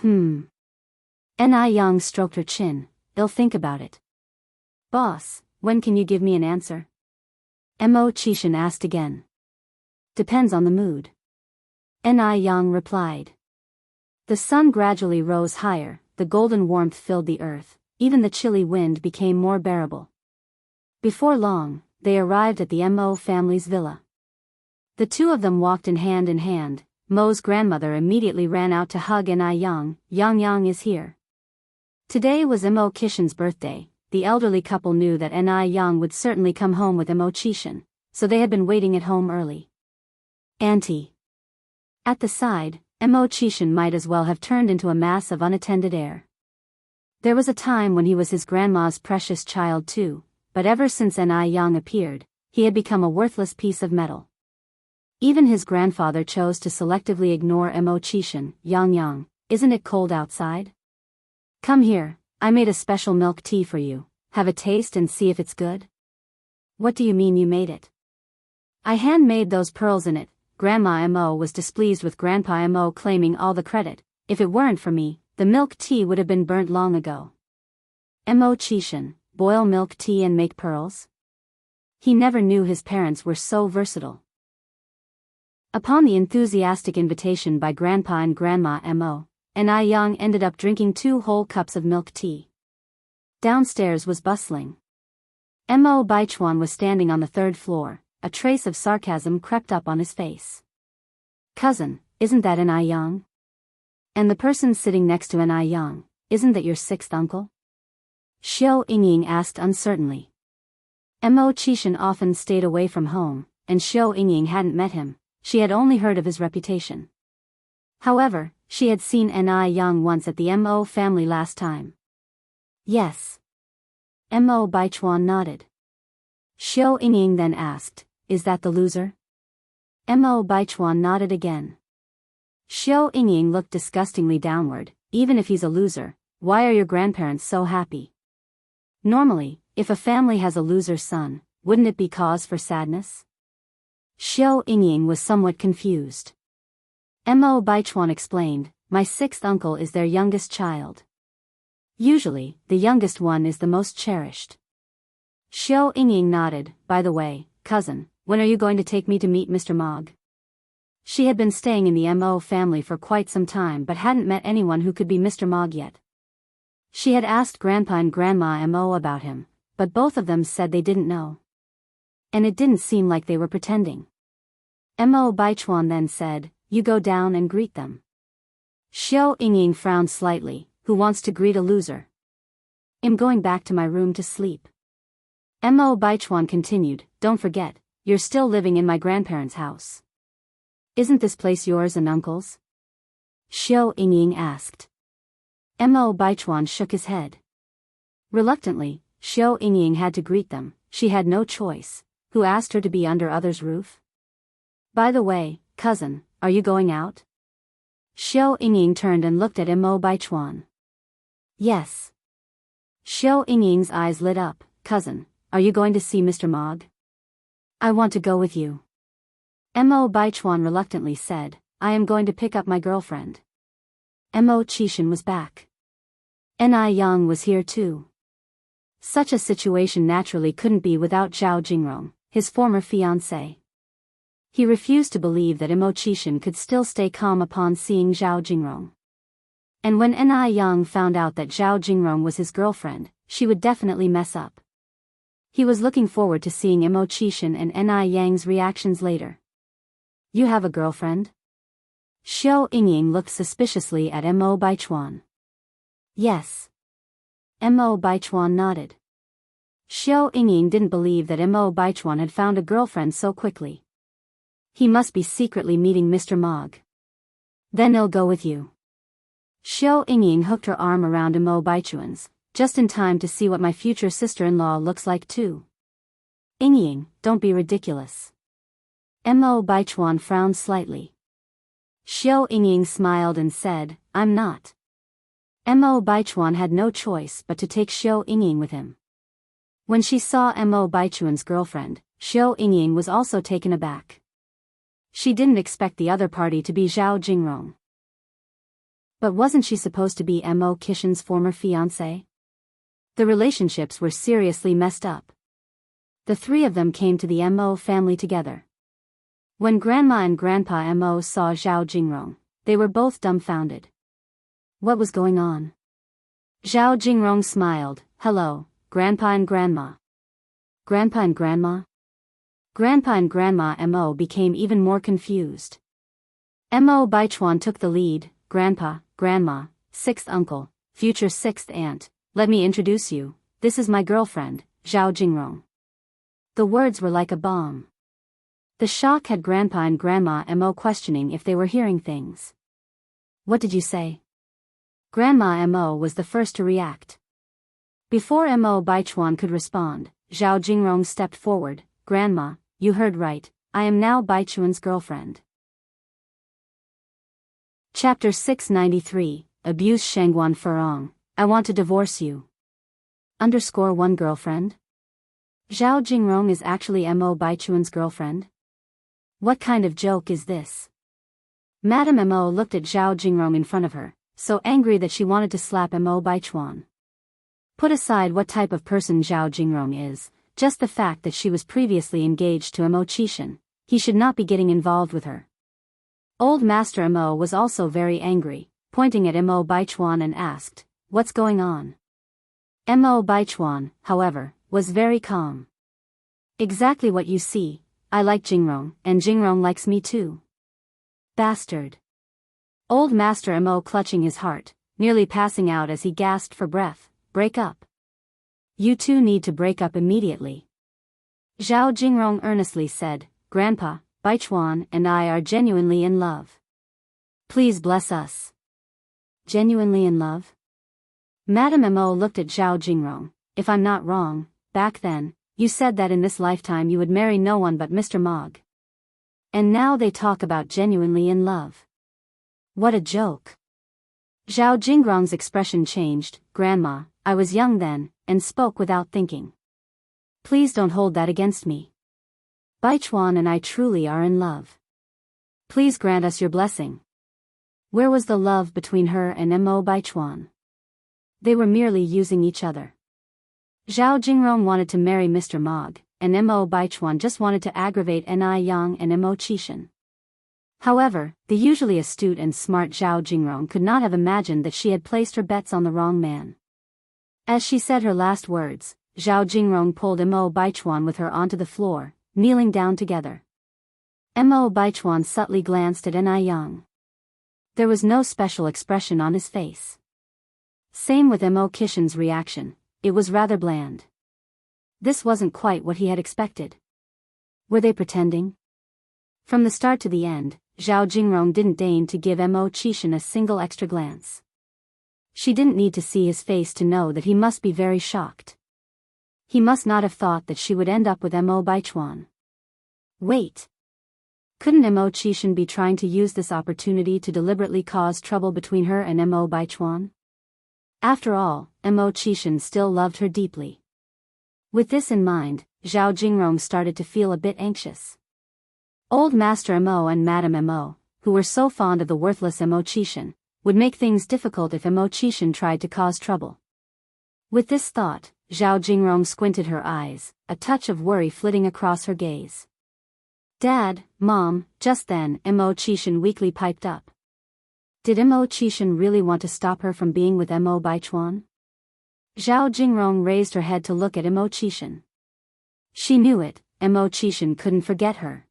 S1: Ni Yang stroked her chin. I'll think about it. Boss, when can you give me an answer? Mo Qishan asked again. Depends on the mood. Ni Yang replied. The sun gradually rose higher, the golden warmth filled the earth, even the chilly wind became more bearable. Before long, they arrived at the Mo family's villa. The two of them walked in hand. Mo's grandmother immediately ran out to hug Ni Yang. Yang is here. Today was Mo Qishan's birthday. The elderly couple knew that Ni Yang would certainly come home with Mo Qishan, so they had been waiting at home early. Auntie. At the side, Mo Qishan might as well have turned into a mass of unattended air. There was a time when he was his grandma's precious child too, but ever since Ni Yang appeared, he had become a worthless piece of metal. Even his grandfather chose to selectively ignore Mo Qishan. Yang, isn't it cold outside? Come here, I made a special milk tea for you, have a taste and see if it's good? What do you mean you made it? I handmade those pearls in it. Grandma Mo was displeased with Grandpa Mo claiming all the credit. If it weren't for me, the milk tea would have been burnt long ago. Mo Qishan, boil milk tea and make pearls? He never knew his parents were so versatile. Upon the enthusiastic invitation by Grandpa and Grandma Mo, Ni Yang ended up drinking 2 whole cups of milk tea. Downstairs was bustling. Mo Baichuan was standing on the 3rd floor. A trace of sarcasm crept up on his face. Cousin, isn't that Ni Yang? And the person sitting next to Ni Yang, isn't that your 6th uncle? Xiao Yingying asked uncertainly. Mo Qishan often stayed away from home, and Xiao Yingying hadn't met him, she had only heard of his reputation. However, she had seen Ni Yang once at the Mo family last time. Yes. Mo Baichuan nodded. Xiao Yingying then asked, is that the loser? Mo Baichuan nodded again. Xiao Yingying looked disgustingly downward. Even if he's a loser, why are your grandparents so happy? Normally, if a family has a loser son, wouldn't it be cause for sadness? Xiao Yingying was somewhat confused. Mo Baichuan explained, my 6th uncle is their youngest child. Usually, the youngest one is the most cherished. Xiao Yingying nodded. By the way, cousin, when are you going to take me to meet Mr. Mog? She had been staying in the Mo family for quite some time but hadn't met anyone who could be Mr. Mog yet. She had asked Grandpa and Grandma Mo about him, but both of them said they didn't know. And it didn't seem like they were pretending. Mo Baichuan then said, you go down and greet them. Xiao Yingying frowned slightly. Who wants to greet a loser? I'm going back to my room to sleep. Mo Baichuan continued, don't forget, you're still living in my grandparents' house. Isn't this place yours and uncle's? Xiao Yingying asked. Mo Baichuan shook his head. Reluctantly, Xiao Yingying had to greet them. She had no choice. Who asked her to be under others' roof? By the way, cousin, are you going out? Xiao Yingying turned and looked at Mo Baichuan. Yes. Xiao Yingying's eyes lit up. Cousin, are you going to see Mr. Mog? I want to go with you. Mo Baichuan reluctantly said, I am going to pick up my girlfriend. Mo Qishan was back. Ni Yang was here too. Such a situation naturally couldn't be without Zhao Jingrong, his former fiancé. He refused to believe that Mo Qishan could still stay calm upon seeing Zhao Jingrong. And when Ni Yang found out that Zhao Jingrong was his girlfriend, she would definitely mess up. He was looking forward to seeing Mo Qishan and Ni Yang's reactions later. You have a girlfriend? Xiao Yingying looked suspiciously at Mo Baichuan. Yes. Mo Baichuan nodded. Xiao Yingying didn't believe that Mo Baichuan had found a girlfriend so quickly. He must be secretly meeting Mr. Mog. Then I'll go with you. Xiao Yingying hooked her arm around Mo Baichuan's, just in time to see what my future sister-in-law looks like too. Yingying, don't be ridiculous. Mo Baichuan frowned slightly. Xiao Yingying smiled and said, I'm not. Mo Baichuan had no choice but to take Xiao Yingying with him. When she saw Mo Baichuan's girlfriend, Xiao Yingying was also taken aback. She didn't expect the other party to be Zhao Jingrong. But wasn't she supposed to be Mo Qixin's former fiancé? The relationships were seriously messed up. The three of them came to the Mo family together. When Grandma and Grandpa Mo saw Zhao Jingrong, they were both dumbfounded. What was going on? Zhao Jingrong smiled, hello, Grandpa and Grandma. Grandpa and Grandma? Grandpa and Grandma Mo became even more confused. Mo Baichuan took the lead, Grandpa, Grandma, sixth uncle, future sixth aunt, let me introduce you, this is my girlfriend, Zhao Jingrong. The words were like a bomb. The shock had Grandpa and Grandma Mo questioning if they were hearing things. What did you say? Grandma Mo was the first to react. Before Mo Baichuan could respond, Zhao Jingrong stepped forward, Grandma, you heard right, I am now Baichuan's girlfriend. Chapter 693, Abuse Shangguan Furong, I want to divorce you. _1 girlfriend? Zhao Jingrong is actually Mo Baichuan's girlfriend? What kind of joke is this? Madame Mo looked at Zhao Jingrong in front of her, so angry that she wanted to slap Mo Baichuan. Put aside what type of person Zhao Jingrong is, just the fact that she was previously engaged to Mo Qixin, he should not be getting involved with her. Old Master Mo was also very angry, pointing at Mo Baichuan and asked, what's going on? Mo Baichuan, however, was very calm. Exactly what you see, I like Jingrong, and Jingrong likes me too. Bastard. Old Master Mo clutching his heart, nearly passing out as he gasped for breath, break up. You two need to break up immediately. Zhao Jingrong earnestly said, Grandpa, Baichuan and I are genuinely in love. Please bless us. Genuinely in love? Madame Mo looked at Zhao Jingrong, if I'm not wrong, back then, you said that in this lifetime you would marry no one but Mr. Mog. And now they talk about genuinely in love. What a joke. Zhao Jingrong's expression changed, Grandma, I was young then, and spoke without thinking. Please don't hold that against me. Baichuan and I truly are in love. Please grant us your blessing. Where was the love between her and Mo Baichuan? They were merely using each other. Zhao Jingrong wanted to marry Mr. Mog, and Mo Baichuan just wanted to aggravate Ni Yang and Mo Qixin. However, the usually astute and smart Zhao Jingrong could not have imagined that she had placed her bets on the wrong man. As she said her last words, Zhao Jingrong pulled Mo Baichuan with her onto the floor, kneeling down together. Mo Baichuan subtly glanced at Ni Yang. There was no special expression on his face. Same with Mo Qixin's reaction, it was rather bland. This wasn't quite what he had expected. Were they pretending? From the start to the end, Zhao Jingrong didn't deign to give Mo Qixin a single extra glance. She didn't need to see his face to know that he must be very shocked. He must not have thought that she would end up with Mo Baichuan. Wait. Couldn't Mo Qixin be trying to use this opportunity to deliberately cause trouble between her and Mo Baichuan? After all, Mo Qixin still loved her deeply. With this in mind, Zhao Jingrong started to feel a bit anxious. Old Master Mo and Madame Mo, who were so fond of the worthless Mo Qixin, would make things difficult if Mo Qixin tried to cause trouble. With this thought, Zhao Jingrong squinted her eyes, a touch of worry flitting across her gaze. Dad, Mom, just then Mo Qixin weakly piped up. Did Mo Qixin really want to stop her from being with Mo Baichuan? Zhao Jingrong raised her head to look at Mo Qixin. She knew it, Mo Qixin couldn't forget her.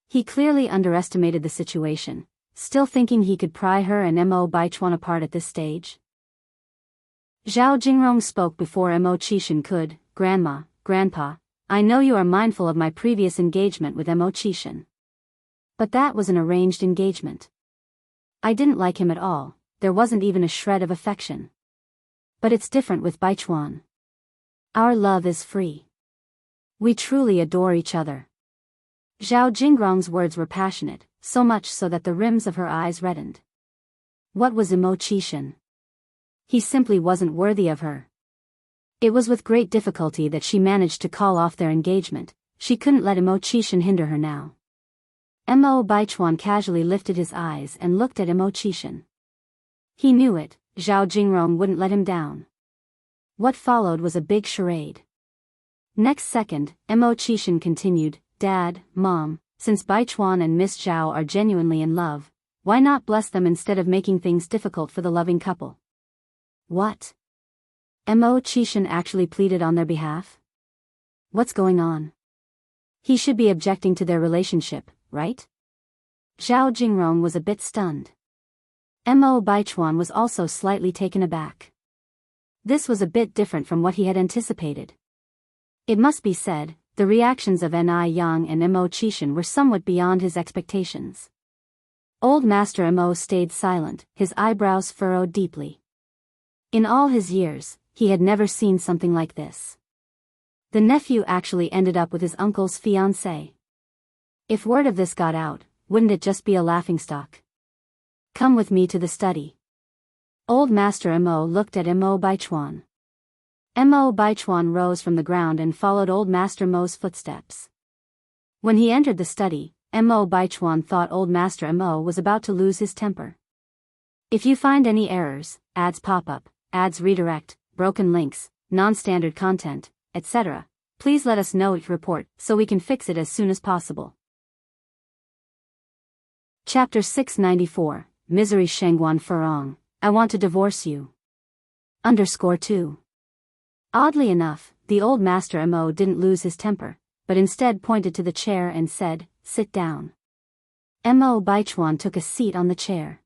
S1: He clearly underestimated the situation, still thinking he could pry her and Mo Baichuan apart at this stage. Zhao Jingrong spoke before Mo Qixin could, Grandma, Grandpa, I know you are mindful of my previous engagement with Mo Qishan. But that was an arranged engagement. I didn't like him at all, there wasn't even a shred of affection. But it's different with Baichuan. Our love is free. We truly adore each other. Zhao Jingrong's words were passionate, so much so that the rims of her eyes reddened. What was Mo Qishan? He simply wasn't worthy of her. It was with great difficulty that she managed to call off their engagement. She couldn't let Mo Qishan hinder her now. Mo Baichuan casually lifted his eyes and looked at Mo Qishan. He knew it, Zhao Jingrong wouldn't let him down. What followed was a big charade. Next second, Mo Qishan continued, Dad, Mom, since Baichuan and Miss Zhao are genuinely in love, why not bless them instead of making things difficult for the loving couple? What? Mo Qishan actually pleaded on their behalf? What's going on? He should be objecting to their relationship, right? Zhao Jingrong was a bit stunned. Mo Baichuan was also slightly taken aback. This was a bit different from what he had anticipated. It must be said, the reactions of Ni Yang and Mo Qishan were somewhat beyond his expectations. Old Master Mo stayed silent, his eyebrows furrowed deeply. In all his years, he had never seen something like this. The nephew actually ended up with his uncle's fiancée. If word of this got out, wouldn't it just be a laughingstock? Come with me to the study. Old Master Mo looked at Mo Baichuan. Mo Baichuan rose from the ground and followed Old Master Mo's footsteps. When he entered the study, Mo Baichuan thought Old Master Mo was about to lose his temper. If you find any errors, ads pop up, ads redirect, broken links, non-standard content, etc., please let us know each report so we can fix it as soon as possible. Chapter 694, Misery Shengguan Furong, I want to divorce you. _2. Oddly enough, the old Master Mo didn't lose his temper, but instead pointed to the chair and said, sit down. Mo Baichuan took a seat on the chair.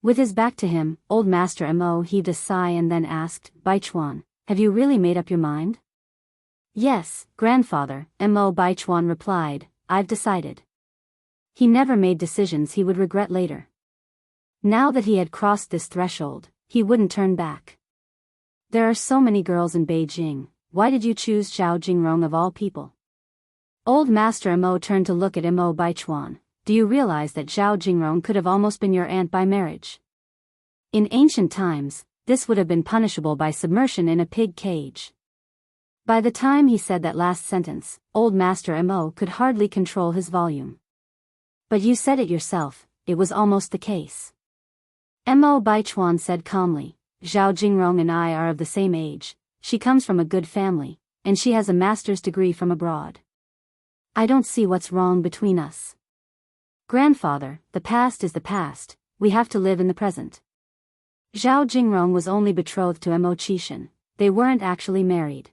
S1: With his back to him, old Master Mo heaved a sigh and then asked, Baichuan, have you really made up your mind? Yes, grandfather, Mo Baichuan replied, I've decided. He never made decisions he would regret later. Now that he had crossed this threshold, he wouldn't turn back. There are so many girls in Beijing, why did you choose Zhao Jingrong of all people? Old Master Mo turned to look at Mo Baichuan. Do you realize that Zhao Jingrong could have almost been your aunt by marriage? In ancient times, this would have been punishable by submersion in a pig cage. By the time he said that last sentence, old Master Mo could hardly control his volume. But you said it yourself, it was almost the case. Mo Baichuan said calmly, Zhao Jingrong and I are of the same age, she comes from a good family, and she has a master's degree from abroad. I don't see what's wrong between us. Grandfather, the past is the past, we have to live in the present. Zhao Jingrong was only betrothed to Mo Qishan, they weren't actually married.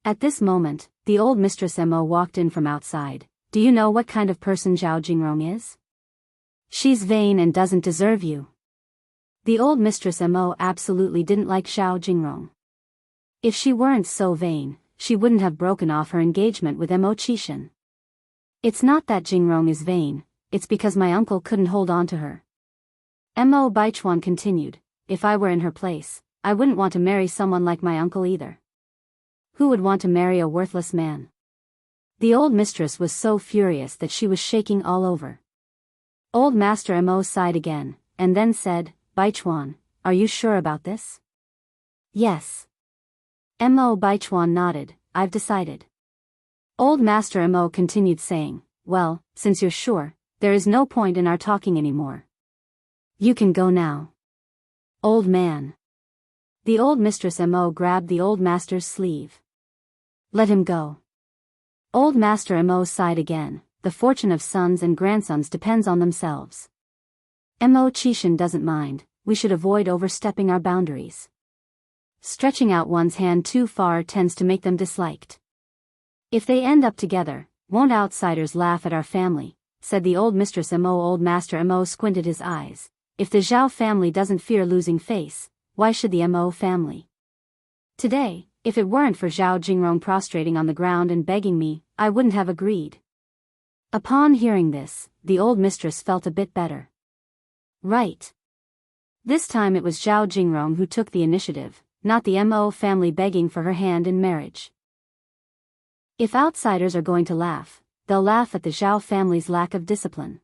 S1: At this moment, the old Mistress Mo walked in from outside. Do you know what kind of person Zhao Jingrong is? She's vain and doesn't deserve you. The old Mistress Mo absolutely didn't like Zhao Jingrong. If she weren't so vain, she wouldn't have broken off her engagement with Mo Qishan. It's not that Jingrong is vain, it's because my uncle couldn't hold on to her. Mo Baichuan continued, if I were in her place, I wouldn't want to marry someone like my uncle either. Who would want to marry a worthless man? The old mistress was so furious that she was shaking all over. Old Master Mo sighed again, and then said, Baichuan, are you sure about this? Yes. Mo Baichuan nodded, I've decided. Old Master Mo continued saying, well, since you're sure, there is no point in our talking anymore. You can go now. Old man. The old Mistress Mo grabbed the old master's sleeve. Let him go. Old Master Mo sighed again, the fortune of sons and grandsons depends on themselves. Mo Qishan doesn't mind, we should avoid overstepping our boundaries. Stretching out one's hand too far tends to make them disliked. If they end up together, won't outsiders laugh at our family, said the old Mistress Mo. Old Master Mo squinted his eyes. If the Zhao family doesn't fear losing face, why should the Mo family? Today, If it weren't for Zhao Jingrong prostrating on the ground and begging me, I wouldn't have agreed. Upon hearing this, the old mistress felt a bit better. Right. This time it was Zhao Jingrong who took the initiative, not the Mo family begging for her hand in marriage. If outsiders are going to laugh, they'll laugh at the Zhao family's lack of discipline.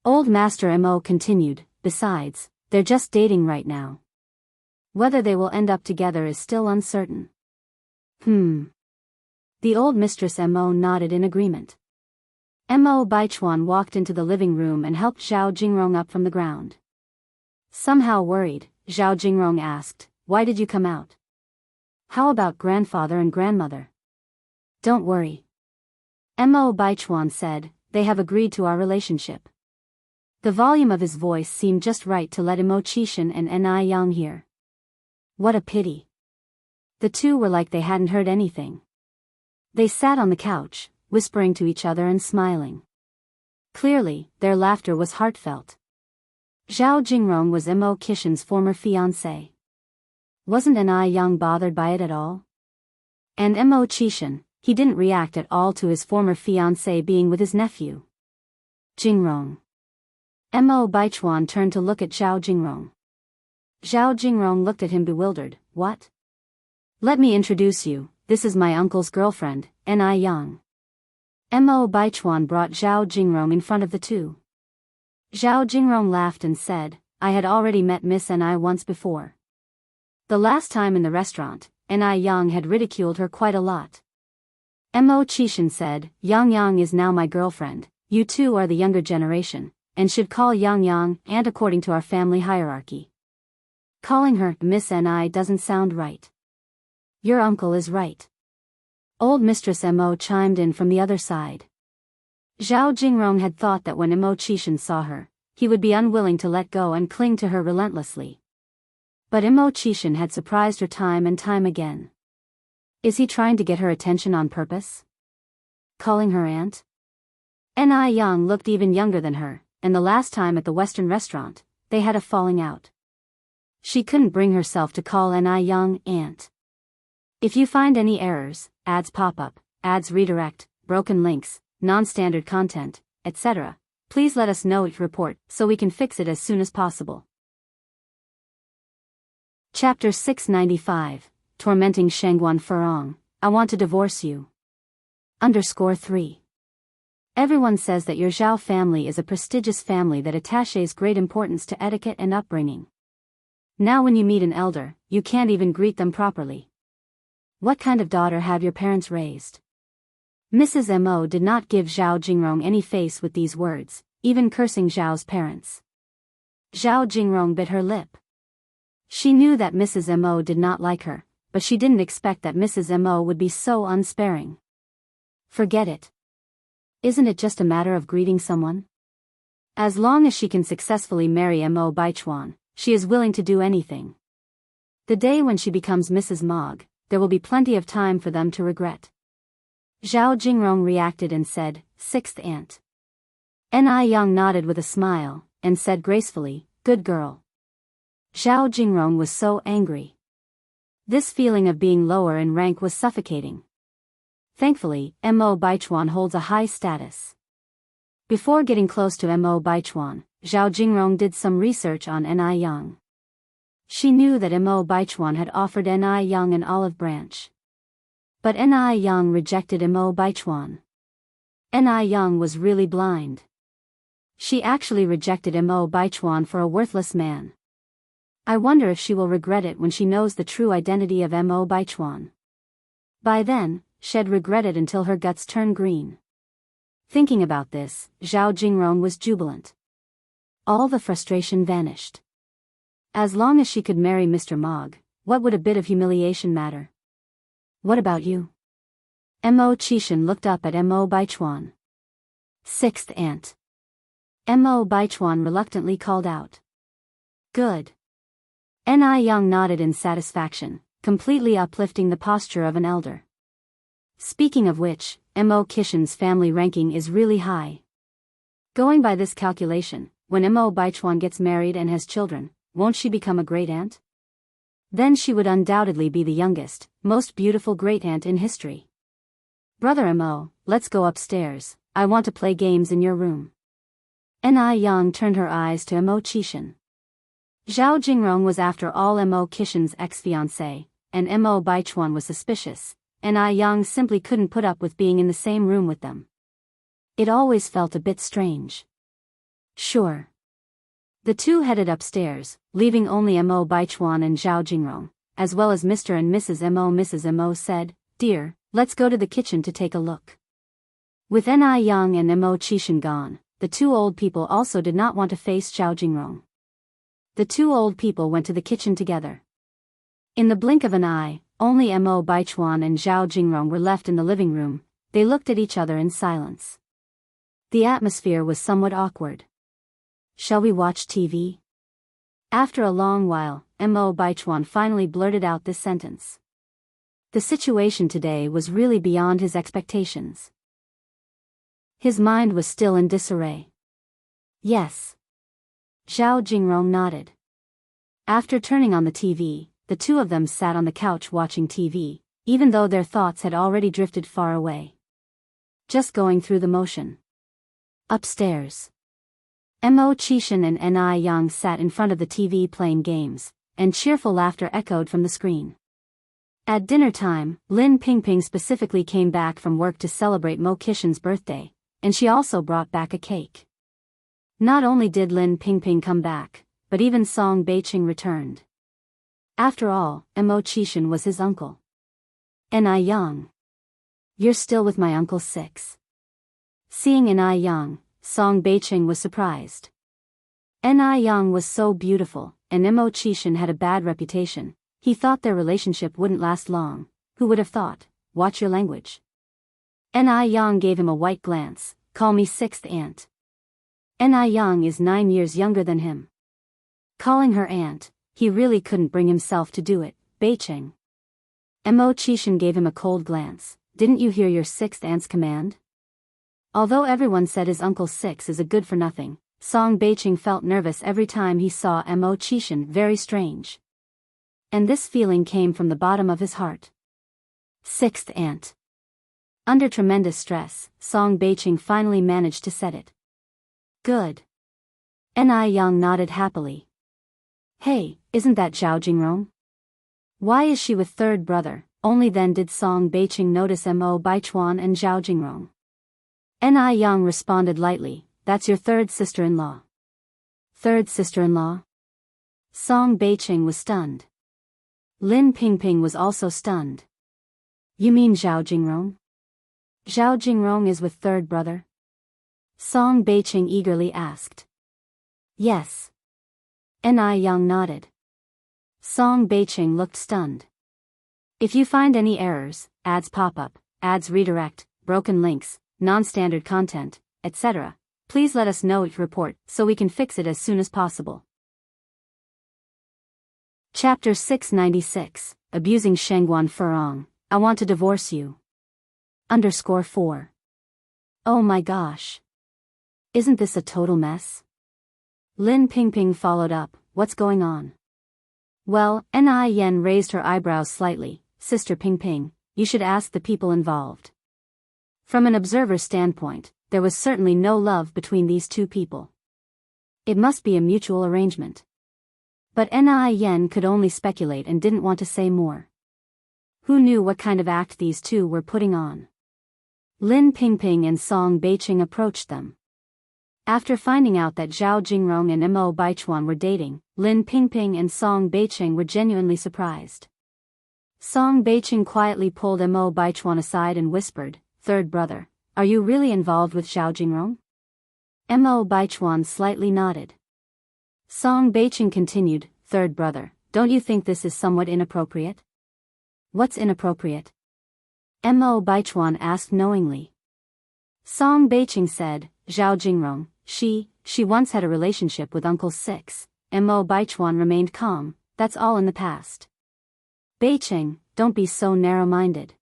S1: Old Master Mo continued, besides, they're just dating right now. Whether they will end up together is still uncertain. The old mistress Mo nodded in agreement. Mo Baichuan walked into the living room and helped Zhao Jingrong up from the ground. Somehow worried, Zhao Jingrong asked, "Why did you come out? How about grandfather and grandmother?" "Don't worry." Mo Baichuan said, "They have agreed to our relationship." The volume of his voice seemed just right to let Mo Qixin and Ni Yang hear. What a pity. The two were like they hadn't heard anything. They sat on the couch, whispering to each other and smiling. Clearly, their laughter was heartfelt. Zhao Jingrong was Mo Qixin's former fiancé. Wasn't Ni Yang bothered by it at all? And Mo Qixin, he didn't react at all to his former fiancé being with his nephew. Jingrong. Mo Baichuan turned to look at Zhao Jingrong. Zhao Jingrong looked at him bewildered. What? Let me introduce you, this is my uncle's girlfriend, Ni Yang. Mo Baichuan brought Zhao Jingrong in front of the two. Zhao Jingrong laughed and said, I had already met Miss Ni once before. The last time in the restaurant, Ni Yang had ridiculed her quite a lot. Mo Qixin said, Yang Yang is now my girlfriend, you two are the younger generation, and should call Yang Aunt according to our family hierarchy. Calling her Miss Ni doesn't sound right. Your uncle is right. Old Mistress Mo chimed in from the other side. Zhao Jingrong had thought that when Mo Qixin saw her, he would be unwilling to let go and cling to her relentlessly. But Mo Qixin had surprised her time and time again. Is he trying to get her attention on purpose? Calling her aunt? Ni Yang looked even younger than her, and the last time at the Western restaurant, they had a falling out. She couldn't bring herself to call Ni Yang aunt. If you find any errors, ads pop up, ads redirect, broken links, non-standard content, etc., please let us know each report so we can fix it as soon as possible. Chapter 695, Tormenting Shengguan Furong, I Want to Divorce You. _3. Everyone says that your Zhao family is a prestigious family that attaches great importance to etiquette and upbringing. Now when you meet an elder, you can't even greet them properly. What kind of daughter have your parents raised? Mrs. Mo did not give Zhao Jingrong any face with these words, even cursing Zhao's parents. Zhao Jingrong bit her lip. She knew that Mrs. Mo did not like her, but she didn't expect that Mrs. Mo would be so unsparing. Forget it. Isn't it just a matter of greeting someone? As long as she can successfully marry Mo Baichuan, she is willing to do anything. The day when she becomes Mrs. Mog, there will be plenty of time for them to regret. Zhao Jingrong reacted and said, Sixth aunt. Ni Yang nodded with a smile, and said gracefully, Good girl. Zhao Jingrong was so angry. This feeling of being lower in rank was suffocating. Thankfully, Mo Baichuan holds a high status. Before getting close to Mo Baichuan, Zhao Jingrong did some research on Ni Yang. She knew that Mo Baichuan had offered Ni Yang an olive branch. But Ni Yang rejected Mo Baichuan. Ni Yang was really blind. She actually rejected Mo Baichuan for a worthless man. I wonder if she will regret it when she knows the true identity of Mo Baichuan. By then, she'd regret it until her guts turn green. Thinking about this, Zhao Jingrong was jubilant. All the frustration vanished. As long as she could marry Mr. Mog, what would a bit of humiliation matter? What about you? Mo Qixin looked up at Mo Baichuan. Sixth aunt. Mo Baichuan reluctantly called out. Good. Ni Yang nodded in satisfaction, completely uplifting the posture of an elder. Speaking of which, Mo Qixin's family ranking is really high. Going by this calculation, when Mo Baichuan gets married and has children, won't she become a great aunt? Then she would undoubtedly be the youngest, most beautiful great-aunt in history. Brother Mo, let's go upstairs, I want to play games in your room. Ni Yang turned her eyes to Mo Qishan. Zhao Jingrong was after all Mo Qishan's ex-fiancé, and Mo Baichuan was suspicious, and Ni Yang simply couldn't put up with being in the same room with them. It always felt a bit strange. Sure. The two headed upstairs, leaving only Mo Baichuan and Zhao Jingrong, as well as Mr. and Mrs. Mo. Mrs. Mo said, "Dear, let's go to the kitchen to take a look." With Ni Yang and Mo Qishan gone, the two old people also did not want to face Zhao Jingrong. The two old people went to the kitchen together. In the blink of an eye, only Mo Baichuan and Zhao Jingrong were left in the living room. They looked at each other in silence. The atmosphere was somewhat awkward. "Shall we watch TV?" After a long while, Mo Baichuan finally blurted out this sentence. The situation today was really beyond his expectations. His mind was still in disarray. Yes. Zhao Jingrong nodded. After turning on the TV, the two of them sat on the couch watching TV, even though their thoughts had already drifted far away. Just going through the motion. Upstairs. Mo Qishan and Ni Yang sat in front of the TV playing games, and cheerful laughter echoed from the screen. At dinner time, Lin Pingping specifically came back from work to celebrate Mo Qishan's birthday, and she also brought back a cake. Not only did Lin Pingping come back, but even Song Beiqing returned. After all, Mo Qishan was his uncle. Ni Yang. You're still with my uncle 6. Seeing Ni Yang, Song Beiqing was surprised. Ni Yang was so beautiful, and Mo Qishan had a bad reputation. He thought their relationship wouldn't last long. Who would have thought? Watch your language. Ni Yang gave him a white glance. Call me 6th aunt. Ni Yang is 9 years younger than him. Calling her aunt, he really couldn't bring himself to do it. Beiqing. Mo Qishan gave him a cold glance. Didn't you hear your 6th aunt's command? Although everyone said his uncle 6 is a good-for-nothing, Song Beiqing felt nervous every time he saw Mo Qishan. Very strange. And this feeling came from the bottom of his heart. 6th aunt. Under tremendous stress, Song Beiqing finally managed to set it. Good. Ni Yang nodded happily. Hey, isn't that Zhao Jingrong? Why is she with third brother? Only then did Song Beiqing notice Mo Baichuan and Zhao Jingrong. Ni Yang responded lightly, that's your third sister-in-law. Third sister-in-law? Song Beiqing was stunned. Lin Pingping was also stunned. You mean Zhao Jingrong? Zhao Jingrong is with third brother? Song Beiqing eagerly asked. Yes. Ni Yang nodded. Song Beiqing looked stunned. If you find any errors, ads pop up, ads redirect, broken links, non-standard content, etc., please let us know your report so we can fix it as soon as possible. Chapter 696, Abusing Shengguan Furong, I Want to Divorce You. _4. Oh my gosh. Isn't this a total mess? Lin Pingping followed up, what's going on? Well, Ni Yen raised her eyebrows slightly, Sister Pingping, you should ask the people involved. From an observer's standpoint, there was certainly no love between these two people. It must be a mutual arrangement. But Ni Yen could only speculate and didn't want to say more. Who knew what kind of act these two were putting on? Lin Pingping and Song Beiqing approached them. After finding out that Zhao Jingrong and Mo Baichuan were dating, Lin Pingping and Song Beiqing were genuinely surprised. Song Beiqing quietly pulled Mo Baichuan aside and whispered, Third brother, are you really involved with Zhao Jingrong? Mo Baichuan slightly nodded. Song Beiqing continued, Third brother, don't you think this is somewhat inappropriate? What's inappropriate? Mo Baichuan asked knowingly. Song Beiqing said, Zhao Jingrong, she once had a relationship with Uncle 6. Mo Baichuan remained calm, that's all in the past. Beiqing, don't be so narrow-minded.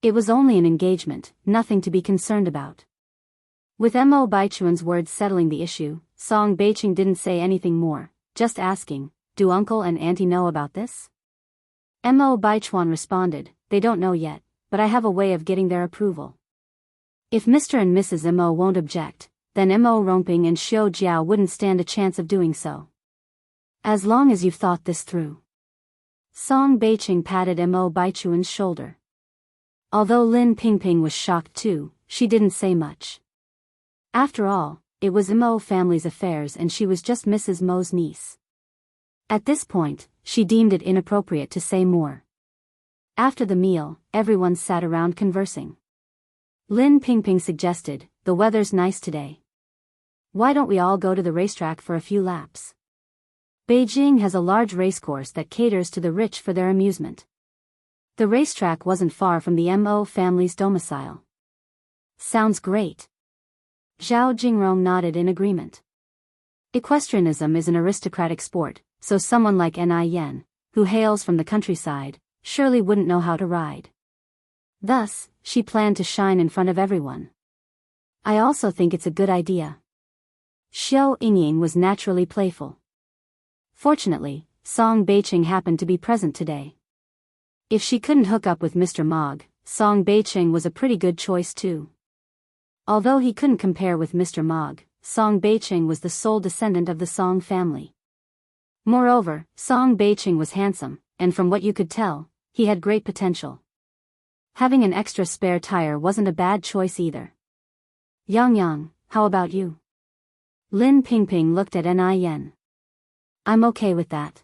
S1: It was only an engagement, nothing to be concerned about. With Mo Baichuan's words settling the issue, Song Beiqing didn't say anything more, just asking, do uncle and auntie know about this? Mo Baichuan responded, they don't know yet, but I have a way of getting their approval. If Mr. and Mrs. Mo won't object, then Mo Rongping and Xiao Jiao wouldn't stand a chance of doing so. As long as you've thought this through. Song Beiqing patted Mo Baichuan's shoulder. Although Lin Pingping was shocked too, she didn't say much. After all, it was Mo family's affairs and she was just Mrs. Mo's niece. At this point, she deemed it inappropriate to say more. After the meal, everyone sat around conversing. Lin Pingping suggested, the weather's nice today. Why don't we all go to the racetrack for a few laps? Beijing has a large racecourse that caters to the rich for their amusement. The racetrack wasn't far from the Mo family's domicile. Sounds great. Zhao Jingrong nodded in agreement. Equestrianism is an aristocratic sport, so someone like Ni Yen, who hails from the countryside, surely wouldn't know how to ride. Thus, she planned to shine in front of everyone. I also think it's a good idea. Xiao Yingying was naturally playful. Fortunately, Song Beiqing happened to be present today. If she couldn't hook up with Mr. Mog, Song Beiqing was a pretty good choice too. Although he couldn't compare with Mr. Mog, Song Beiqing was the sole descendant of the Song family. Moreover, Song Beiqing was handsome, and from what you could tell, he had great potential. Having an extra spare tire wasn't a bad choice either. Yang, how about you? Lin Pingping looked at Ni Yen. I'm okay with that.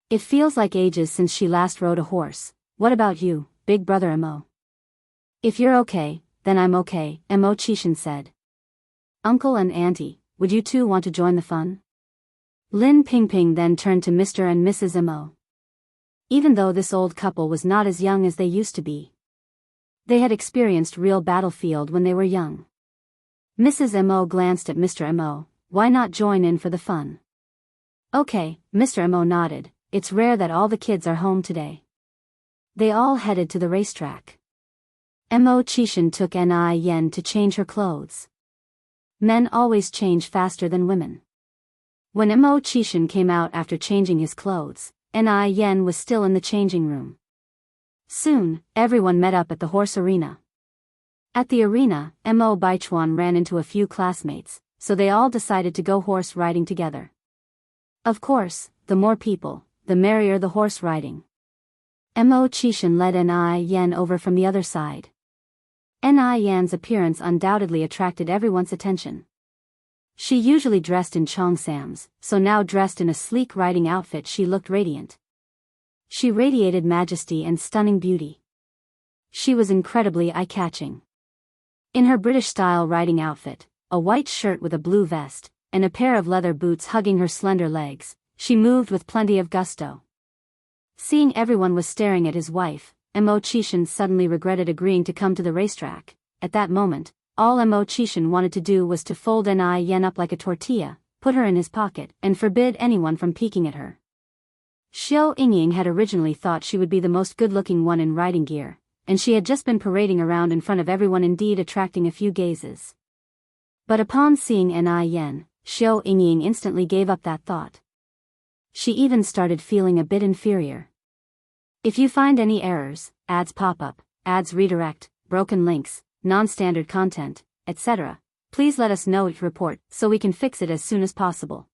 S1: It feels like ages since she last rode a horse. What about you, big brother Mo? If you're okay, then I'm okay, Mo Qishan said. Uncle and Auntie, would you two want to join the fun? Lin Pingping then turned to Mr. and Mrs. Mo. Even though this old couple was not as young as they used to be, they had experienced real battlefield when they were young. Mrs. Mo glanced at Mr. Mo. Why not join in for the fun? Okay, Mr. Mo nodded. It's rare that all the kids are home today. They all headed to the racetrack. Mo Qishan took Ni Yen to change her clothes. Men always change faster than women. When Mo Qishan came out after changing his clothes, Ni Yen was still in the changing room. Soon, everyone met up at the horse arena. At the arena, Mo Baichuan ran into a few classmates, so they all decided to go horse riding together. Of course, the more people, the merrier the horse riding. Mo Qishan led Ni Yen over from the other side. Ni Yen's appearance undoubtedly attracted everyone's attention. She usually dressed in cheongsams, so now dressed in a sleek riding outfit she looked radiant. She radiated majesty and stunning beauty. She was incredibly eye-catching. In her British-style riding outfit, a white shirt with a blue vest, and a pair of leather boots hugging her slender legs, she moved with plenty of gusto. Seeing everyone was staring at his wife, Mo Qishan suddenly regretted agreeing to come to the racetrack. At that moment, all Mo Qishan wanted to do was to fold Ni Yen up like a tortilla, put her in his pocket, and forbid anyone from peeking at her. Xiao Yingying had originally thought she would be the most good-looking one in riding gear, and she had just been parading around in front of everyone, indeed attracting a few gazes. But upon seeing Ni Yen, Xiao Yingying instantly gave up that thought. She even started feeling a bit inferior. If you find any errors, ads pop up, ads redirect, broken links, non-standard content, etc., please let us know it report so we can fix it as soon as possible.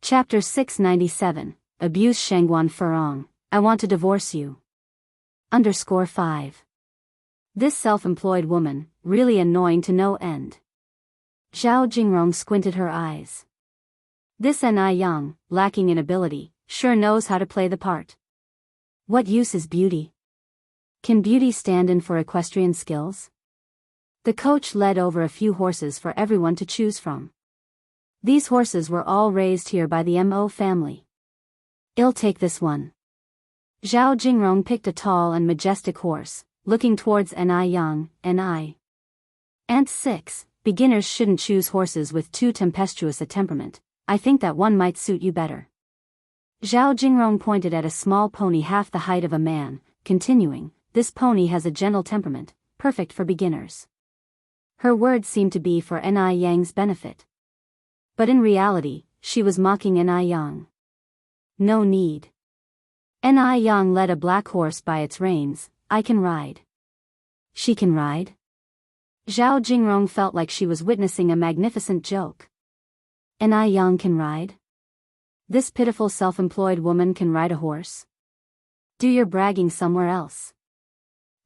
S1: Chapter 697, Abuse Shengguan Furong, I want to divorce you. _5. This self-employed woman, really annoying to no end. Zhao Jingrong squinted her eyes. This Ni Yang, lacking in ability, sure knows how to play the part. What use is beauty? Can beauty stand in for equestrian skills? The coach led over a few horses for everyone to choose from. These horses were all raised here by the Mo family. I'll take this one. Zhao Jingrong picked a tall and majestic horse, looking towards Ni Yang, Ni. And 6, beginners shouldn't choose horses with too tempestuous a temperament. I think that one might suit you better. Zhao Jingrong pointed at a small pony half the height of a man, continuing, this pony has a gentle temperament, perfect for beginners. Her words seemed to be for Ni Yang's benefit. But in reality, she was mocking Ni Yang. no need. Ni Yang led a black horse by its reins. I can ride. She can ride? Zhao Jingrong felt like she was witnessing a magnificent joke. Ni Yang can ride? This pitiful self-employed woman can ride a horse? Do your bragging somewhere else.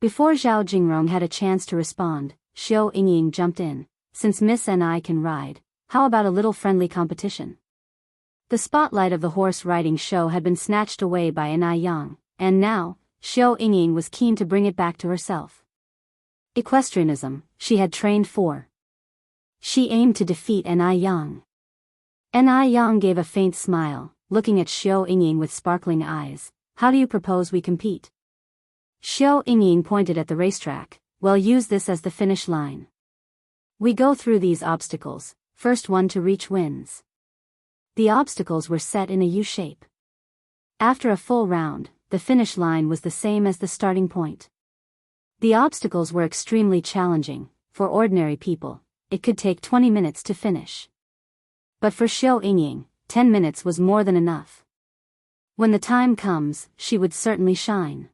S1: Before Zhao Jingrong had a chance to respond, Xiao Yingying jumped in. Since Miss Ni can ride, how about a little friendly competition? The spotlight of the horse riding show had been snatched away by Ni Yang, and now, Xiao Yingying was keen to bring it back to herself. Equestrianism, she had trained for. She aimed to defeat Ni Yang. Ni Yang gave a faint smile, looking at Xiao Yingying with sparkling eyes. How do you propose we compete? Xiao Yingying pointed at the racetrack. Well, use this as the finish line. We go through these obstacles, first one to reach wins. The obstacles were set in a U shape. After a full round, the finish line was the same as the starting point. The obstacles were extremely challenging. For ordinary people, it could take 20 minutes to finish. But for Xiao Yingying, 10 minutes was more than enough. When the time comes, she would certainly shine.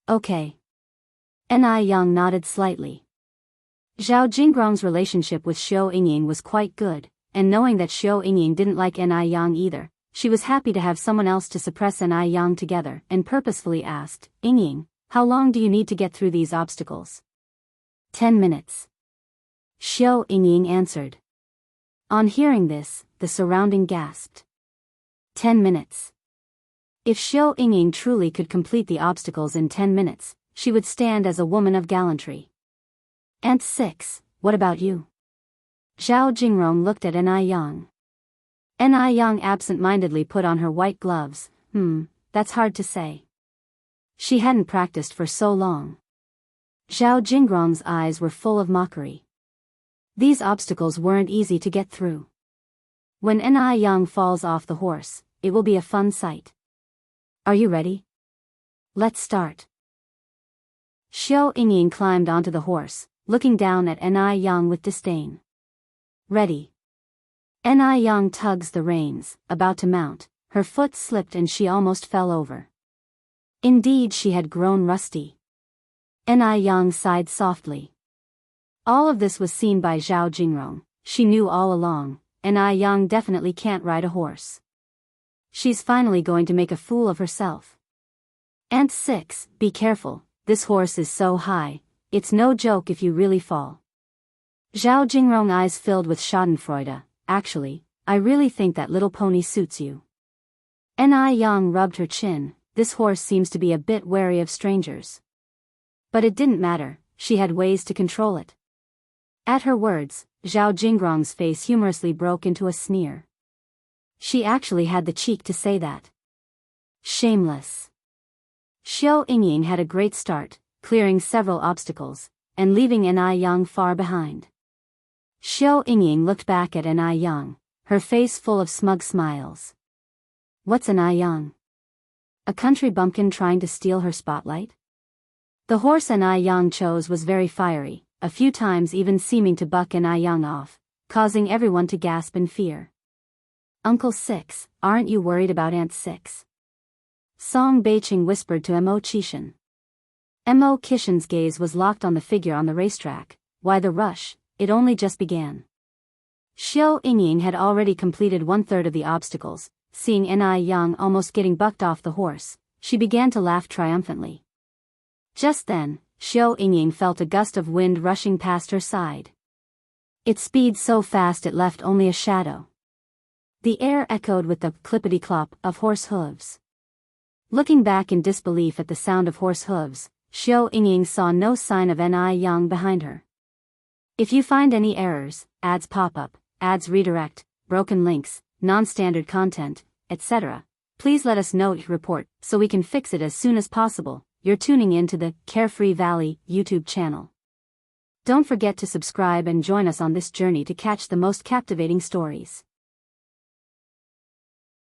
S1: Okay. Ni Yang nodded slightly. Zhao Jingrong's relationship with Xiao Yingying was quite good, and knowing that Xiao Yingying didn't like Ni Yang either, she was happy to have someone else to suppress Ni Yang together, and purposefully asked, Yingying, how long do you need to get through these obstacles? 10 minutes. Xiao Yingying answered. On hearing this, the surrounding gasped. 10 minutes. If Xiao Yingying truly could complete the obstacles in 10 minutes, she would stand as a woman of gallantry. And 6, what about you? Zhao Jingrong looked at Ni Yang. Ni Yang absent-mindedly put on her white gloves. That's hard to say. She hadn't practiced for so long. Zhao Jingrong's eyes were full of mockery. These obstacles weren't easy to get through. When Ni Yang falls off the horse, it will be a fun sight. Are you ready? Let's start. Xiao Yingying climbed onto the horse, looking down at Ni Yang with disdain. Ready. Ni Yang tugs the reins, about to mount. Her foot slipped and she almost fell over. Indeed, she had grown rusty. Ni Yang sighed softly. All of this was seen by Zhao Jingrong. She knew all along, Ni Yang definitely can't ride a horse. She's finally going to make a fool of herself. And 6, be careful, this horse is so high, it's no joke if you really fall. Zhao Jingrong eyes filled with schadenfreude. Actually, I really think that little pony suits you. Ni Yang rubbed her chin. This horse seems to be a bit wary of strangers. But it didn't matter, she had ways to control it. At her words, Zhao Jingrong's face humorously broke into a sneer. She actually had the cheek to say that. Shameless. Xiao Yingying had a great start, clearing several obstacles, and leaving Ni Yang far behind. Xiao Yingying looked back at Ni Yang, her face full of smug smiles. What's Ni Yang? A country bumpkin trying to steal her spotlight? The horse Ni Yang chose was very fiery, a few times even seeming to buck Ni Yang off, causing everyone to gasp in fear. Uncle 6, aren't you worried about Aunt 6? Song Beiqing whispered to Mo Qishan. Mo Qishan's gaze was locked on the figure on the racetrack. Why the rush? It only just began. Xiao Yingying had already completed 1/3 of the obstacles. Seeing Ni Yang almost getting bucked off the horse, she began to laugh triumphantly. Just then, Xiao Yingying felt a gust of wind rushing past her side. Its speed so fast it left only a shadow. The air echoed with the clippity-clop of horse hooves. Looking back in disbelief at the sound of horse hooves, Xiao Yingying saw no sign of Ni Yang behind her. If you find any errors, ads pop up, ads redirect, broken links, non-standard content, etc., please let us know your report so we can fix it as soon as possible. You're tuning in to the Carefree Valley YouTube channel. Don't forget to subscribe and join us on this journey to catch the most captivating stories.